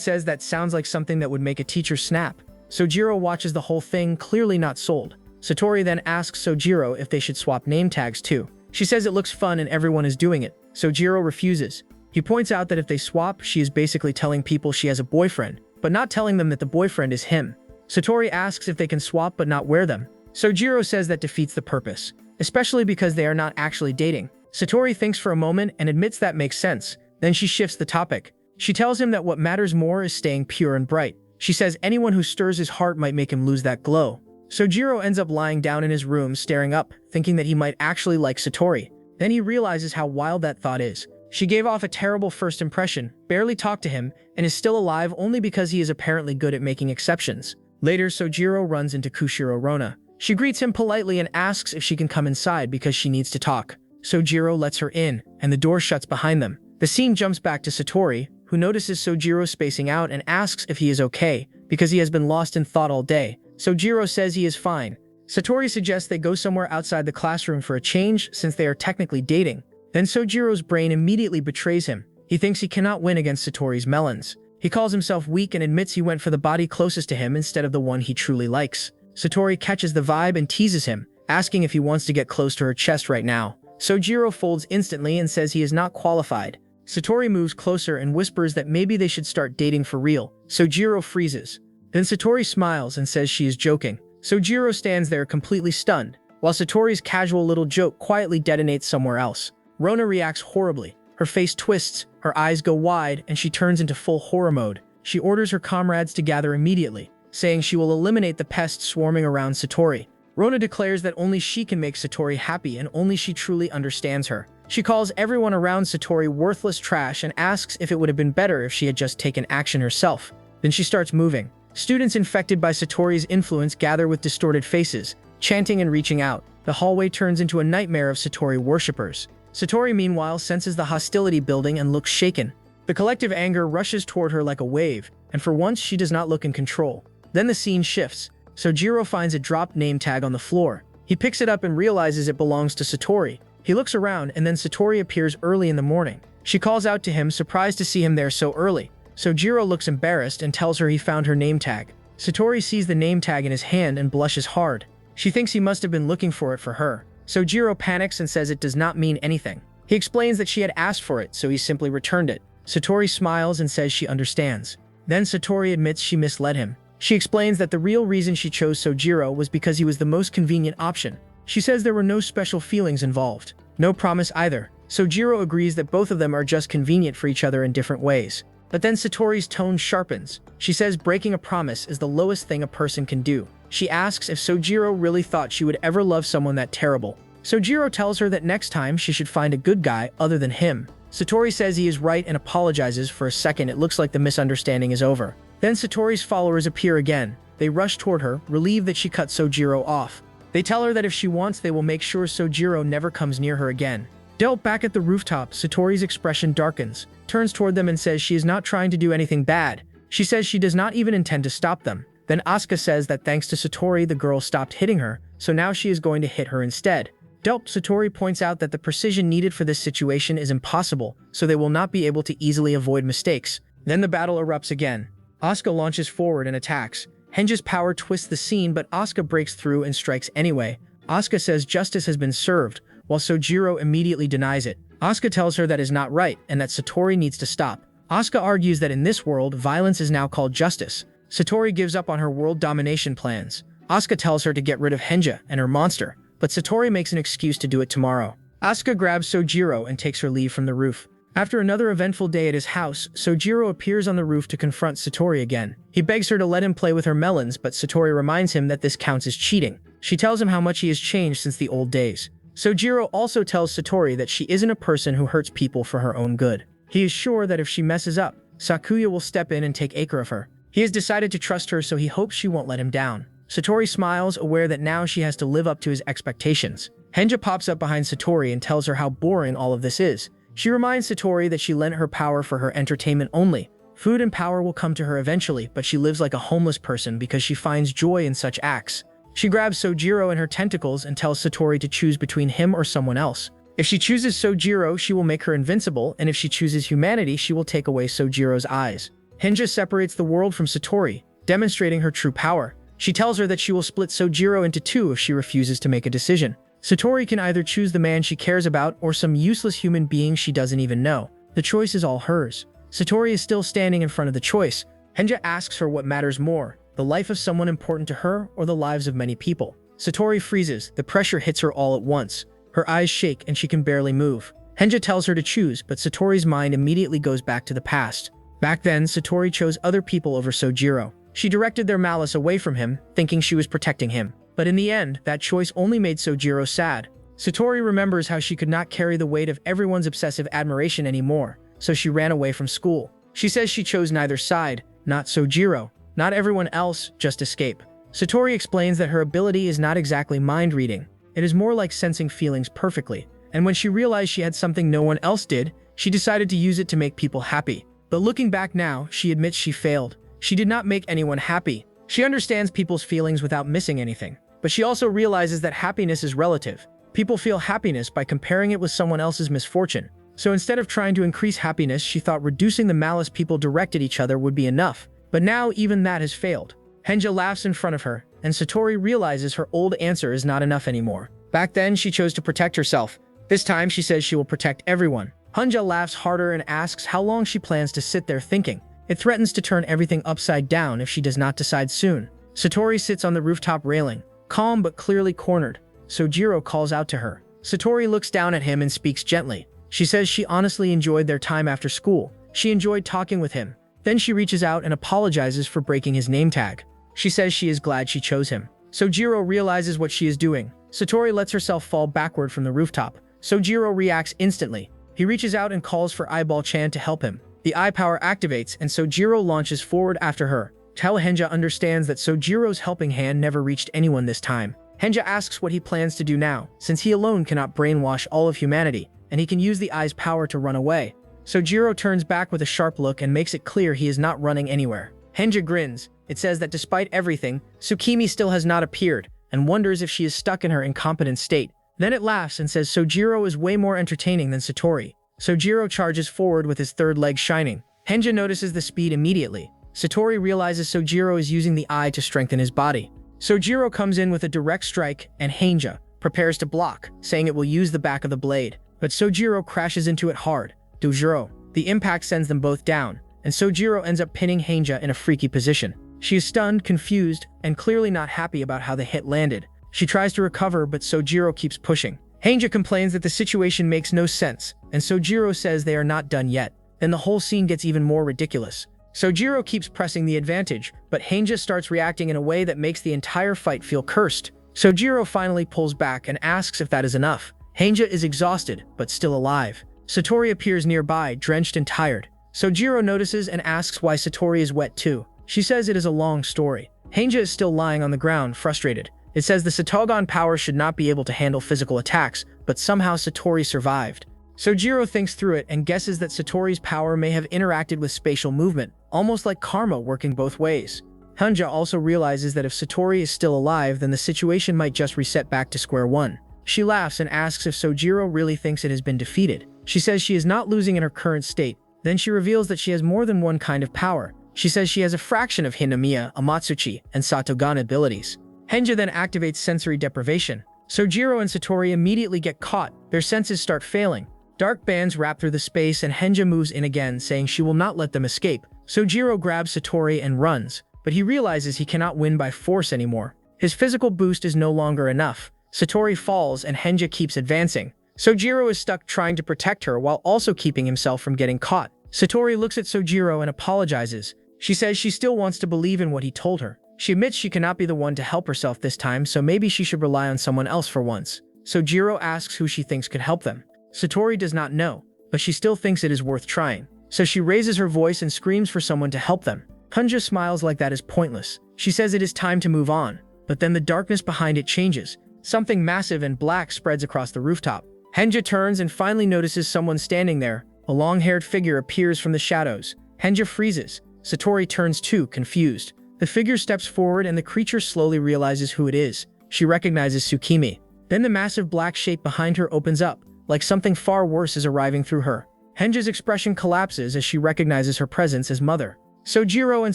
says that sounds like something that would make a teacher snap. Sojiro watches the whole thing, clearly not sold. Satori then asks Sojiro if they should swap name tags too. She says it looks fun and everyone is doing it. Sojiro refuses. He points out that if they swap, she is basically telling people she has a boyfriend, but not telling them that the boyfriend is him. Satori asks if they can swap but not wear them. Sojiro says that defeats the purpose, especially because they are not actually dating. Satori thinks for a moment and admits that makes sense. Then she shifts the topic. She tells him that what matters more is staying pure and bright. She says anyone who stirs his heart might make him lose that glow. Sojiro ends up lying down in his room staring up, thinking that he might actually like Satori. Then he realizes how wild that thought is. She gave off a terrible first impression, barely talked to him, and is still alive only because he is apparently good at making exceptions. Later, Sojiro runs into Kushiro Rona. She greets him politely and asks if she can come inside because she needs to talk. Sojiro lets her in, and the door shuts behind them. The scene jumps back to Satori, who notices Sojiro spacing out and asks if he is okay, because he has been lost in thought all day. Sojiro says he is fine. Satori suggests they go somewhere outside the classroom for a change since they are technically dating. Then Sojiro's brain immediately betrays him. He thinks he cannot win against Satori's melons. He calls himself weak and admits he went for the body closest to him instead of the one he truly likes. Satori catches the vibe and teases him, asking if he wants to get close to her chest right now. Sojiro folds instantly and says he is not qualified. Satori moves closer and whispers that maybe they should start dating for real. Sojiro freezes. Then Satori smiles and says she is joking. Sojiro stands there completely stunned, while Satori's casual little joke quietly detonates somewhere else. Rona reacts horribly. Her face twists, her eyes go wide, and she turns into full horror mode. She orders her comrades to gather immediately, saying she will eliminate the pests swarming around Satori. Rona declares that only she can make Satori happy and only she truly understands her. She calls everyone around Satori worthless trash and asks if it would have been better if she had just taken action herself. Then she starts moving. Students infected by Satori's influence gather with distorted faces, chanting and reaching out. The hallway turns into a nightmare of Satori worshippers. Satori, meanwhile, senses the hostility building and looks shaken. The collective anger rushes toward her like a wave, and for once she does not look in control. Then the scene shifts. Sojiro finds a dropped name tag on the floor. He picks it up and realizes it belongs to Satori. He looks around, and then Satori appears early in the morning. She calls out to him, surprised to see him there so early. Sojiro looks embarrassed and tells her he found her name tag. Satori sees the name tag in his hand and blushes hard. She thinks he must have been looking for it for her. Sojiro panics and says it does not mean anything. He explains that she had asked for it, so he simply returned it. Satori smiles and says she understands. Then Satori admits she misled him. She explains that the real reason she chose Sojiro was because he was the most convenient option. She says there were no special feelings involved. No promise either. Sojiro agrees that both of them are just convenient for each other in different ways. But then Satori's tone sharpens. She says breaking a promise is the lowest thing a person can do. She asks if Sojiro really thought she would ever love someone that terrible. Sojiro tells her that next time she should find a good guy other than him. Satori says he is right and apologizes. For a second it looks like the misunderstanding is over. Then Satori's followers appear again. They rush toward her, relieved that she cut Sojiro off. They tell her that if she wants, they will make sure Sojiro never comes near her again. Dealt back at the rooftop, Satori's expression darkens, turns toward them and says she is not trying to do anything bad. She says she does not even intend to stop them. Then Asuka says that thanks to Satori, the girl stopped hitting her, so now she is going to hit her instead. Dealt, Satori points out that the precision needed for this situation is impossible, so they will not be able to easily avoid mistakes. Then the battle erupts again. Asuka launches forward and attacks. Henja's power twists the scene, but Asuka breaks through and strikes anyway. Asuka says justice has been served, while Sojiro immediately denies it. Asuka tells her that is not right and that Satori needs to stop. Asuka argues that in this world, violence is now called justice. Satori gives up on her world domination plans. Asuka tells her to get rid of Henja and her monster, but Satori makes an excuse to do it tomorrow. Asuka grabs Sojiro and takes her leave from the roof. After another eventful day at his house, Sojiro appears on the roof to confront Satori again. He begs her to let him play with her melons, but Satori reminds him that this counts as cheating. She tells him how much he has changed since the old days. Sojiro also tells Satori that she isn't a person who hurts people for her own good. He is sure that if she messes up, Sakuya will step in and take care of her. He has decided to trust her, so he hopes she won't let him down. Satori smiles, aware that now she has to live up to his expectations. Henja pops up behind Satori and tells her how boring all of this is. She reminds Satori that she lent her power for her entertainment only. Food and power will come to her eventually, but she lives like a homeless person because she finds joy in such acts. She grabs Sojiro in her tentacles and tells Satori to choose between him or someone else. If she chooses Sojiro, she will make her invincible, and if she chooses humanity, she will take away Sojiro's eyes. Henja separates the world from Satori, demonstrating her true power. She tells her that she will split Sojiro into two if she refuses to make a decision. Satori can either choose the man she cares about or some useless human being she doesn't even know. The choice is all hers. Satori is still standing in front of the choice. Henja asks her what matters more, the life of someone important to her or the lives of many people. Satori freezes. The pressure hits her all at once. Her eyes shake and she can barely move. Henja tells her to choose, but Satori's mind immediately goes back to the past. Back then, Satori chose other people over Sojiro. She directed their malice away from him, thinking she was protecting him. But in the end, that choice only made Sojiro sad. Satori remembers how she could not carry the weight of everyone's obsessive admiration anymore, so she ran away from school. She says she chose neither side, not Sojiro, not everyone else, just escape. Satori explains that her ability is not exactly mind reading. It is more like sensing feelings perfectly, and when she realized she had something no one else did, she decided to use it to make people happy. But looking back now, she admits she failed. She did not make anyone happy. She understands people's feelings without missing anything. But she also realizes that happiness is relative. People feel happiness by comparing it with someone else's misfortune. So instead of trying to increase happiness, she thought reducing the malice people direct at each other would be enough. But now even that has failed. Henja laughs in front of her, and Satori realizes her old answer is not enough anymore. Back then, she chose to protect herself. This time, she says she will protect everyone. Henja laughs harder and asks how long she plans to sit there thinking. It threatens to turn everything upside down if she does not decide soon. Satori sits on the rooftop railing, calm but clearly cornered. Sojiro calls out to her. Satori looks down at him and speaks gently. She says she honestly enjoyed their time after school. She enjoyed talking with him. Then she reaches out and apologizes for breaking his name tag. She says she is glad she chose him. Sojiro realizes what she is doing. Satori lets herself fall backward from the rooftop. Sojiro reacts instantly. He reaches out and calls for Eyeball-chan to help him. The eye power activates and Sojiro launches forward after her. Henja understands that Sojiro's helping hand never reached anyone this time. Henja asks what he plans to do now, since he alone cannot brainwash all of humanity, and he can use the eye's power to run away. Sojiro turns back with a sharp look and makes it clear he is not running anywhere. Henja grins. It says that despite everything, Tsukimi still has not appeared, and wonders if she is stuck in her incompetent state. Then it laughs and says Sojiro is way more entertaining than Satori. Sojiro charges forward with his third leg shining. Henja notices the speed immediately. Satori realizes Sojiro is using the eye to strengthen his body. Sojiro comes in with a direct strike, and Henja prepares to block, saying it will use the back of the blade. But Sojiro crashes into it hard. Dojuro. The impact sends them both down, and Sojiro ends up pinning Henja in a freaky position. She is stunned, confused, and clearly not happy about how the hit landed. She tries to recover, but Sojiro keeps pushing. Henja complains that the situation makes no sense, and Sojiro says they are not done yet. Then the whole scene gets even more ridiculous. Sojiro keeps pressing the advantage, but Henja starts reacting in a way that makes the entire fight feel cursed. Sojiro finally pulls back and asks if that is enough. Henja is exhausted, but still alive. Satori appears nearby, drenched and tired. Sojiro notices and asks why Satori is wet too. She says it is a long story. Henja is still lying on the ground, frustrated. It says the Satogan power should not be able to handle physical attacks, but somehow Satori survived. Sojiro thinks through it and guesses that Satori's power may have interacted with spatial movement, almost like karma working both ways. Henja also realizes that if Satori is still alive, then the situation might just reset back to square one. She laughs and asks if Sojiro really thinks it has been defeated. She says she is not losing in her current state. Then she reveals that she has more than one kind of power. She says she has a fraction of Hinamiya, Amatsuchi, and Satogan abilities. Henja then activates sensory deprivation. Sojiro and Satori immediately get caught. Their senses start failing. Dark bands wrap through the space and Henja moves in again, saying she will not let them escape. Sojiro grabs Satori and runs, but he realizes he cannot win by force anymore. His physical boost is no longer enough. Satori falls and Henja keeps advancing. Sojiro is stuck trying to protect her while also keeping himself from getting caught. Satori looks at Sojiro and apologizes. She says she still wants to believe in what he told her. She admits she cannot be the one to help herself this time, so maybe she should rely on someone else for once. Sojiro asks who she thinks could help them. Satori does not know, but she still thinks it is worth trying. So she raises her voice and screams for someone to help them. Henja smiles like that is pointless. She says it is time to move on, but then the darkness behind it changes. Something massive and black spreads across the rooftop. Henja turns and finally notices someone standing there. A long-haired figure appears from the shadows. Henja freezes. Satori turns too, confused. The figure steps forward and the creature slowly realizes who it is. She recognizes Tsukimi. Then the massive black shape behind her opens up, like something far worse is arriving through her. Henja's expression collapses as she recognizes her presence as mother. Sojiro and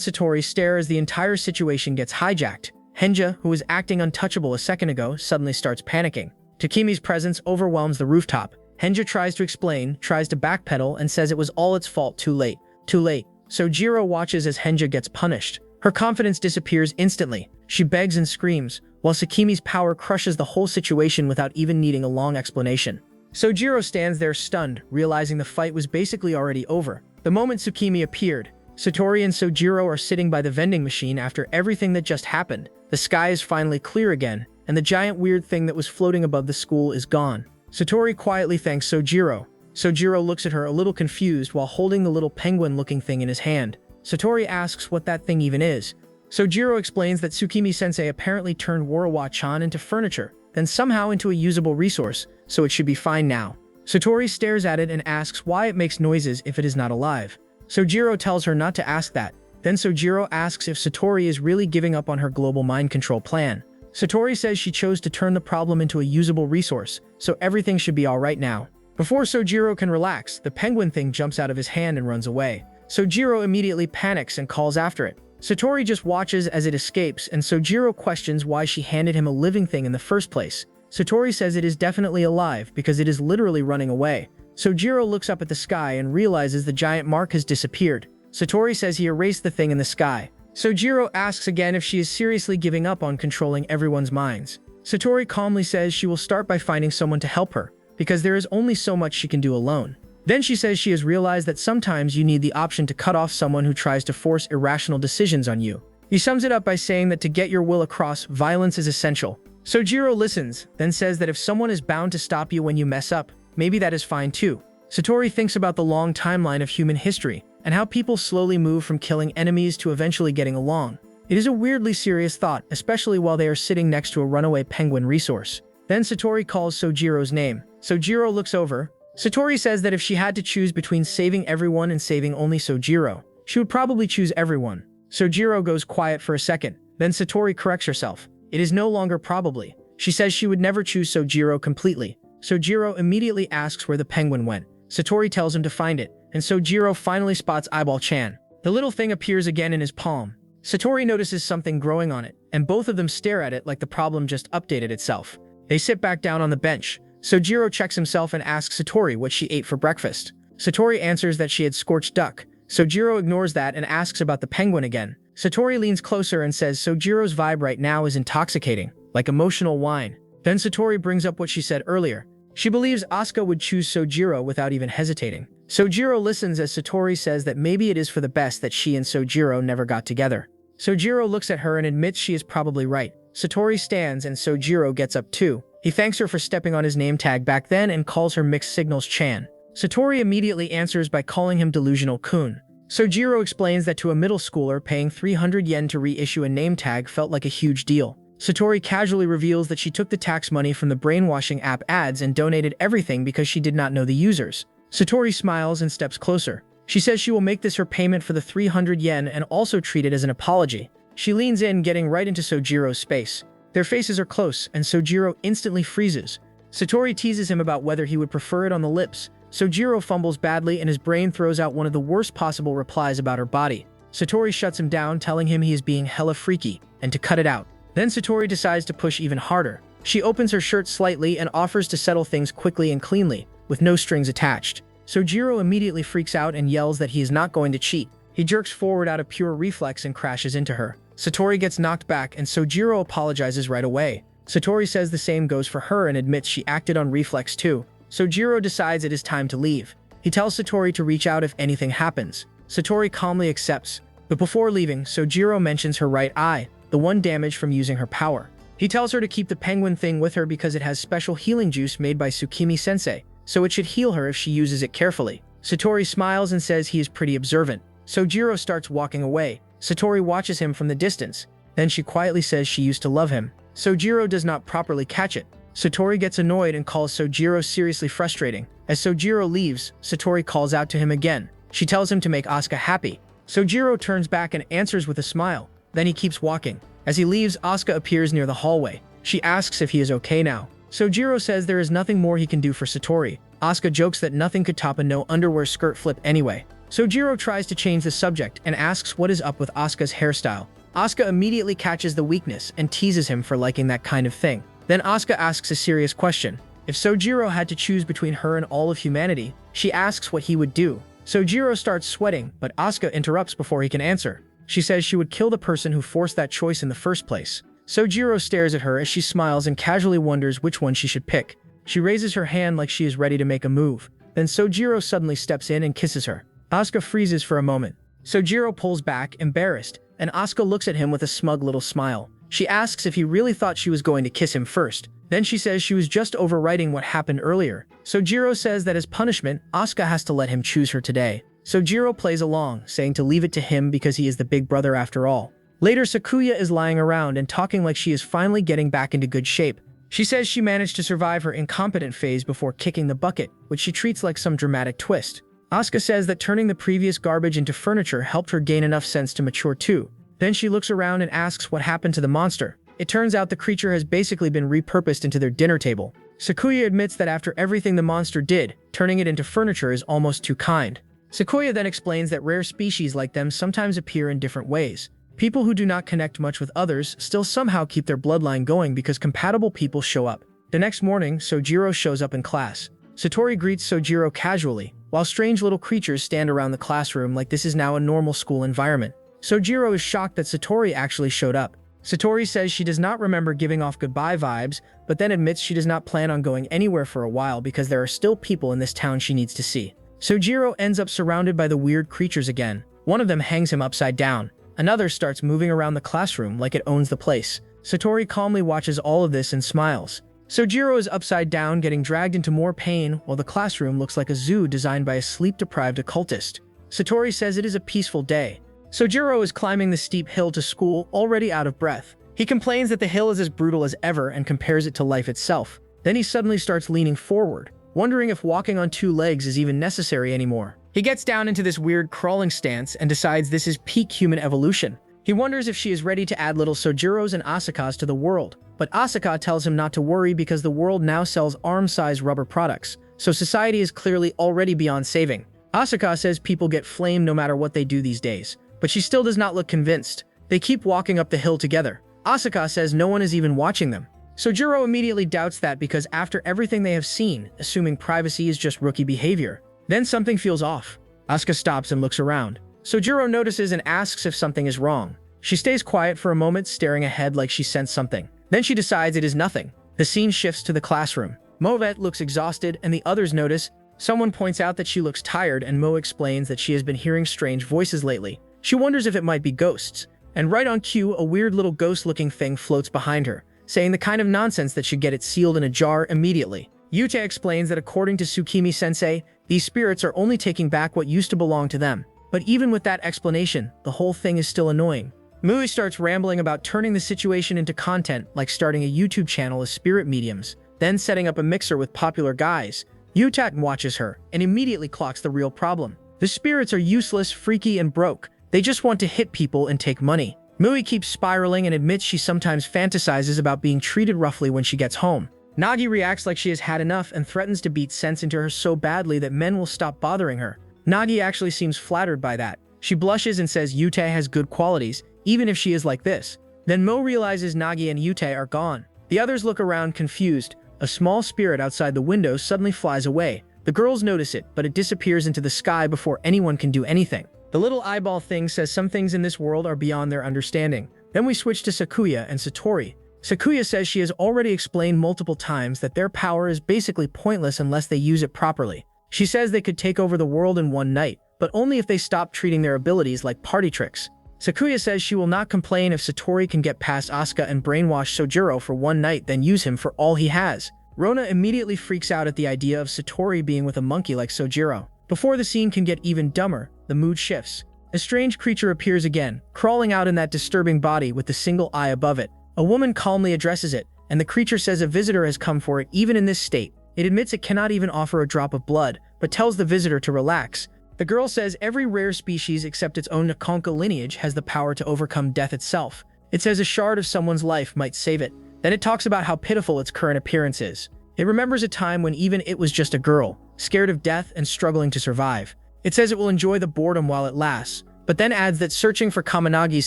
Satori stare as the entire situation gets hijacked. Henja, who was acting untouchable a second ago, suddenly starts panicking. Takemi's presence overwhelms the rooftop. Henja tries to explain, tries to backpedal, and says it was all its fault. Too late. Too late. Sojiro watches as Henja gets punished. Her confidence disappears instantly. She begs and screams, while Tsukimi's power crushes the whole situation without even needing a long explanation. Sojiro stands there stunned, realizing the fight was basically already over. The moment Tsukimi appeared, Satori and Sojiro are sitting by the vending machine after everything that just happened. The sky is finally clear again, and the giant weird thing that was floating above the school is gone. Satori quietly thanks Sojiro. Sojiro looks at her a little confused while holding the little penguin-looking thing in his hand. Satori asks what that thing even is. Sojiro explains that Tsukimi-sensei apparently turned Warawa-chan into furniture, then somehow into a usable resource, so it should be fine now. Satori stares at it and asks why it makes noises if it is not alive. Sojiro tells her not to ask that. Then Sojiro asks if Satori is really giving up on her global mind control plan. Satori says she chose to turn the problem into a usable resource, so everything should be alright now. Before Sojiro can relax, the penguin thing jumps out of his hand and runs away. Sojiro immediately panics and calls after it. Satori just watches as it escapes, and Sojiro questions why she handed him a living thing in the first place. Satori says it is definitely alive because it is literally running away. Sojiro looks up at the sky and realizes the giant mark has disappeared. Satori says he erased the thing in the sky. Sojiro asks again if she is seriously giving up on controlling everyone's minds. Satori calmly says she will start by finding someone to help her, because there is only so much she can do alone. Then she says she has realized that sometimes you need the option to cut off someone who tries to force irrational decisions on you. He sums it up by saying that to get your will across, violence is essential. Sojiro listens, then says that if someone is bound to stop you when you mess up, maybe that is fine too. Satori thinks about the long timeline of human history, and how people slowly move from killing enemies to eventually getting along. It is a weirdly serious thought, especially while they are sitting next to a runaway penguin resource. Then Satori calls Sojiro's name. Sojiro looks over. Satori says that if she had to choose between saving everyone and saving only Sojiro, she would probably choose everyone. Sojiro goes quiet for a second. Then Satori corrects herself. It is no longer probably. She says she would never choose Sojiro completely. Sojiro immediately asks where the penguin went. Satori tells him to find it, and Sojiro finally spots Eyeball-chan. The little thing appears again in his palm. Satori notices something growing on it, and both of them stare at it like the problem just updated itself. They sit back down on the bench. Sojiro checks himself and asks Satori what she ate for breakfast. Satori answers that she had scorched duck. Sojiro ignores that and asks about the penguin again. Satori leans closer and says Sojiro's vibe right now is intoxicating, like emotional wine. Then Satori brings up what she said earlier. She believes Asuka would choose Sojiro without even hesitating. Sojiro listens as Satori says that maybe it is for the best that she and Sojiro never got together. Sojiro looks at her and admits she is probably right. Satori stands and Sojiro gets up too. He thanks her for stepping on his name tag back then and calls her Mixed Signals Chan. Satori immediately answers by calling him Delusional Kun. Sojiro explains that to a middle schooler, paying 300 yen to reissue a name tag felt like a huge deal. Satori casually reveals that she took the tax money from the brainwashing app ads and donated everything because she did not know the users. Satori smiles and steps closer. She says she will make this her payment for the 300 yen and also treat it as an apology. She leans in, getting right into Sojiro's space. Their faces are close, and Sojiro instantly freezes. Satori teases him about whether he would prefer it on the lips. Sojiro fumbles badly and his brain throws out one of the worst possible replies about her body. Satori shuts him down, telling him he is being hella freaky, and to cut it out. Then Satori decides to push even harder. She opens her shirt slightly and offers to settle things quickly and cleanly, with no strings attached. Sojiro immediately freaks out and yells that he is not going to cheat. He jerks forward out of pure reflex and crashes into her. Satori gets knocked back and Sojiro apologizes right away. Satori says the same goes for her and admits she acted on reflex too. Sojiro decides it is time to leave. He tells Satori to reach out if anything happens. Satori calmly accepts, but before leaving, Sojiro mentions her right eye, the one damaged from using her power. He tells her to keep the penguin thing with her because it has special healing juice made by Tsukimi-sensei, so it should heal her if she uses it carefully. Satori smiles and says he is pretty observant. Sojiro starts walking away. Satori watches him from the distance. Then she quietly says she used to love him. Sojiro does not properly catch it. Satori gets annoyed and calls Sojiro seriously frustrating. As Sojiro leaves, Satori calls out to him again. She tells him to make Asuka happy. Sojiro turns back and answers with a smile. Then he keeps walking. As he leaves, Asuka appears near the hallway. She asks if he is okay now. Sojiro says there is nothing more he can do for Satori. Asuka jokes that nothing could top a no-underwear skirt flip anyway. Sojiro tries to change the subject and asks what is up with Asuka's hairstyle. Asuka immediately catches the weakness and teases him for liking that kind of thing. Then Asuka asks a serious question. If Sojiro had to choose between her and all of humanity, she asks what he would do. Sojiro starts sweating, but Asuka interrupts before he can answer. She says she would kill the person who forced that choice in the first place. Sojiro stares at her as she smiles and casually wonders which one she should pick. She raises her hand like she is ready to make a move. Then Sojiro suddenly steps in and kisses her. Asuka freezes for a moment. Sojiro pulls back, embarrassed, and Asuka looks at him with a smug little smile. She asks if he really thought she was going to kiss him first. Then she says she was just overwriting what happened earlier. Sojiro says that as punishment, Asuka has to let him choose her today. Sojiro plays along, saying to leave it to him because he is the big brother after all. Later, Sakuya is lying around and talking like she is finally getting back into good shape. She says she managed to survive her incompetent phase before kicking the bucket, which she treats like some dramatic twist. Asuka says that turning the previous garbage into furniture helped her gain enough sense to mature too. Then she looks around and asks what happened to the monster. It turns out the creature has basically been repurposed into their dinner table. Sakuya admits that after everything the monster did, turning it into furniture is almost too kind. Sakuya then explains that rare species like them sometimes appear in different ways. People who do not connect much with others still somehow keep their bloodline going because compatible people show up. The next morning, Sojiro shows up in class. Satori greets Sojiro casually, while strange little creatures stand around the classroom like this is now a normal school environment. Sojiro is shocked that Satori actually showed up. Satori says she does not remember giving off goodbye vibes, but then admits she does not plan on going anywhere for a while because there are still people in this town she needs to see. Sojiro ends up surrounded by the weird creatures again. One of them hangs him upside down. Another starts moving around the classroom like it owns the place. Satori calmly watches all of this and smiles. Sojiro is upside down, getting dragged into more pain, while the classroom looks like a zoo designed by a sleep-deprived occultist. Satori says it is a peaceful day. Sojiro is climbing the steep hill to school, already out of breath. He complains that the hill is as brutal as ever and compares it to life itself. Then he suddenly starts leaning forward, wondering if walking on two legs is even necessary anymore. He gets down into this weird crawling stance and decides this is peak human evolution. He wonders if she is ready to add little Sojiros and Asukas to the world, but Asuka tells him not to worry because the world now sells arm-sized rubber products, so society is clearly already beyond saving. Asuka says people get flamed no matter what they do these days, but she still does not look convinced. They keep walking up the hill together. Asuka says no one is even watching them. Sojiro immediately doubts that because after everything they have seen, assuming privacy is just rookie behavior. Then something feels off. Asuka stops and looks around. Sojiro notices and asks if something is wrong. She stays quiet for a moment, staring ahead like she sensed something. Then she decides it is nothing. The scene shifts to the classroom. Movet looks exhausted and the others notice. Someone points out that she looks tired and Mo explains that she has been hearing strange voices lately. She wonders if it might be ghosts. And right on cue, a weird little ghost-looking thing floats behind her, saying the kind of nonsense that should get it sealed in a jar immediately. Yute explains that according to Tsukimi-sensei, these spirits are only taking back what used to belong to them. But even with that explanation, the whole thing is still annoying. Mui starts rambling about turning the situation into content, like starting a YouTube channel as spirit mediums, then setting up a mixer with popular guys. Yutak watches her and immediately clocks the real problem. The spirits are useless, freaky, and broke. They just want to hit people and take money. Mui keeps spiraling and admits she sometimes fantasizes about being treated roughly when she gets home. Nagi reacts like she has had enough and threatens to beat sense into her so badly that men will stop bothering her. Nagi actually seems flattered by that. She blushes and says Yute has good qualities, even if she is like this. Then Mo realizes Nagi and Yute are gone. The others look around confused. A small spirit outside the window suddenly flies away. The girls notice it, but it disappears into the sky before anyone can do anything. The little eyeball thing says some things in this world are beyond their understanding. Then we switch to Sakuya and Satori. Sakuya says she has already explained multiple times that their power is basically pointless unless they use it properly. She says they could take over the world in one night, but only if they stop treating their abilities like party tricks. Sakuya says she will not complain if Satori can get past Asuka and brainwash Sojiro for one night, then use him for all he has. Rona immediately freaks out at the idea of Satori being with a monkey like Sojiro. Before the scene can get even dumber, the mood shifts. A strange creature appears again, crawling out in that disturbing body with the single eye above it. A woman calmly addresses it, and the creature says a visitor has come for it even in this state. It admits it cannot even offer a drop of blood, but tells the visitor to relax. The girl says every rare species except its own Nakonka lineage has the power to overcome death itself. It says a shard of someone's life might save it. Then it talks about how pitiful its current appearance is. It remembers a time when even it was just a girl, scared of death and struggling to survive. It says it will enjoy the boredom while it lasts, but then adds that searching for Kamanagi's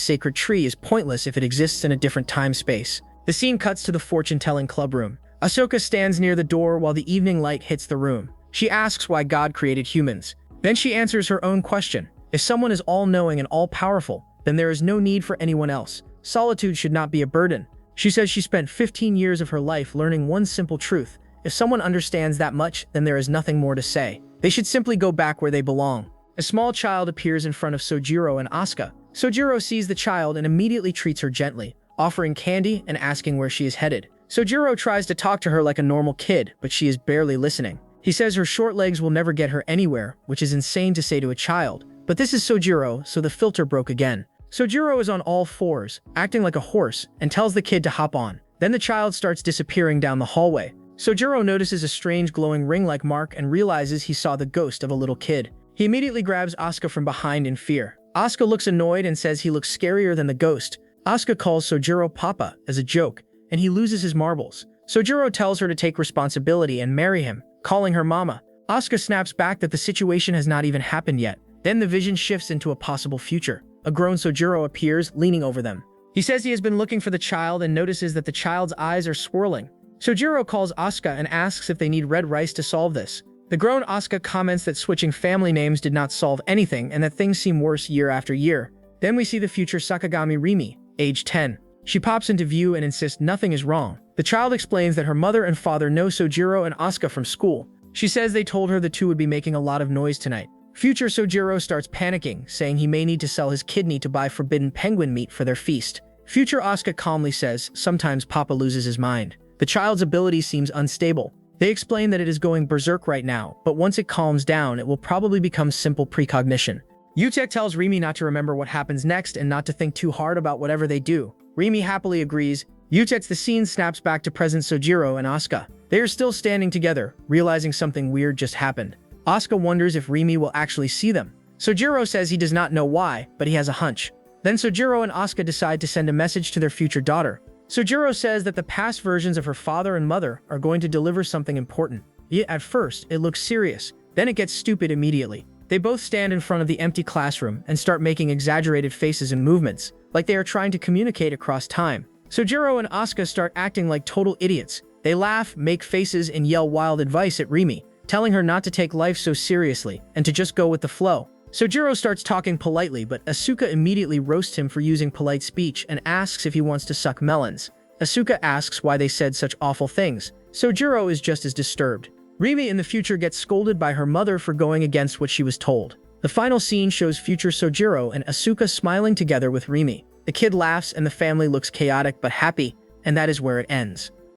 sacred tree is pointless if it exists in a different time-space. The scene cuts to the fortune-telling clubroom. Ahsoka stands near the door while the evening light hits the room. She asks why God created humans. Then she answers her own question. If someone is all-knowing and all-powerful, then there is no need for anyone else. Solitude should not be a burden. She says she spent 15 years of her life learning one simple truth. If someone understands that much, then there is nothing more to say. They should simply go back where they belong. A small child appears in front of Sojiro and Asuka. Sojiro sees the child and immediately treats her gently, offering candy and asking where she is headed. Sojiro tries to talk to her like a normal kid, but she is barely listening. He says her short legs will never get her anywhere, which is insane to say to a child. But this is Sojiro, so the filter broke again. Sojiro is on all fours, acting like a horse, and tells the kid to hop on. Then the child starts disappearing down the hallway. Sojiro notices a strange glowing ring-like mark and realizes he saw the ghost of a little kid. He immediately grabs Asuka from behind in fear. Asuka looks annoyed and says he looks scarier than the ghost. Asuka calls Sojiro Papa as a joke, and he loses his marbles. Sojiro tells her to take responsibility and marry him, calling her Mama. Asuka snaps back that the situation has not even happened yet. Then the vision shifts into a possible future. A grown Sojiro appears, leaning over them. He says he has been looking for the child and notices that the child's eyes are swirling. Sojiro calls Asuka and asks if they need red rice to solve this. The grown Asuka comments that switching family names did not solve anything and that things seem worse year after year. Then we see the future Sakagami Rimi, age 10. She pops into view and insists nothing is wrong. The child explains that her mother and father know Sojiro and Asuka from school. She says they told her the two would be making a lot of noise tonight. Future Sojiro starts panicking, saying he may need to sell his kidney to buy forbidden penguin meat for their feast. Future Asuka calmly says, sometimes Papa loses his mind. The child's ability seems unstable. They explain that it is going berserk right now, but once it calms down, it will probably become simple precognition. Yutek tells Rimi not to remember what happens next and not to think too hard about whatever they do. Rimi happily agrees. The scene snaps back to present Sojiro and Asuka. They are still standing together, realizing something weird just happened. Asuka wonders if Rimi will actually see them. Sojiro says he does not know why, but he has a hunch. Then Sojiro and Asuka decide to send a message to their future daughter. Sojiro says that the past versions of her father and mother are going to deliver something important. Yet at first, it looks serious, then it gets stupid immediately. They both stand in front of the empty classroom and start making exaggerated faces and movements, like they are trying to communicate across time. Sojiro and Asuka start acting like total idiots. They laugh, make faces, and yell wild advice at Rimi, telling her not to take life so seriously and to just go with the flow. Sojiro starts talking politely, but Asuka immediately roasts him for using polite speech and asks if he wants to suck melons. Asuka asks why they said such awful things. Sojiro is just as disturbed. Rimi in the future gets scolded by her mother for going against what she was told. The final scene shows future Sojiro and Asuka smiling together with Rimi. The kid laughs and the family looks chaotic but happy, and that is where it ends.